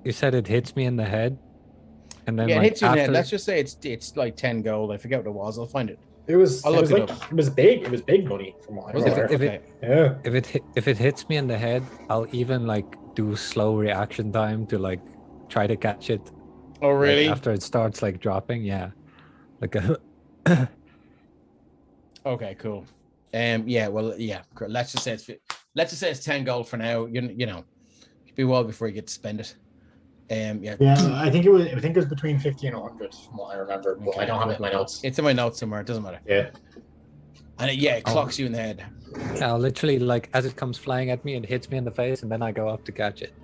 Speaker 3: you said it hits me in the head. And then
Speaker 1: Yeah, it
Speaker 3: like,
Speaker 1: hits you in the head.
Speaker 3: after-
Speaker 1: Let's just say it's like 10 gold. I forget what it was. I'll find it.
Speaker 4: It was.
Speaker 1: I'll
Speaker 4: It was
Speaker 1: look it
Speaker 4: like
Speaker 1: up.
Speaker 4: it was big. It was big money from what I
Speaker 1: Was
Speaker 4: remember.
Speaker 1: it?
Speaker 3: if
Speaker 1: Okay.
Speaker 4: Yeah.
Speaker 3: if it hits me in the head, I'll even like do slow reaction time to like try to catch it.
Speaker 1: Oh,
Speaker 3: like,
Speaker 1: really?
Speaker 3: after it starts like dropping, yeah. Like a
Speaker 1: Okay, cool. Yeah, well, yeah. Let's just say it's 10 gold for now. You know, it'll be a while before you get to spend it. Yeah.
Speaker 4: Yeah, I think it was. I think it was between 50 and 100 from what I remember. But
Speaker 1: Okay.
Speaker 4: I don't have it in my notes.
Speaker 1: It's in my notes somewhere. It doesn't matter.
Speaker 4: Yeah.
Speaker 1: And it clocks you in the head.
Speaker 3: I'll literally like as it comes flying at me, it hits me in the face, and then I go up to catch it.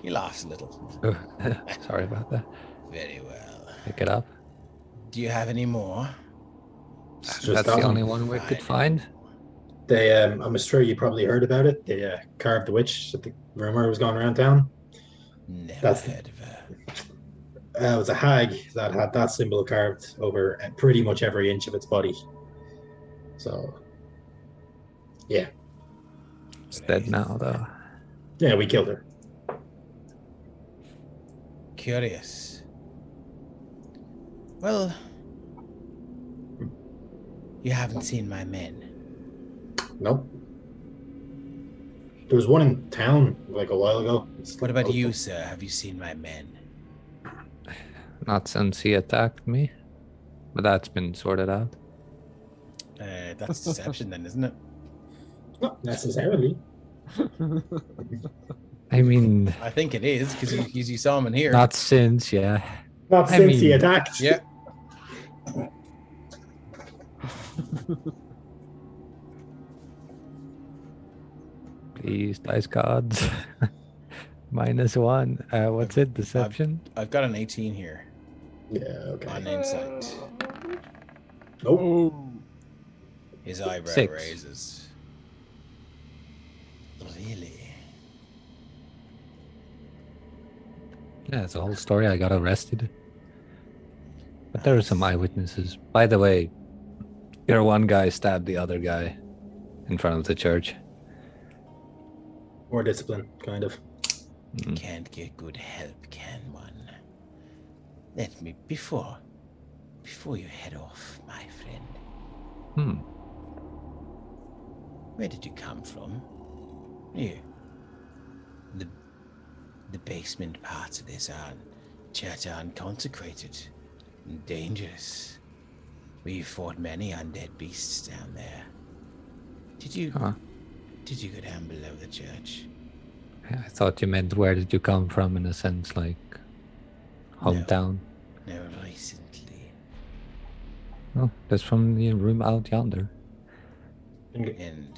Speaker 1: He laughs a little.
Speaker 3: Sorry about that.
Speaker 1: Very well.
Speaker 3: Pick it up.
Speaker 1: Do you have any more?
Speaker 4: It's just
Speaker 3: That's
Speaker 4: that
Speaker 3: the
Speaker 4: one.
Speaker 3: only one we could find.
Speaker 4: They, I'm sure you probably heard about it. They carved the witch. The rumor was going around town.
Speaker 1: Never
Speaker 4: That's-
Speaker 1: heard of her.
Speaker 4: It was a hag that had that symbol carved over pretty much every inch of its body. So, yeah,
Speaker 3: It's dead now, though.
Speaker 4: yeah, we killed her.
Speaker 1: Curious. Well, you haven't seen my men.
Speaker 4: Nope. There was one in town like a while ago.
Speaker 1: What about you, sir? Have you seen my men?
Speaker 3: Not since he attacked me, but that's been sorted out.
Speaker 1: That's deception then, isn't it?
Speaker 4: Not necessarily.
Speaker 3: I mean,
Speaker 1: I think it is, because you saw him in here.
Speaker 3: not since, yeah.
Speaker 4: Not
Speaker 3: I
Speaker 4: since he
Speaker 3: mean-
Speaker 4: attacked.
Speaker 1: Yeah.
Speaker 3: Please, dice gods. -1. What's it? Deception?
Speaker 1: I've got an 18 here
Speaker 4: Yeah. Okay.
Speaker 1: on insight.
Speaker 4: Nope.
Speaker 1: His eyebrow
Speaker 3: 6.
Speaker 1: raises. Really?
Speaker 3: Yeah, it's a whole story. I got arrested. But there are some eyewitnesses. By the way, your one guy stabbed the other guy in front of the church.
Speaker 4: More discipline, kind of.
Speaker 1: Can't get good help, can one? Let me before you head off, my friend.
Speaker 3: Hmm.
Speaker 1: Where did you come from? You. The basement parts of this church are unconsecrated and dangerous. We've fought many undead beasts down there. Did you
Speaker 3: Huh.
Speaker 1: go down below the church?
Speaker 3: I thought you meant where did you come from in a sense, like hometown.
Speaker 1: No, recently.
Speaker 3: Oh, that's from the room out yonder.
Speaker 1: And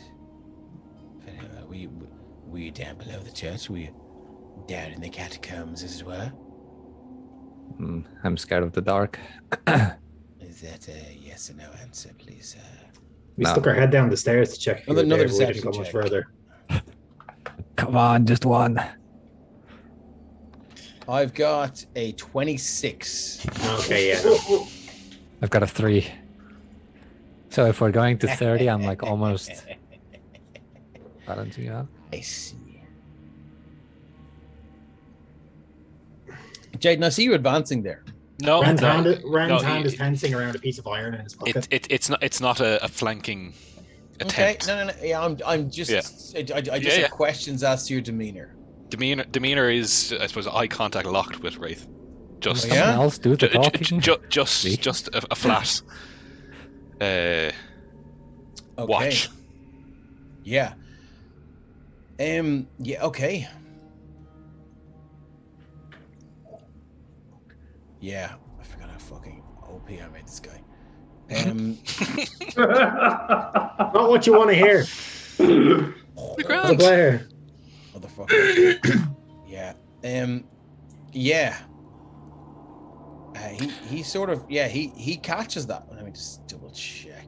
Speaker 1: were you down below the church? Were you down in the catacombs as well?
Speaker 3: I'm scared of the dark.
Speaker 1: Is that a yes or no answer, please?
Speaker 4: We
Speaker 3: No.
Speaker 4: stuck our head down the stairs to check if you were
Speaker 1: Another
Speaker 4: there, but we didn't
Speaker 1: deception
Speaker 4: go much
Speaker 1: check.
Speaker 4: further.
Speaker 3: Come on, just one.
Speaker 1: I've got a 26.
Speaker 4: Okay, yeah. No.
Speaker 3: I've got a 3. So if we're going to 30, I'm like almost balancing out.
Speaker 1: I see. Jaden, I see you advancing there.
Speaker 7: No,
Speaker 4: Rand's
Speaker 7: no,
Speaker 4: hand,
Speaker 7: no,
Speaker 4: hand is tensing around a piece of iron in his pocket.
Speaker 7: it's not a flanking
Speaker 1: Okay,
Speaker 7: attempt.
Speaker 1: no. Yeah, I'm just.
Speaker 7: Yeah.
Speaker 1: I just
Speaker 7: Yeah,
Speaker 1: have
Speaker 7: yeah.
Speaker 1: questions as to your demeanor.
Speaker 7: Demeanor is, I suppose, eye contact locked with Wraith. Just,
Speaker 1: Oh, yeah?
Speaker 3: Someone else do the talking. Me?
Speaker 7: just a flat
Speaker 1: Okay.
Speaker 7: watch.
Speaker 1: Yeah. Yeah. Okay. Yeah. I forgot how fucking OP I made this guy.
Speaker 4: Not what you want to hear.
Speaker 7: The
Speaker 4: As a
Speaker 7: ground.
Speaker 4: player.
Speaker 1: Motherfucker. Yeah. Yeah. He sort of he catches that. Let me just double check.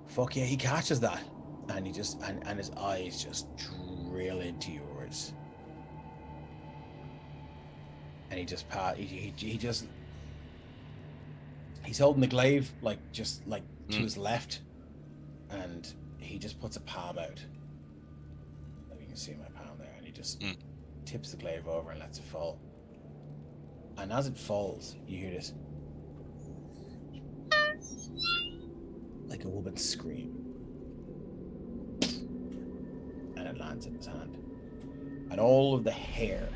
Speaker 1: Fuck yeah, he catches that, and he just and his eyes just drill into yours, and he just he's holding the glaive like to his left, and he just puts a palm out. You can see my palm there, and he just tips the glaive over and lets it fall. And as it falls, you hear this, like a woman's scream, and it lands in his hand, and all of the hair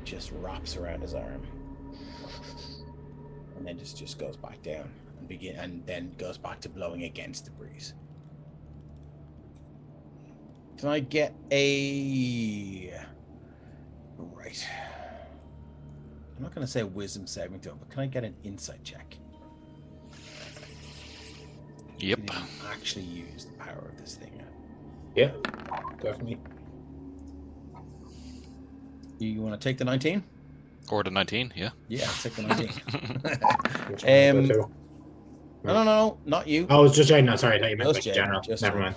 Speaker 1: just wraps around his arm, and then just goes back down and then goes back to blowing against the breeze. Can I get a right? I'm not going to say a wisdom saving throw, but can I get an insight check?
Speaker 7: Yep.
Speaker 1: You didn't actually use the power of this thing yet.
Speaker 4: Yeah, definitely.
Speaker 1: You want to take the 19?
Speaker 7: Or the 19, yeah.
Speaker 1: Yeah, I'll take the 19.
Speaker 4: Which one is it too?
Speaker 1: No, not you.
Speaker 4: Oh, it's just Jane. No, sorry, I thought you meant
Speaker 1: Just
Speaker 4: like
Speaker 1: Jane,
Speaker 4: general.
Speaker 1: just
Speaker 4: Never
Speaker 1: Jane.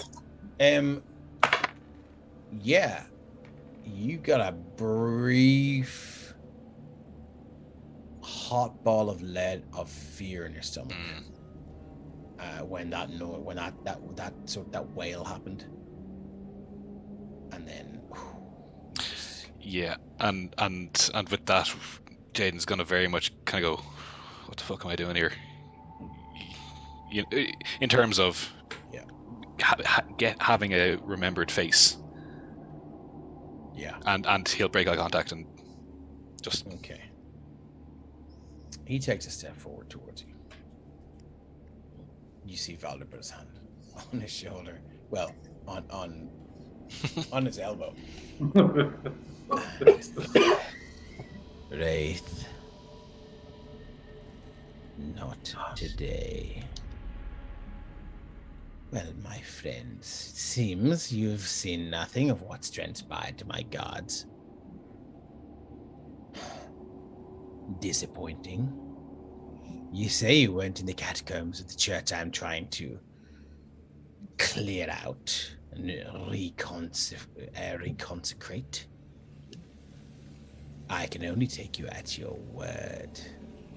Speaker 4: mind.
Speaker 1: Yeah, you got a brief hot ball of lead of fear in your stomach when that wail happened, and then
Speaker 7: yeah, and with that, Jaden's gonna very much kind of go, "What the fuck am I doing here?" In terms of having a remembered face.
Speaker 1: Yeah,
Speaker 7: and he'll break eye contact and just
Speaker 1: okay. He takes a step forward towards you. You see Valder put his hand on his shoulder. Well, on his elbow. Wraith. Not today. Well, my friends, it seems you've seen nothing of what's transpired to my gods. Disappointing. You say you went in the catacombs of the church I'm trying to clear out and reconsecrate. I can only take you at your word.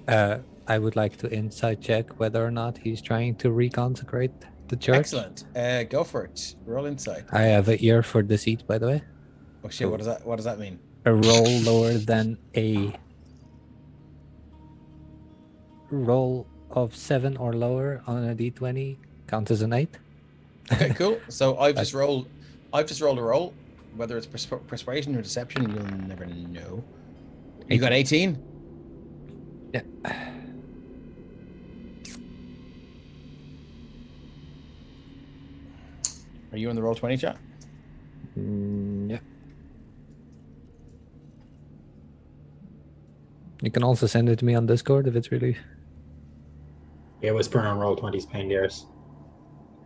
Speaker 3: I would like to insight check whether or not he's trying to reconsecrate the church.
Speaker 1: Excellent. Go for it. Roll insight.
Speaker 3: I have an ear for deceit, by the way.
Speaker 1: Oh shit! What does that mean?
Speaker 3: A roll lower than a roll of 7 or lower on a d20 counts as an 8.
Speaker 1: Okay, cool. So I've just rolled a roll. Whether it's persuasion or deception, you'll never know. You got 18?
Speaker 3: Yeah.
Speaker 1: Are you in the Roll20 chat?
Speaker 3: Yeah. You can also send it to me on Discord if it's really...
Speaker 4: Yeah, Whisper on Roll20's paying yours.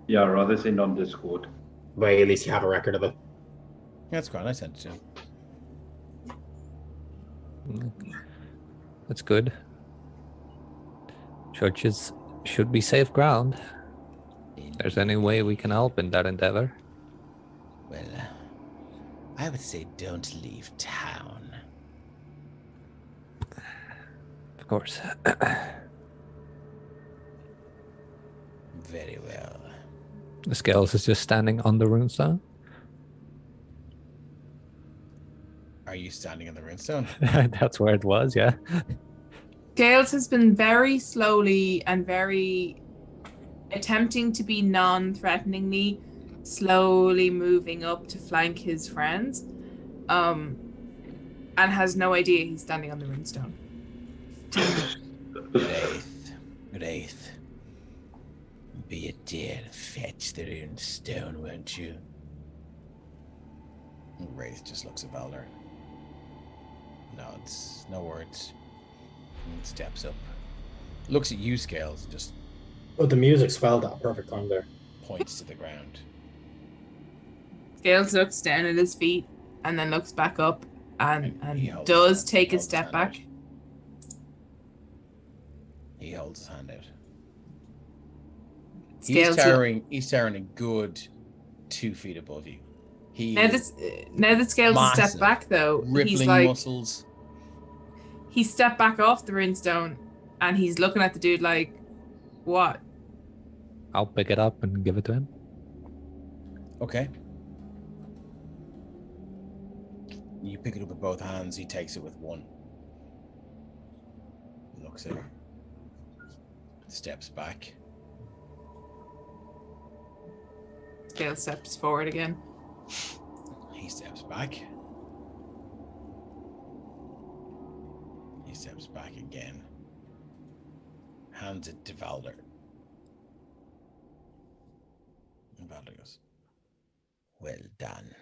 Speaker 6: Yeah, rather send on Discord.
Speaker 4: But at least you have a record of it.
Speaker 1: That's great. I sent it to him.
Speaker 3: That's good. Churches should be safe ground. If there's any way we can help in that endeavor.
Speaker 1: Well, I would say don't leave town.
Speaker 3: Of course.
Speaker 1: Very well.
Speaker 3: The Scales is just standing on the runestone.
Speaker 1: Are you standing on the runestone?
Speaker 3: That's where it was, yeah.
Speaker 5: Gales has been very slowly and very attempting to be non-threateningly, slowly moving up to flank his friends, and has no idea he's standing on the runestone.
Speaker 1: Wraith. Be a dear and fetch the runestone, won't you? Wraith just looks at Valder. Nods, no words. And steps up. Looks at you, Scales, and just
Speaker 4: Oh, the music swelled at a perfect time there.
Speaker 1: points to the ground.
Speaker 5: Gales looks down at his feet and then looks back up and
Speaker 1: He holds
Speaker 5: does
Speaker 1: his hand-
Speaker 5: take a
Speaker 1: holds his
Speaker 5: step
Speaker 1: hand
Speaker 5: back.
Speaker 1: out. He holds his hand out.
Speaker 5: Scales
Speaker 1: He's towering a good 2 feet above you.
Speaker 5: now that Scales has stepped
Speaker 1: massive,
Speaker 5: back though, he's
Speaker 1: rippling
Speaker 5: like
Speaker 1: muscles.
Speaker 5: he stepped back off the runestone and he's looking at the dude like, what?
Speaker 3: I'll pick it up and give it to him.
Speaker 1: Okay. You pick it up with both hands. He takes it with one. Looks at it. Steps back.
Speaker 5: Scales steps forward again.
Speaker 1: He steps back. He steps back again. Hands it to Valder. And Valder goes, well done.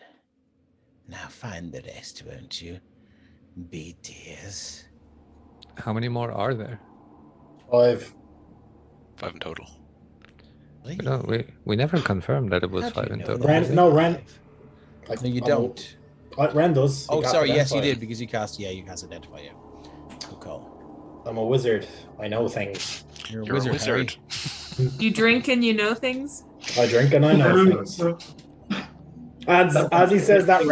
Speaker 1: Now find the rest, won't you? Be dears.
Speaker 3: How many more are there?
Speaker 4: 5.
Speaker 7: 5 in total.
Speaker 3: We never confirmed that it was
Speaker 1: How do
Speaker 3: 5
Speaker 1: you
Speaker 3: in
Speaker 1: know
Speaker 3: total.
Speaker 1: that?
Speaker 3: was it?
Speaker 4: Ren.
Speaker 1: No, you don't.
Speaker 4: Ren does.
Speaker 1: Oh,
Speaker 4: He cast
Speaker 1: sorry. Yes, you
Speaker 4: Identify.
Speaker 1: did because you cast. Yeah, you cast identify. Yeah. Good call.
Speaker 4: I'm a wizard. I know things.
Speaker 1: You're a
Speaker 7: You're
Speaker 1: wizard.
Speaker 7: a wizard.
Speaker 1: Harry.
Speaker 5: You drink and you know things?
Speaker 4: I drink and I know things. As he says that,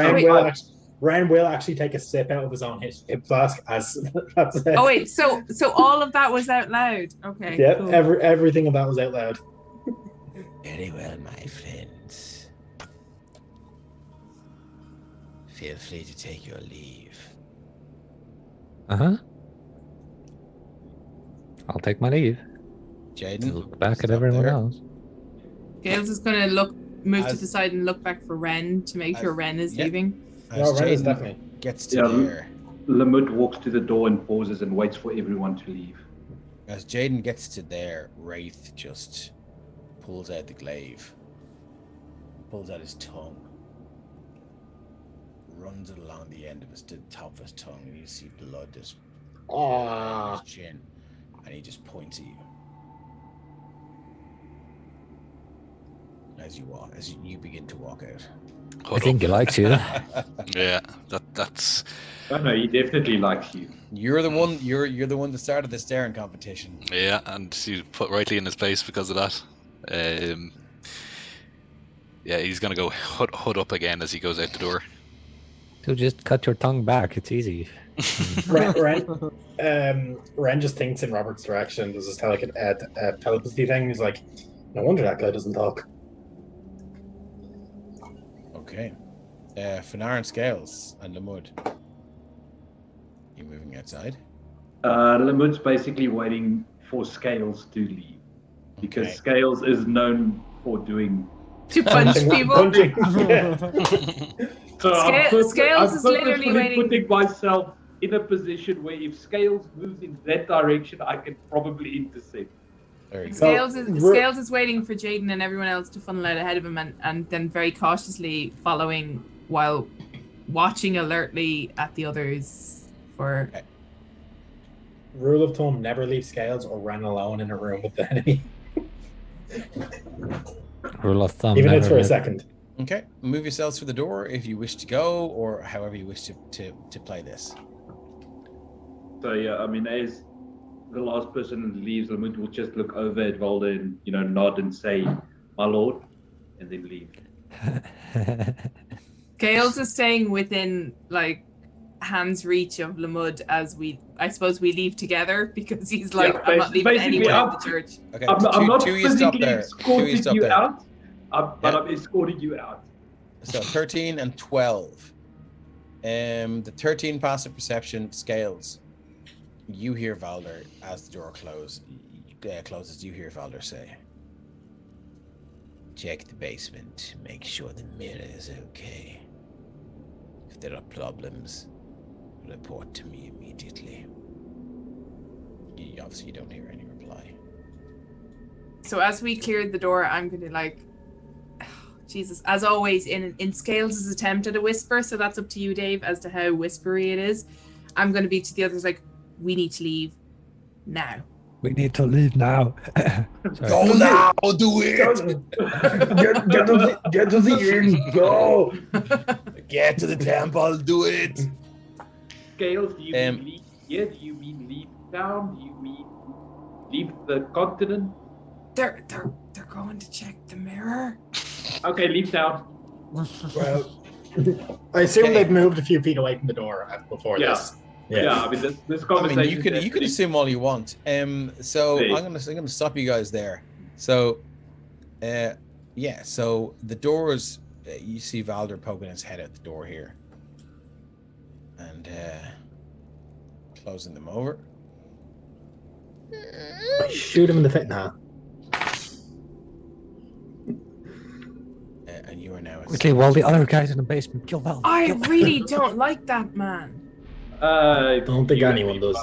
Speaker 4: Ren will actually take a sip out of his own hip flask. As that's it.
Speaker 5: Oh wait, so all of that was out loud. Okay.
Speaker 4: Yeah,
Speaker 5: cool.
Speaker 4: everything of that was out loud.
Speaker 1: Very well, my friends. Feel free to take your leave.
Speaker 3: Uh-huh. I'll take my leave.
Speaker 1: Jaden,
Speaker 3: Look back at
Speaker 1: stop
Speaker 3: everyone
Speaker 1: there.
Speaker 3: else.
Speaker 5: Gales is gonna move to
Speaker 1: As-
Speaker 5: the side and look back for Ren to make sure Ren is
Speaker 1: yeah.
Speaker 5: leaving.
Speaker 1: As
Speaker 4: No, Ren is
Speaker 1: Jaden
Speaker 4: definitely.
Speaker 1: gets to
Speaker 6: Yeah.
Speaker 1: there,
Speaker 6: Lamut walks to the door and pauses and waits for everyone to leave.
Speaker 1: as Jaden gets to there, Wraith just pulls out the glaive, pulls out his tongue, runs it along the end of the top of his tongue, and you see blood just on his chin, and he just points at you. As you begin to walk out.
Speaker 3: I think he likes you.
Speaker 7: Yeah, that's
Speaker 6: Oh no, he definitely likes you.
Speaker 1: You're the one. You're the one that started the staring competition.
Speaker 7: yeah, and he's put rightly in his place because of that. Yeah, he's gonna go hood up again as he goes out the door.
Speaker 3: So just cut your tongue back. It's easy.
Speaker 4: Ren just thinks in Robert's direction. Does this telepathy thing? He's like, no wonder that guy doesn't talk.
Speaker 1: Okay. Finar and Scales and Lamud. You moving outside?
Speaker 6: Lamut's basically waiting for Scales to leave because
Speaker 1: Okay.
Speaker 6: Scales is known for doing.
Speaker 5: To punch people.
Speaker 4: Punching. Yeah.
Speaker 6: So
Speaker 5: Scales is literally
Speaker 6: purposefully
Speaker 5: waiting.
Speaker 6: putting myself in a position where if Scales moves in that direction, I can probably intercept.
Speaker 1: Very good.
Speaker 5: Scales is waiting for Jaden and everyone else to funnel out ahead of him and then very cautiously following while watching alertly at the others for
Speaker 4: Rule of thumb: never leave Scales or Ren alone in a room with the enemy,
Speaker 3: Rule of thumb.
Speaker 4: even if it's
Speaker 3: never
Speaker 4: for a
Speaker 3: let-
Speaker 4: second.
Speaker 1: Okay. Move yourselves through the door if you wish to go, or however you wish to play this.
Speaker 6: So yeah, I mean, as the last person leaves, Lamut will just look over at Valda and nod and say, "My lord," and then leave.
Speaker 5: Gales is staying within like hand's reach of Lamud as I suppose we leave together because he's like,
Speaker 6: Yeah,
Speaker 5: I'm not leaving
Speaker 6: basically,
Speaker 5: anyone
Speaker 6: I'm-
Speaker 5: at the church.
Speaker 1: Okay.
Speaker 6: I'm not
Speaker 1: two you stop
Speaker 6: physically
Speaker 1: there. Two you
Speaker 6: escorting
Speaker 1: stop
Speaker 6: you
Speaker 1: there.
Speaker 6: out, but
Speaker 1: Yeah.
Speaker 6: I'm escorting you out.
Speaker 1: So 13 and 12. The 13 passive perception Scales. You hear Valder as the door closes. You hear Valder say, "Check the basement. Make sure the mirror is okay. If there are problems, report to me immediately." You don't hear any reply.
Speaker 5: So as we cleared the door, I'm gonna like Jesus, as always in Scales' attempt at a whisper, so that's up to you, Dave, as to how whispery it is. I'm gonna be to the others like, we need to leave now.
Speaker 3: We need to leave now. Sorry.
Speaker 1: Go now, do it.
Speaker 4: Get to the inn. Go.
Speaker 1: Get to the temple, do it.
Speaker 6: Scales, do you
Speaker 1: Um,
Speaker 6: mean leave here? Do you mean leave town? Do you mean leave the continent?
Speaker 5: They're going to check the mirror.
Speaker 6: Okay, leave town.
Speaker 4: Well, I assume
Speaker 1: Okay.
Speaker 4: they've moved a few feet away from the door before
Speaker 6: Yeah.
Speaker 4: this.
Speaker 6: Yeah, I mean this
Speaker 1: I
Speaker 6: conversation.
Speaker 1: mean, you can assume all you want. So
Speaker 6: Hey.
Speaker 1: I'm gonna stop you guys there. So, yeah. So the doors, you see Valder poking his head out the door here, and closing them over.
Speaker 4: Shoot him in the face. Nah.
Speaker 1: And you are now.
Speaker 3: Okay, well, the other guys in the basement kill Val.
Speaker 5: I really don't like that man.
Speaker 4: I don't think anyone does.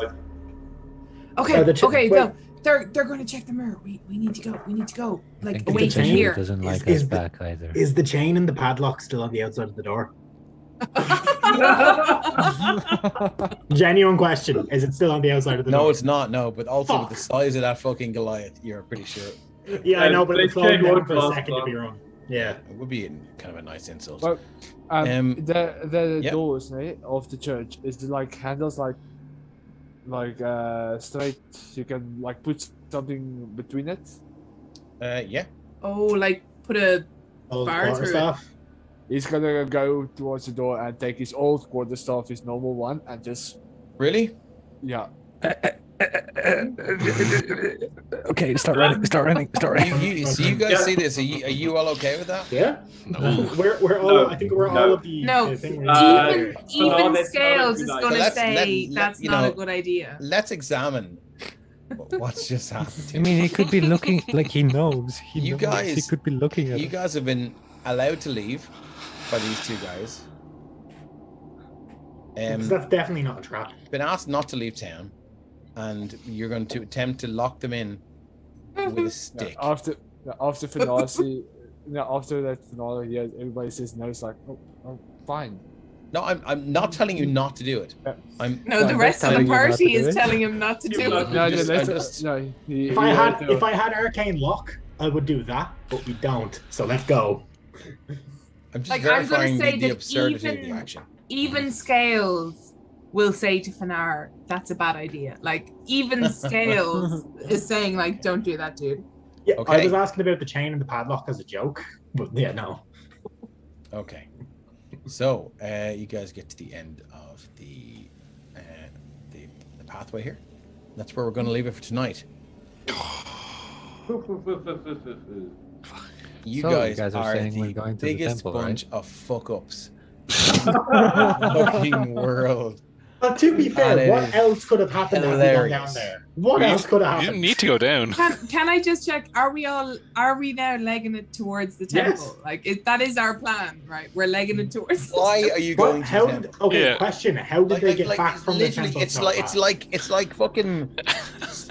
Speaker 5: Okay,
Speaker 4: the ch-
Speaker 5: okay,
Speaker 4: wait.
Speaker 5: no, they're going to check the mirror. We need to go. We need to go.
Speaker 3: I
Speaker 5: Like
Speaker 3: think
Speaker 5: away
Speaker 3: the
Speaker 5: from
Speaker 3: chain
Speaker 5: here.
Speaker 3: doesn't like
Speaker 4: Is
Speaker 3: us
Speaker 4: the-
Speaker 3: back either.
Speaker 4: Is the chain and the padlock still on the outside of the door? Genuine question. Is it still on the outside of the door?
Speaker 1: No, it's not. No, but also with the
Speaker 4: Fuck.
Speaker 1: size of that fucking Goliath, you're pretty sure
Speaker 4: Yeah, I know, but
Speaker 6: They
Speaker 4: it's slowing
Speaker 6: chain
Speaker 4: down
Speaker 6: won't
Speaker 4: for a
Speaker 6: last
Speaker 4: second to
Speaker 6: long.
Speaker 4: be wrong. Yeah.
Speaker 1: it would be kind of a nice insult.
Speaker 2: Well, the
Speaker 1: Yep.
Speaker 2: doors, right, of the church is it like handles like straight. You can like put something between it.
Speaker 1: Yeah.
Speaker 5: Oh, like put a
Speaker 4: Old
Speaker 5: Bar through it.
Speaker 4: quarterstaff.
Speaker 2: He's gonna go towards the door and take his old quarterstaff, his normal one, and just
Speaker 1: Really?
Speaker 2: yeah.
Speaker 3: Okay, start running. So
Speaker 1: you guys see this? Are you all okay with that?
Speaker 4: Yeah.
Speaker 7: No.
Speaker 4: We're all.
Speaker 6: No.
Speaker 4: I think we're
Speaker 6: No.
Speaker 4: all of the.
Speaker 5: No.
Speaker 4: the thing
Speaker 6: Uh,
Speaker 5: Even
Speaker 6: that's not a
Speaker 5: Scales
Speaker 6: good
Speaker 5: is
Speaker 6: idea.
Speaker 5: going to
Speaker 1: Let's-
Speaker 5: say
Speaker 1: let-
Speaker 5: that's
Speaker 1: you
Speaker 5: not
Speaker 1: know-
Speaker 5: a good idea.
Speaker 1: Let's examine what's just happened.
Speaker 3: I mean, he could be looking like he knows.
Speaker 1: You
Speaker 3: knows.
Speaker 1: guys-
Speaker 3: he could be looking at
Speaker 1: You
Speaker 3: us.
Speaker 1: guys have been allowed to leave by these two guys.
Speaker 4: That's definitely not a trap.
Speaker 1: Been asked not to leave town, and you're going to attempt to lock them in with a
Speaker 2: Yeah,
Speaker 1: stick.
Speaker 2: after finale, after that finale, yeah, everybody says no. It's like, oh, fine.
Speaker 1: No, I'm not telling you not to do it.
Speaker 2: Yeah.
Speaker 1: I'm
Speaker 5: No, the
Speaker 2: I'm
Speaker 5: rest
Speaker 2: just
Speaker 5: of the
Speaker 3: telling you not to
Speaker 5: party
Speaker 3: do
Speaker 5: is
Speaker 3: it.
Speaker 5: telling him not to do
Speaker 6: You
Speaker 5: it.
Speaker 2: No,
Speaker 1: just-
Speaker 2: no,
Speaker 1: I'm
Speaker 2: let's-
Speaker 1: just-
Speaker 2: no.
Speaker 4: If I had arcane lock, I would do that, but we don't. So let's go.
Speaker 1: I'm just
Speaker 5: Like, I'm gonna
Speaker 1: verifying
Speaker 5: say
Speaker 1: the
Speaker 5: that
Speaker 1: absurdity of the
Speaker 5: even-
Speaker 1: action.
Speaker 5: Even Scales will say to Fanar, that's a bad idea. Like, even Scales is saying, like, don't do that, dude.
Speaker 4: Yeah,
Speaker 1: Okay.
Speaker 4: I was asking about the chain and the padlock as a joke, but yeah, no.
Speaker 1: Okay. So, you guys get to the end of the pathway here. That's where we're going to leave it for tonight. You
Speaker 3: So,
Speaker 1: guys,
Speaker 3: you guys are
Speaker 1: are
Speaker 3: saying we're
Speaker 1: the
Speaker 3: going to the
Speaker 1: biggest
Speaker 3: temple, right?
Speaker 1: bunch of fuck-ups in the fucking world.
Speaker 4: But to be
Speaker 1: And
Speaker 4: fair,
Speaker 1: it
Speaker 4: what
Speaker 1: is
Speaker 4: else could have happened had we gone down
Speaker 1: hilarious.
Speaker 4: there? What
Speaker 7: You-
Speaker 4: else could have
Speaker 7: You
Speaker 4: happened?
Speaker 7: didn't need to go down.
Speaker 5: Can I just check? Are we now legging it towards the
Speaker 4: Yes.
Speaker 5: temple? Like, that is our plan, right? We're legging it towards the
Speaker 1: Why
Speaker 5: temple.
Speaker 1: are you
Speaker 4: What?
Speaker 1: going to
Speaker 4: How
Speaker 1: the
Speaker 4: did,
Speaker 1: temple?
Speaker 4: okay,
Speaker 7: Yeah.
Speaker 4: question. How did they get back from the
Speaker 1: literally,
Speaker 4: temple?
Speaker 1: it's
Speaker 4: so
Speaker 1: like
Speaker 4: fast?
Speaker 1: it's like fucking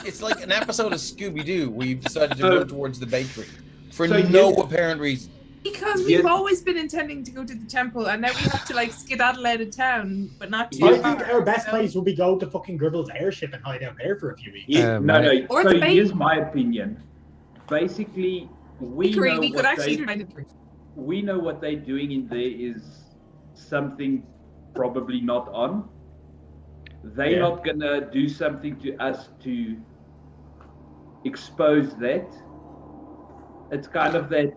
Speaker 1: it's like an episode of Scooby Doo where you've decided to run towards the bakery for
Speaker 6: So
Speaker 1: no
Speaker 6: you-
Speaker 1: apparent reason.
Speaker 5: Because
Speaker 6: Yeah.
Speaker 5: we've always been intending to go to the temple, and now we have to, like, skedaddle out of town, but not too
Speaker 4: I
Speaker 5: far.
Speaker 4: think our best
Speaker 5: so-
Speaker 4: place would be go to fucking Gribble's airship and hide out there for a few weeks.
Speaker 6: Yeah, no,
Speaker 3: my-
Speaker 6: no.
Speaker 5: Or
Speaker 6: So
Speaker 5: the bait.
Speaker 6: here's my opinion. Basically, we know
Speaker 5: We could
Speaker 6: what
Speaker 5: actually
Speaker 6: they,
Speaker 5: find it.
Speaker 6: we know what they're doing in there is something probably not on. They're
Speaker 4: Yeah.
Speaker 6: not gonna do something to us to expose that. It's kind of that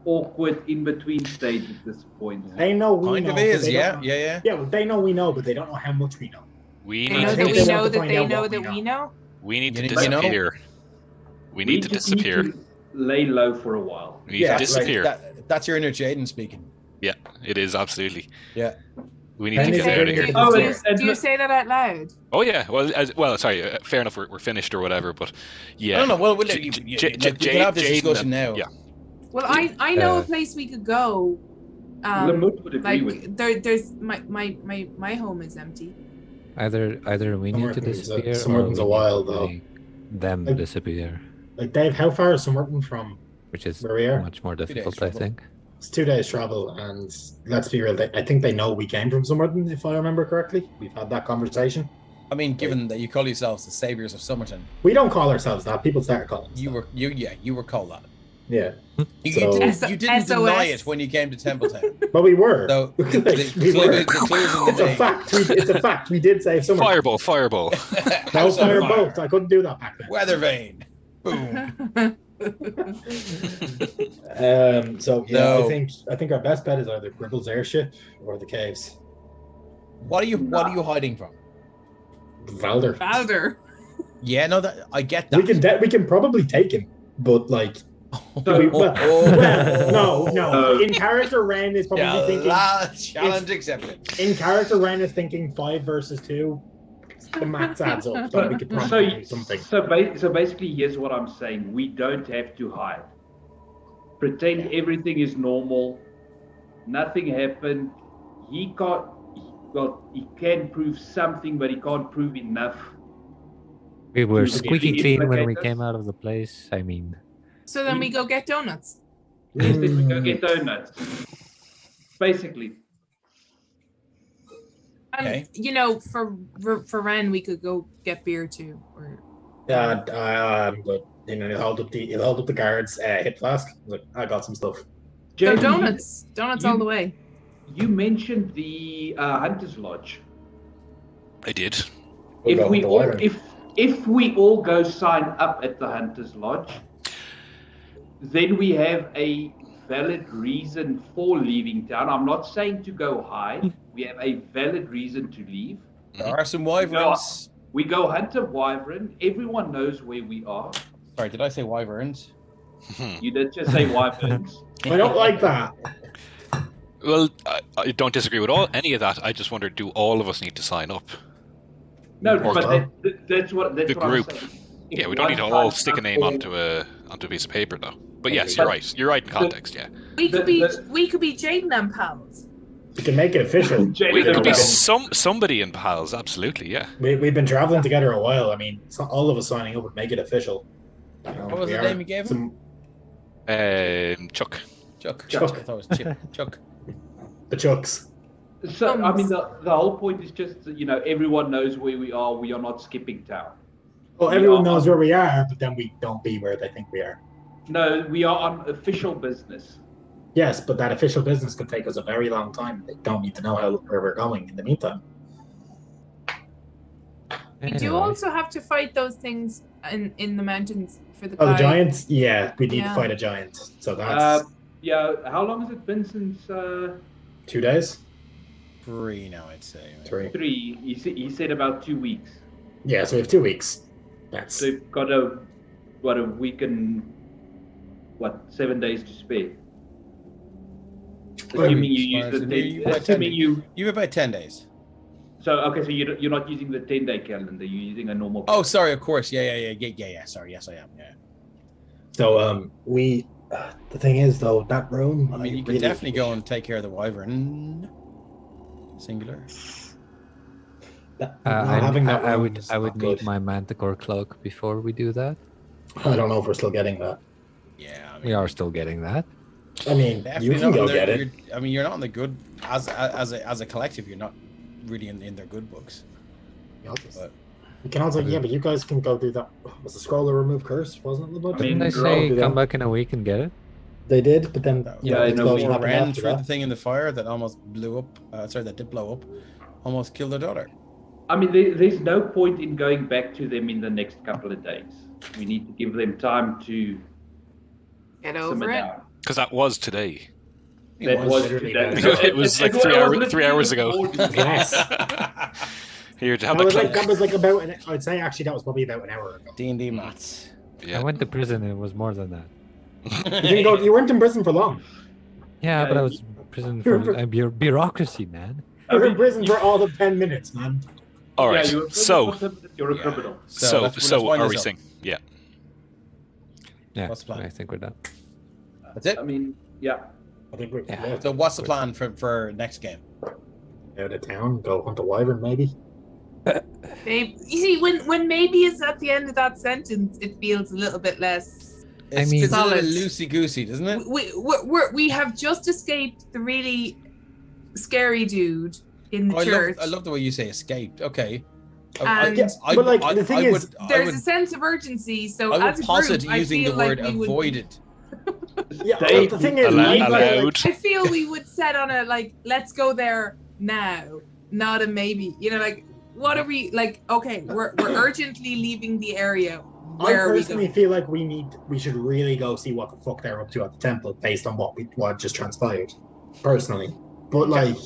Speaker 6: awkward in between stage at this point.
Speaker 4: They know we
Speaker 1: Kind
Speaker 4: know.
Speaker 1: of
Speaker 4: but
Speaker 1: is,
Speaker 4: they
Speaker 1: yeah,
Speaker 4: don't-
Speaker 1: yeah.
Speaker 4: Yeah, well, they know we know, but they don't know how much we know.
Speaker 7: We
Speaker 5: They
Speaker 7: need
Speaker 5: know
Speaker 7: to
Speaker 5: that
Speaker 4: think
Speaker 5: we
Speaker 4: they
Speaker 7: dis-
Speaker 5: know
Speaker 4: want to
Speaker 5: that
Speaker 4: find
Speaker 5: they
Speaker 4: out
Speaker 5: know
Speaker 4: what we
Speaker 5: that
Speaker 4: know.
Speaker 5: we know.
Speaker 7: we need to
Speaker 1: You need to know.
Speaker 7: disappear. We need to
Speaker 6: just
Speaker 7: disappear.
Speaker 6: Need to lay low for a while.
Speaker 7: We need
Speaker 1: Yeah,
Speaker 7: to disappear.
Speaker 1: that's your inner Jaden speaking.
Speaker 7: Yeah, it is absolutely.
Speaker 1: Yeah.
Speaker 7: We need
Speaker 4: And
Speaker 7: to
Speaker 4: is
Speaker 7: get
Speaker 4: it-
Speaker 7: out of here.
Speaker 6: Oh,
Speaker 5: do,
Speaker 6: it's-
Speaker 5: do you say that out loud?
Speaker 7: Oh yeah. Well, sorry. Fair enough. We're finished or whatever. But yeah.
Speaker 1: I don't know. Well,
Speaker 7: J-
Speaker 1: you
Speaker 7: J-
Speaker 1: can
Speaker 7: J-
Speaker 1: have this
Speaker 7: Jaden
Speaker 1: discussion
Speaker 7: and-
Speaker 1: now.
Speaker 7: yeah.
Speaker 5: Well, I know a
Speaker 3: Uh,
Speaker 5: place we could go.
Speaker 6: Lamut would agree with you.
Speaker 5: There's my home is empty.
Speaker 3: Either we need to
Speaker 4: Somerton's a-
Speaker 3: disappear or
Speaker 4: Somerton's
Speaker 3: we
Speaker 4: a
Speaker 3: need
Speaker 4: while,
Speaker 3: to
Speaker 4: though.
Speaker 3: make them
Speaker 4: Like-
Speaker 3: disappear,
Speaker 4: Like, Dave, how far is Somerton from
Speaker 3: which is
Speaker 4: where we are?
Speaker 3: much more
Speaker 1: days
Speaker 3: difficult, I
Speaker 1: travel.
Speaker 3: think.
Speaker 4: It's 2 days travel, and let's be real. I think they know we came from Somerton, if I remember correctly. We've had that conversation.
Speaker 1: I mean, given that you call yourselves the saviors of Somerton,
Speaker 4: We don't call ourselves that. People start calling us
Speaker 1: you
Speaker 4: that.
Speaker 1: were called that.
Speaker 4: Yeah.
Speaker 1: You,
Speaker 4: So-
Speaker 1: you didn't deny
Speaker 5: SOS.
Speaker 1: it when you came to Templetown.
Speaker 4: But we were.
Speaker 1: So
Speaker 4: Like,
Speaker 1: the
Speaker 4: we
Speaker 1: clue,
Speaker 4: were.
Speaker 1: the clue is in the
Speaker 4: It's a
Speaker 1: name.
Speaker 4: fact. It's a fact. We did save summer.
Speaker 7: Fireball, fireball.
Speaker 4: No,
Speaker 1: House on
Speaker 4: fire
Speaker 1: fire.
Speaker 4: both. I couldn't do that back then.
Speaker 1: Weather vane. Boom.
Speaker 4: So yeah,
Speaker 1: No.
Speaker 4: I think our best bet is either Gribble's airship or the caves.
Speaker 1: What are you hiding from?
Speaker 4: Valder.
Speaker 5: Balder.
Speaker 1: Yeah, no, that I get that.
Speaker 4: We can probably take him, but like
Speaker 1: Oh.
Speaker 4: no. In character, Ren is probably thinking.
Speaker 1: Challenge accepted.
Speaker 4: In character, Ren is thinking 5 versus 2. The maths adds up, so we could probably do something.
Speaker 6: So basically, here's what I'm saying: we don't have to hide. Pretend everything is normal. Nothing happened. He can't. Well, he can prove something, but he can't prove enough.
Speaker 3: We were
Speaker 6: To
Speaker 3: squeaky
Speaker 6: really
Speaker 3: clean when we
Speaker 6: implicate us.
Speaker 3: came out of the place. I mean,
Speaker 5: So then we go get donuts.
Speaker 6: Yes, then we go get donuts. Basically.
Speaker 5: And
Speaker 1: Okay.
Speaker 5: you know, for Ren, we could go get beer too. Or
Speaker 4: But he'll hold up the guards hip flask. Like, I got some stuff.
Speaker 5: so
Speaker 6: Jaden,
Speaker 5: donuts all the way.
Speaker 6: You mentioned the Hunter's Lodge.
Speaker 7: I did.
Speaker 4: We'll go with the wyvern.
Speaker 6: If we all go sign up at the Hunter's Lodge, then we have a valid reason for leaving town. I'm not saying to go hide. We have a valid reason to leave.
Speaker 1: There are some wyverns.
Speaker 6: We go hunt a wyvern. Everyone knows where we are.
Speaker 1: Sorry, did I say wyverns?
Speaker 6: You did just say wyverns.
Speaker 4: I don't like that.
Speaker 7: Well, I don't disagree with any of that. I just wonder, do all of us need to sign up?
Speaker 6: No,
Speaker 7: Or
Speaker 6: but that's what
Speaker 7: the
Speaker 6: I'm
Speaker 7: group.
Speaker 6: saying.
Speaker 7: Yeah,
Speaker 6: If
Speaker 7: we don't need to
Speaker 6: one
Speaker 7: all
Speaker 6: signs
Speaker 7: stick a
Speaker 6: up
Speaker 7: name
Speaker 6: for-
Speaker 7: onto a piece of paper, though. But yes,
Speaker 6: But-
Speaker 7: you're right. You're right in context. Yeah,
Speaker 5: We could
Speaker 6: The-
Speaker 5: be Jaden and pals.
Speaker 4: We can make it official.
Speaker 6: Jaden
Speaker 7: we could
Speaker 6: and
Speaker 7: be
Speaker 6: Bell.
Speaker 7: somebody in Pals. Absolutely, yeah.
Speaker 4: We've been traveling together a while. I mean, it's not all of us signing up would make it official. You know,
Speaker 1: What was
Speaker 4: we
Speaker 1: the
Speaker 4: are
Speaker 1: name you gave him?
Speaker 7: Chuck.
Speaker 1: Chuck.
Speaker 4: Chuck.
Speaker 1: I thought it was Chip. Chuck.
Speaker 4: The Chucks.
Speaker 6: So I mean, the whole point is just that, everyone knows where we are. We are not skipping town.
Speaker 4: Well,
Speaker 6: We
Speaker 4: everyone
Speaker 6: are
Speaker 4: knows
Speaker 6: on-
Speaker 4: where we are, but then we don't be where they think we are.
Speaker 6: No, we are on official business.
Speaker 4: Yes, but that official business could take us a very long time. They don't need to know where we're going in the meantime.
Speaker 5: We do
Speaker 3: anyway.
Speaker 5: also have to fight those things in the mountains for the
Speaker 4: Oh, the
Speaker 5: guy.
Speaker 4: giants? Yeah, we need to
Speaker 5: Yeah.
Speaker 4: fight a giant. So that's
Speaker 6: Yeah. How long has it been since
Speaker 4: 2 days?
Speaker 1: 3 now, I'd say.
Speaker 4: 3.
Speaker 6: 3? He said about 2 weeks.
Speaker 4: Yeah, so we have 2 weeks. That's
Speaker 6: So you've got a week and 7 days to spare. Assuming you use the
Speaker 1: Expires in- you-
Speaker 6: 10, assuming you.
Speaker 1: You have about 10 days.
Speaker 6: So okay, so you're not using the 10-day calendar. You're using a normal.
Speaker 1: Oh, sorry, of course. Yeah. Sorry, yes, I am. Yeah.
Speaker 4: so. We. The thing is, though, that room.
Speaker 1: I mean, you can definitely go and take care of the wyvern. Singular.
Speaker 3: I would need my manticore cloak before we do that.
Speaker 4: I don't know if we're still getting that.
Speaker 1: Yeah, I mean,
Speaker 3: We are still getting that.
Speaker 4: I mean,
Speaker 1: definitely
Speaker 4: you can
Speaker 1: not
Speaker 4: go
Speaker 1: in their-
Speaker 4: get it.
Speaker 1: I mean, you're not in the good as a collective. You're not really in their good books. But
Speaker 4: You can also, yeah, but you guys can go do that. Was the scroll of remove curse? Wasn't it? The book?
Speaker 6: I mean,
Speaker 3: Didn't they
Speaker 6: they're all
Speaker 3: say
Speaker 4: do
Speaker 3: come
Speaker 4: that.
Speaker 3: back in a week and get it?
Speaker 4: They did, but then
Speaker 6: Yeah, I
Speaker 4: the
Speaker 6: know.
Speaker 4: explosion
Speaker 1: Before
Speaker 4: happened
Speaker 1: Ren
Speaker 4: after
Speaker 1: threw the
Speaker 4: that.
Speaker 1: thing in the fire that almost blew up. That did blow up. Almost killed their daughter.
Speaker 6: I mean, there's no point in going back to them in the next couple of days. We need to give them time to
Speaker 5: Get
Speaker 6: simmer
Speaker 5: over it.
Speaker 6: down.
Speaker 7: Because that was today.
Speaker 6: That was
Speaker 4: literally
Speaker 6: today.
Speaker 4: that.
Speaker 7: It was like
Speaker 6: It
Speaker 7: 3 hours ago.
Speaker 4: Yes.
Speaker 7: Here to have
Speaker 4: That
Speaker 7: a
Speaker 4: was,
Speaker 7: cloak.
Speaker 4: that was like about, I'd say actually that was probably about an hour ago.
Speaker 1: D&D maths.
Speaker 7: Yeah.
Speaker 3: I went to prison and it was more than that.
Speaker 4: You weren't in prison for long.
Speaker 3: Yeah,
Speaker 6: Yeah,
Speaker 3: but I was in prison for bureaucracy, man.
Speaker 4: You were in prison for all of 10 minutes, man.
Speaker 7: All right.
Speaker 6: Yeah, you're a
Speaker 1: Yeah.
Speaker 6: criminal.
Speaker 7: So
Speaker 1: let's wind
Speaker 7: are
Speaker 1: this
Speaker 7: we
Speaker 1: up.
Speaker 7: saying? Yeah.
Speaker 3: Yeah,
Speaker 1: What's the plan?
Speaker 3: I think we're done.
Speaker 1: That's it.
Speaker 6: I mean, yeah.
Speaker 4: I think we're
Speaker 3: Yeah.
Speaker 1: So what's the plan for next game?
Speaker 4: out of town, go hunt a wyvern maybe.
Speaker 5: Maybe, you see, when maybe is at the end of that sentence, it feels a little bit less.
Speaker 1: It's,
Speaker 3: mean-
Speaker 1: it's a little
Speaker 5: Solid.
Speaker 1: loosey goosey, doesn't it?
Speaker 5: We have just escaped the really scary dude in the
Speaker 1: Oh,
Speaker 5: church.
Speaker 1: I love the way you say escaped. Okay.
Speaker 5: And-
Speaker 4: Yeah, but, like, the thing is,
Speaker 5: There's a sense of urgency, so
Speaker 1: I
Speaker 5: as
Speaker 1: would
Speaker 5: a
Speaker 1: posit
Speaker 5: group,
Speaker 1: using
Speaker 5: I
Speaker 1: the
Speaker 5: feel
Speaker 1: word
Speaker 5: like we would-
Speaker 1: avoided.
Speaker 4: Yeah,
Speaker 6: Dave,
Speaker 4: the thing is,
Speaker 7: allowed.
Speaker 5: I feel we would set on a like, let's go there now, not a maybe. You know, like, what are we like? Okay, we're urgently leaving the area.
Speaker 4: I
Speaker 5: Where are we
Speaker 4: personally
Speaker 5: going?
Speaker 4: feel like we should really go see what the fuck they're up to at the temple based on what just transpired. Personally, but like,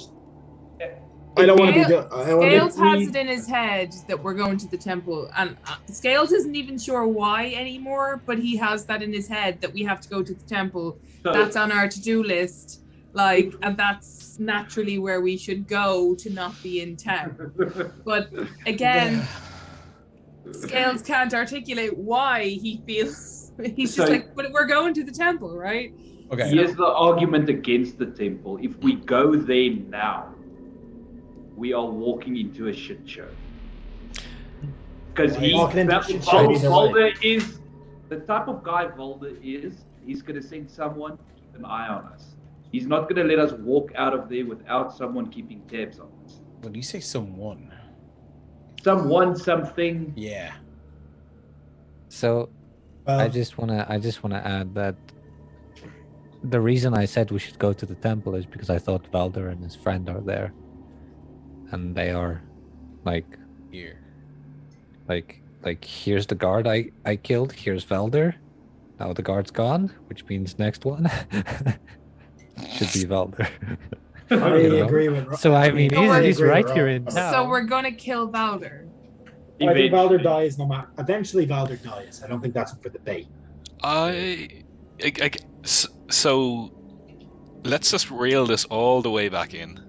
Speaker 4: I don't want to be.
Speaker 5: Scales has it in his head that we're going to the temple, and Scales isn't even sure why anymore. But he has that in his head that we have to go to the temple.
Speaker 6: So-
Speaker 5: That's on our to-do list. Like, and that's naturally where we should go to not be in town. But again, Scales can't articulate why he feels. He's just
Speaker 6: So-
Speaker 5: like, but we're going to the temple, right?
Speaker 1: Okay.
Speaker 6: Here's the argument against the temple. If we go there now, we are walking into a shit show. Because
Speaker 4: Walking into a shit show either
Speaker 6: Valder is the type of guy Valder is. He's going to send someone to keep an eye on us. He's not going to let us walk out of there without someone keeping tabs on us.
Speaker 1: When you say someone,
Speaker 6: Something.
Speaker 1: yeah.
Speaker 3: So I just wanna add that the reason I said we should go to the temple is because I thought Valder and his friend are there, and they are, like
Speaker 1: Here.
Speaker 3: like here's the guard I killed. Here's Valder. Now the guard's gone, which means next one should be Valder.
Speaker 4: I really
Speaker 3: You know?
Speaker 4: agree with.
Speaker 3: So I mean,
Speaker 5: I
Speaker 3: he's
Speaker 4: agree
Speaker 3: right
Speaker 4: with
Speaker 3: here
Speaker 4: Rob.
Speaker 3: in town.
Speaker 5: So we're gonna kill Balder.
Speaker 4: I think Valder dies no matter. Eventually, Valder dies. I don't think that's up for debate.
Speaker 7: So let's just reel this all the way back in.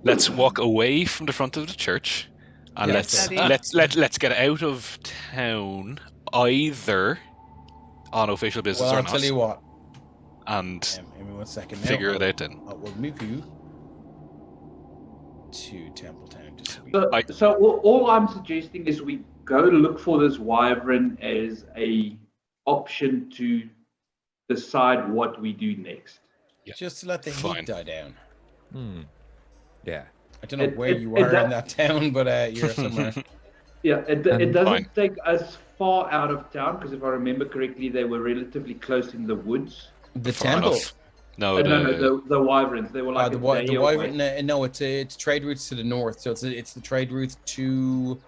Speaker 7: Let's walk away from the front of the church, and
Speaker 1: Yes.
Speaker 7: let's get out of town either on official business
Speaker 1: Well,
Speaker 7: or
Speaker 1: I'll
Speaker 7: not,
Speaker 1: tell you what.
Speaker 7: and
Speaker 1: Give me 1 second. Now.
Speaker 7: figure it out then.
Speaker 1: I will move you to Templetown. Just so we-
Speaker 6: So all I'm suggesting is we go look for this wyvern as a option to decide what we do next.
Speaker 1: just to let the
Speaker 7: Fine.
Speaker 1: heat die down.
Speaker 3: Yeah.
Speaker 1: I don't know
Speaker 6: It-
Speaker 1: where
Speaker 6: it-
Speaker 1: you
Speaker 6: it
Speaker 1: are
Speaker 6: does-
Speaker 1: in that town, but you're somewhere.
Speaker 6: Yeah, it
Speaker 3: And-
Speaker 6: doesn't
Speaker 7: Fine.
Speaker 6: take us far out of town because if I remember correctly, they were relatively close in the woods.
Speaker 1: The
Speaker 7: Far
Speaker 1: temple.
Speaker 7: enough. No,
Speaker 6: The wyverns. They were like
Speaker 1: the
Speaker 6: a day
Speaker 1: wyvern.
Speaker 6: away.
Speaker 1: No, it's trade routes to the north. So it's the trade route to.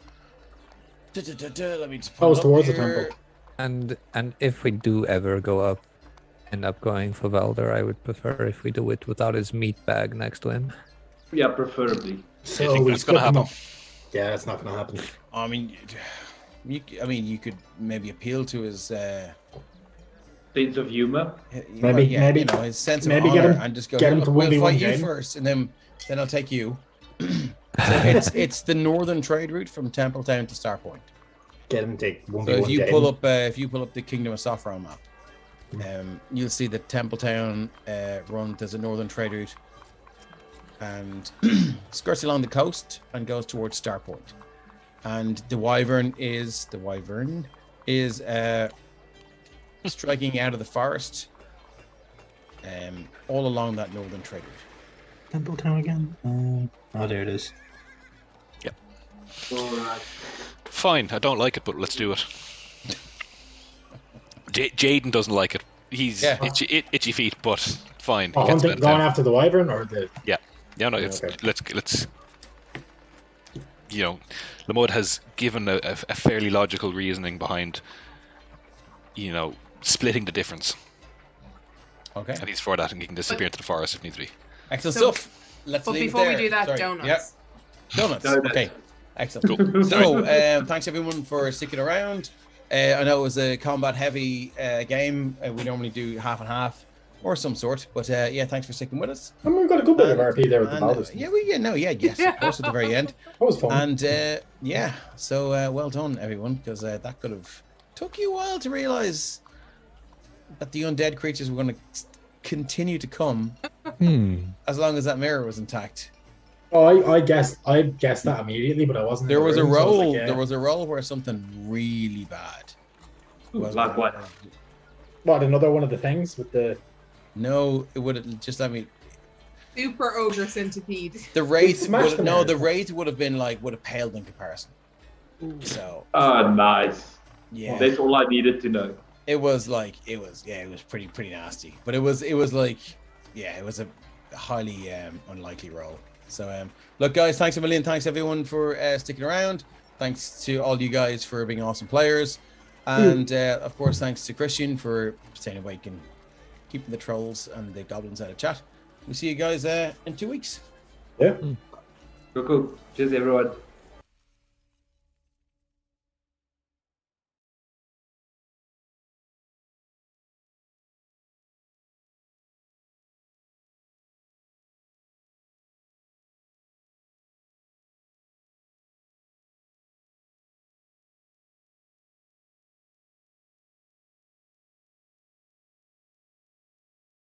Speaker 1: Let me just pull
Speaker 4: Goes
Speaker 1: it up
Speaker 4: towards the
Speaker 1: here.
Speaker 4: temple.
Speaker 3: And if we do ever end up going for Valder, I would prefer if we do it without his meat bag next to him.
Speaker 6: Yeah, preferably.
Speaker 4: So
Speaker 7: think
Speaker 4: we
Speaker 7: that's gonna
Speaker 4: split them
Speaker 7: happen?
Speaker 4: up. Yeah, it's not going to happen.
Speaker 1: I mean, you could maybe appeal to his.
Speaker 6: Sense of humor.
Speaker 4: Maybe-
Speaker 1: you know, his sense of
Speaker 4: maybe
Speaker 1: honor,
Speaker 4: get him-
Speaker 1: and just go.
Speaker 4: get him
Speaker 1: "Look,
Speaker 4: to
Speaker 1: we'll
Speaker 4: 1v1
Speaker 1: fight you
Speaker 4: Jane."
Speaker 1: first, and then I'll take you. So it's the northern trade route from Templetown to Starpoint.
Speaker 4: Get him to 1v1.
Speaker 1: So if you
Speaker 4: Jaden.
Speaker 1: pull up the Kingdom of Sopherone map, you'll see that Templetown runs as a northern trade route and skirts along the coast and goes towards Starpoint. And the wyvern is striking out of the forest, all along that northern trade route.
Speaker 4: Templetown again? Oh, there it is.
Speaker 6: Alright.
Speaker 7: Fine, I don't like it, but let's do it. Jaden doesn't like it. He's
Speaker 1: Yeah.
Speaker 7: itchy feet, but fine.
Speaker 4: Oh,
Speaker 7: he gets
Speaker 4: hunting,
Speaker 7: better
Speaker 4: going
Speaker 7: down.
Speaker 4: after the wyvern or the.
Speaker 7: Yeah, no, it's,
Speaker 4: Okay.
Speaker 7: let's. You know, Lamud has given a fairly logical reasoning behind, you know, splitting the difference,
Speaker 1: Okay,
Speaker 7: and he's for that, and he can disappear into the forest if needs be.
Speaker 1: excellent
Speaker 5: So-
Speaker 1: stuff. Let's
Speaker 5: But
Speaker 1: leave it
Speaker 5: before we
Speaker 1: there.
Speaker 5: do that,
Speaker 1: Sorry.
Speaker 5: donuts.
Speaker 1: Yep. Donuts.
Speaker 6: Donuts.
Speaker 1: Okay. Excellent.
Speaker 7: Cool.
Speaker 1: So, thanks everyone for sticking around. I know it was a combat-heavy game. We normally do half and half, or some sort. But yeah, thanks for sticking with us.
Speaker 4: And we've got a good bit of RP there with the
Speaker 1: And,
Speaker 4: Baldur's.
Speaker 1: yes, of course, at the very end.
Speaker 4: That was fun.
Speaker 1: And yeah, so well done, everyone, because that could have took you a while to realize that the undead creatures were going to continue to come as long as that mirror was intact.
Speaker 4: Oh, I guessed that immediately, but I wasn't.
Speaker 1: There
Speaker 4: in the
Speaker 1: was a
Speaker 4: room, so I
Speaker 1: roll.
Speaker 4: like, yeah.
Speaker 1: There was a roll where something really bad.
Speaker 6: Like what?
Speaker 4: What, another one of the things with the.
Speaker 1: No, it would have just. I mean,
Speaker 5: Super ogre centipede.
Speaker 1: the wraith.
Speaker 4: smashed them there.
Speaker 1: The wraith would have been would have paled in comparison. So
Speaker 6: Oh, nice.
Speaker 1: yeah,
Speaker 6: That's all I needed to know.
Speaker 1: it was pretty nasty. But it was like, it was a highly unlikely roll. So look, guys, thanks a million. Thanks everyone for sticking around. Thanks to all you guys for being awesome players, and of course, thanks to Christian for staying awake and keeping the trolls and the goblins out of chat. We'll see you guys in 2 weeks.
Speaker 4: Yeah.
Speaker 6: Cool. Cheers, everyone.